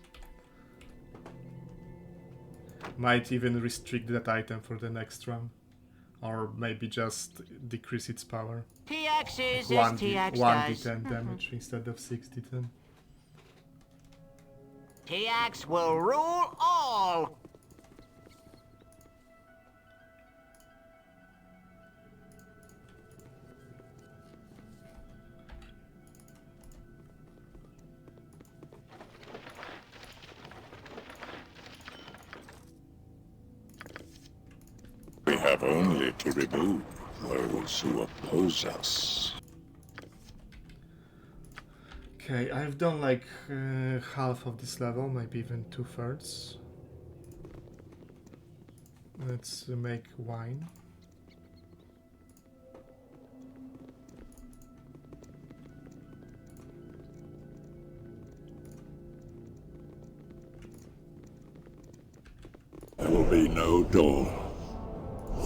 Might even restrict that item for the next run, or maybe just decrease its power. TX is Like as TX 1d10 damage instead of 6d10. TX will rule all. We have only to remove those who oppose us. Okay, I've done like half of this level, maybe even 2/3. Let's make wine. There will be no door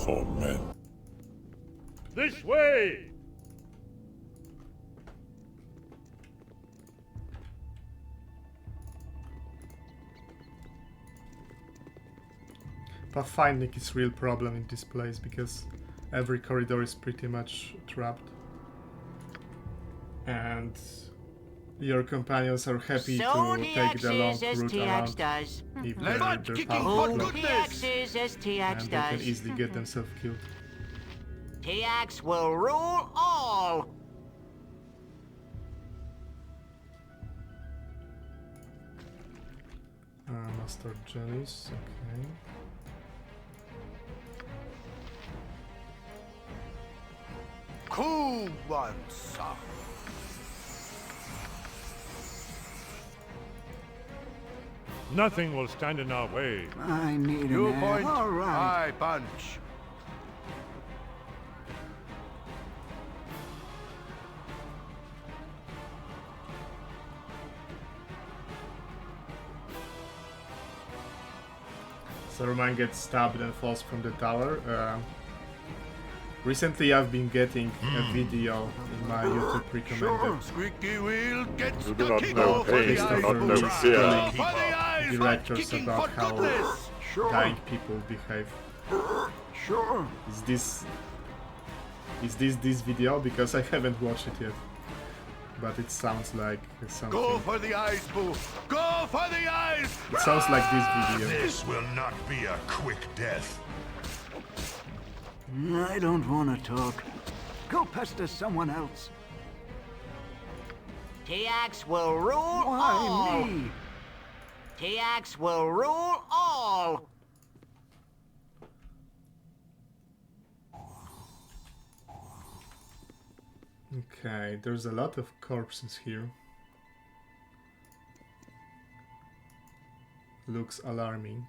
for men. This way! Pathfinding is a real problem in this place because every corridor is pretty much trapped. And your companions are happy to take the long route around if their path is blocked, and they can easily get themselves killed. TX will rule all. Master jellies, okay. Cool one, sir. Nothing will stand in our way. I need You an point, All right. I punch. Saruman gets stabbed and falls from the tower. Recently I've been getting a video in my YouTube recommended. Squeaky wheel gets You do not know pain, you do not know fear. Directors about how dying people behave. Sure. Is this video? Because I haven't watched it yet. But it sounds like something. Go for the eyes, boo! Go for the eyes! It sounds like this video. This will not be a quick death. I don't want to talk. Go pester someone else. TX will rule Why all. me? TX will rule all. Okay, there's a lot of corpses here. Looks alarming.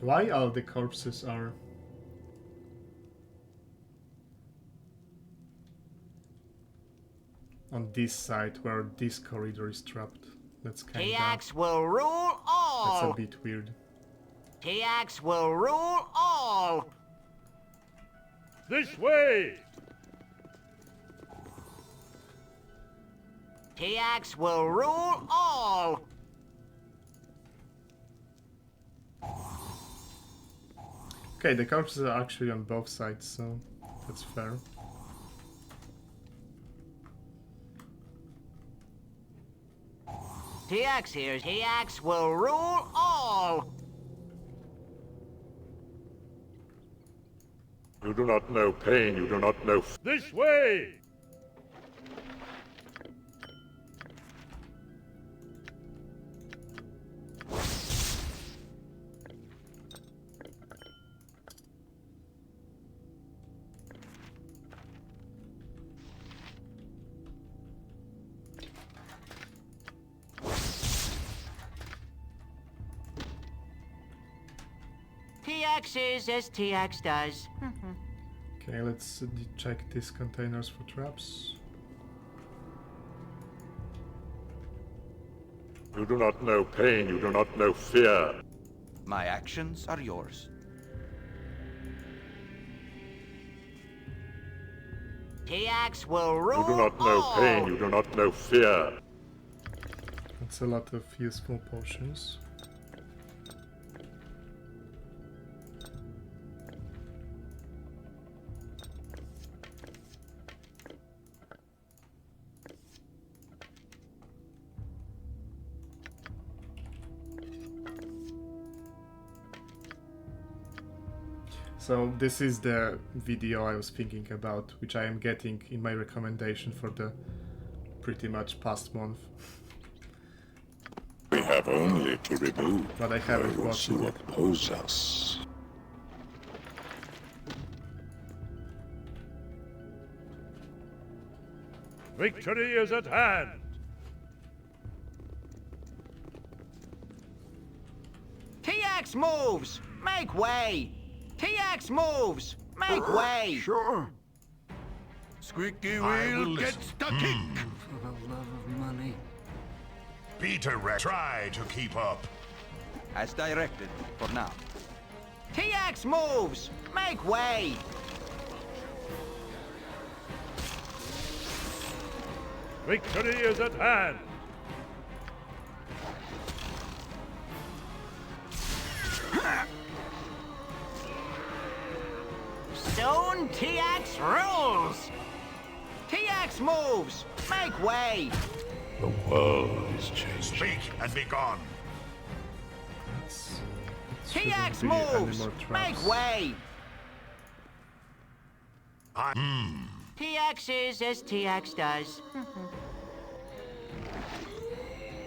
Why all the corpses are on this side where this corridor is trapped? That's kinda... TX will rule all. That's a bit weird. TX will rule all. This way! TX will rule all. Okay, the corpses are actually on both sides, so that's fair. TX here. TX will rule all. You do not know pain, you do not know this way! TX is as TX does. Okay, let's check these containers for traps. You do not know pain, you do not know fear. My actions are yours. TX will rule You do not know all. pain, you do not know fear. That's a lot of useful potions. So this is the video I was thinking about, which I am getting in my recommendation for the pretty much past month. We have only to remove But I haven't those watched it who yet. oppose us. Victory is at hand. TX moves! Make way! TX moves! Make way! Sure. Squeaky I will wheel gets listen. the kick. For the love of money. Peter, try to keep up. As directed, for now. TX moves! Make way! Victory is at hand. Soon TX rules! TX moves! Make way! The world is changing. Speak and be gone. TX be any moves! more traps. Make way! I TX is as TX does.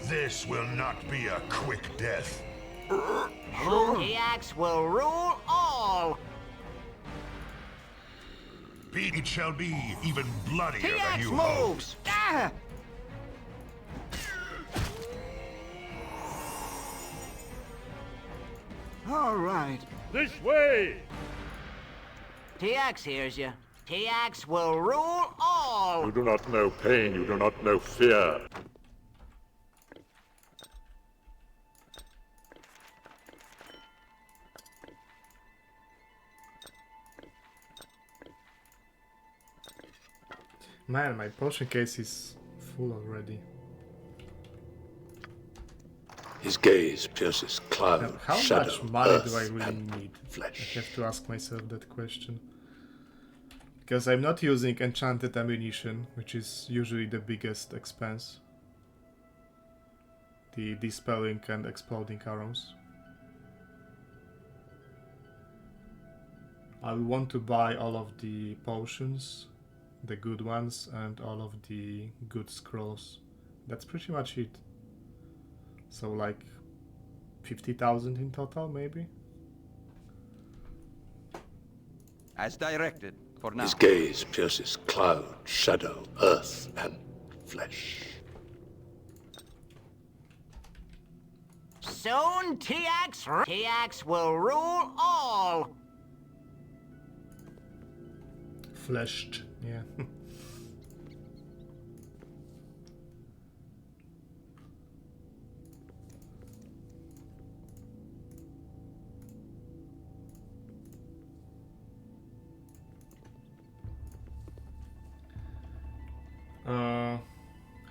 This will not be a quick death. TX will rule all! It shall be even bloodier than TX you moves! Ah! All right. This way! TX hears you. TX will rule all! You do not know pain, you do not know fear. Man, my potion case is full already. His gaze pierces cloud, How shadow, much money earth, do I really and need? flesh. I have to ask myself that question. Because I'm not using enchanted ammunition, which is usually the biggest expense. The dispelling and exploding arrows. I want to buy all of the potions, the good ones, and all of the good scrolls. That's pretty much it. So like 50,000 in total, maybe? As directed, for now. His gaze pierces cloud, shadow, earth, and flesh. Soon TX will rule all! Fleshed, yeah.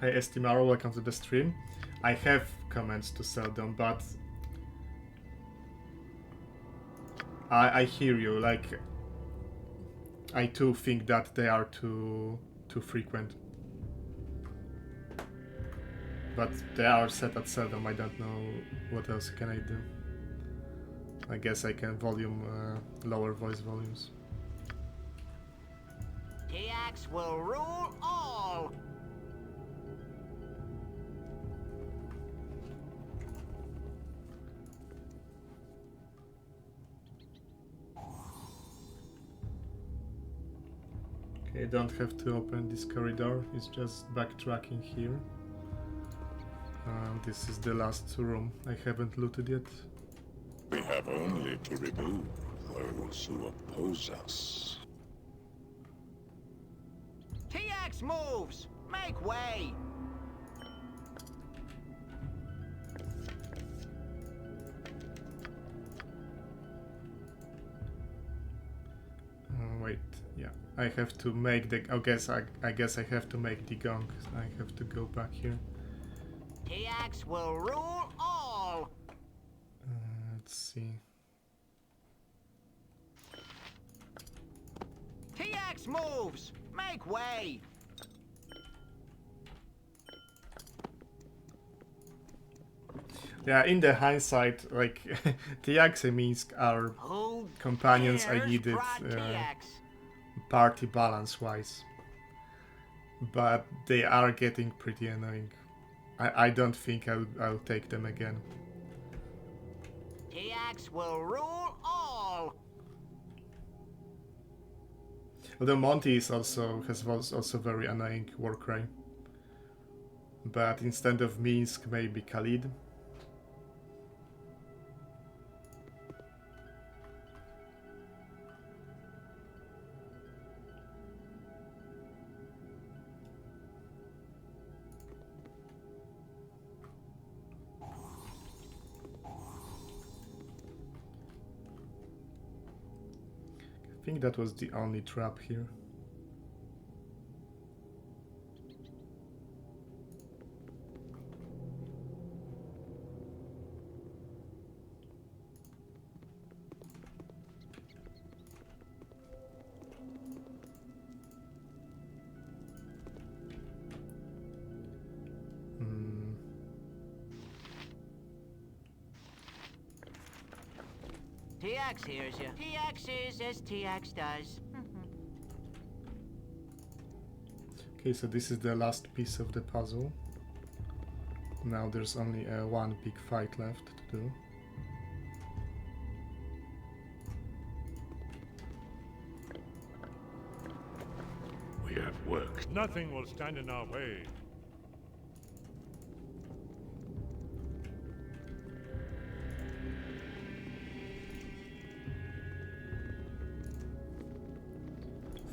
Hey Estimaro, welcome to the stream. I have comments to sell them, but I hear you, like I too think that they are too frequent. But they are set at seldom, I don't know what else can I do. I guess I can lower voice volumes. TX will rule all! Okay, don't have to open this corridor, it's just backtracking here. This is the last room I haven't looted yet. We have only to remove those who oppose us. TX moves! Make way! Wait, yeah, I have to make the. I guess I have to make the gong. I have to go back here. TX will rule all. Let's see. TX moves. Make way. Yeah, in the hindsight, like TX and Minsk are companions I needed party balance wise, but they are getting pretty annoying. I don't think I'll take them again. TX will rule all. Although Monty is was also very annoying Warcry, but instead of Minsk, maybe Khalid. I think that was the only trap here. TX hears you. TX is as TX does. Okay, so this is the last piece of the puzzle. Now there's only one big fight left to do. We have work. Nothing will stand in our way.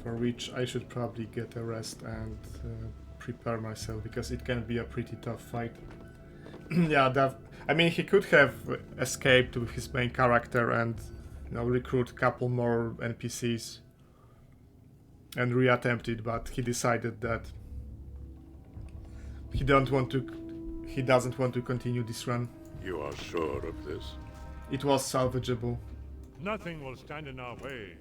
For which I should probably get a rest and prepare myself, because it can be a pretty tough fight. Yeah, I mean, he could have escaped with his main character and, you know, recruit a couple more NPCs and reattempt it, but he decided that he doesn't want to continue this run. You are sure of this? It was salvageable. Nothing will stand in our way.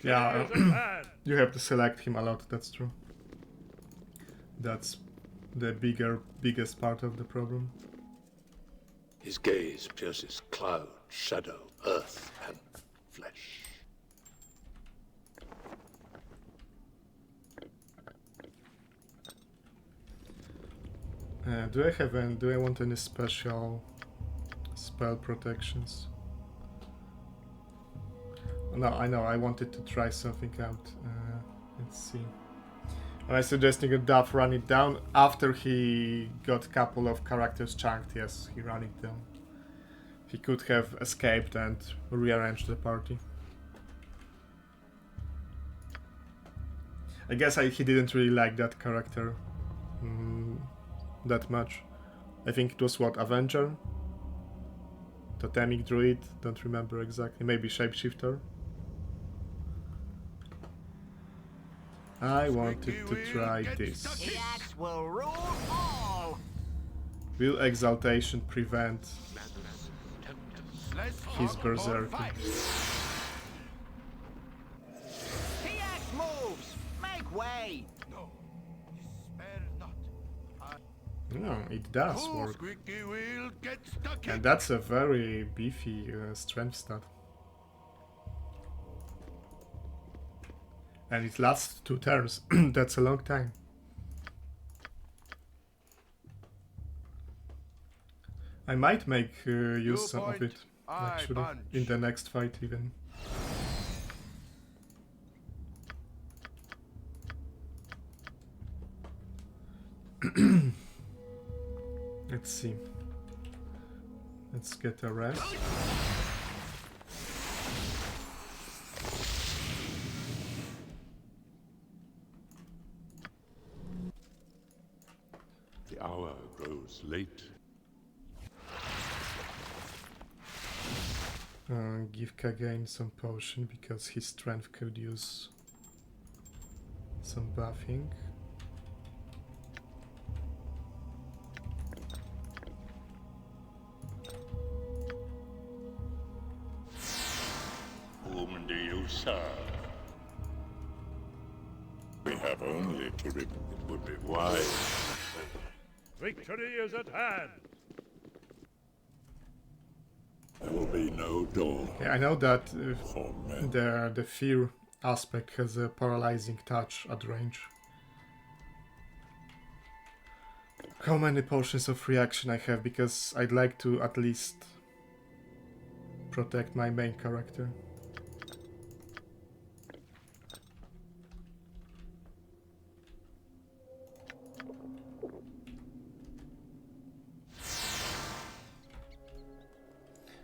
Yeah, you have to select him a lot, that's true. That's the biggest part of the problem. His gaze pierces cloud, shadow, earth, and flesh. Do I want any special spell protections? No, I know, I wanted to try something out. Let's see. Am I suggesting a Duff run it down after he got a couple of characters chunked? Yes, he ran it down. He could have escaped and rearranged the party. I guess he didn't really like that character that much. I think it was what, Avenger? Totemic Druid? Don't remember exactly. Maybe Shapeshifter? I wanted to try this. TX will rule all. Will Exaltation prevent his berserking? TX moves. Make way. No, it does work. And that's a very beefy strength stat. And it lasts 2 turns. That's a long time. I might make use some of it, actually, in the next fight even. see. Let's get a rest. The hour grows late. Give Kagain some potion because his strength could use some buffing. Whom do you serve? We have only to it would be wise. Victory is at hand. There will be no Dorn. Yeah, I know that the fear aspect has a paralyzing touch at range. How many potions of reaction I have, because I'd like to at least protect my main character.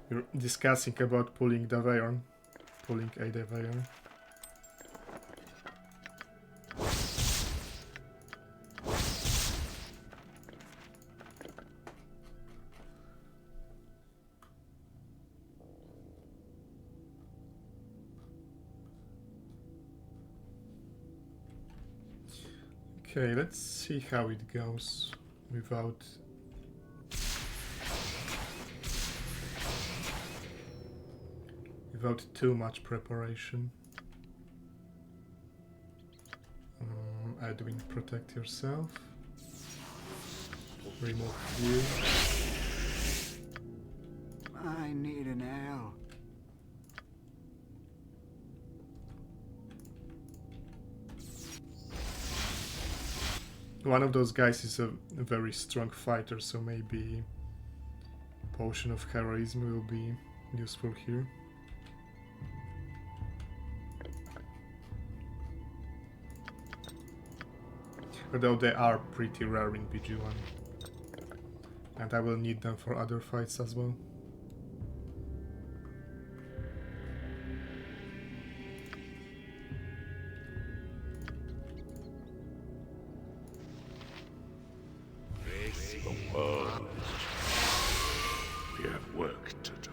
We're discussing about pulling the Veil, pulling a Veil. Okay, let's see how it goes without too much preparation. Edwin, protect yourself. Remove you. I need an L. One of those guys is a very strong fighter, so maybe Potion of Heroism will be useful here. Although they are pretty rare in BG1. And I will need them for other fights as well. The world is changing. We have work to do.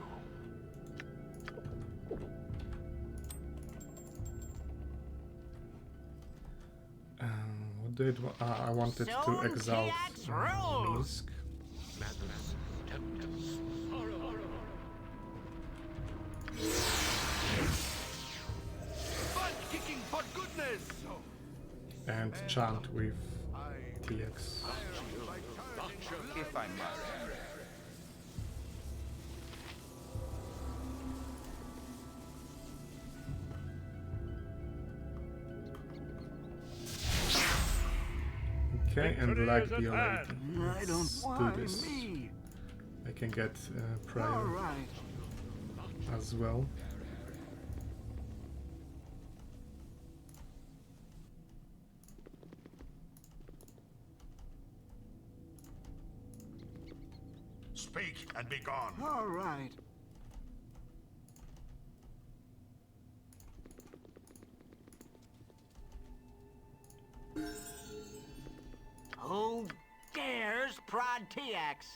I wanted to exalt Minsk. Butt-kicking for goodness! And chant with TX. If I must. Okay, and like the already. I don't Let's do this. me. I can get prayer Alright. as well. Speak and be gone. Alright. Who dares prod TX?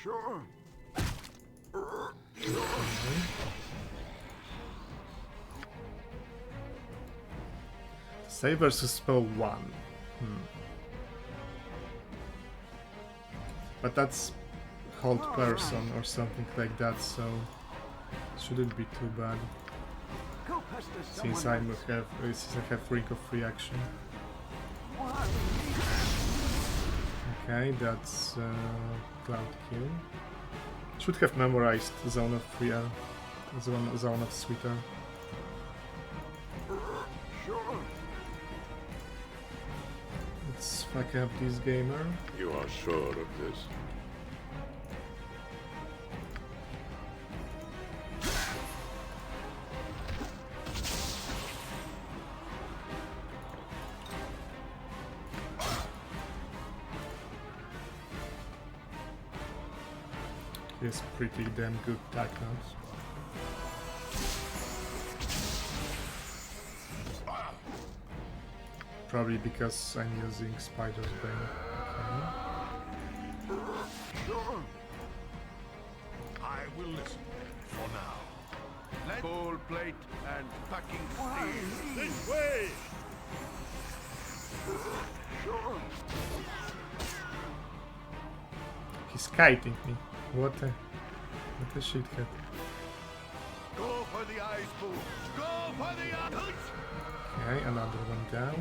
Sure. Save versus spell 1. But that's hold person or something like that, so it shouldn't be too bad. Go pester Since someone since I have Ring of Reaction. Okay, that's Cloudkill. Should have memorized Zone of Free Air, Zone of Sweet Air. Sure. Let's fuck up this gamer. You are sure of this? has pretty damn good attack notes. Probably because I'm using Spider's Bane. Sure. I will listen for now. Let gold plate and packing steel. This way! Sure. He's kiting me. What a shithead. Go for the ice boo. Go for the ice. Okay, another one down.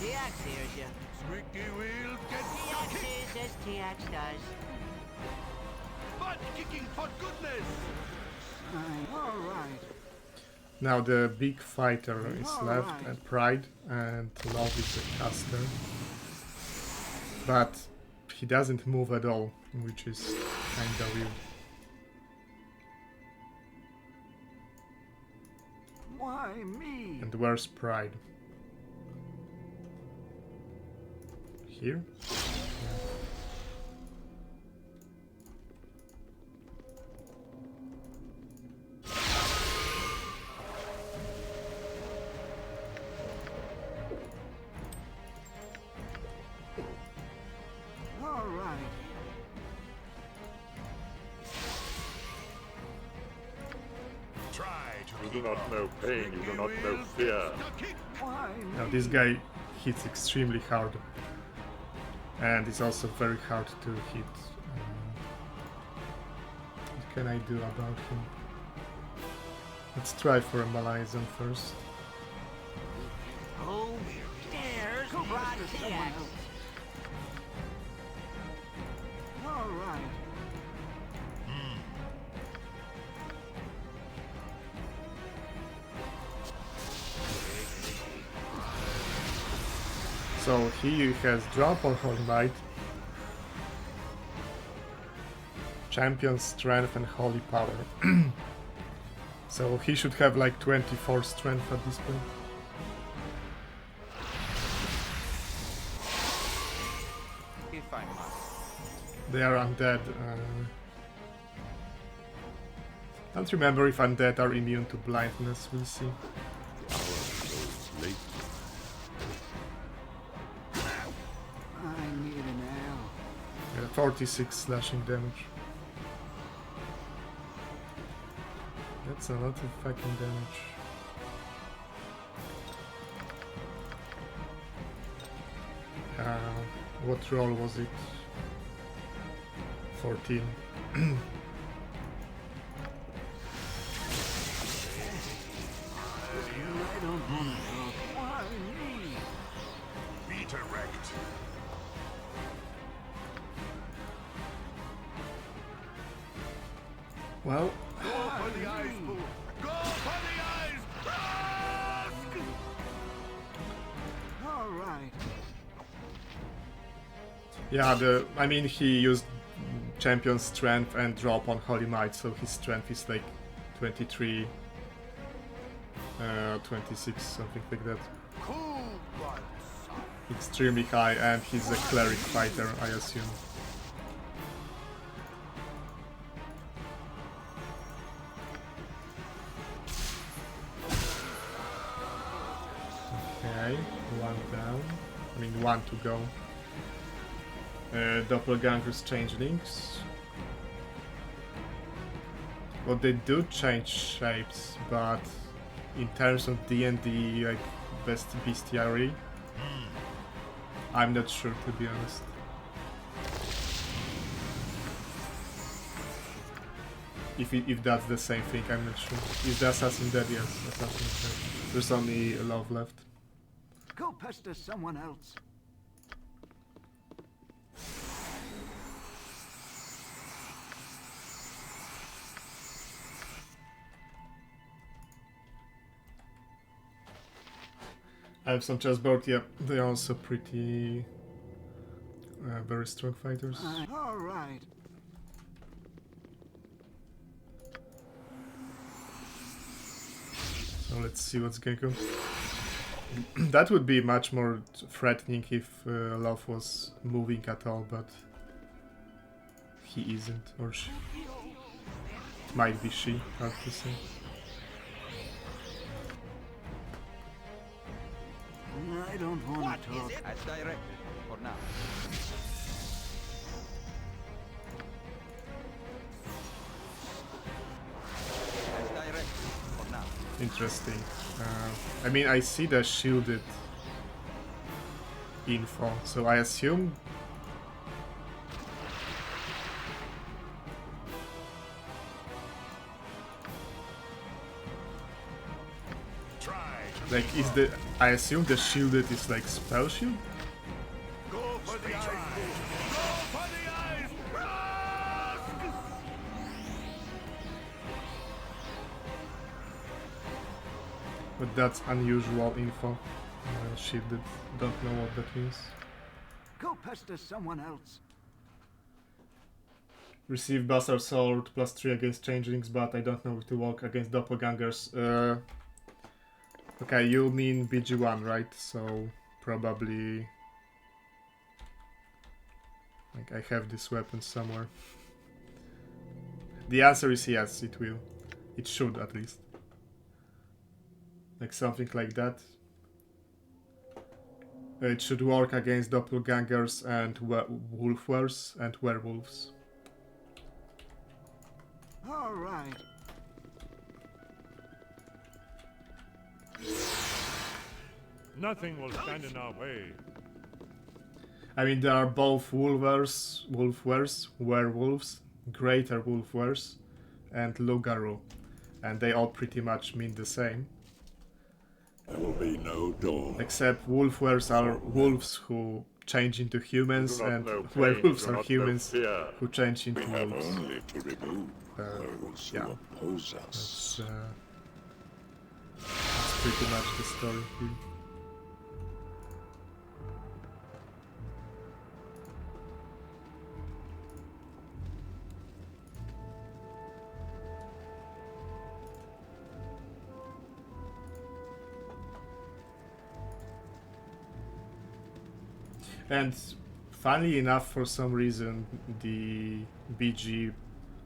TX hears you. Squeaky wheels get TX is as TX does. butt kicking for goodness. All right. Now the big fighter is left, and Pride, and Love is a caster. But he doesn't move at all, which is kinda weird. Why me? And where's Pride? Here? All right. Try to You do not know pain, you do not know fear. Why me? Now this guy hits extremely hard. And it's also very hard to hit. What can I do about him? Let's try for a Malaisan first. Oh, there's Rod TX. All right. So he has drop on Holy Might, Champion Strength and Holy Power. So he should have like 24 strength at this point. If I must. They are undead. Don't remember if undead are immune to blindness, we'll see. I need an L. 46 slashing damage. That's a lot of fucking damage. What roll was it? 14. I don't want to talk. Why me? be direct. Well, Go for the ice boo. Go for the ice. Ask! All right. yeah, I mean, he used Champion Strength and drop on Holy Might, so his strength is like 23, 26, something like that. Cool one. Extremely high, and he's a cleric fighter, I assume. Okay, one down. I mean, one to go. Doppelgangers changelings. Well, they do change shapes, but in terms of D&D, like, best bestiary, I'm not sure, to be honest. If that's the same thing, I'm not sure. Is the assassin dead? Yes, assassin is dead. There's only Love left. Go pester someone else. I have some chessboard, yeah, they're also pretty very strong fighters. All right. So let's see what's gonna go. That would be much more threatening if Love was moving at all, but he isn't, or she. It might be she, hard to say. I don't want to talk. As directed, for now. As directed, for now. Interesting. I mean, I see the shielded info, so I assume like I assume the shielded is like spell shield? Go for the eyes! Go for the eyes! But that's unusual info. Shielded, don't know what that means. Go pester someone else. Receive Bastard Sword +3 against changelings, but I don't know if to work against doppelgangers. Okay, you mean BG1, right? So probably like I have this weapon somewhere. The answer is yes, it will. It should at least. Like something like that. It should work against doppelgangers and wolfwares and werewolves. All right. Nothing will stand in our way. I mean, there are both wolfwares, werewolves, greater wolfwares, and Lugaru, and they all pretty much mean the same. There will be no Dorn. Except wolfwares are wolves who change into humans, and werewolves are humans who change into wolves. We have only to remove those who oppose us. That's pretty much the story here. And funnily enough, for some reason, the BG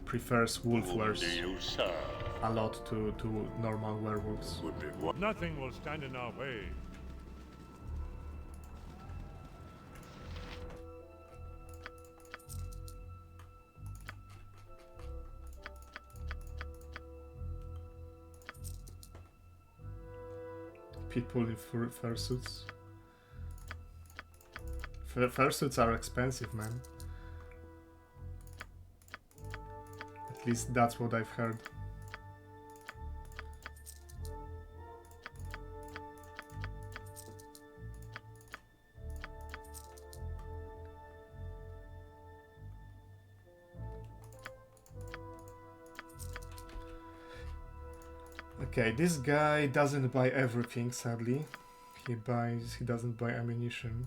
prefers wolfwares a lot to normal werewolves. Nothing will stand in our way. People in fursuits. Fursuits are expensive, man. At least that's what I've heard. Okay, this guy doesn't buy everything, sadly. He doesn't buy ammunition.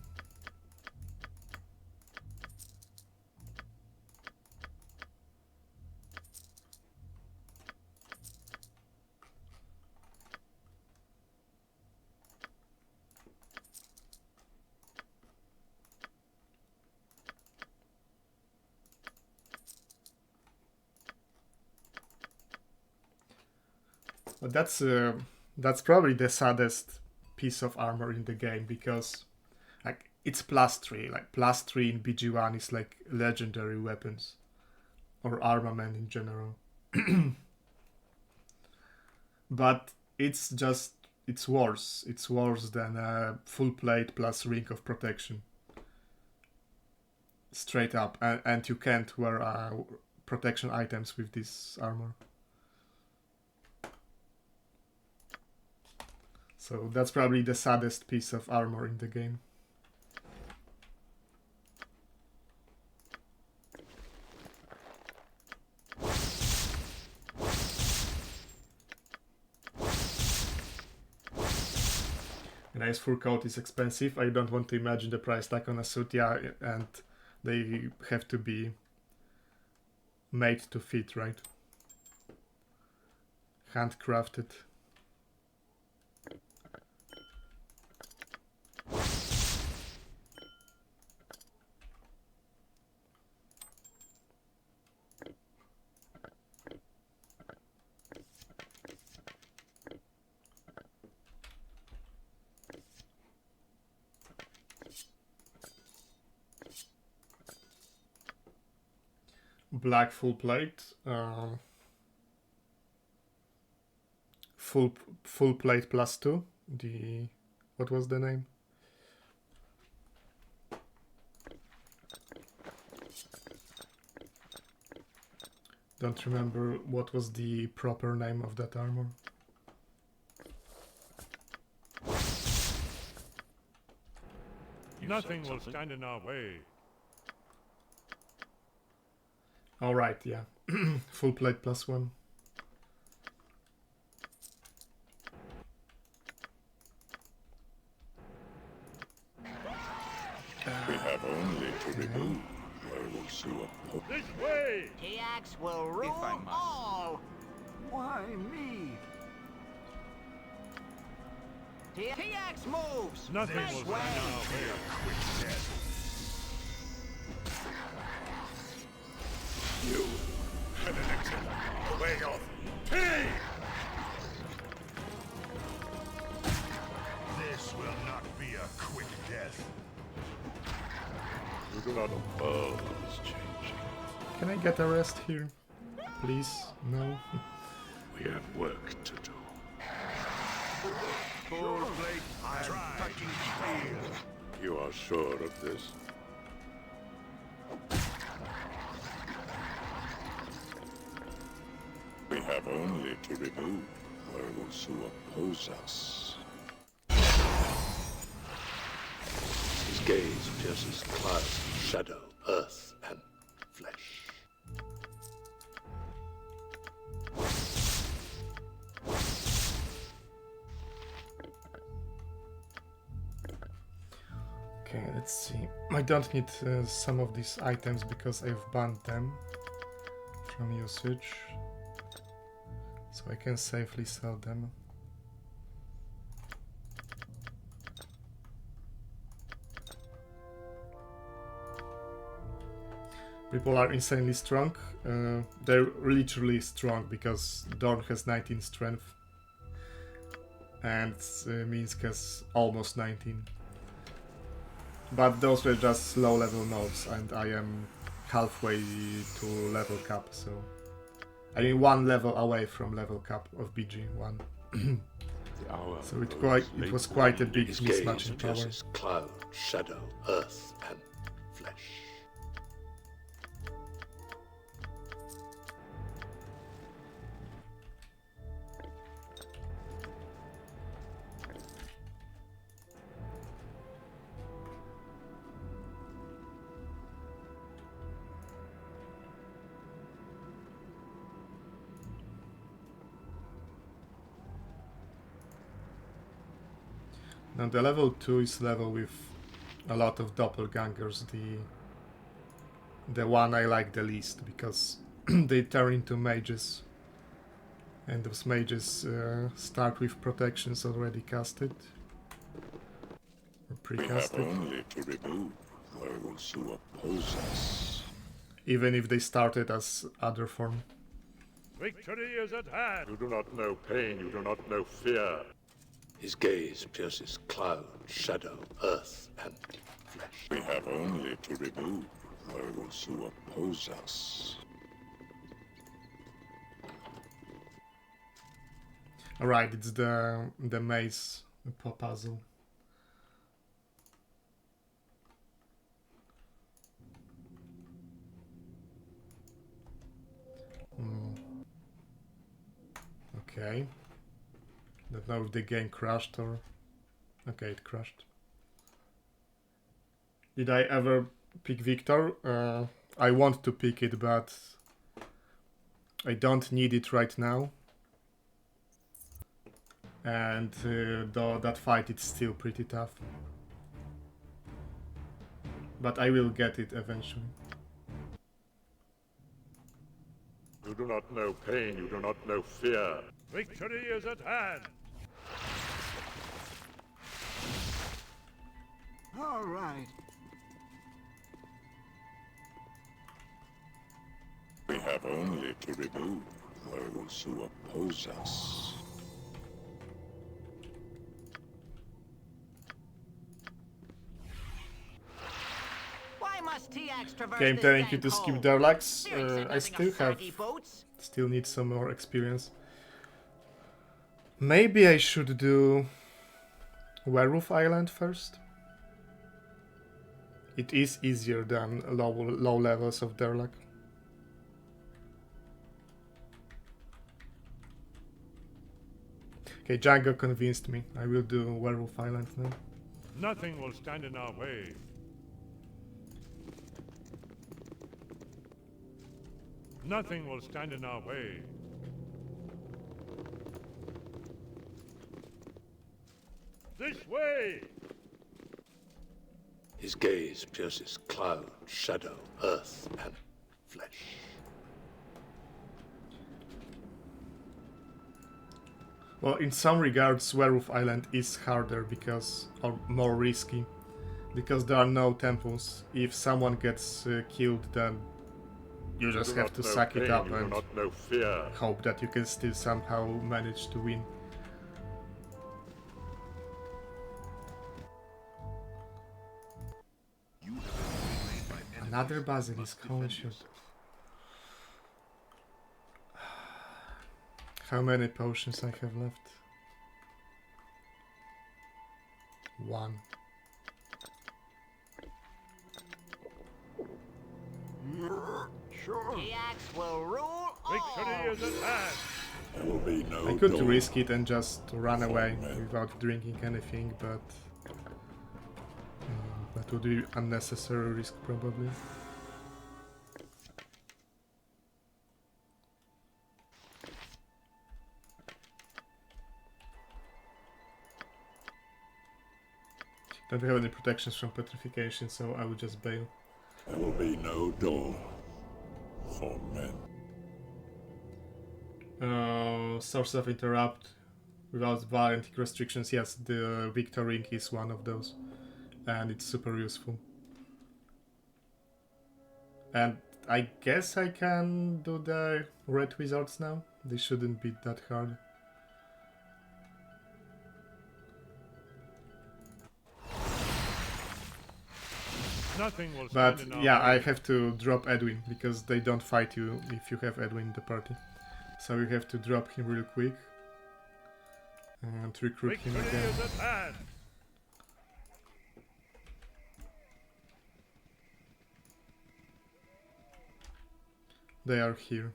But that's probably the saddest piece of armor in the game, because like it's +3. Like +3 in BG1 is like legendary weapons or armament in general. But it's worse. It's worse than a full plate plus ring of protection. Straight up, and you can't wear protection items with this armor. So that's probably the saddest piece of armor in the game. A nice fur coat is expensive. I don't want to imagine the price tag on a suit, yeah, and they have to be made to fit, right? Handcrafted. black full plate. Full plate +2. The what was the name? Don't remember what was the proper name of that armor. Nothing will stand in our way. All right, yeah. Full plate +1. We have only to remove those who oppose. This way! TX will rule all. Why me? TX moves. Nothing Make will stand in our way. Quick death. You had an excellent way off. Hey! This will not be a quick death. You do not know the world is changing. Can I get a rest here? Please? No? We have work to do. Full plate, I'm touching steel. You are sure of this? We have only to remove those who oppose us. His gaze pierces cloud, shadow, earth, and flesh. Okay, let's see. I don't need some of these items because I've banned them from usage. So I can safely sell them. People are insanely strong. They're literally strong because Dorn has 19 strength and Minsk has almost 19. But those were just low level mobs and I am halfway to level cap, so I mean 1 level away from level cap of BG1. So it was quite a big mismatch in power. Cloud, shadow, earth, and flesh. Now the level 2 is level with a lot of doppelgangers, the one I like the least because they turn into mages and those mages start with protections already casted or pre-casted. We have only to remove those who oppose us. Even if they started as other form. Victory is at hand. You do not know pain, you do not know fear. His gaze pierces cloud, shadow, earth, and flesh. We have only to remove those who oppose us. Alright, it's the maze puzzle. Okay. Don't know if the game crashed or... Okay, it crashed. Did I ever pick Victor? I want to pick it, but I don't need it right now. And though that fight is still pretty tough. But I will get it eventually. You do not know pain, you do not know fear. Victory is at hand. All right. We have only to remove those who oppose us. Why must Okay, I'm telling you to skip Durlags. I still need some more experience. Maybe I should do Werewolf Island first. It is easier than low levels of Durlag. Okay, Django convinced me. I will do Werewolf Island now. Nothing will stand in our way. Nothing will stand in our way. This way! His gaze pierces cloud, shadow, earth, and flesh. Well, in some regards, Werewolf Island is harder or more risky, because there are no temples. If someone gets killed, then you just have to suck it up and hope that you can still somehow manage to win. Another basilisk, holy shit. How many potions I have left? 1. Sure. TX will rule Victory is at hand. There will be no I could dawn. risk it and just run away without drinking anything, but that would be unnecessary risk probably. Don't have any protections from petrification, so I would just bail. There will be no dawn for men. Source of interrupt without violent restrictions. Yes, the Victor Ring is one of those, and it's super useful. And I guess I can do the red wizards now. They shouldn't be that hard. Nothing will But stand in our yeah, way. I have to drop Edwin, because they don't fight you if you have Edwin in the party. So you have to drop him real quick and recruit him Victory again. is at hand. They are here.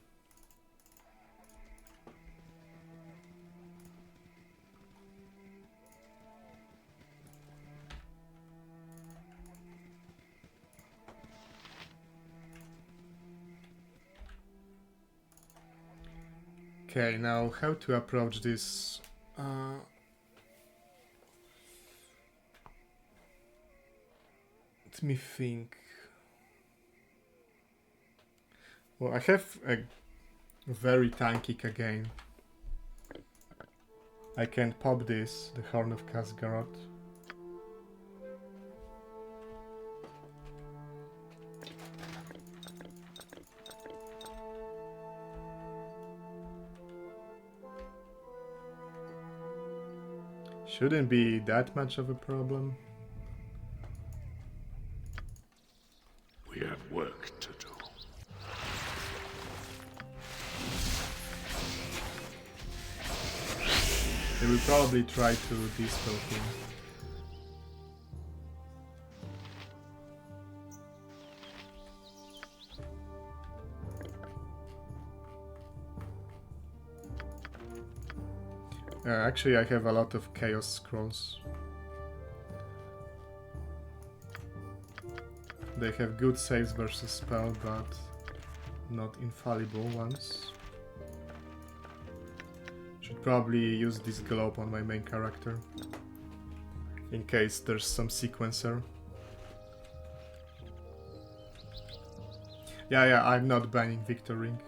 Okay, now how to approach this? Let me think. Well, I have a very tanky again. I can pop this, the Horn of Khazgarot. Shouldn't be that much of a problem. We have work to do. They will probably try to dispel him. Actually, I have a lot of Chaos Scrolls. They have good saves versus spell, but not infallible ones. Should probably use this globe on my main character, in case there's some sequencer. Yeah, I'm not banning Victor Ring,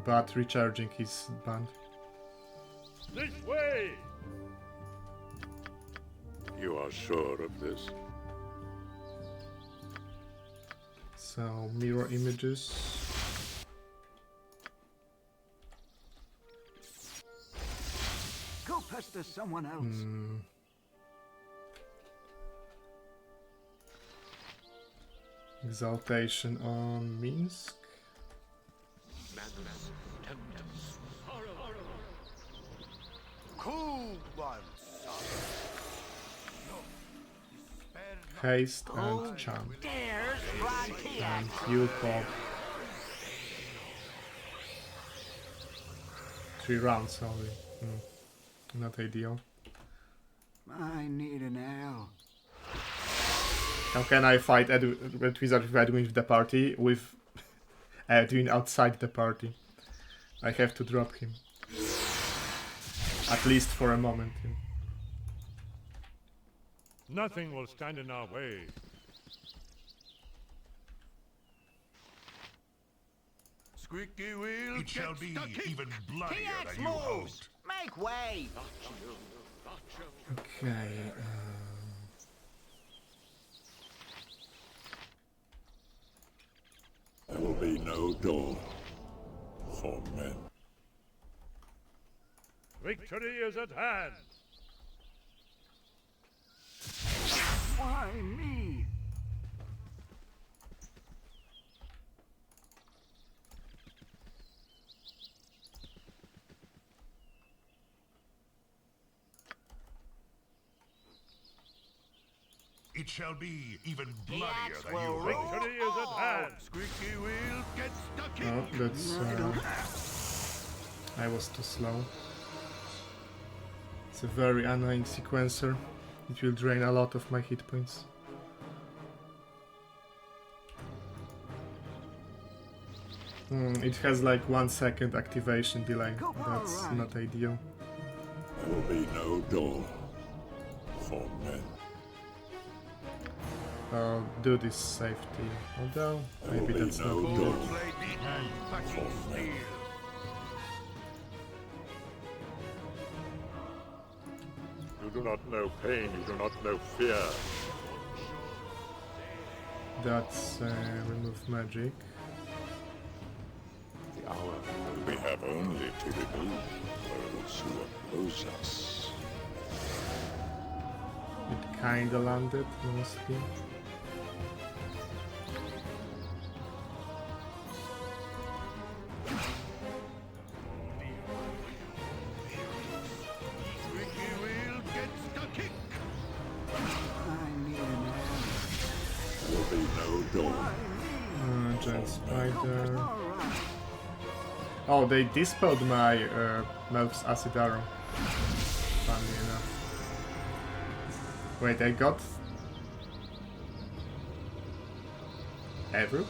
but recharging is banned. This way! You are sure of this? So, mirror images. Go pester someone else. Exaltation on Minsk. Cool one, Haste and Charm. And Heal Pop. 3 rounds only. Not ideal. I need an L. How can I fight Red Wizard if Edwin with the party with Edwin outside the party? I have to drop him. At least for a moment. Nothing will stand in our way. Squeaky wheel. It shall be even bloodier than you hoped. Make way! Okay. There will be no Dorn for men. Victory is at hand. Why me? It shall be even bloodier than you will hoped. Victory is at hand. Squeaky wheel gets stuck in. Oh, that's. I was too slow. It's a very annoying sequencer. It will drain a lot of my hit points. It has like 1 second activation delay. That's not ideal. There will be no Dorn for men. I'll do this safety, although maybe that's not good. You do not know pain, you do not know fear. That's remove magic. The hour we have only to remove those who oppose us. It kinda landed mostly. Giant spider. Oh, they dispelled my Melf's acid arrow. Funnily enough. Wait, I got everyone?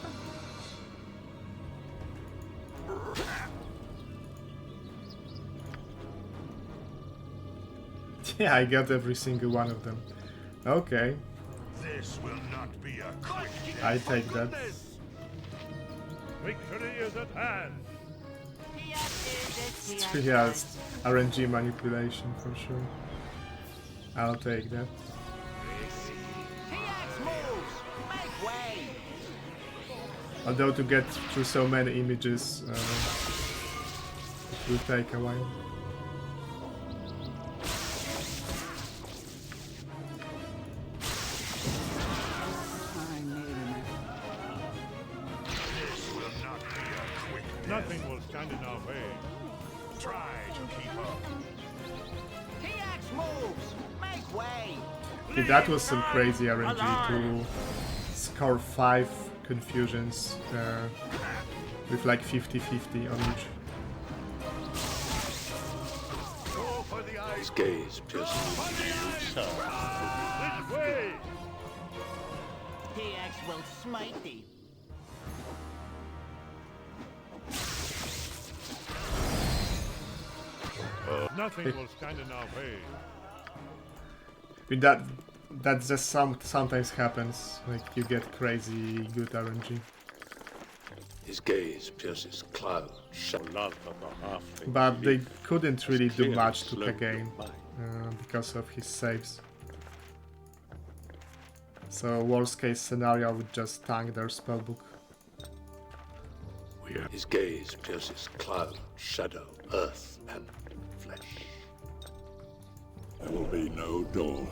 Yeah, I got every single one of them. Okay. This will not be a quick I take that. Victory is at hand. Yeah, it's RNG manipulation for sure. I'll take that. Although to get through so many images, it will take a while. Nothing will stand in our way. Try to keep up. TX moves! Make way! Okay, that was some crazy RNG to score 5 confusions with like 50-50 on each. His gaze pierces This way! TX will smite thee. Nothing will stand in our way. With that just sometimes happens. Like you get crazy good RNG. His gaze pierces cloud. But they couldn't really do much to Kagain because of his saves. So worst case scenario, I would just tank their spellbook. His gaze pierces cloud, shadow, earth, and flesh. There will be no Dorn.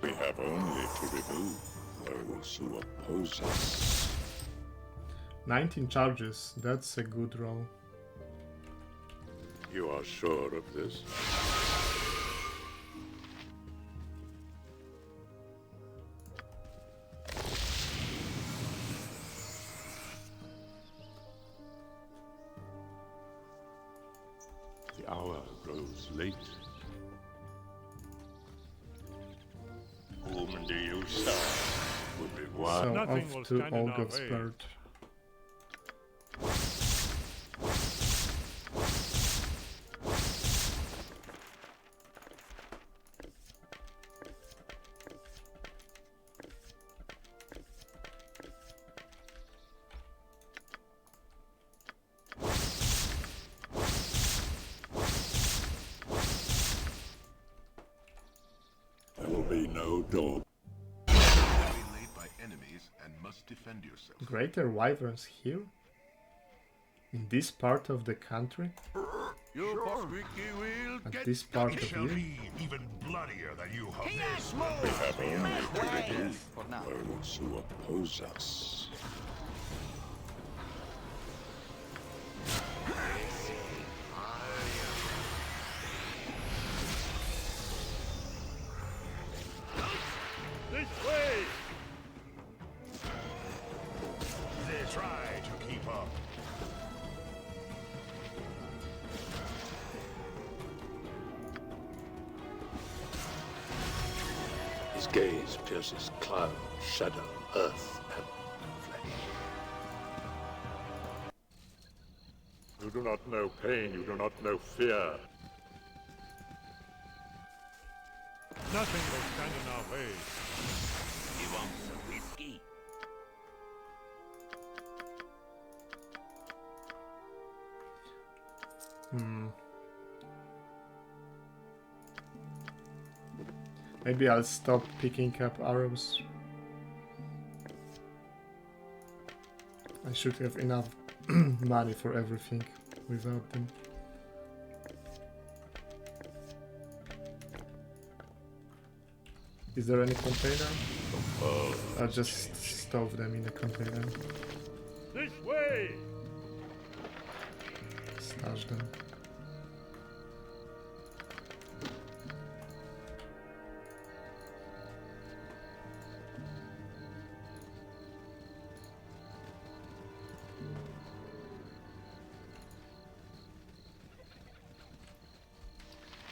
We have only to remove those who oppose us. 19 charges, that's a good roll. You are sure of this? The hour grows late. Whom do you serve? Would be one. So Nothing off will to stand in our Ulogoth's way. bird. There will be no door. Laid by enemies and must defend yourself. Greater wyverns here? In this part of the country? You squeaky wheel At get this part It of shall here? be even bloodier than you have this. We have only to remove For now. those who oppose us. This way! They try to keep up. His gaze pierces cloud, shadow, earth, and flesh. You do not know pain, you do not know fear. Nothing will stand in our way. You want some whiskey? Maybe I'll stop picking up arrows. I should have enough money for everything without them. Is there any container? I'll just stove them in a container. This way! Stash them.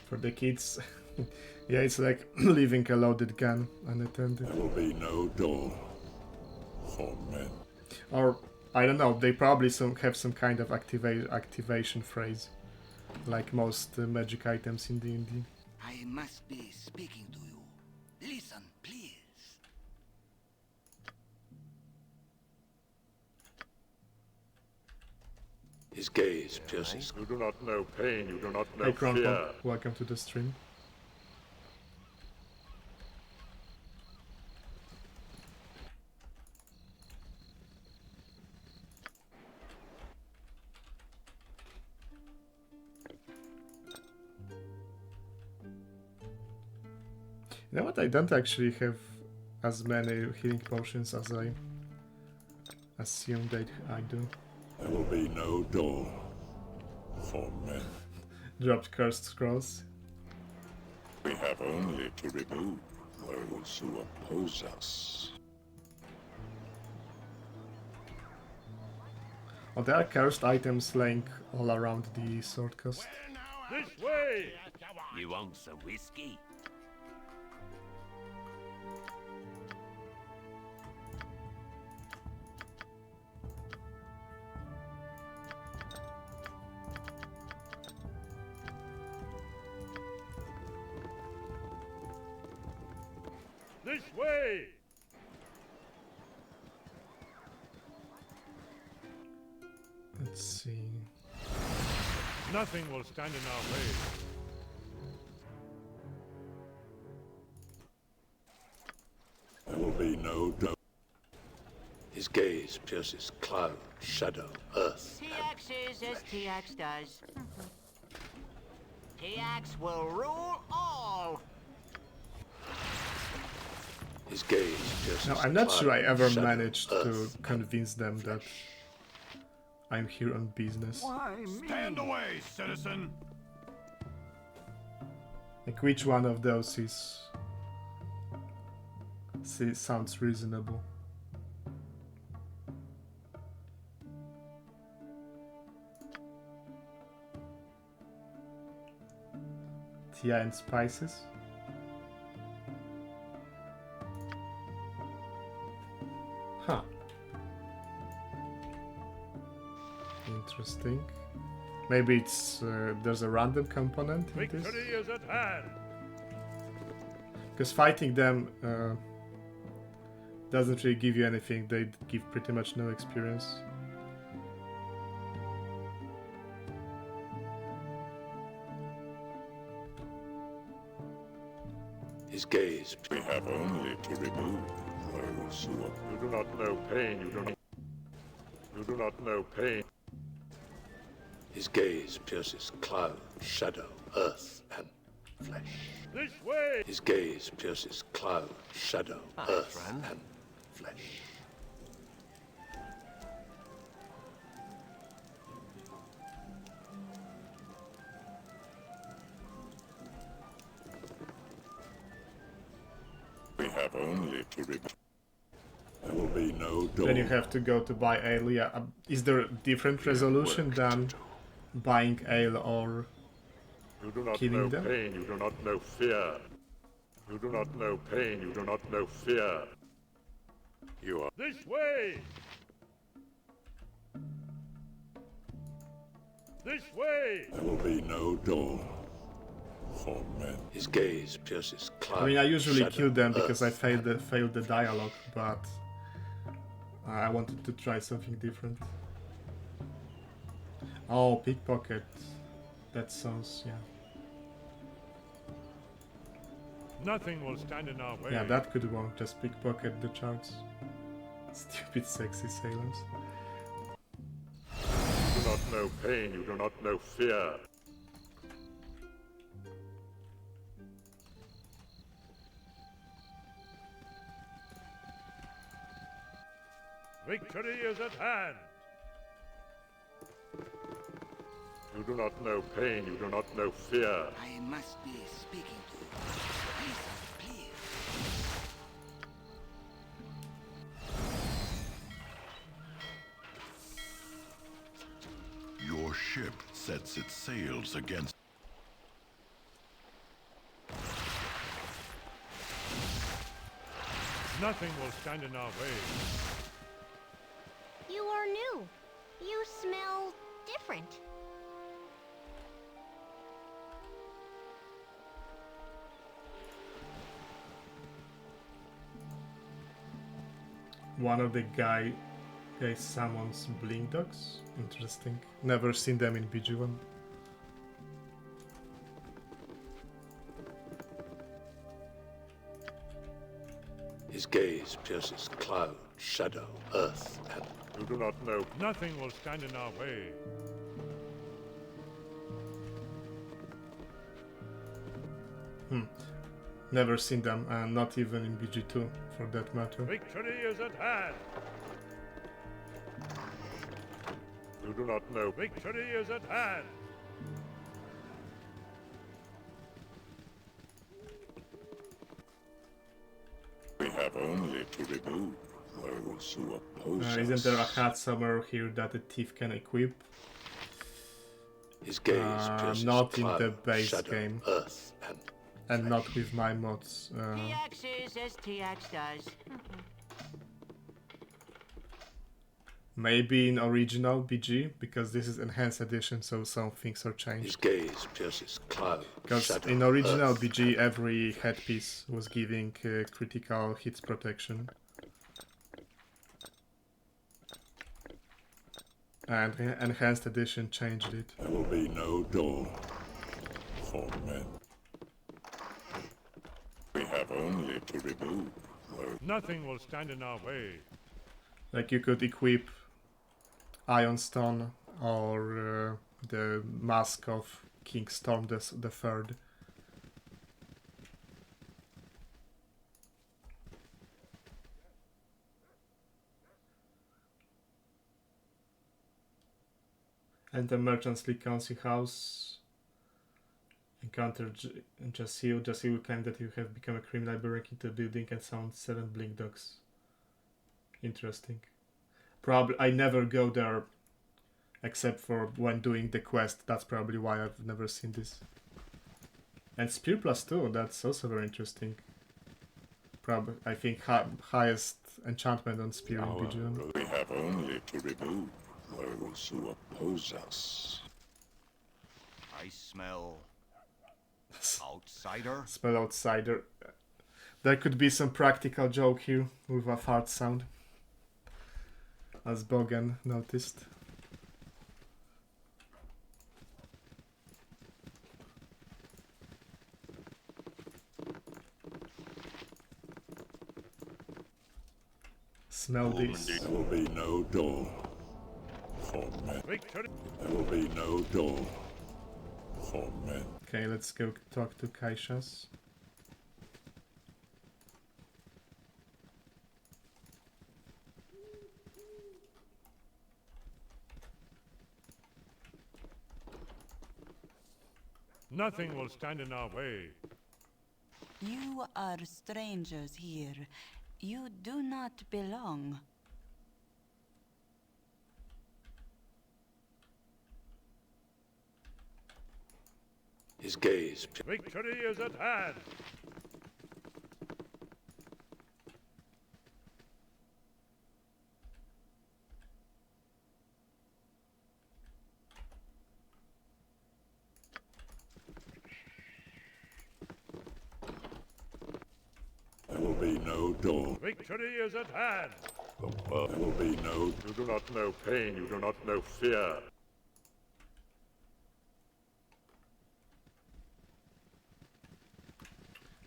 For the kids, yeah, it's like leaving a loaded gun unattended. There will be no door for men. Or, I don't know, they probably have some kind of activation phrase, like most magic items in D&D. I must be speaking to you. Listen, please. His gaze pierces. You do not know pain, you do not know Hey fear. Kronpon, welcome to the stream. You know what, I don't actually have as many healing potions as I assumed I do. There will be no door for men. Dropped cursed scrolls. We have only to remove those who oppose us. Oh, there are cursed items laying all around the sword coast. This way! You want some whiskey? This way! Let's see. Nothing will stand in our way. There will be no door. His gaze pierces cloud, shadow, earth. TX is as TX does. TX will rule all. His gaze pierces No, I'm not sure I ever shadow, managed to earth, convince them that I'm here on business. Why me? Stand away, citizen! Like, which one of those sounds reasonable? Tea and spices? Huh. Interesting. Maybe it's there's a random component in this. Victory is at hand. Because fighting them doesn't really give you anything. They give pretty much no experience. His gaze. We have only to remove those who are. You do not know pain. You do not know pain. His gaze pierces cloud, shadow, earth, and flesh. This way! His gaze pierces cloud, shadow, earth, and flesh. We have only to remove. There will be no door. Then you have to go to buy ale. Yeah. Is there a different resolution than buying ale or You do not killing know them? pain. You do not know fear. You do not know pain. You do not know fear. You are. This way! This way! There will be no door for men. His gaze pierces cloud. I mean, I usually shadow, kill them because I earth, failed the dialogue, but I wanted to try something different. Oh, pickpocket. That sounds, yeah. Nothing will stand in our way. Yeah, that could work. Just pickpocket the charts. Stupid sexy sailors. You do not know pain. You do not know fear. Victory is at hand. You do not know pain. You do not know fear. I must be speaking to you. Listen, please. Your ship sets its sails against. Nothing will stand in our way. You are new. You smell different. One of the guys summons blink dogs. Interesting. Never seen them in BG1. His gaze pierces cloud, shadow, earth, and. You do not know. Nothing will stand in our way. Never seen them, and not even in BG2 for that matter. Victory is at hand. You do not know. Victory is at hand. We have only to remove those who oppose us. Isn't there a hat somewhere here that the thief can equip? His gaze pierces not in cloud, the base shadow, game. Earth, And not with my mods. TX is as TX does. Maybe in original BG, because this is enhanced edition, so some things are His changed. gaze pierces cloud, Because shadow, in original earth, BG, every headpiece was giving critical hits protection. And enhanced edition changed it. There will be no door for men. We have only to remove those. Nothing will stand in our way. Like you could equip Iron Stone or the Mask of King Storm the Third. Enter Merchants League Council House. Encounter Jasil. Jasil will claim that you have become a criminal by breaking into the building and found 7 blink dogs. Interesting. Probably I never go there except for when doing the quest. That's probably why I've never seen this. And Spear +2, that's also very interesting. Probably, I think, highest enchantment on Spear in BG1. We have only to remove those who oppose us. I smell outsider. Smell outsider. There could be some practical joke here with a fart sound, as Bogan noticed. Smell this. There will be no door for men. There will be no door for men. Okay, let's go talk to Kaishas. Nothing will stand in our way. You are strangers here. You do not belong. His gaze. Victory is at hand. There will be no door. Victory is at hand. There will be no. You do not know pain. You do not know fear.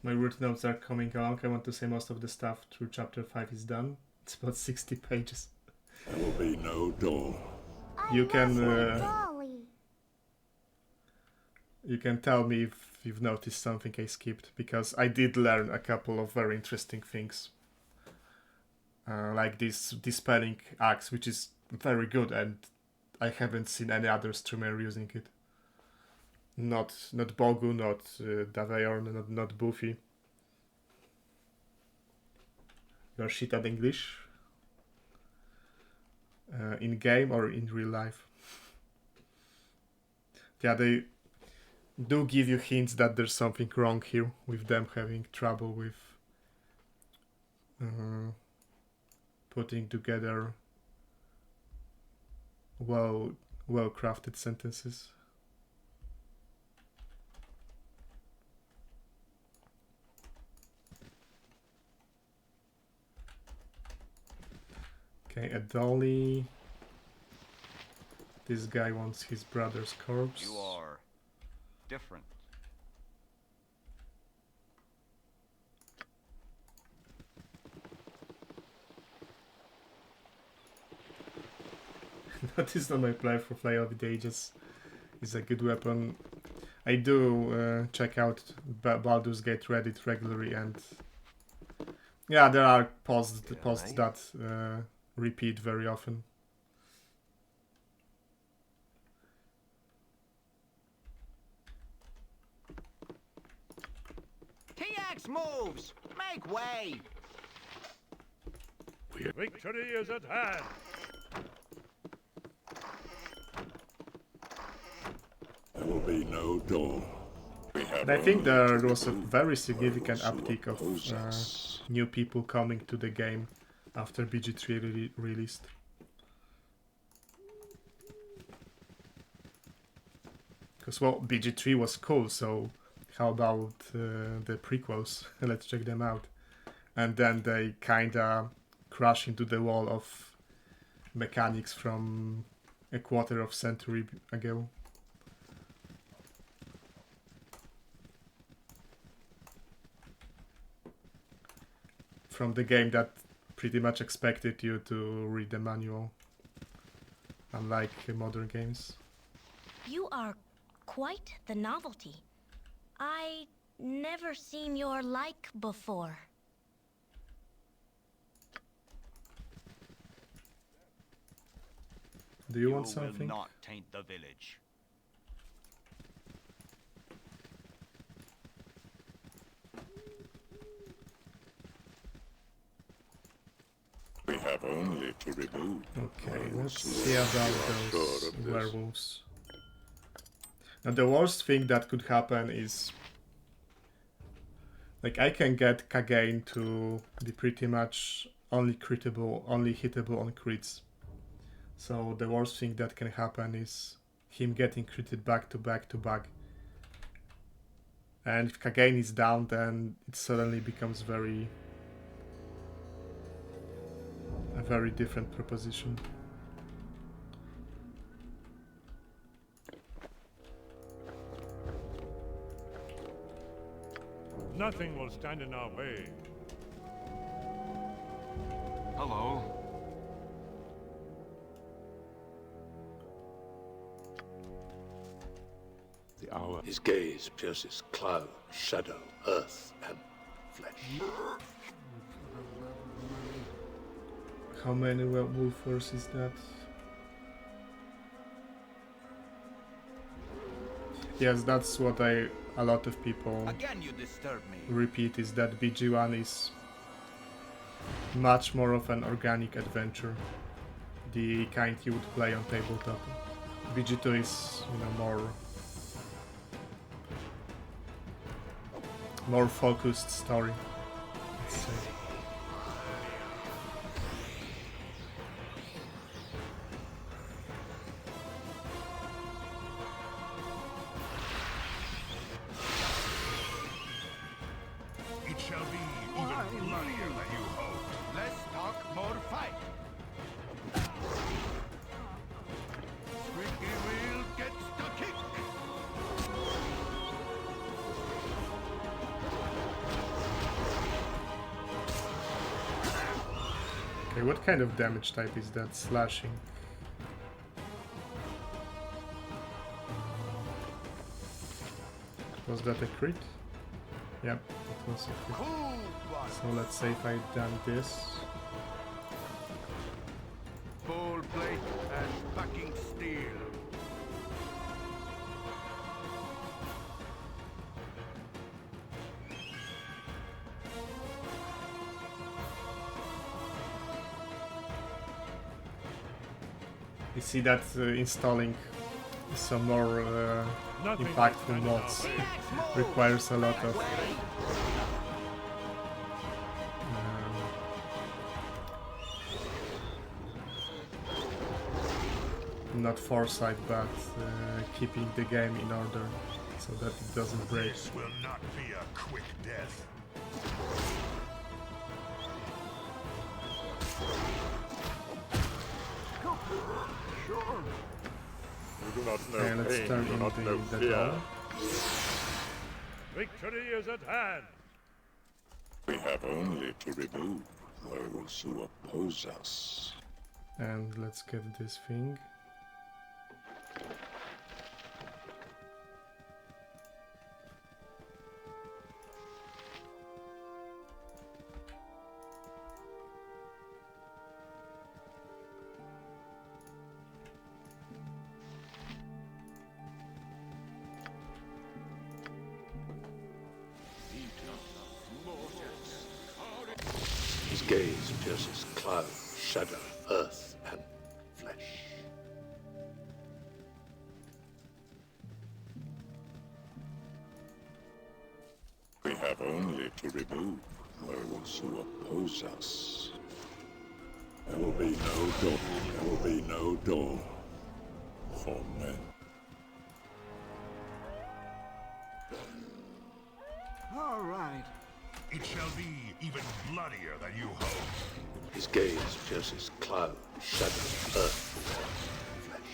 My root notes are coming along. I want to say most of the stuff through chapter 5 is done. It's about 60 pages. There will be no door. You can tell me if you've noticed something I skipped, because I did learn a couple of very interesting things. Like this dispelling axe, which is very good, and I haven't seen any other streamer using it. Not Bogu, not Daveorn, not Buffy. You're shit at English. In game or in real life. Yeah, they do give you hints that there's something wrong here with them having trouble with putting together well crafted sentences. Okay, a dolly. This guy wants his brother's corpse. You are different. That is not my play for Fly of the Ages. It's a good weapon. I do check out Baldur's Gate Reddit regularly, and yeah, there are posts that repeat very often. TX moves! Make way! Victory is at hand. There will be no door. And I think there was a very significant uptick of new people coming to the game after BG3 released. Because, well, BG3 was cool, so how about the prequels? Let's check them out. And then they kinda crash into the wall of mechanics from a quarter of century ago. From the game that pretty much expected you to read the manual, unlike modern games. You are quite the novelty. I never seen your like before. Do you want something? Will not taint the village. We have only to remove. Okay, let's see about those werewolves. Now the worst thing that could happen is, like, I can get Kagain to be pretty much only hittable on crits. So the worst thing that can happen is him getting critted back to back to back. And if Kagain is down, then it suddenly becomes a very different proposition. Nothing will stand in our way. Hello. The hour. His gaze pierces cloud, shadow, earth, and flesh. How many wolfers is that? Yes, that's what a lot of people Again, you disturb me. repeat, is that BG1 is much more of an organic adventure, the kind you would play on tabletop. BG2 is, you know, more focused story, let's say. It shall be even bloodier than you hoped. Less talk, more fight. Squeaky wheel gets the kick. Okay, what kind of damage type is that? Slashing. Was that a crit? Yep, it was a crit. So let's say if I'd done this. Full plate and backing steel. You see that installing some more impactful mods requires a lot of not foresight, but keeping the game in order so that it doesn't break. This will not be a quick death. Sure. You do not know Okay, let's pain, turn you do in not know the fear. door. Victory is at hand. We have only to remove those who oppose us. And let's get this thing. His gaze pierces cloud, shadow, earth, and flesh. We have only to remove those who oppose us. There will be no dawn. There will be no dawn for men. All right. It shall be even bloodier than you hoped. His gaze pierces cloud, shadow, earth, flesh.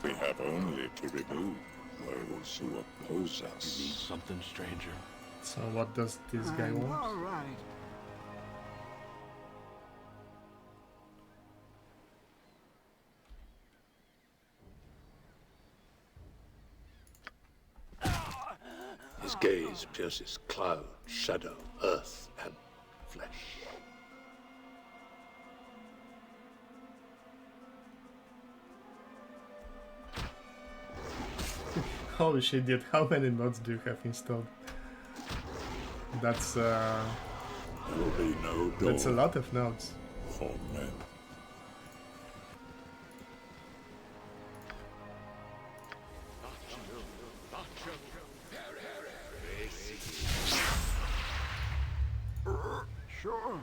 We have only to remove those who oppose us. You need something, stranger? So what does this guy want? All right. His gaze pierces cloud, shadow, earth, and flesh. Holy shit, dude, how many mods do you have installed? That's There will be no door that's a lot of nodes. for men. Sure.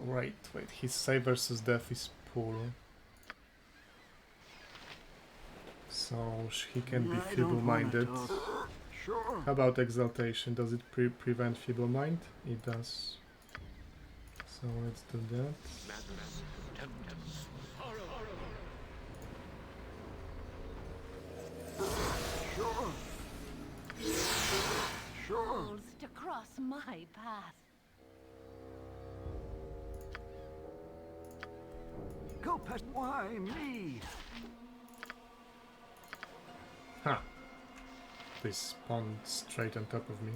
Right, wait, his save versus death is poor. So he can be I don't wanna feeble-minded. talk. Sure. How about exaltation? Does it prevent feeble mind? It does. So let's do that. Sure. Sure. Fools to cross my path. Go past. Why me? Huh. They spawned straight on top of me.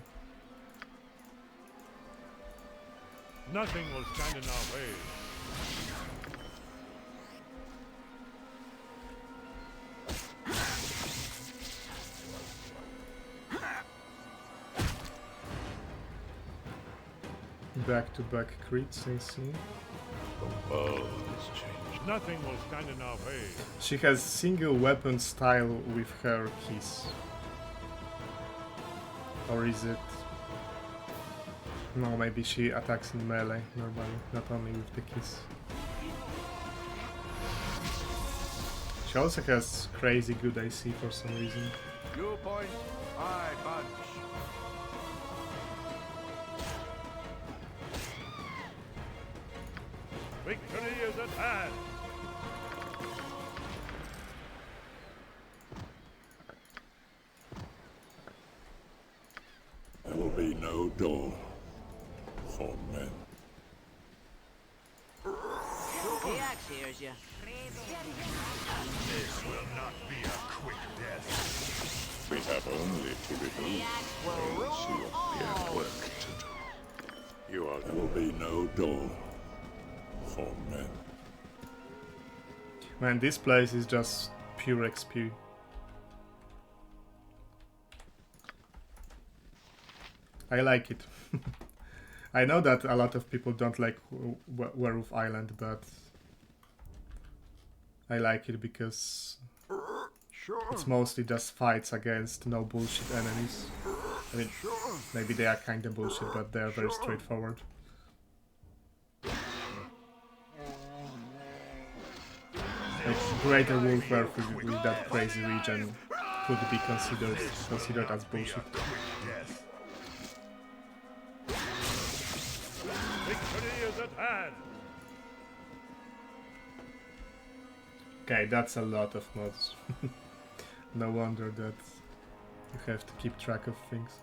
Nothing will stand in our way. Back-to-back crits, I see. The world has changed. Nothing will stand in our way. She has single weapon style with her keys. Or is it... No, maybe she attacks in melee normally, not only with the keys. She also has crazy good AC for some reason. You point, I punch. Victory is at hand. There will be no door for men. The axe hears you. This will not be a quick death. We have only to remove those who appear work to do. You are. There will be no door for men. Man, this place is just pure XP. I like it. I know that a lot of people don't like Werewolf Island, but I like it because it's mostly just fights against no bullshit enemies. I mean, maybe they are kinda bullshit, but they are very straightforward. Like, Greater Wolfwolf with that crazy region could be considered as bullshit. Victory is at hand. Okay, that's a lot of mods. No wonder that you have to keep track of things.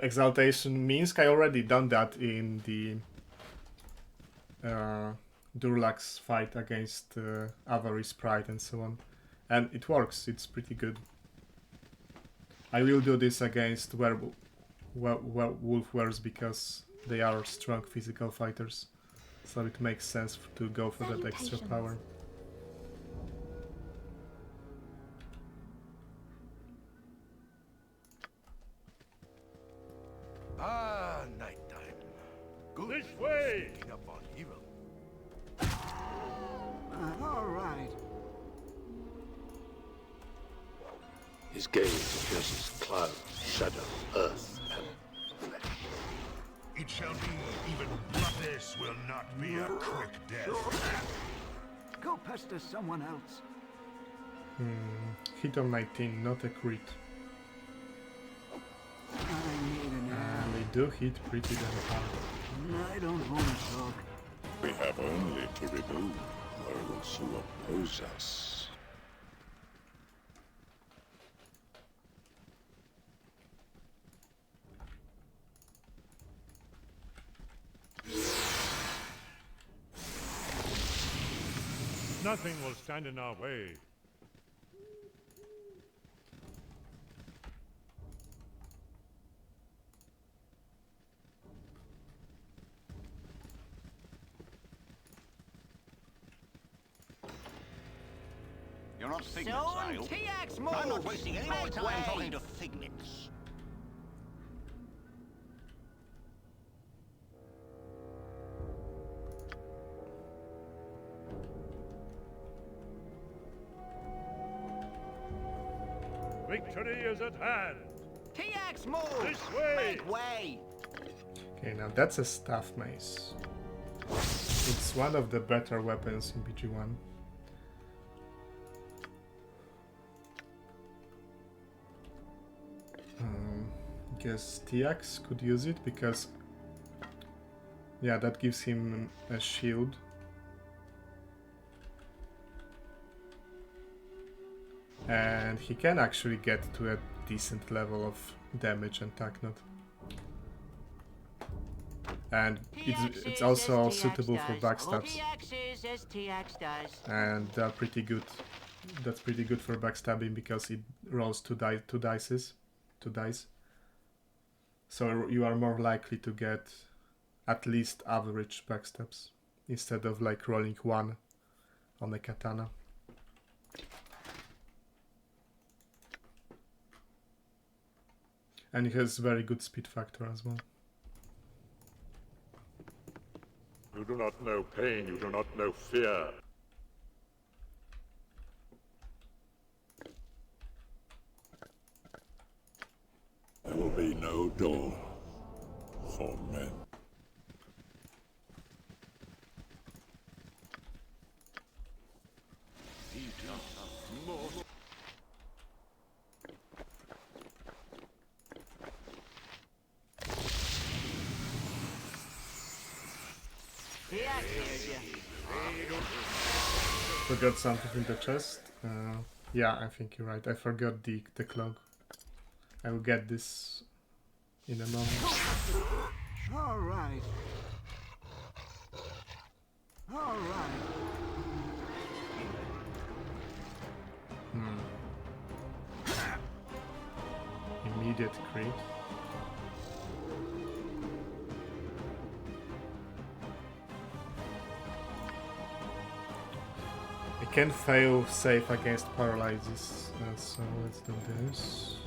Exaltation Minsk, I already done that in the Durlag's fight against Avarice Pride and so on. And it works, it's pretty good. I will do this against Wolfwares because they are strong physical fighters. So it makes sense to go for that extra power. Ah, nighttime. Good. This way! Sneaking up on evil. All right. His gaze pierces clouds, shadow, earth, and flesh. It shall be even blood. This will not be a quick death. Go pester someone else. Hit on 19, not a crit. And they do hit pretty damn hard. I don't want to talk. We have only to remove those who oppose us. Nothing will stand in our way. not figments, I hope. TX move! I'm not wasting any more Make time way. talking to figments. Victory is at hand. TX move! This way! Make way! Okay, now that's a staff mace. It's one of the better weapons in BG1. Guess TX could use it because, yeah, that gives him a shield. And he can actually get to a decent level of damage and Tachnot. And it's also suitable for backstabs. And they're pretty good. That's pretty good for backstabbing because it rolls two dice. So you are more likely to get at least average backstabs instead of like rolling one on a katana. And it has very good speed factor as well. You do not know pain, you do not know fear. There will be no door for men. Forgot something in the chest. Yeah, I think you're right. I forgot the cloak. I will get this in a moment. All right. All right. Immediate crit. I can fail safe against paralysis, so let's do this.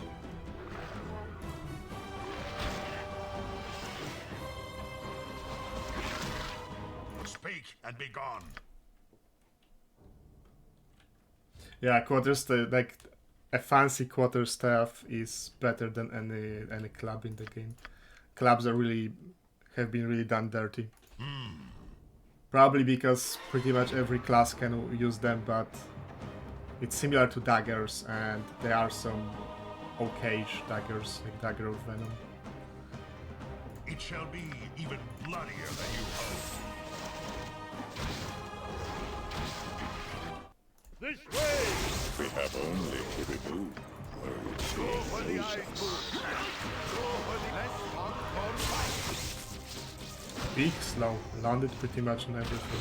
Speak and be gone. Yeah, quarterstaff, like a fancy quarterstaff is better than any club in the game. Clubs have been really done dirty. Probably because pretty much every class can use them, but it's similar to daggers, and there are some okay-ish daggers, like Dagger of Venom. It shall be even bloodier than you hope. This way! We have only to remove those who oppose us. Big slow, landed pretty much on everything.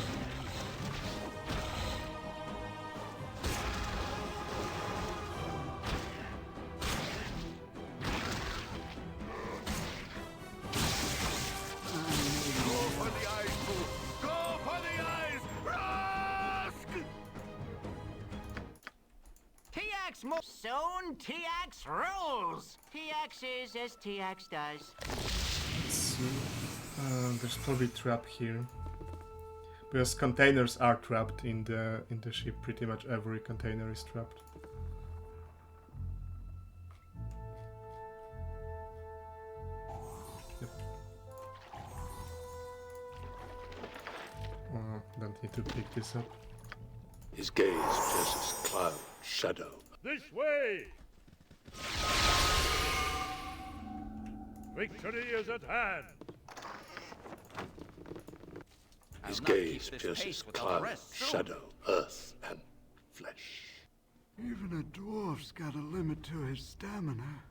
Soon TX rules! TX is as TX does. Let's see. There's probably trap here. Because containers are trapped in the ship. Pretty much every container is trapped. Yep. Don't need to pick this up. His gaze pierces cloud, shadow. This way! Victory is at hand! His gaze pierces cloud, shadow, earth, and flesh. Even a dwarf's got a limit to his stamina.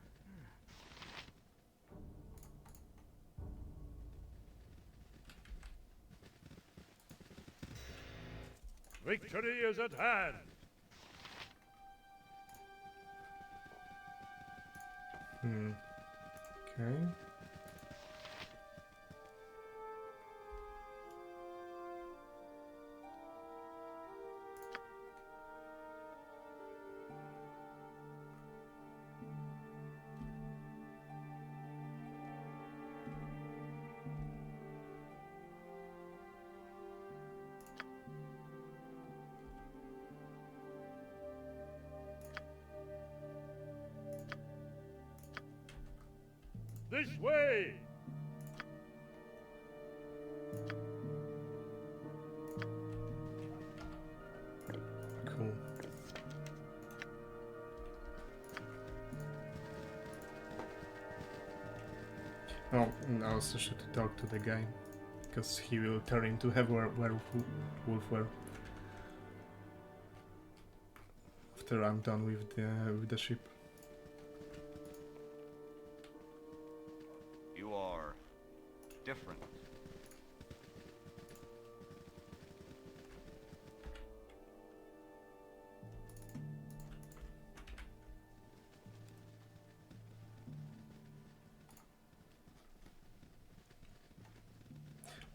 Victory is at hand! Okay. This way! Cool. Oh, and I also should talk to the guy, because he will turn into a werewolf after I'm done with the ship. You are different.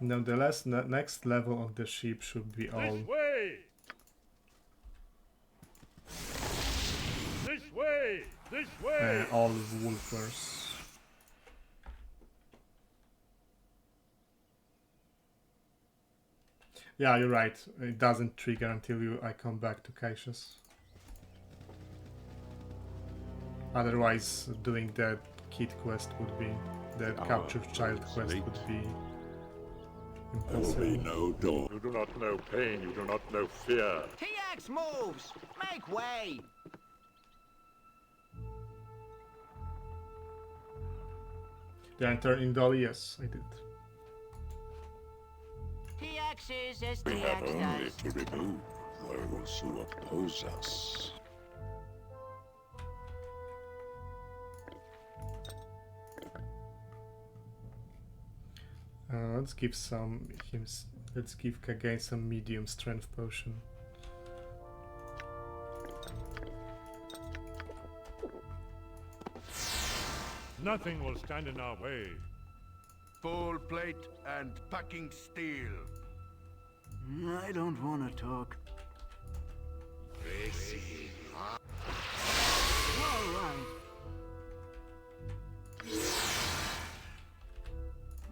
Now the next level of the ship should be all. This way! This way! This way! All wolfers. Yeah, you're right. It doesn't trigger until I come back to Cautious. Otherwise, doing that kid quest would be, the capture child quest would be impossible. No Dorn. You do not know pain, you do not know fear. TX moves! Make way! Did I turn in Dolly? Yes, I did. TX is as We have TX only does. to remove those who oppose us. Let's give let's give Kage some medium strength potion. Nothing will stand in our way. Full plate and packing steel. I don't want to talk. All right.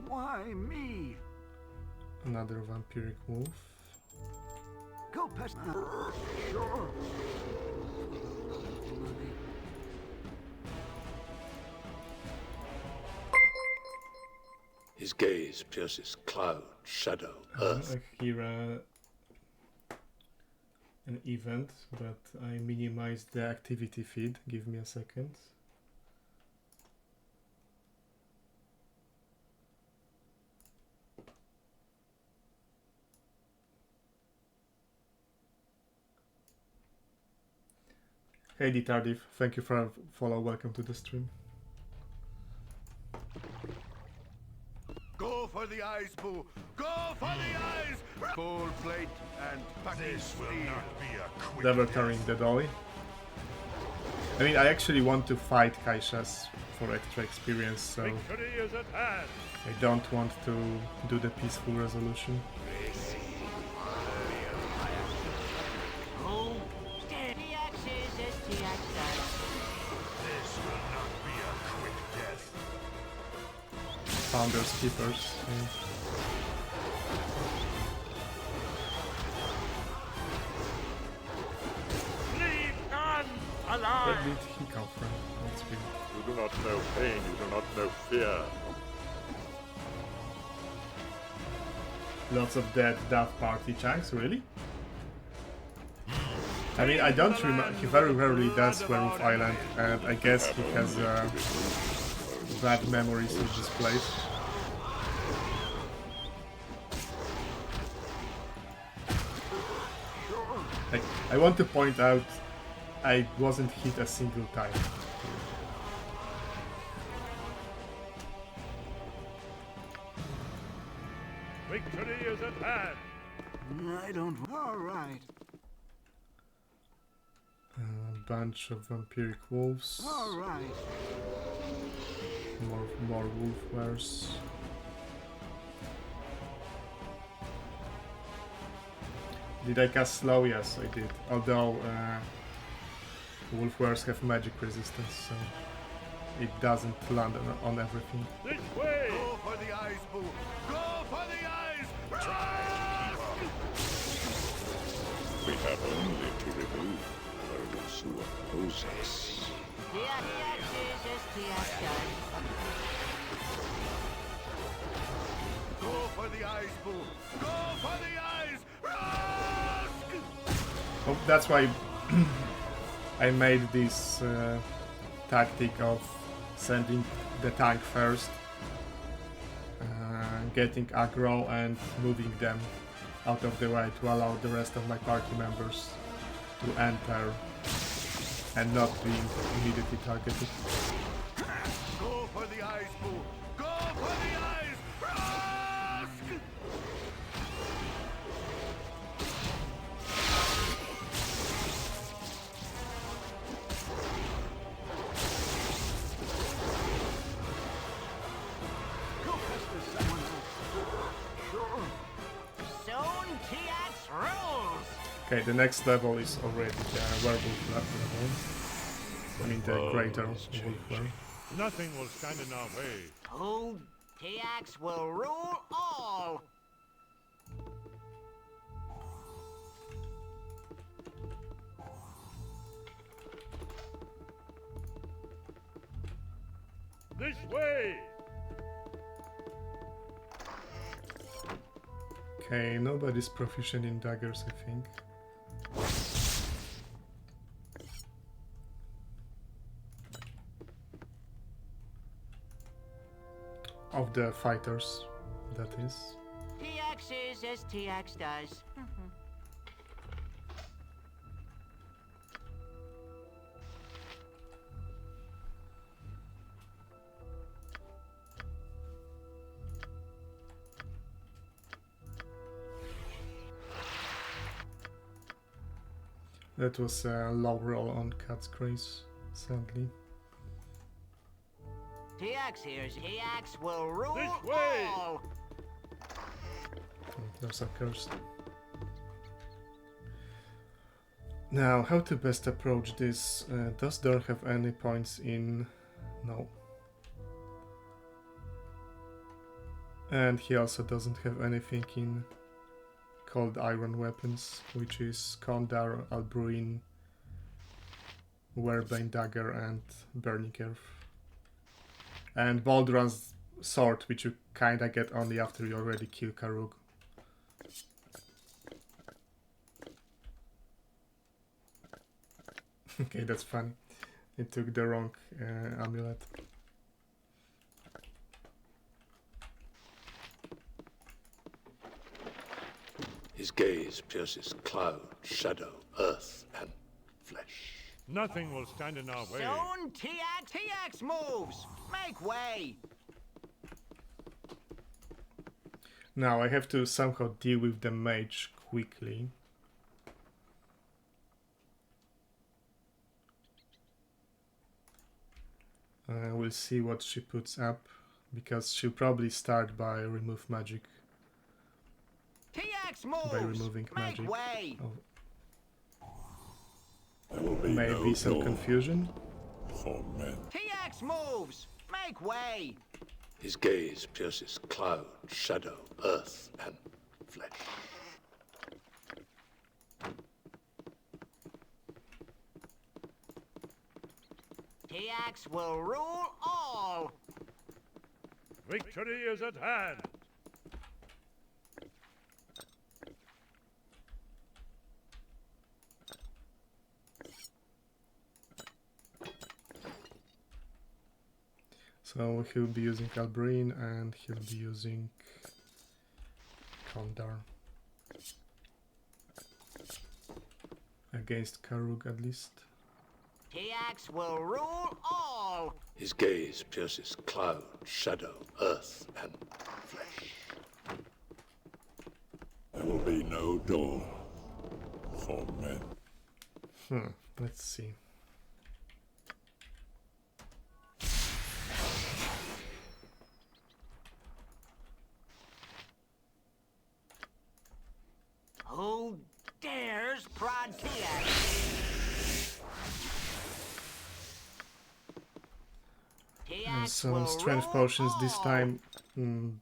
Why me? Another vampiric wolf. Go past. Sure. His gaze pierces cloud, shadow, earth. I hear an event, but I minimized the activity feed. Give me a second. Hey Tardif, thank you for a follow. Welcome to the stream. Go for the eyes, Boo! Go for the eyes! Full plate and packing steel. Never turning the dolly. I mean, I actually want to fight Kaishas for extra experience, so Victory is at hand. I don't want to do the peaceful resolution. Founders, keepers. Leave none Where alive. did he come from? That's weird. You do not know pain, you do not know fear. Lots of dead Daft Party chunks, really? I mean, I don't remember. He very rarely does Werewolf Island, and I guess he has bad memories of this place. I want to point out, I wasn't hit a single time. Victory is at hand. I don't. All right. A bunch of vampiric wolves. All right. More wolf wares. Did I cast slow? Yes, I did. Although wolf wares have magic resistance, so it doesn't land on everything. This way! Go for the eyes, Boo! Go for the eyes! We have only to remove those who oppose us. Go for the eyes, Boo! Go for the eyes! Rusk! Oh, that's why I made this tactic of sending the tank first, getting aggro and moving them out of the way to allow the rest of my party members to enter and not being immediately targeted. Go for the eyes, Boo! Go for the eyes! Rusk! Soon TX rules! Okay, the next level is already the werewolf level. I mean the greater wolf level. Nothing will stand in our way. Who TX will rule all! This way! Okay, nobody's proficient in daggers, I think. Of the fighters, that is. TX is as TX does. That was a low roll on Cat's Grace, sadly. TX here's TX will rule This way! all! Those are cursed. Now, how to best approach this? Does Dorn have any points in... No. And he also doesn't have anything in cold iron weapons, which is Kondar, Albruin, Werebane Dagger and Burning Earth. And Baldur's sword, which you kinda get only after you already kill Karug. Okay, that's fun. It took the wrong amulet. His gaze pierces cloud, shadow, earth, and flesh. Nothing will stand in our way. Soon TX moves! Make way! Now I have to somehow deal with the mage quickly. We'll see what she puts up, because she'll probably start by remove magic. TX moves! By removing magic. Make way! Maybe some confusion. For men. TX moves! Make way! His gaze pierces cloud, shadow, earth, and flesh. TX will rule all! Victory is at hand. So he'll be using Albruin and he'll be using Kondar. Against Karug at least. TX will rule all! His gaze pierces cloud, shadow, earth, and flesh. There will be no dawn for men. Let's see. Who dares prod TX? Some strength potions this time,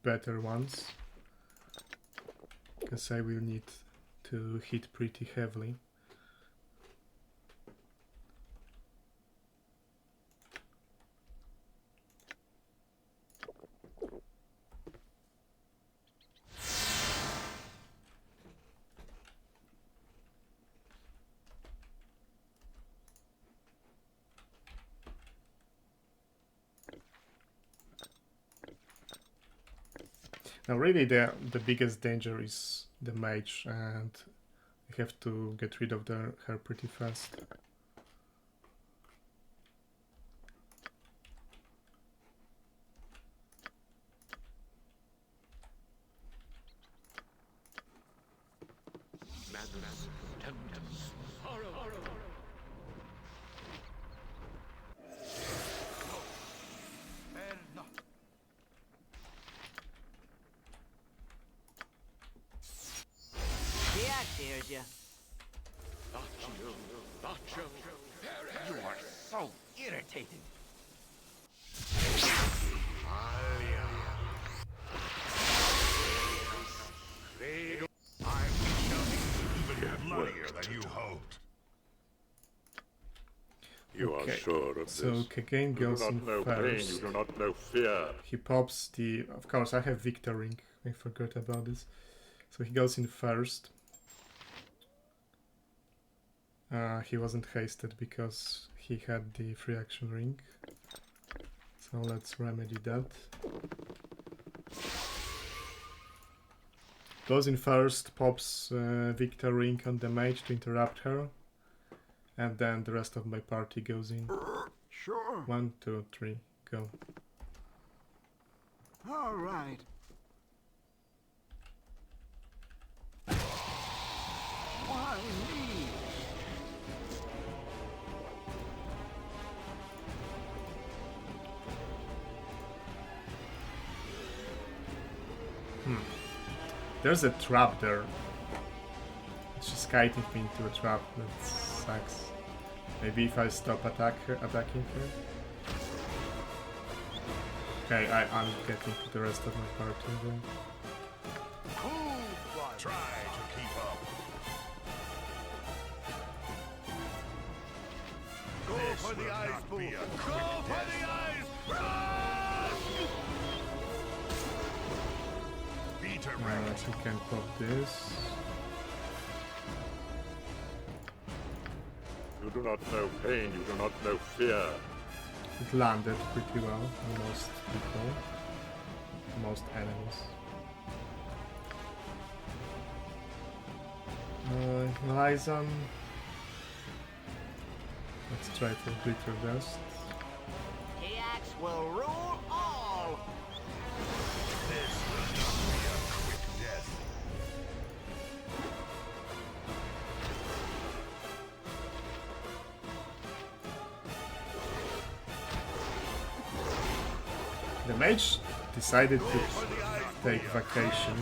better ones. Because I will need to hit pretty heavily. Now really the biggest danger is the mage, and I have to get rid of her pretty fast. Here's you. You are so irritating. I shall be even bloodier than you hoped. You are sure of this? So Kagain goes in you do not know first. pain, you do not know fear. He pops the... Of course, I have Victor Ring. I forgot about this. So he goes in first. He wasn't hasted because he had the free action ring. So let's remedy that. Goes in first, pops Victor Ring on the mage to interrupt her. And then the rest of my party goes in. Sure. 1, 2, 3, go. All right. Why me? There's a trap there. She's kiting me into a trap. That sucks. Maybe if I stop attacking her. Okay, I'm getting to the rest of my party then. Try to keep up. Go for the eyes, Boo! Go for the eyes! You can pop this. You do not know pain, you do not know fear. It landed pretty well on most people, most enemies. Liaison. Let's try for glitter dust. TX will rule all. This will not be a quick death. The mage decided to take vacation.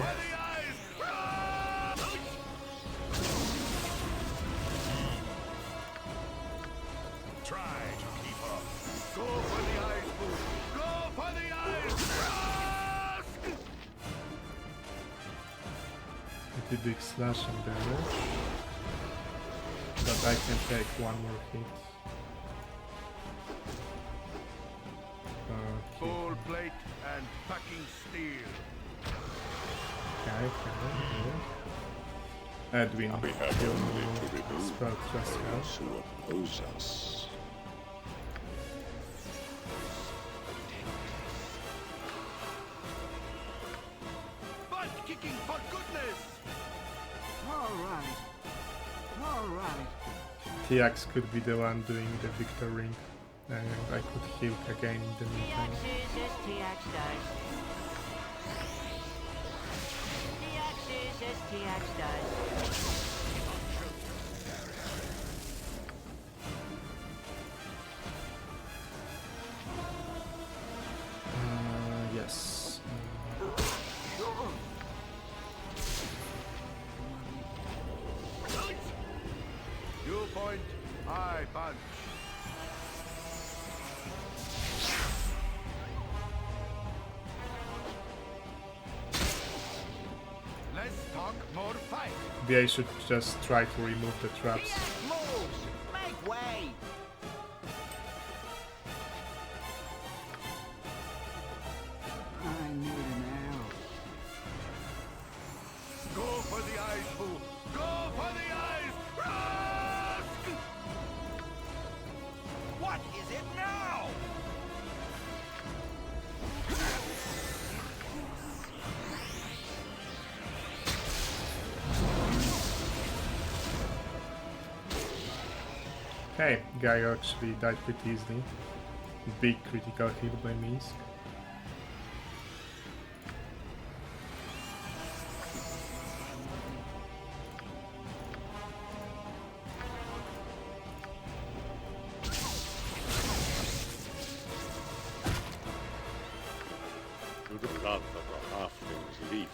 Try to keep up. Go for the eyes, Boo! Go for the eyes! Pretty big slashing damage. But I can take one more hit. Full plate and packing steel. Okay. Edwin, We have only to remove Sprout just those who oppose us. Butt kicking for goodness! All right. TX could be the one doing the Victor Ring, and I could heal again in the meantime. TX is as TX does. TX is as TX does. Yes. You point, I punch. Let's talk more fight. Maybe I should just try to remove the traps. TX moves! Make way! I need an arrow. Go for the eyes, Boo! Go for the eyes! Rusk! What is it now? Hey, guy actually died pretty easily. Big critical hit by Misk. The blood of the halfling's leaf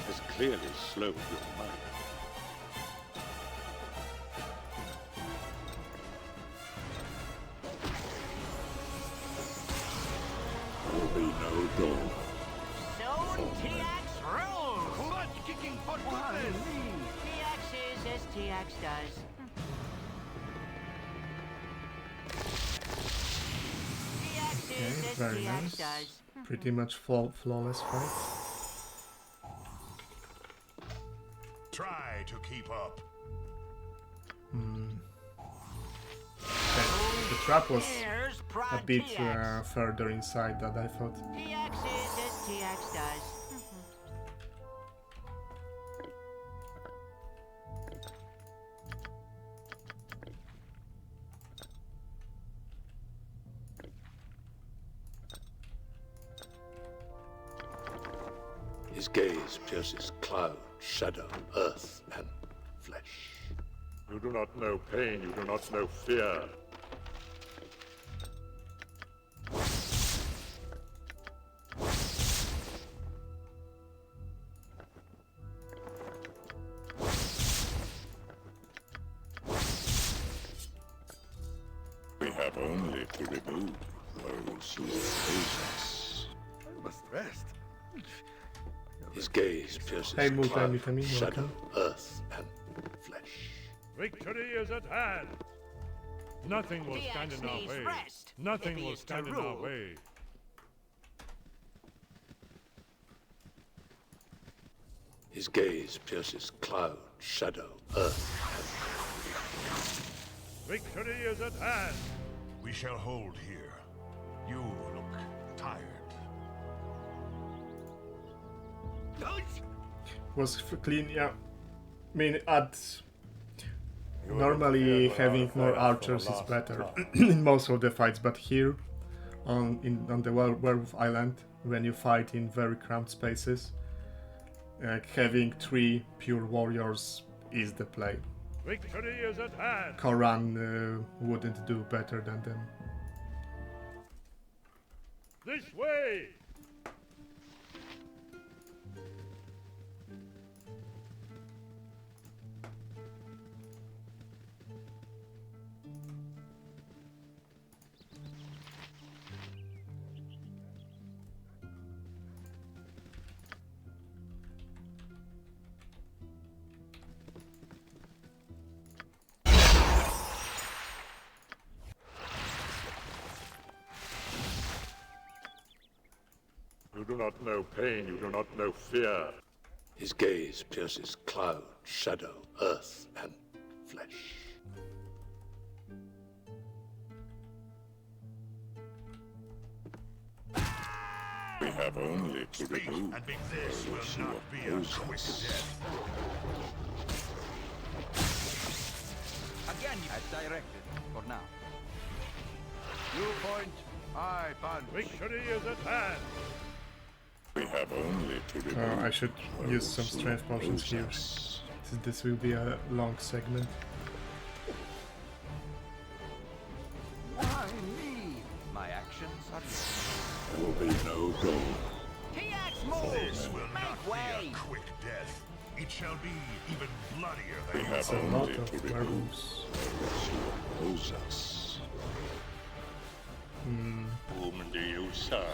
has clearly slowed your mind. There will be no Dorn. Soon TX rules! Butt kicking for goodness! TX is as TX does. TX is Okay, as very TX nice. does. Pretty much flawless fight. Try to keep up. Okay, the trap was Here's a Prod bit TX. further inside than I thought. TX is as TX does. His gaze pierces cloud, shadow, earth, and flesh. You do not know pain, you do not know fear. We have only to remove those who oppose us. I must rest. His gaze pierces Hey, cloud, multi-vitamin, shadow, welcome. earth, and flesh. Victory is at hand. Nothing will TX stand in our needs way. rest if Nothing he will is to stand in our rule. way. His gaze pierces cloud, shadow, earth, Victory is at hand. We shall hold here. You look tired. Was clean, yeah. I mean, normally having more archers is better in most of the fights, but here on the Werewolf Island, when you fight in very cramped spaces, having 3 pure warriors is the play. Victory is at hand. Koran wouldn't do better than them. This way. You do not know pain, you do not know fear. His gaze pierces cloud, shadow, earth, and flesh. We have only to remove And this those will who not be a oppose quick us. death. Again, as directed, for now. You point, I punch. Victory is at hand. We have only to remove I should use some those who strength potions oppose here. us. This will be a long segment. Why me? My actions are yours. There will be no Dorn. TX moves! This will not Make be way! a quick death. It shall be even bloodier We than have It's a lot only of to remove werewolves. those who oppose us. Whom do you serve?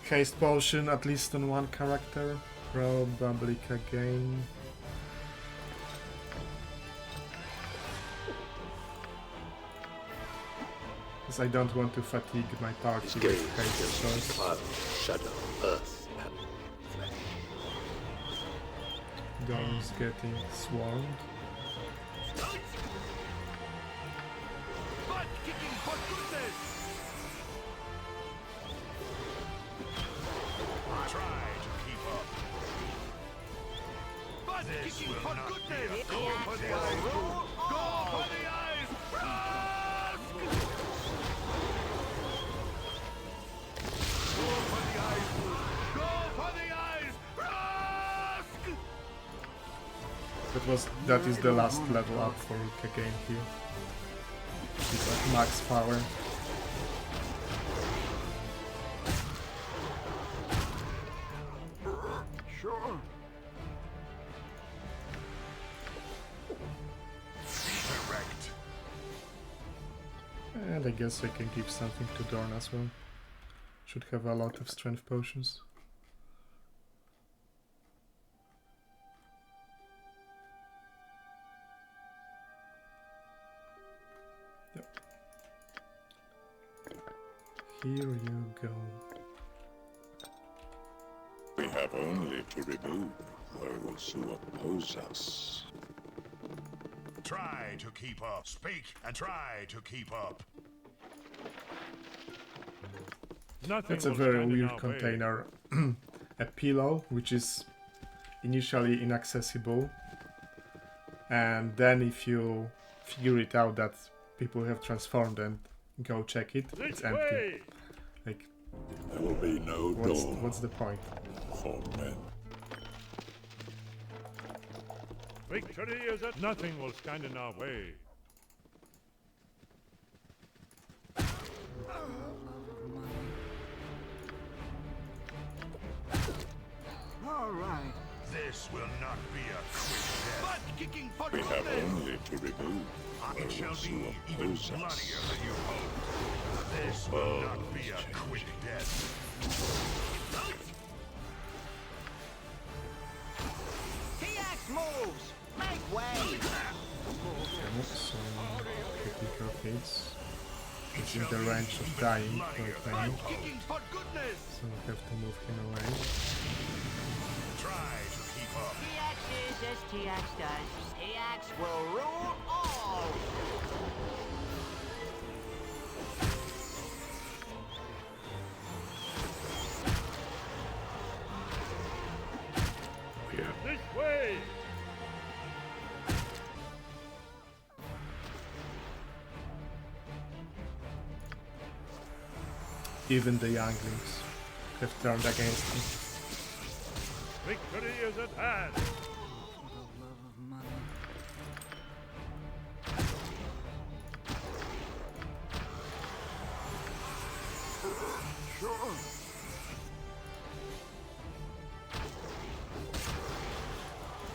Haste potion at least on one character. Probably again. Because I don't want to fatigue my party His with gaze haste pierces spells. cloud, shadow, earth, and flesh. Dorn's getting swarmed. Butt kicking for goodness! Try to keep up. Butt This kicking will for not be goodness! a Go for the eyes, boo! Go for the eyes! Run! that is the last level up for Kagane here. It's at max power. Sure. Direct. And I guess I can give something to Dorn as well. Should have a lot of strength potions. Yep. Here you go. We have only to remove those who oppose us. Try to keep up. Speak and try to keep up. That's a very weird container. A pillow, which is initially inaccessible, and then if you figure it out that people have transformed and go check it, it's empty. Like, there will be no door. What's the point? For men. Victory is at nothing will stand in our way. All right. This will not be a quick death. Butt kicking for We have goodness! only to remove It shall those be who even oppose bloodier us. than you hoped. This will not be a quick death. TX moves! Make way! So, critical hits. He's in the range of dying right now. Kicking for goodness! So we have to move him away. Try to keep up. TX is as TX does. TX will rule all! This way! Even the younglings have turned against me. Victory is at hand! Sure.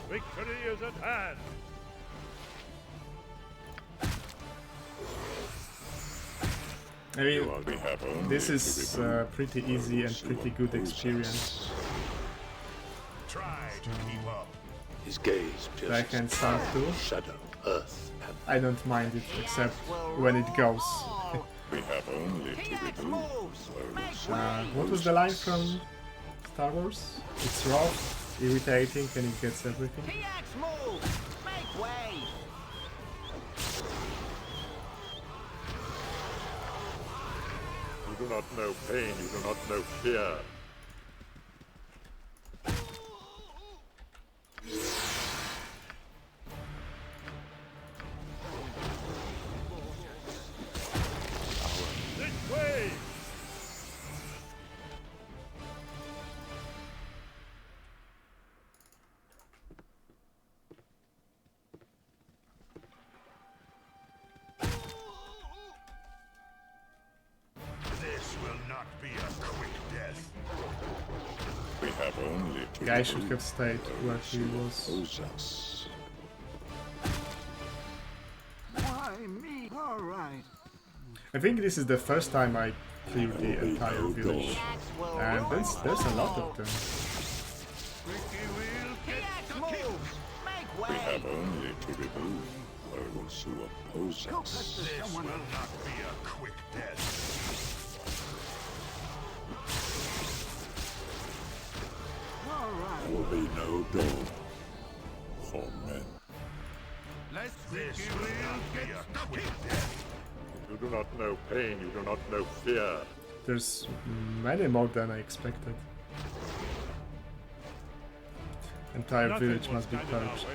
Victory is at hand! I mean, this is pretty easy and pretty good experience. Try to keep up. His gaze I can start to. shadow, earth, and I don't mind it, except when it goes. we have only to remove those What was the line from Star Wars? It's rough, irritating, and it gets everything. TX moves! Make way! You do not know pain, you do not know fear. This way! This will not be a quick death. We have only to Guy should have stayed where he was. oppose us. Why me? All right. I think this is the first time I cleared the entire village, and there's a lot of them. TX moves! Make We way! have only to remove those who oppose us. This will not be a quick death. All right. There will be no dawn for men. This will not be a quick death. You do not know pain, you do not know fear. There's many more than I expected. Entire Nothing village will must be stand in our purged. way.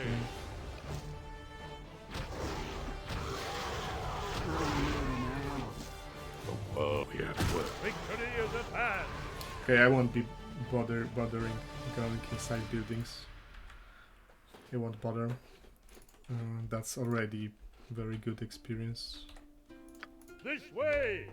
The world we have worked. Victory is at hand! Okay, I won't be bothering going inside buildings. It won't bother. That's already very good experience. This way!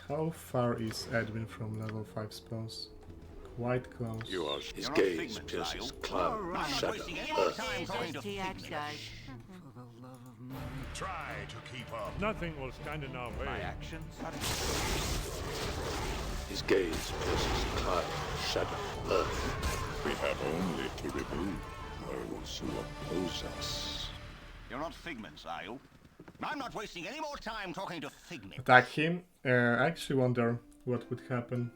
How far is Edwin from level 5 spells? Quite close. You are his gaze pierces cloud, shadow, earth. Try to keep up. Nothing will stand in our way. My actions are... His gaze pierces cloud, shadow, earth. We have only to remove those who oppose us. You're not figments, are you? I'm not wasting any more time talking to figments. Attack him. I actually wonder what would happen.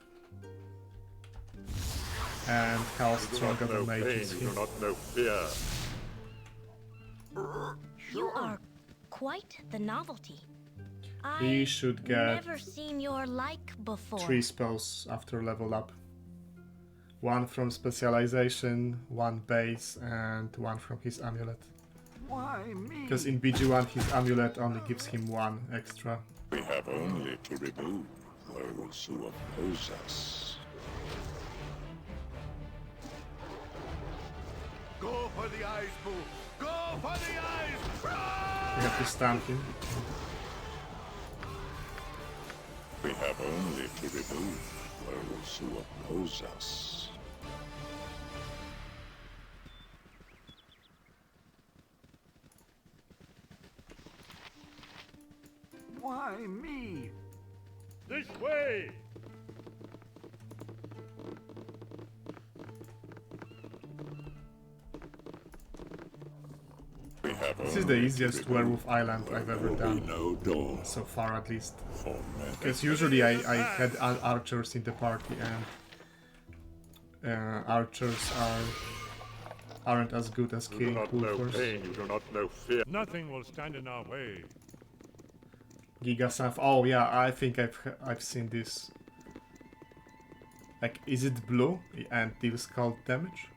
And how strong of a mage is he. You do not know fear. You are quite the novelty. He should get never seen your like before. 3 spells after level up. 1 from specialization, 1 base, and 1 from his amulet. Why me? Because in BG1 his amulet only gives him 1 extra. We have only to remove those who oppose us. Go for the eyes, Boo! Go for the eyes! We have to stamp him. We have only to remove those who oppose us. Why me? This way! This is the easiest werewolf island I've ever done. Dorn. So far at least. Because usually I had archers in the party and archers aren't as good as killing wolfers. You do not know fear. Nothing will stand in our way. Gigasanf. Oh yeah, I think I've seen this. Like, is it blue and deals cold damage?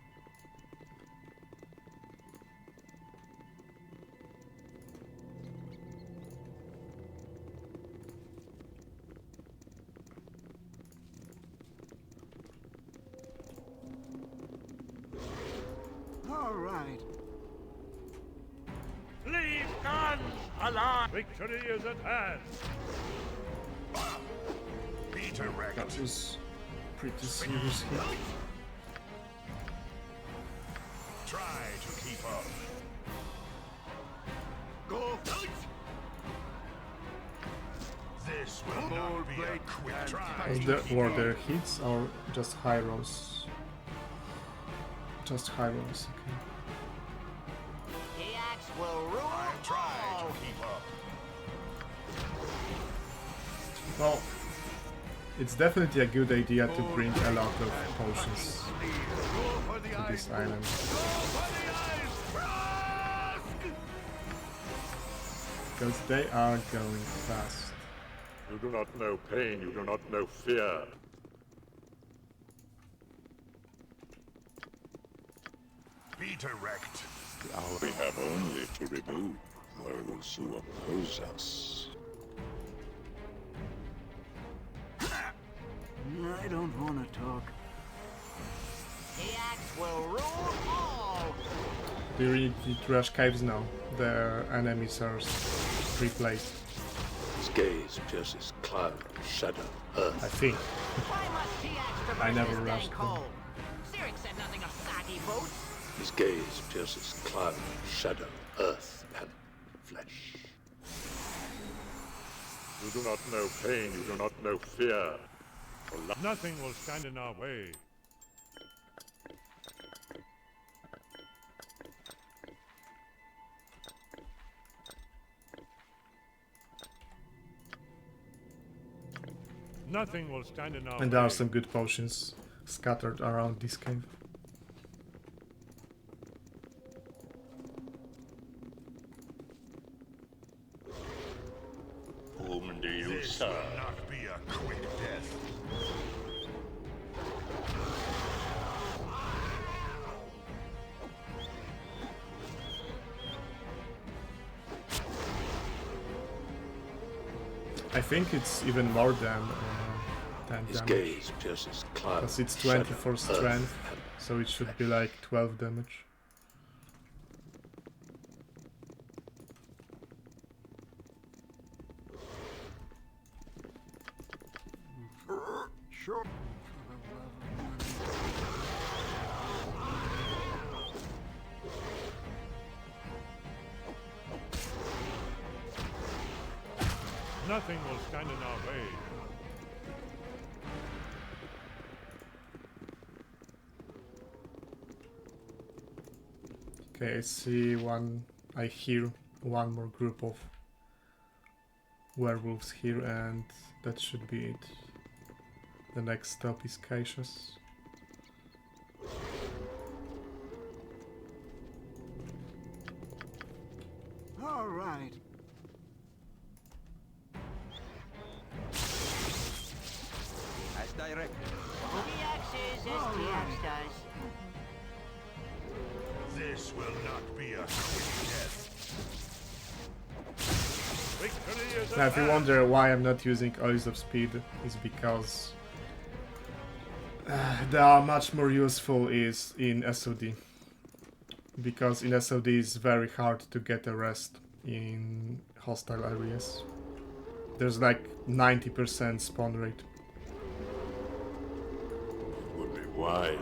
All right. Leave guns alive! Victory is at hand! Peter Wreck. That was pretty serious hit. Try to keep up. Go fight! This will not be a quick try. Were there hits or just high rolls? Just high rolls, okay. Will rule try to keep up. Well, it's definitely a good idea to bring a lot of potions to this island. Because they are going fast. You do not know pain, you do not know fear. Peter wrecked. We have only to remove those who oppose us. I don't want to talk. The axe will rule all. Do you really need to rush caves now? The enemies are replaced. His gaze pierces cloud, shadow, earth. I think. Why must T-Axe I never traverse this rushed thing them. cold? Sirik said nothing of saggy boots. His gaze pierces cloud, shadow, earth, and flesh. You do not know pain, you do not know fear. Nothing will stand in our way. Nothing will stand in our way. And there are some good potions scattered around this cave. This will not be a quick death. I think it's even more than His damage. gaze pierces cloud. Because it's 24 strength, so it should be like 12 damage. Sure. Nothing will stand in our way. Okay, I hear one more group of werewolves here, and that should be it. The next stop is Cautious. All right. As directed. TX is as TX does. This will not be a quick death. Victory is Now, at if you hand. wonder why I'm not using Oils of Speed, is because they are much more useful is in SOD. Because in SOD it's very hard to get a rest in hostile areas. There's like 90% spawn rate. Would be wise.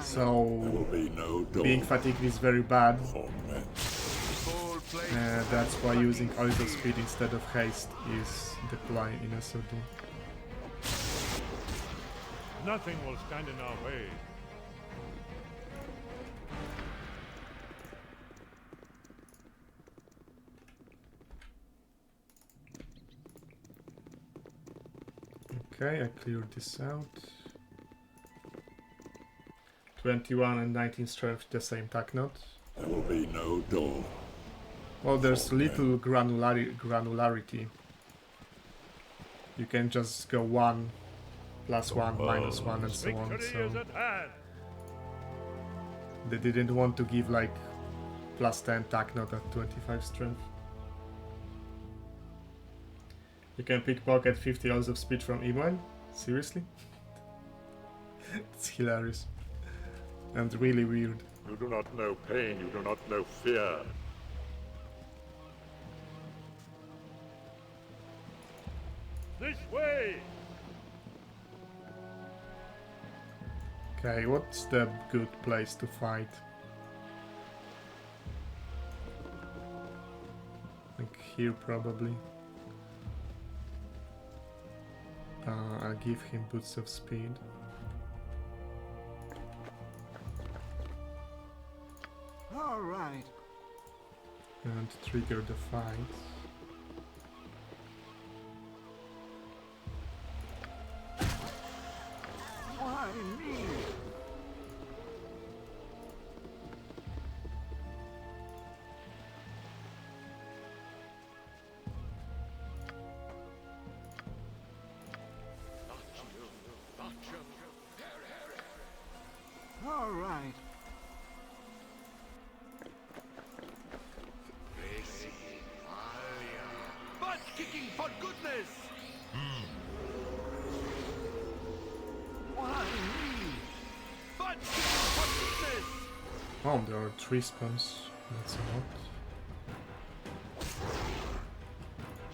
So There will be no dawn being fatigued is very bad. for men. That's why using Oils of Speed instead of Haste is the play in SOD. Nothing will stand in our way. Okay, I cleared this out. 21 and 19 strength, the same tack knot. There will be no dawn. Well, there's little granularity. You can just go 1, +1, -1, and so on. Victory is So at hand. they didn't want to give like +10 tack knot at 25 strength. You can pickpocket 50 hours of speed from Imoen? Seriously? It's hilarious. And really weird. You do not know pain, you do not know fear. This way! Okay, what's the good place to fight? Like here probably. I'll give him Boots of Speed. All right. And trigger the fight. Why me? All right. Butt kicking for goodness! Why me? Butt kicking for goodness! Oh, there are 3 spawns. That's a lot.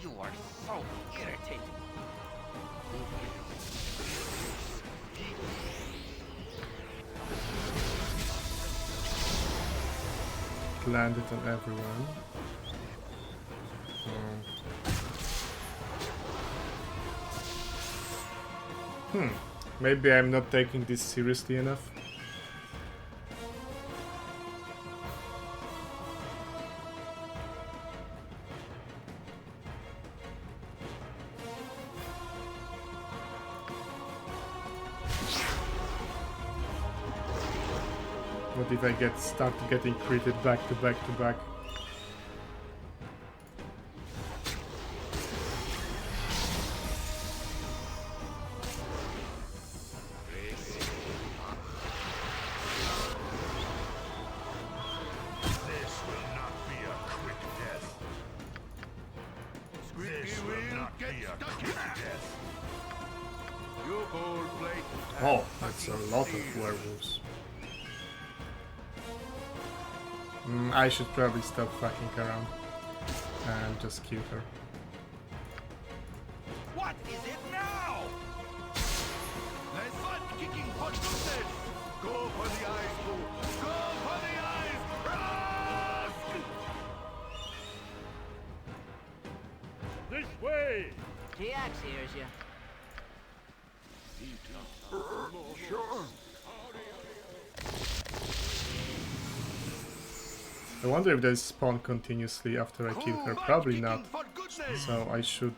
You are so irritating. Landed on everyone. Maybe I'm not taking this seriously enough. What if I start getting critted back to back to back? This will not be a quick death. Squeaky wheel gets stuck in death. You bold blade. Oh, that's a lot of werewolves. I should probably stop fucking around and just kill her. What is it now? Let's butt kicking for goodness. Go for the eyes, boo. Go for the eyes. Rusk! This way! TX hears you. Sure. I wonder if they spawn continuously after I kill her. Probably not. So I should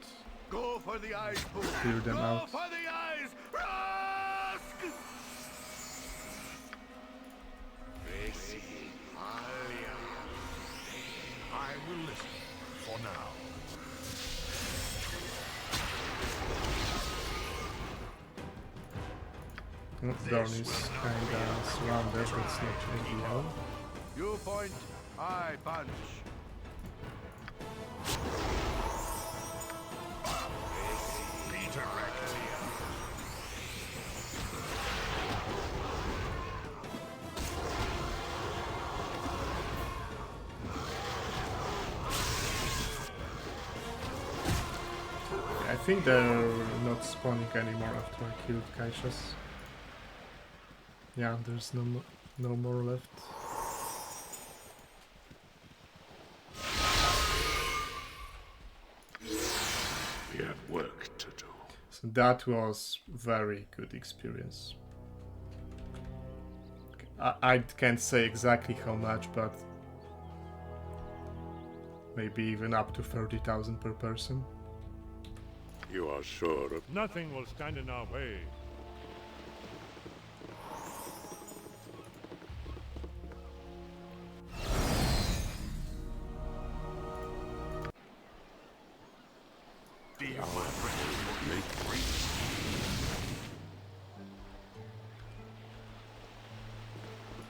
Go for the eyes, boo. clear them out. Go for the eyes. Rusk! I will listen for now. Dorn is kinda surrounded, that's not ideal. You point, I punch. I think they're not spawning anymore after I killed Kaishas. Yeah, there's no more left. We have work to do. So that was very good experience. I can't say exactly how much, but maybe even up to 30,000 per person. You are sure of Nothing will stand in our way.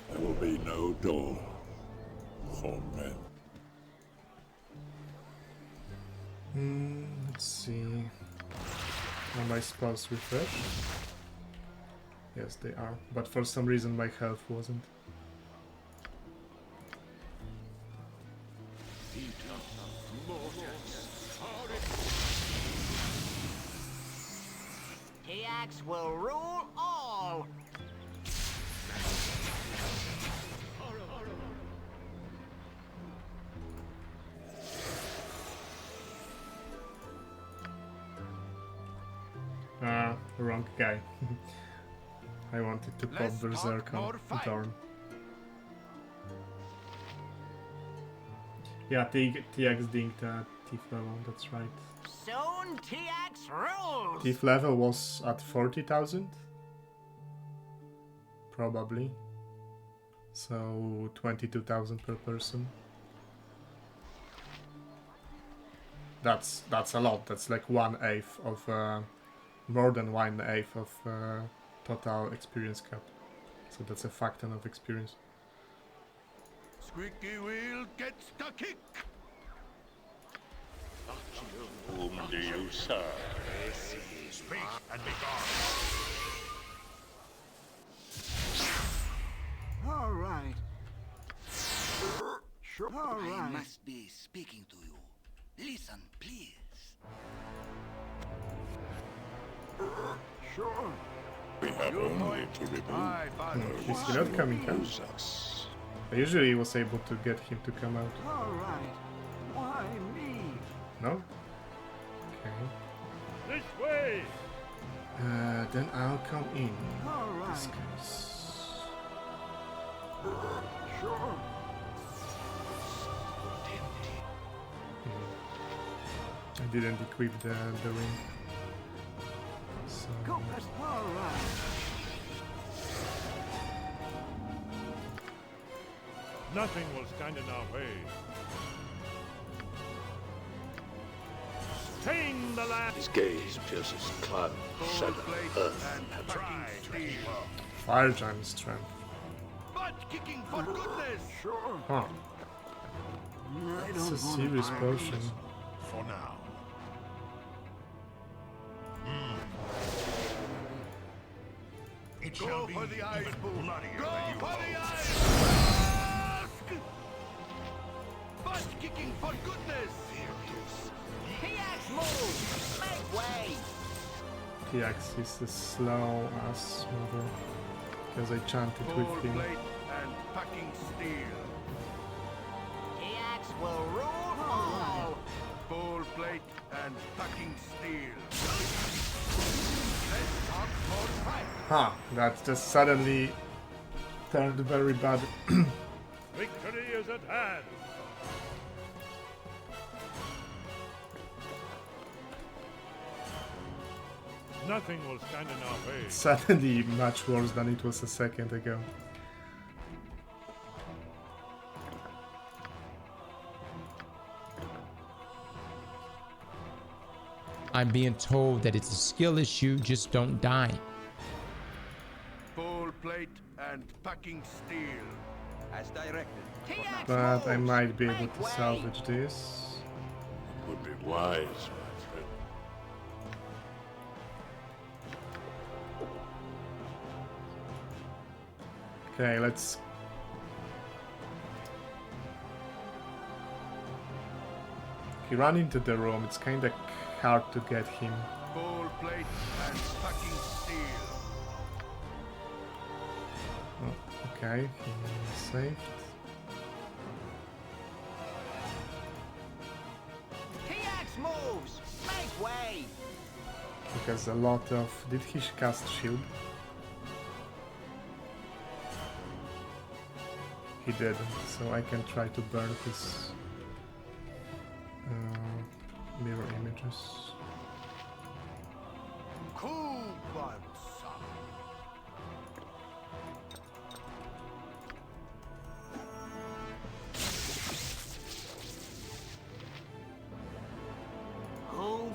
There will be no door for men. Let's see. Are my spells refreshed? Yes, they are. But for some reason my health wasn't. TX will rule all. Wrong guy. I wanted to pop Berserk on Dorn. Yeah, TX dinked Thief level, that's right. Soon TX rules. Thief level was at 40,000? Probably. So 22,000 per person. That's a lot. That's like 1/8 of more than 1/8 of total experience cap. So that's a fuck ton of experience. Squeaky wheel gets the kick. Whom do you serve? Speak and be gone. All right. Sure. All I right. must be speaking to you. Listen, please. Sure. We have only to remove Is he not coming out? I usually was able to get him to come out. All right. Why me? No? Okay. This way! Then I'll come in. All In this right. case. Sure. I didn't equip the ring. So Go. All right. Nothing will stand in our way. Stain the land! His gaze pierces cloud, shadow, earth, and Fire Giant Strength. Butt kicking for goodness. Sure. Huh. I It's don't a serious want potion. For now. It Go shall for be the ice even pool. bloodier Go than you for the hope. ice. Butt kicking for goodness. TX move! Make way! TX is a slow ass mover because I chanted Full with him. plate and packing steel. TX will rule all! Full plate and packing steel. Let's talk more fight. Huh, that just suddenly turned very bad. Victory is at hand. Nothing will stand in our way. Suddenly much worse than it was a second ago. I'm being told that it's a skill issue, just don't die. Full plate and packing steel. As directed. But I might be able to salvage this. Would be wise, my friend. Okay, let's... If you run into the room, it's kinda hard to get him. Full plate and packing steel. Oh, okay, he's saved. TX moves! Make way! Because a lot of... Did he cast shield? He didn't, so I can try to burn his mirror images. Cool one, son. Who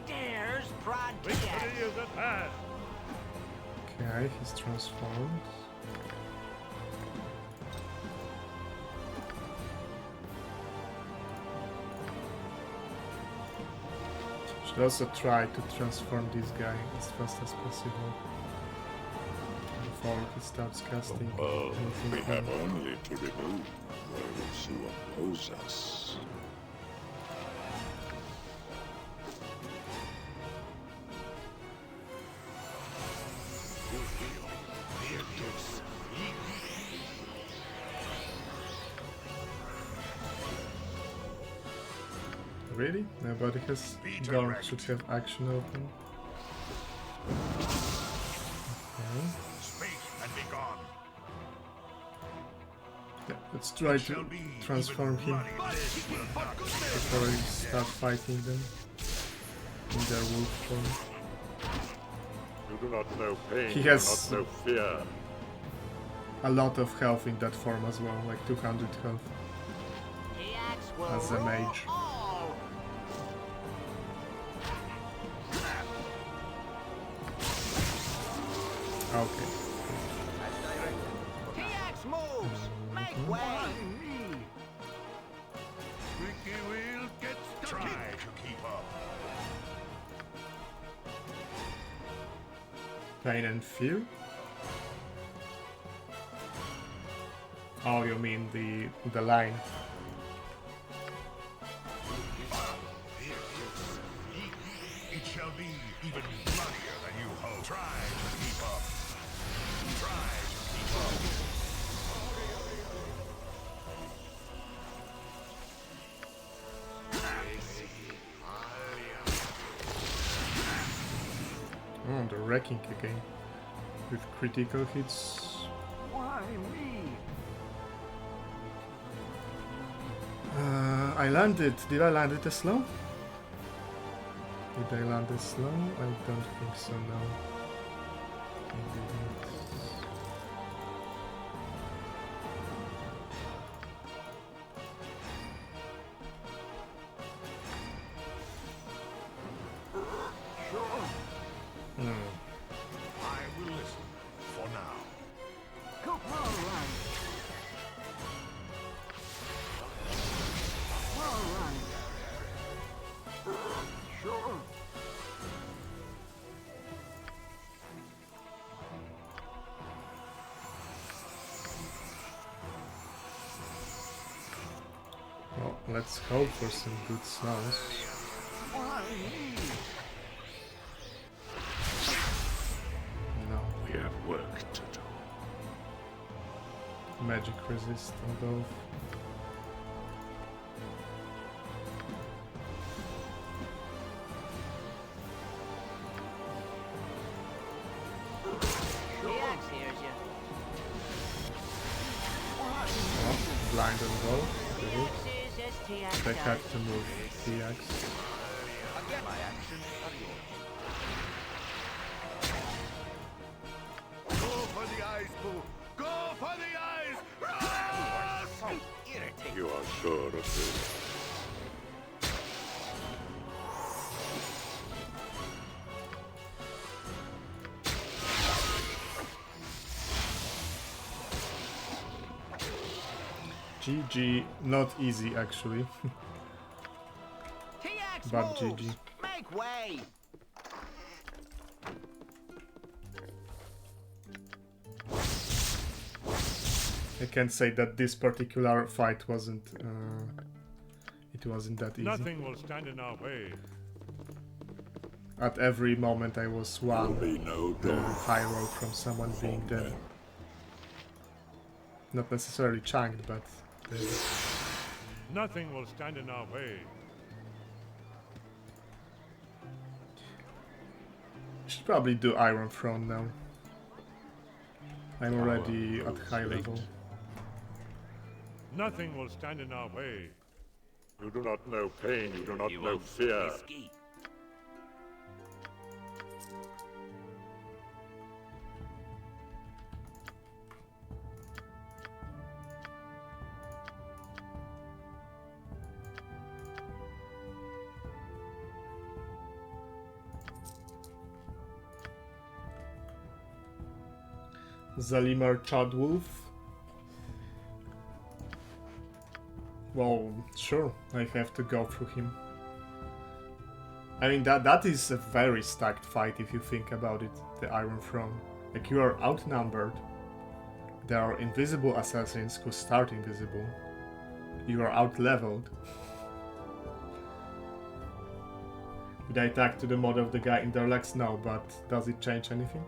dares prod Victory TX? is at hand. Okay, he's transformed. Should also try to transform this guy as fast as possible before he starts casting Well, anything. we have only to remove those who oppose us. Really? Nobody has Dorn should have action open. Okay. Speak and be gone. Yeah, let's try to transform him before we start fighting them in their wolf form. You do not know pain, He you has do not know fear. a lot of health in that form as well, like 200 health TX will as a rule mage. all! Okay. TX moves! Make way! Squeaky wheel gets stuck. Try to keep up. Pain and fear? Oh, you mean the line? It shall be even bloodier than you hope. Try to keep up. Try to keep up. Oh, the wrecking again. With critical hits. Why me? I landed. Did I land it slow? Did I land it slow? I don't think so, no. I didn't. Sure. I will listen for now. Go all right. All right. Sure. Let's hope for some good snows. Why me? No. We have work to do. Magic resist on both. TX hears you. Oh, blind on both. Good. TX is as TX They had does. to move TX. Again, my actions are yours. Go for the eyes, Boo! Go for the eyes! So irritating. You are sure of this? GG, not easy actually. TX But moves! GG. Make way! I can't say that this particular fight wasn't it wasn't that easy. Nothing will stand in our way. At every moment I was one There will be no Dorn. high roll from someone being dead. Not necessarily chunked, but dead. Nothing will stand in our way. Should probably do Iron Throne now. I'm already at high Late. level. Nothing will stand in our way. You do not know pain, you do not You know won't fear. escape. Zalimar Chadwolf. Well, sure, I have to go through him. I mean, that is a very stacked fight if you think about it, the Iron Throne. Like, you are outnumbered. There are invisible assassins who start invisible. You are out-leveled. Did I attack to the mod of the guy in Durlag? No, but does it change anything?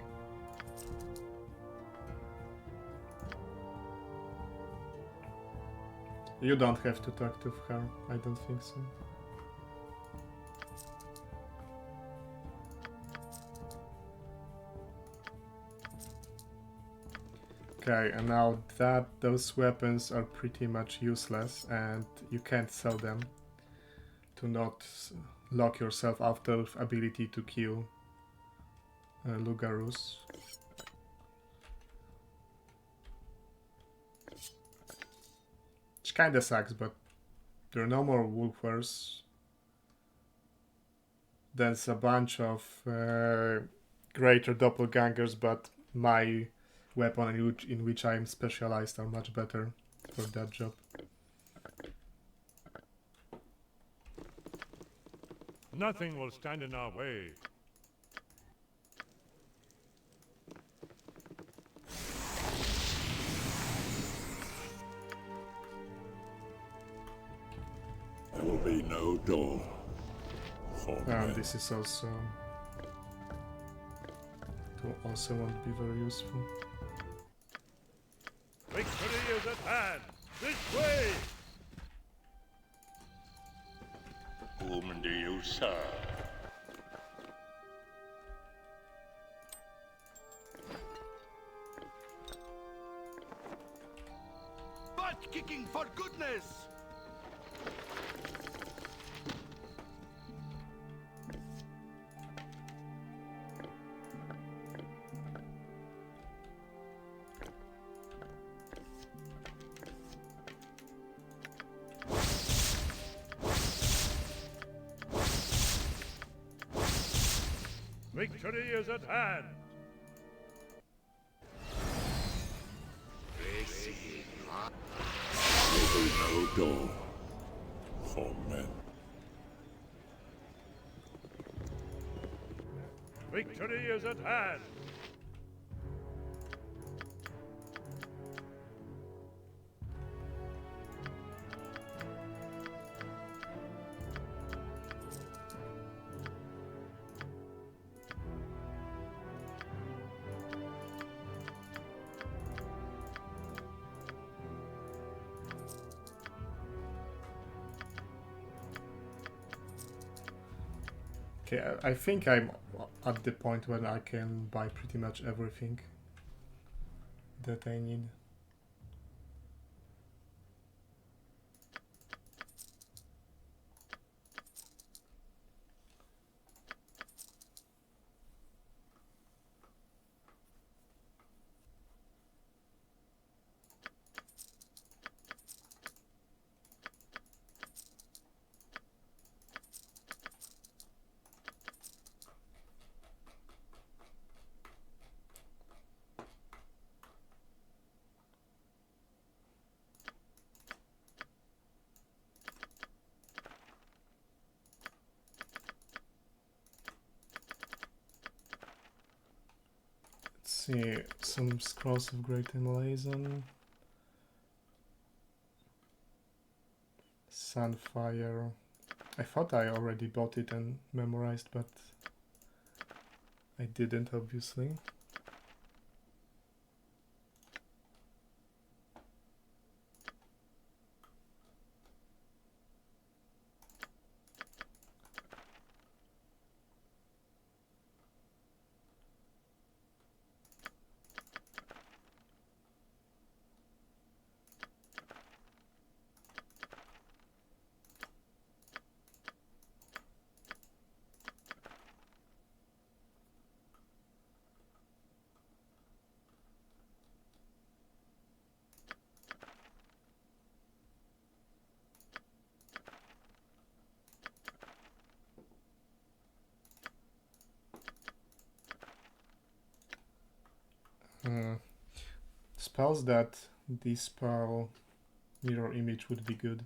You don't have to talk to her, I don't think so. Okay, and now that those weapons are pretty much useless and you can't sell them to not lock yourself out of ability to kill Lugarus. Which kinda sucks, but there are no more Wolfers. There's a bunch of greater doppelgangers, but my weapon in which I'm specialized are much better for that job. Nothing will stand in our way. There will be no Dorn. For men. This is also... also won't be very useful. Victory is at hand. This way! Whom do you serve? Butt kicking for goodness! Victory is at hand. There will be no Dorn. For men. Victory is at hand. Okay, I think I'm at the point when I can buy pretty much everything that I need. See, some scrolls of great emulation, Sunfire. I thought I already bought it and memorized, but I didn't, obviously. Spells that dispel mirror image would be good.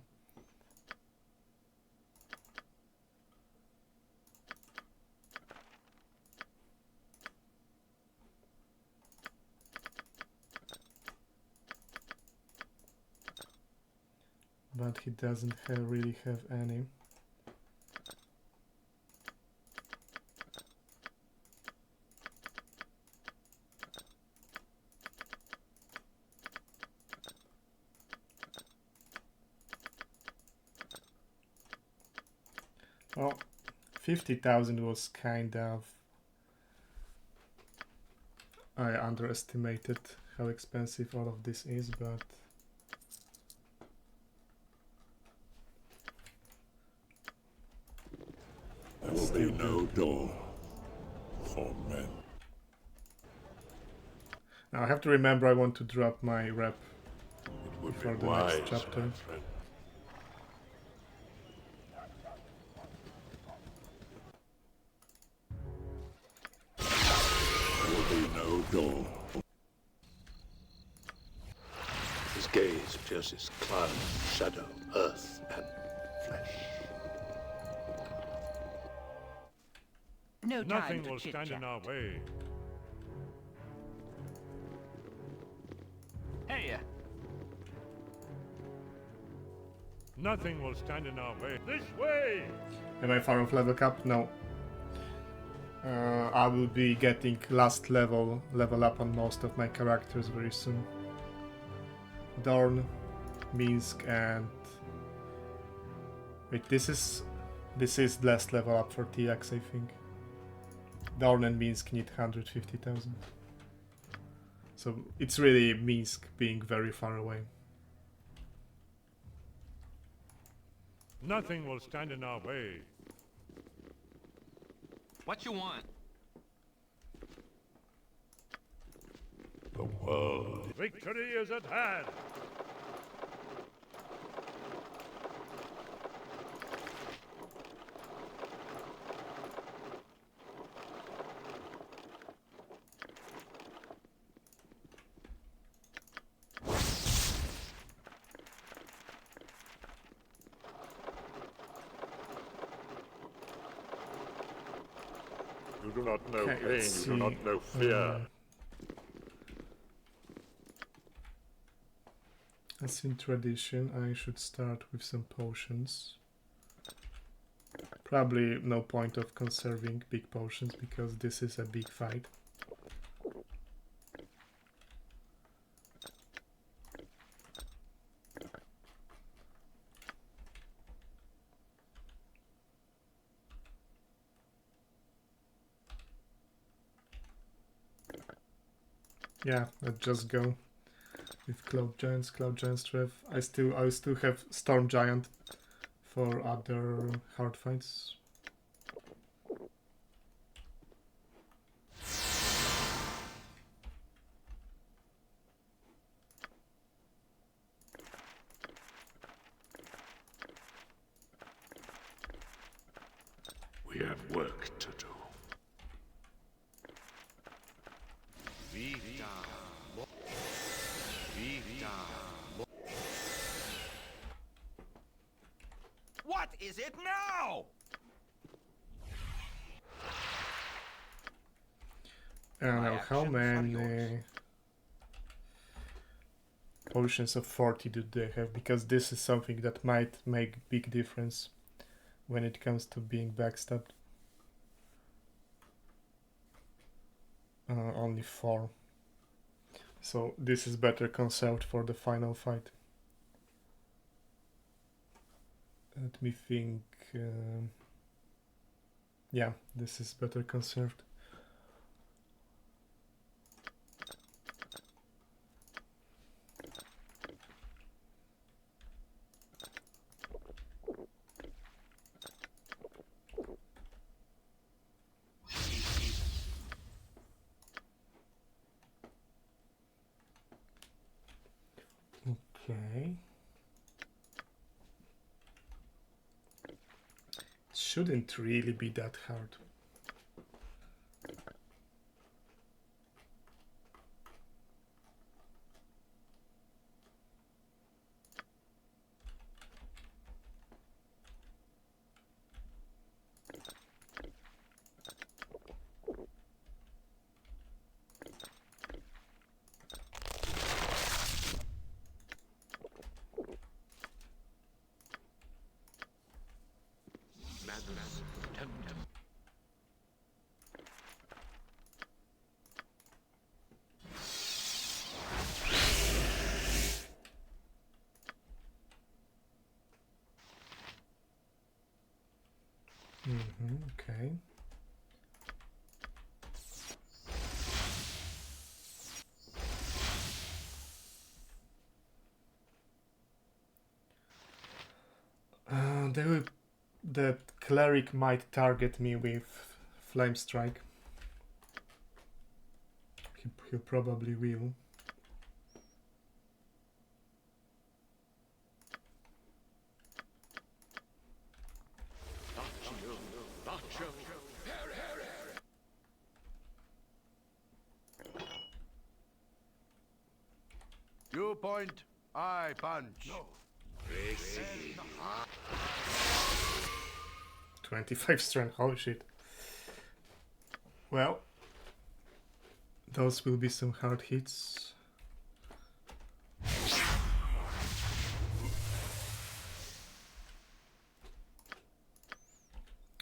But he doesn't really have any. Well, 50,000 was kind of... I underestimated how expensive all of this is, but... There will be no door for men. Now I have to remember I want to drop my rep before the wise, next chapter. my friend. There will be no door. His gaze pierces cloud, shadow, earth, and flesh. No time Nothing for will stand chit-chat. in our way. Hey, Nothing will stand in our way. This way! Am I far off level cap? No. I will be getting last level up on most of my characters very soon. Dorn, Minsk, and... Wait, this is last level up for TX, I think. Dorn and Minsk need 150,000. So it's really Minsk being very far away. Nothing will stand in our way. What you want? The world. Victory is at hand. You do not know Okay, pain, let's you do not see. know fear. As in tradition, I should start with some potions. Probably no point of conserving big potions because this is a big fight. Yeah, let's just go with Cloud Giant Strength. I still have Storm Giant for other hard fights. We have work to do. What is it now? I don't know how many potions of 40 do they have, because this is something that might make big difference when it comes to being backstabbed. Only 4. So this is better conserved for the final fight. Let me think. Yeah, this is better conserved. Okay. Shouldn't really be that hard. Okay. The cleric might target me with Flame Strike. He probably will. You point, I punch. No. 25 strength, holy shit. Well, those will be some hard hits.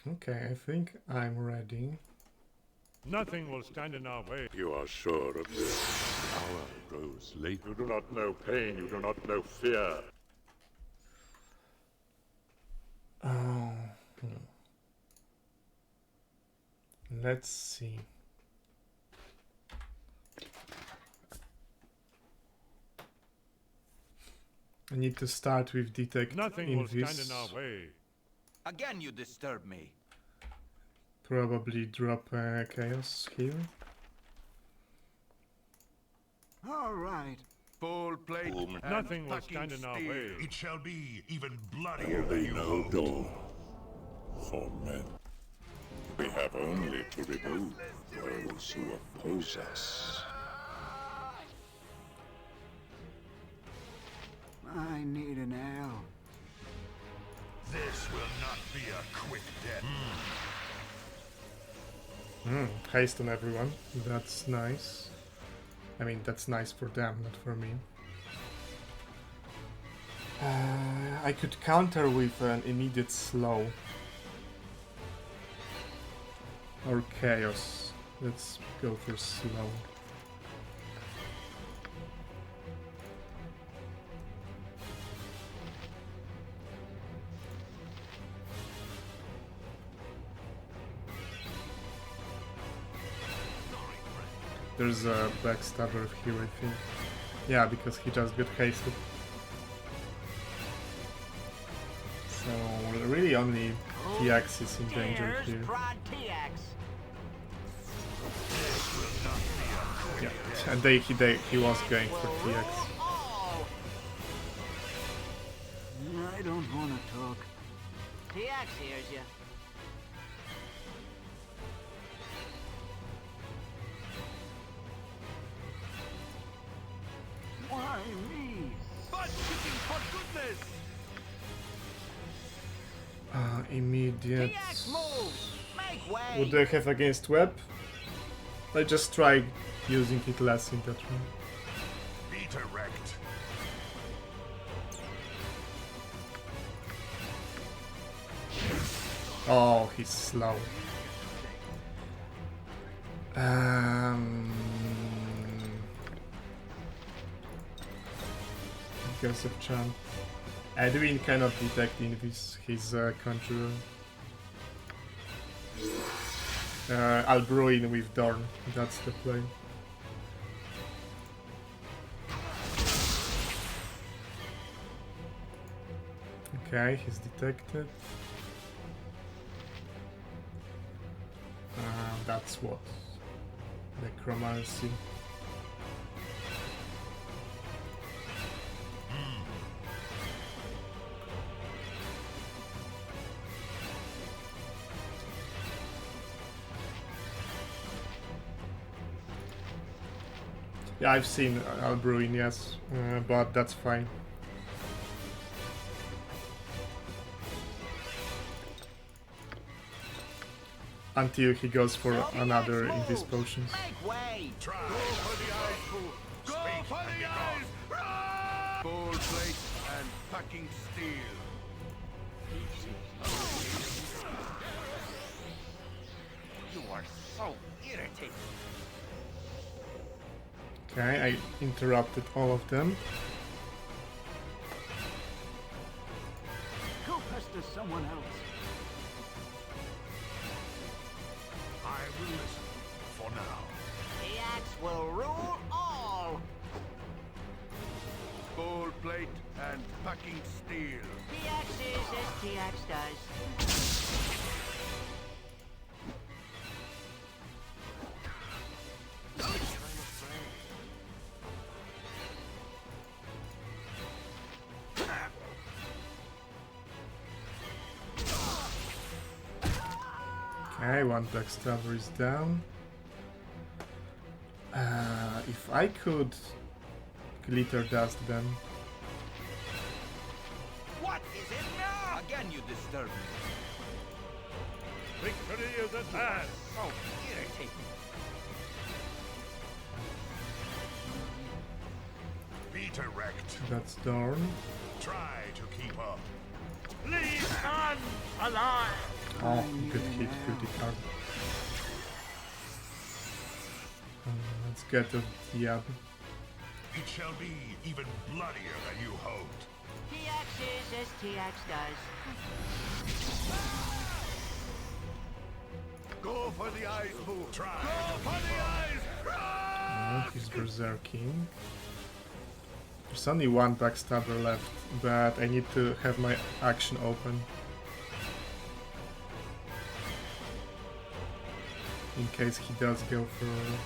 Okay, I think I'm ready. Nothing will stand in our way. You are sure of this? Hour grows late. You do not know pain, you do not know fear. Let's see. I need to start with detect Nothing will invis. stand in our way. Again, you disturb me. Probably drop chaos here. All right. Full plate. Nothing will stand in our way. It shall be even bloodier Will than they you know hoped. Dorn? For men, we have only to remove those who oppose us. I need an ale. This will not be a quick death. Haste on everyone. That's nice. I mean, that's nice for them, not for me. I could counter with an immediate slow. Or chaos. Let's go for slow. There's a backstabber here, I think. Yeah, because he just got hasted. So really only TX is in danger here. Yeah, and he was going for TX. I don't want to talk. TX hears you. Why me? Butt kicking for goodness! Immediate. TX moves! Make way! Would they have against web? I just try using it less in that room. Be direct. Oh, he's slow. Because of Chan. Edwin cannot detect Invis, his conjurer. I'll brew in with Dorn, that's the play. Okay, he's detected. That's what? Necromancy. Yeah, I've seen Albruin, yes, but that's fine. Until he goes for another Invis potions. Go for the eyes, fool! Go for the eyes! Bold plate and fucking steel. You are so irritating. Okay, I interrupted all of them. Go pester someone else. I will listen for now. TX will rule all! Bold plate and fucking steel. TX is as TX does. Okay, one backstabber is down. If I could glitter dust them. What is it now? Again, you disturb me. Victory is at hand. So irritating. Be direct. That's Dorn. Try to keep up. Leave none alive! Oh, good hit, good card. Let's get to the abbey. It shall be even bloodier than you hoped. TX is as TX does. Go for the eyes, fool! Try. Go for the eyes! Oh, he's berserking. There's only one backstabber left, but I need to have my action open. In case he does go for it.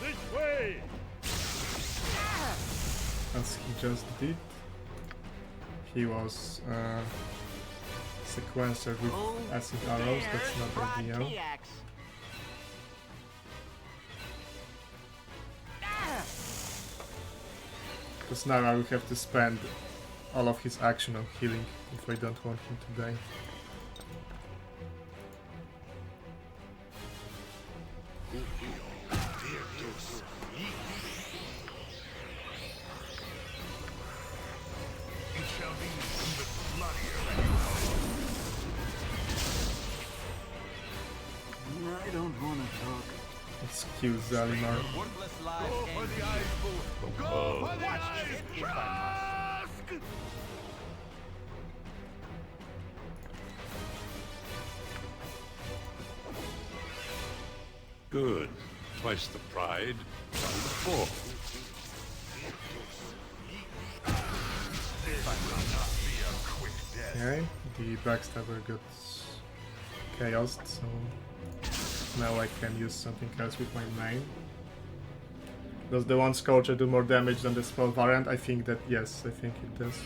This way! As he just did. He was sequencer with acid arrows, that's not ideal. Because now I will have to spend all of his action on healing if I don't want him to die. It shall be even bloodier than you hoped. I don't want to talk. Excuse Zalimar. Worthless lies Go for the eyes, fool! Go for the eyes! if I Good. Twice the pride. Round 4. Okay, the backstabber got chaosed, so now I can use something else with my main. Does the one Scorcher do more damage than the spell variant? I think that yes, I think it does.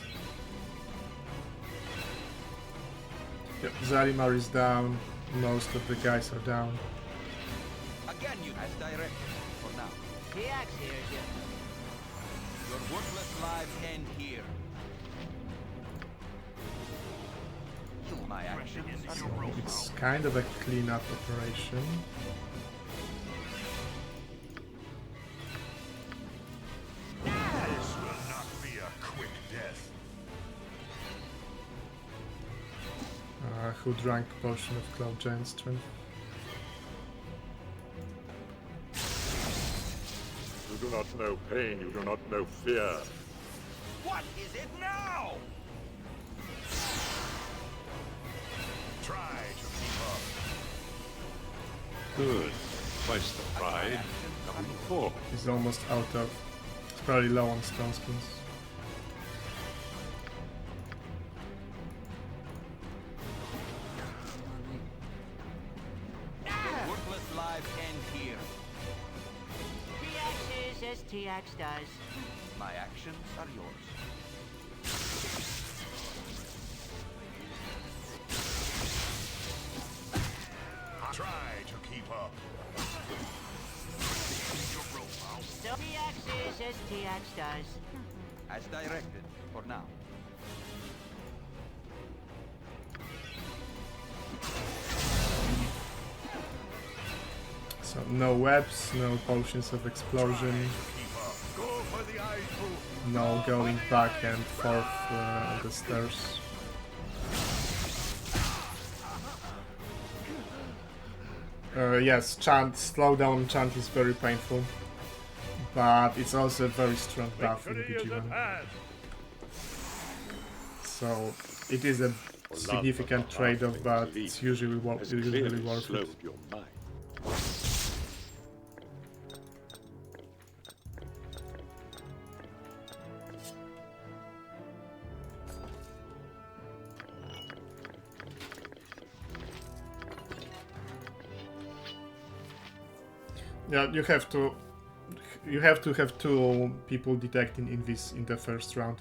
Yep, Zalimar is down, most of the guys are down. Again, you as directed for now. TX hears you. Your worthless lives end here. My actions So it's kind of a cleanup operation. This will not be a quick death. Who drank potion of Cloud Giant Strength? You do not know pain, you do not know fear. What is it now? Try to keep up. Good. Twice the pride. Round 4. He's almost out of... It's probably low on stone skins. Your worthless lives end here. TX is as TX does. My actions are yours. Try to keep up. So TX is as TX does. As directed for now. So no webs, no potions of explosion, Go for the eyes, fool. no going back and forth on the stairs. Yes, chant, slow down chant is very painful, but it's also a very strong buff in BG1. So it is a significant trade-off, but it's usually worth it. Yeah, you have to have two people detecting in the first round,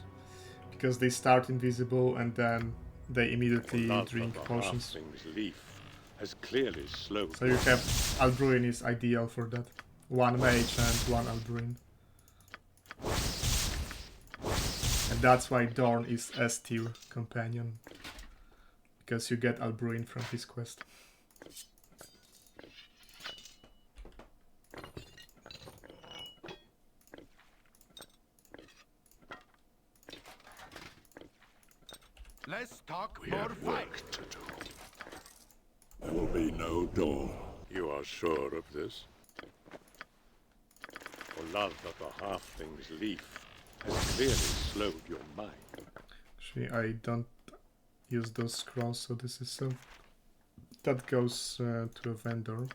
because they start invisible and then they immediately drink potions. Has clearly slowed. So you have Alburin is ideal for that. One mage and one Alburin. And that's why Dorn is S tier companion, because you get Alburin from his quest. Let's talk We more have fight. work to do. There will be no Dawn. You are sure of this? For love of the halfling's leaf has clearly slowed your mind. Actually, I don't use those scrolls, so this is that goes to a vendor.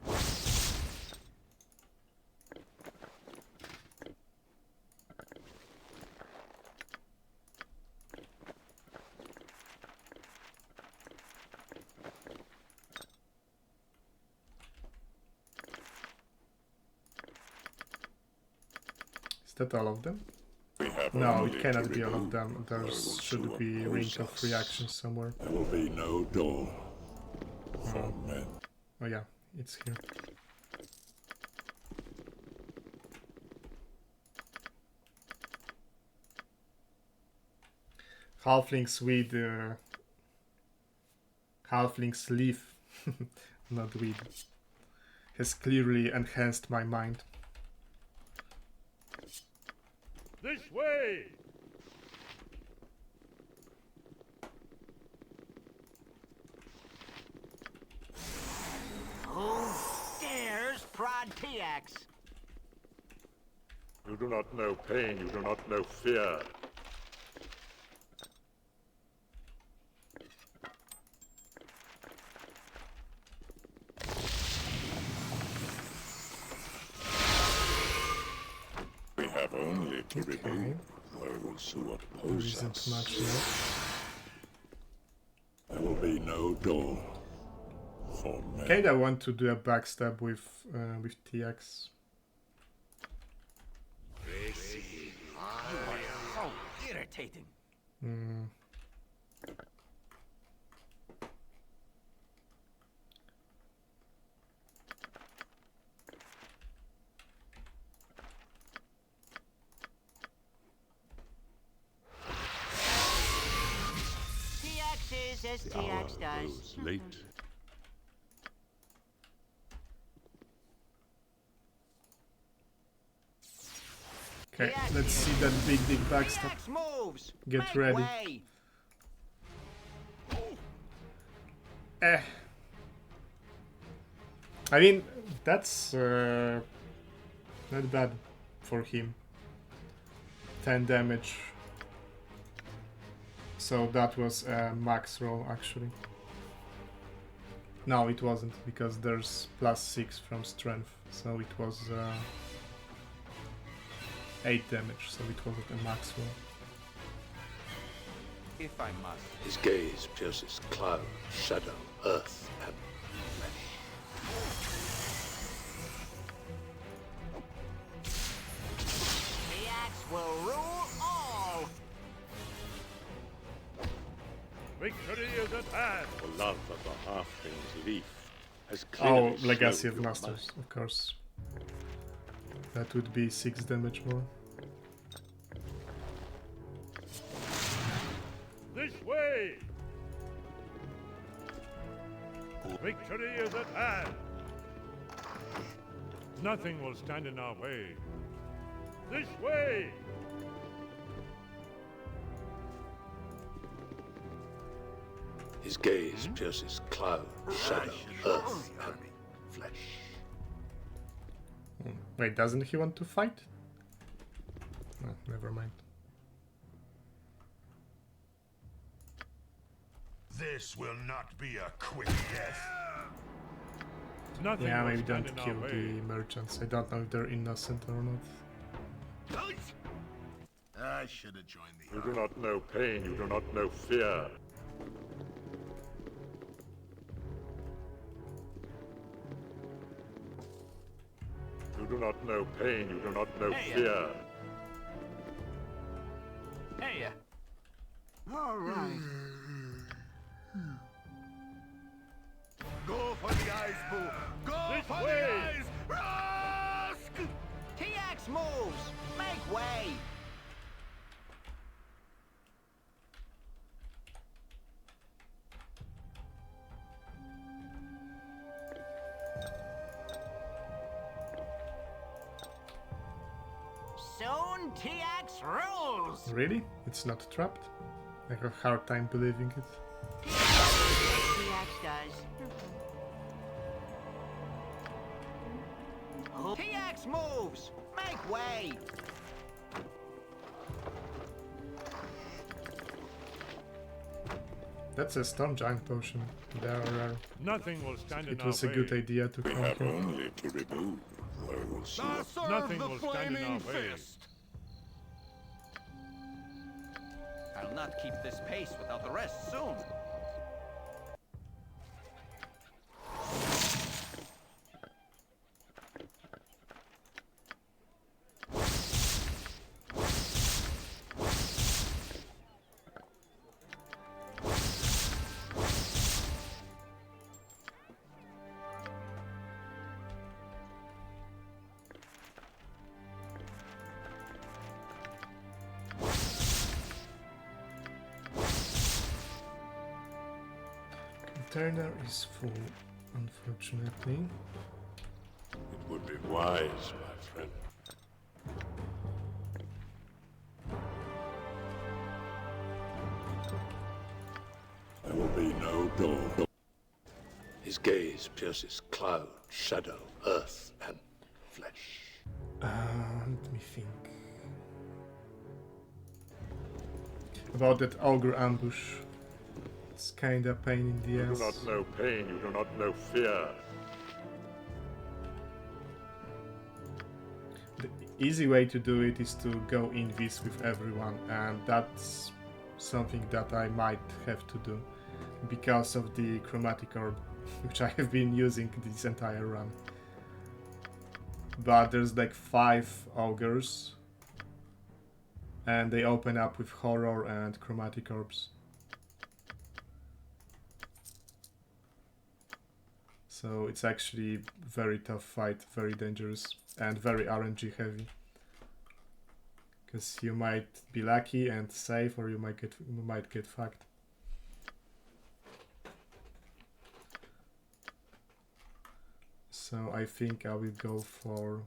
Is that all of them? No, it cannot be all of them. There should be Ring of Reactions somewhere. There will be no Dawn for men. Oh yeah, it's here. Halfling's weed, Halfling's leaf, not weed, has clearly enhanced my mind. This way! Who dares prod TX? You do not know pain, you do not know fear. to remove those who oppose us. Much more. There will be no door for me. Okay, I want to do a backstab with TX. You are so irritating. TX is as TX does. Late. Okay, let's see that big backstab. TX moves. Get Make ready. way. I mean, that's not bad for him. 10 damage. So that was a max roll actually. No, it wasn't, because there's +6 from strength, so it was 8 damage, so it wasn't a max roll. If I must. His gaze pierces cloud, shadow, earth, and flesh. TX will rule all. Victory is at hand. The love of the halfling's leaf has Oh, clearly Legacy slowed of your Masters, mind. of course. That would be 6 damage more. This way! Victory is at hand! Nothing will stand in our way. This way! His gaze pierces cloud, shadow, earth, and flesh. Wait, doesn't he want to fight? No, never mind. This will not be a quick death. Nothing Yeah, will maybe stand don't in kill our way. the merchants. I don't know if they're innocent or not. I should have joined the You do not know pain, you do not know fear. You do not know pain, you do not know fear. Hey! All right. Go for the eyes, Boo! Go This for way! the eyes! Rask! TX moves. Make way. Soon TX rules. Really? It's not trapped? I have a hard time believing it. TX does. TX moves. Make way. That's a Storm Giant potion. There are... Nothing will stand in It our was a way. good idea to We have conquer. only to remove those who Now serve Nothing the will stand in our flaming way. fist! I'll not keep this pace without the rest soon. Container is full, unfortunately. It would be wise, my friend. There will be no door. His gaze pierces cloud, shadow, earth, and flesh. Let me think. About that ogre ambush. It's kinda pain in the You do ass. not know pain, you do not know fear. easy way to do it is to go invis with everyone, and that's something that I might have to do because of the chromatic orb, which I have been using this entire run. But there's like 5 ogres, and they open up with horror and chromatic orbs. So it's actually very tough fight, very dangerous, and very RNG heavy. Because you might be lucky and safe, or you might get fucked. So I think I will go for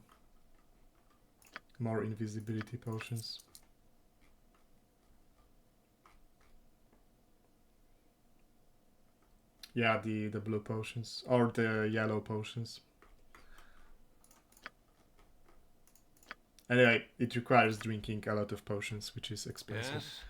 more invisibility potions. Yeah, the blue potions, or the yellow potions. Anyway, it requires drinking a lot of potions, which is expensive. Yes.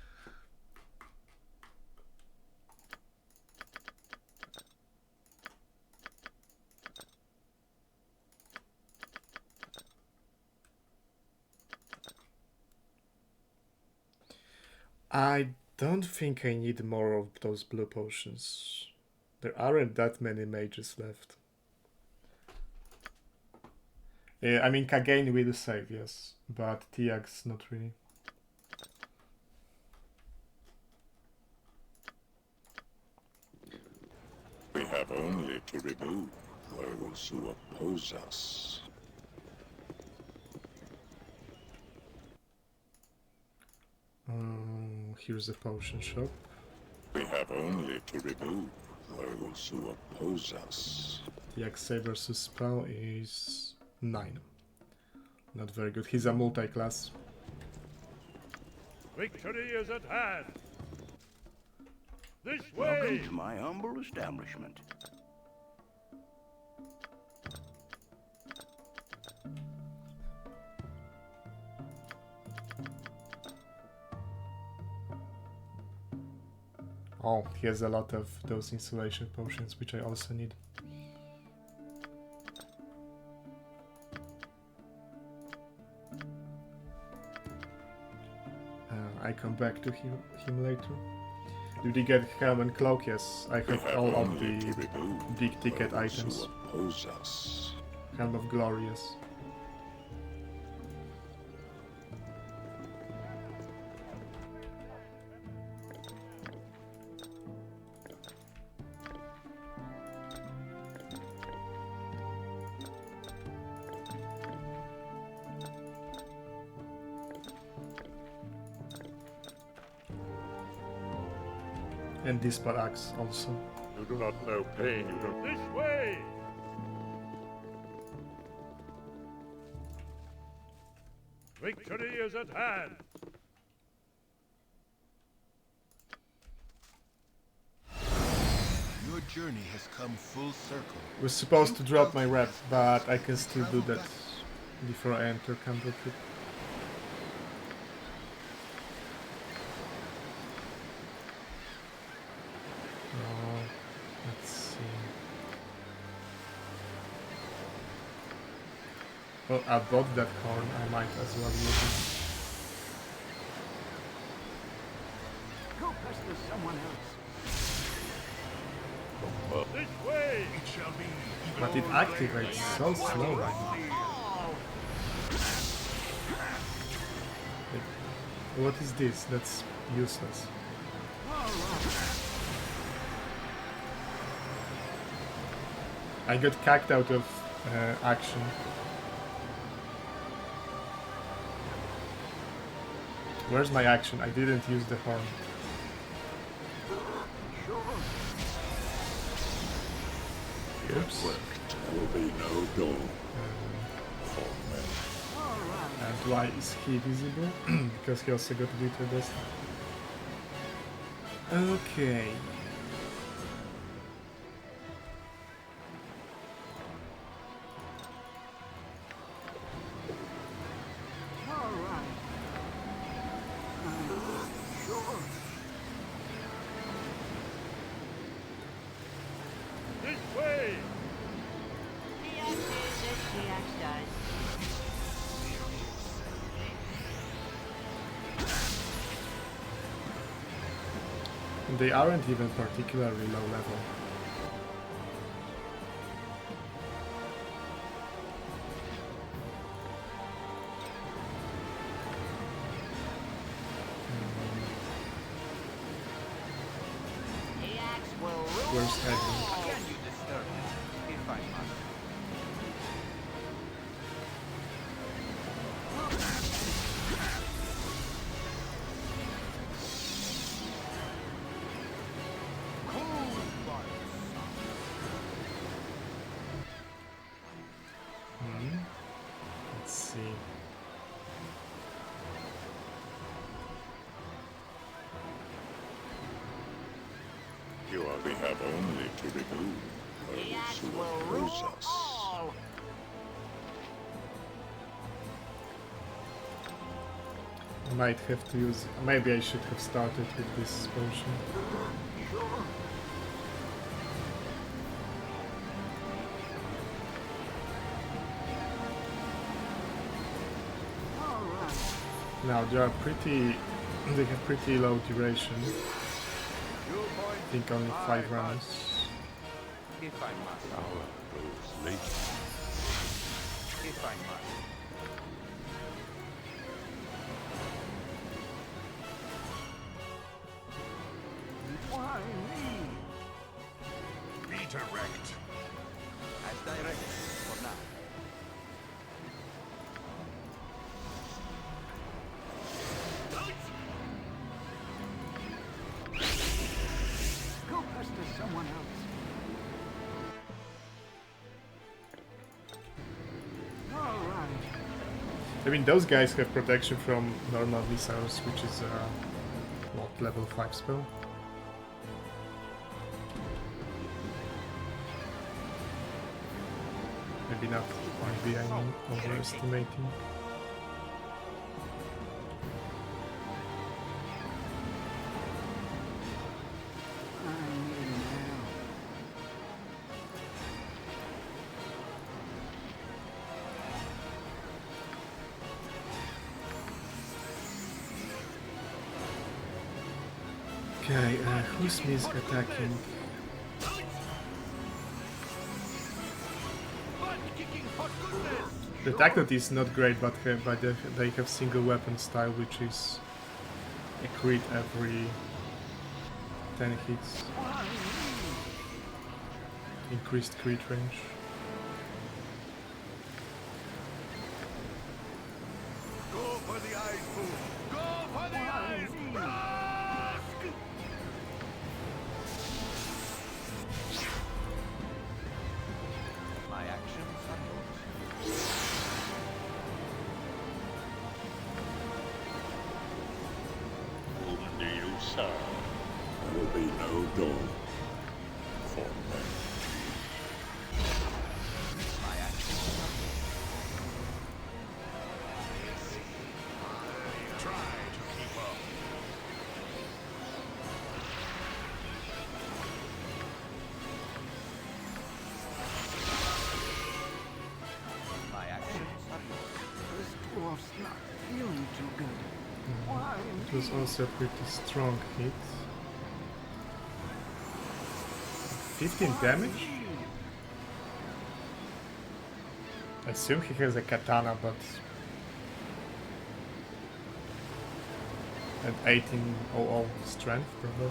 I don't think I need more of those blue potions. There aren't that many mages left. Yeah, I mean, Kagain will save, yes, but TX not really. We have only to remove those who oppose us. Here's the potion shop. We have only to remove those who oppose us. The save versus spell is 9. Not very good. He's a multi-class. Victory is at hand. This way. Welcome to my humble establishment. Oh, he has a lot of those insulation potions, which I also need. I come back to him later. Did he get helm and cloak? Yes, I have all of the big ticket items. Helm of Glory, yes. And this axe also. You do not know pain, you don't. This way! Victory is at hand! Your journey has come full circle. Was supposed to drop my rep, but I can still do that before I enter Candlekeep. Let's see. Well, I bought that horn, I might as well use it. Go pester someone else. This way! It shall be. But it activates so slow. What is this? That's useless. I got cacked out of action. Where's my action? I didn't use the horn. Oops. There will be no dawn. And why is he visible? Because he also got Glitter Dust. Okay. They aren't even particularly low level. Where's Edmund? Can you disturb me if I must? Let's see. We have only to remove those who oppose us. I might have to use... Maybe I should have started with this potion. Now they are pretty... They have pretty low duration. I think only 5 rounds. If I must. Power goes late. If I must. Why me? Redirect. As directed for now. Go pester someone else. Alright. I mean, those guys have protection from normal missiles, which is not level 5 spell. Maybe not. Maybe I'm overestimating. Okay, who's miss attacking? The attack note is not great, but they have single weapon style, which is a crit every 10 hits. Increased crit range. Go for the eyes, fool! Go for the eyes! My actions are yours. Whom do you serve? There will be no Dorn for them. My actions are Try to keep up. My actions are yours. This dwarf's not feeling too good. Why It was also a pretty strong hit. 15 damage? I assume he has a katana, but... And 1800 strength, probably.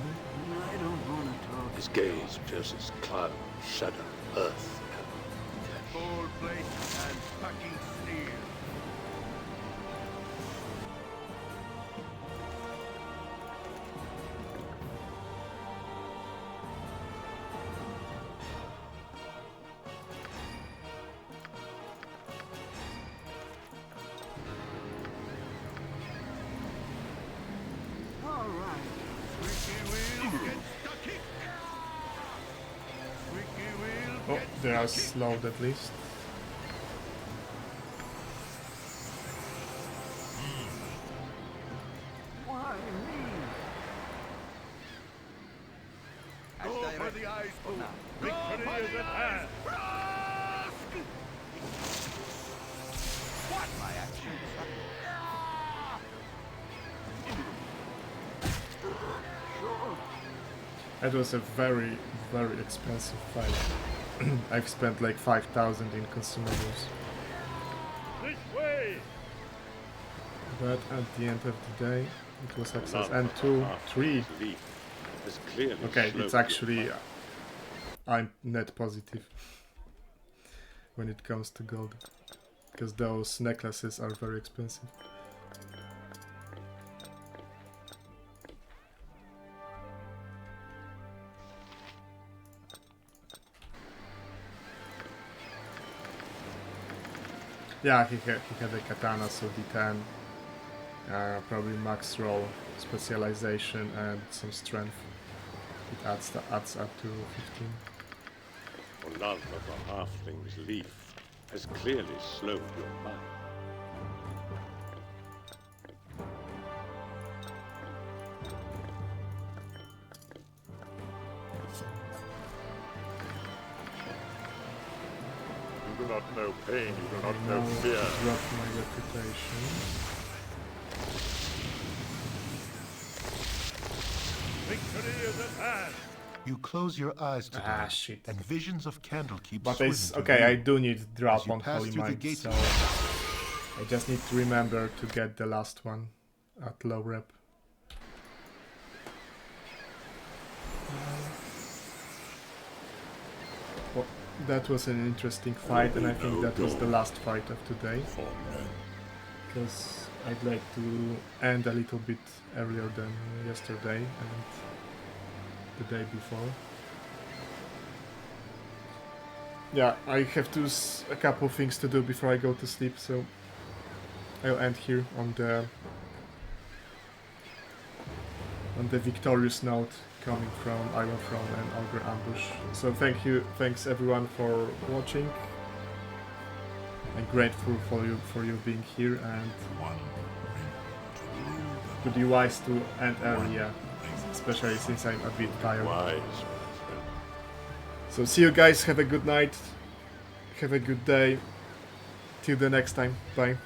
I don't want to talk. His gaze pierces cloud, shadow, earth, Full plate and fucking steel. Alright. Squeaky wheel gets stucky. Squeaky wheel Oh, gets they are stucky. slowed at least. Why me? As Go for directed the eyes, for fool! now. Go for the eyes! What? My actions are yours. Sure. It was a very, very expensive fight. I've spent like 5,000 in consumables. This way! But at the end of the day, it was success. And 2, 3. Okay, it's actually... I'm net positive when it comes to gold. Because those necklaces are very expensive. Yeah, he had a katana, so D10, probably max roll, specialization, and some strength. It adds up to 15. For love of the halfling's leaf has clearly slowed your mind. You do not know pain, you do not know fear. Drop my reputation. Victory is at hand! You close your eyes to shit. and visions of Candlekeep But swim it's into okay, view. I do need drop As you on pass Holy through the Mind, gates so of I just need to remember to get the last one at low rep. Well, that was an interesting fight, and I think that was the last fight of today. Because I'd like to end a little bit earlier than yesterday and the day before. Yeah, I have a couple things to do before I go to sleep, so I'll end here on the victorious note coming from Iron Throne and Ogre Ambush. So thanks everyone for watching. I'm grateful for you being here, and would be wise to end earlier, especially since I'm a bit tired. So see you guys, have a good night, have a good day, till the next time, bye.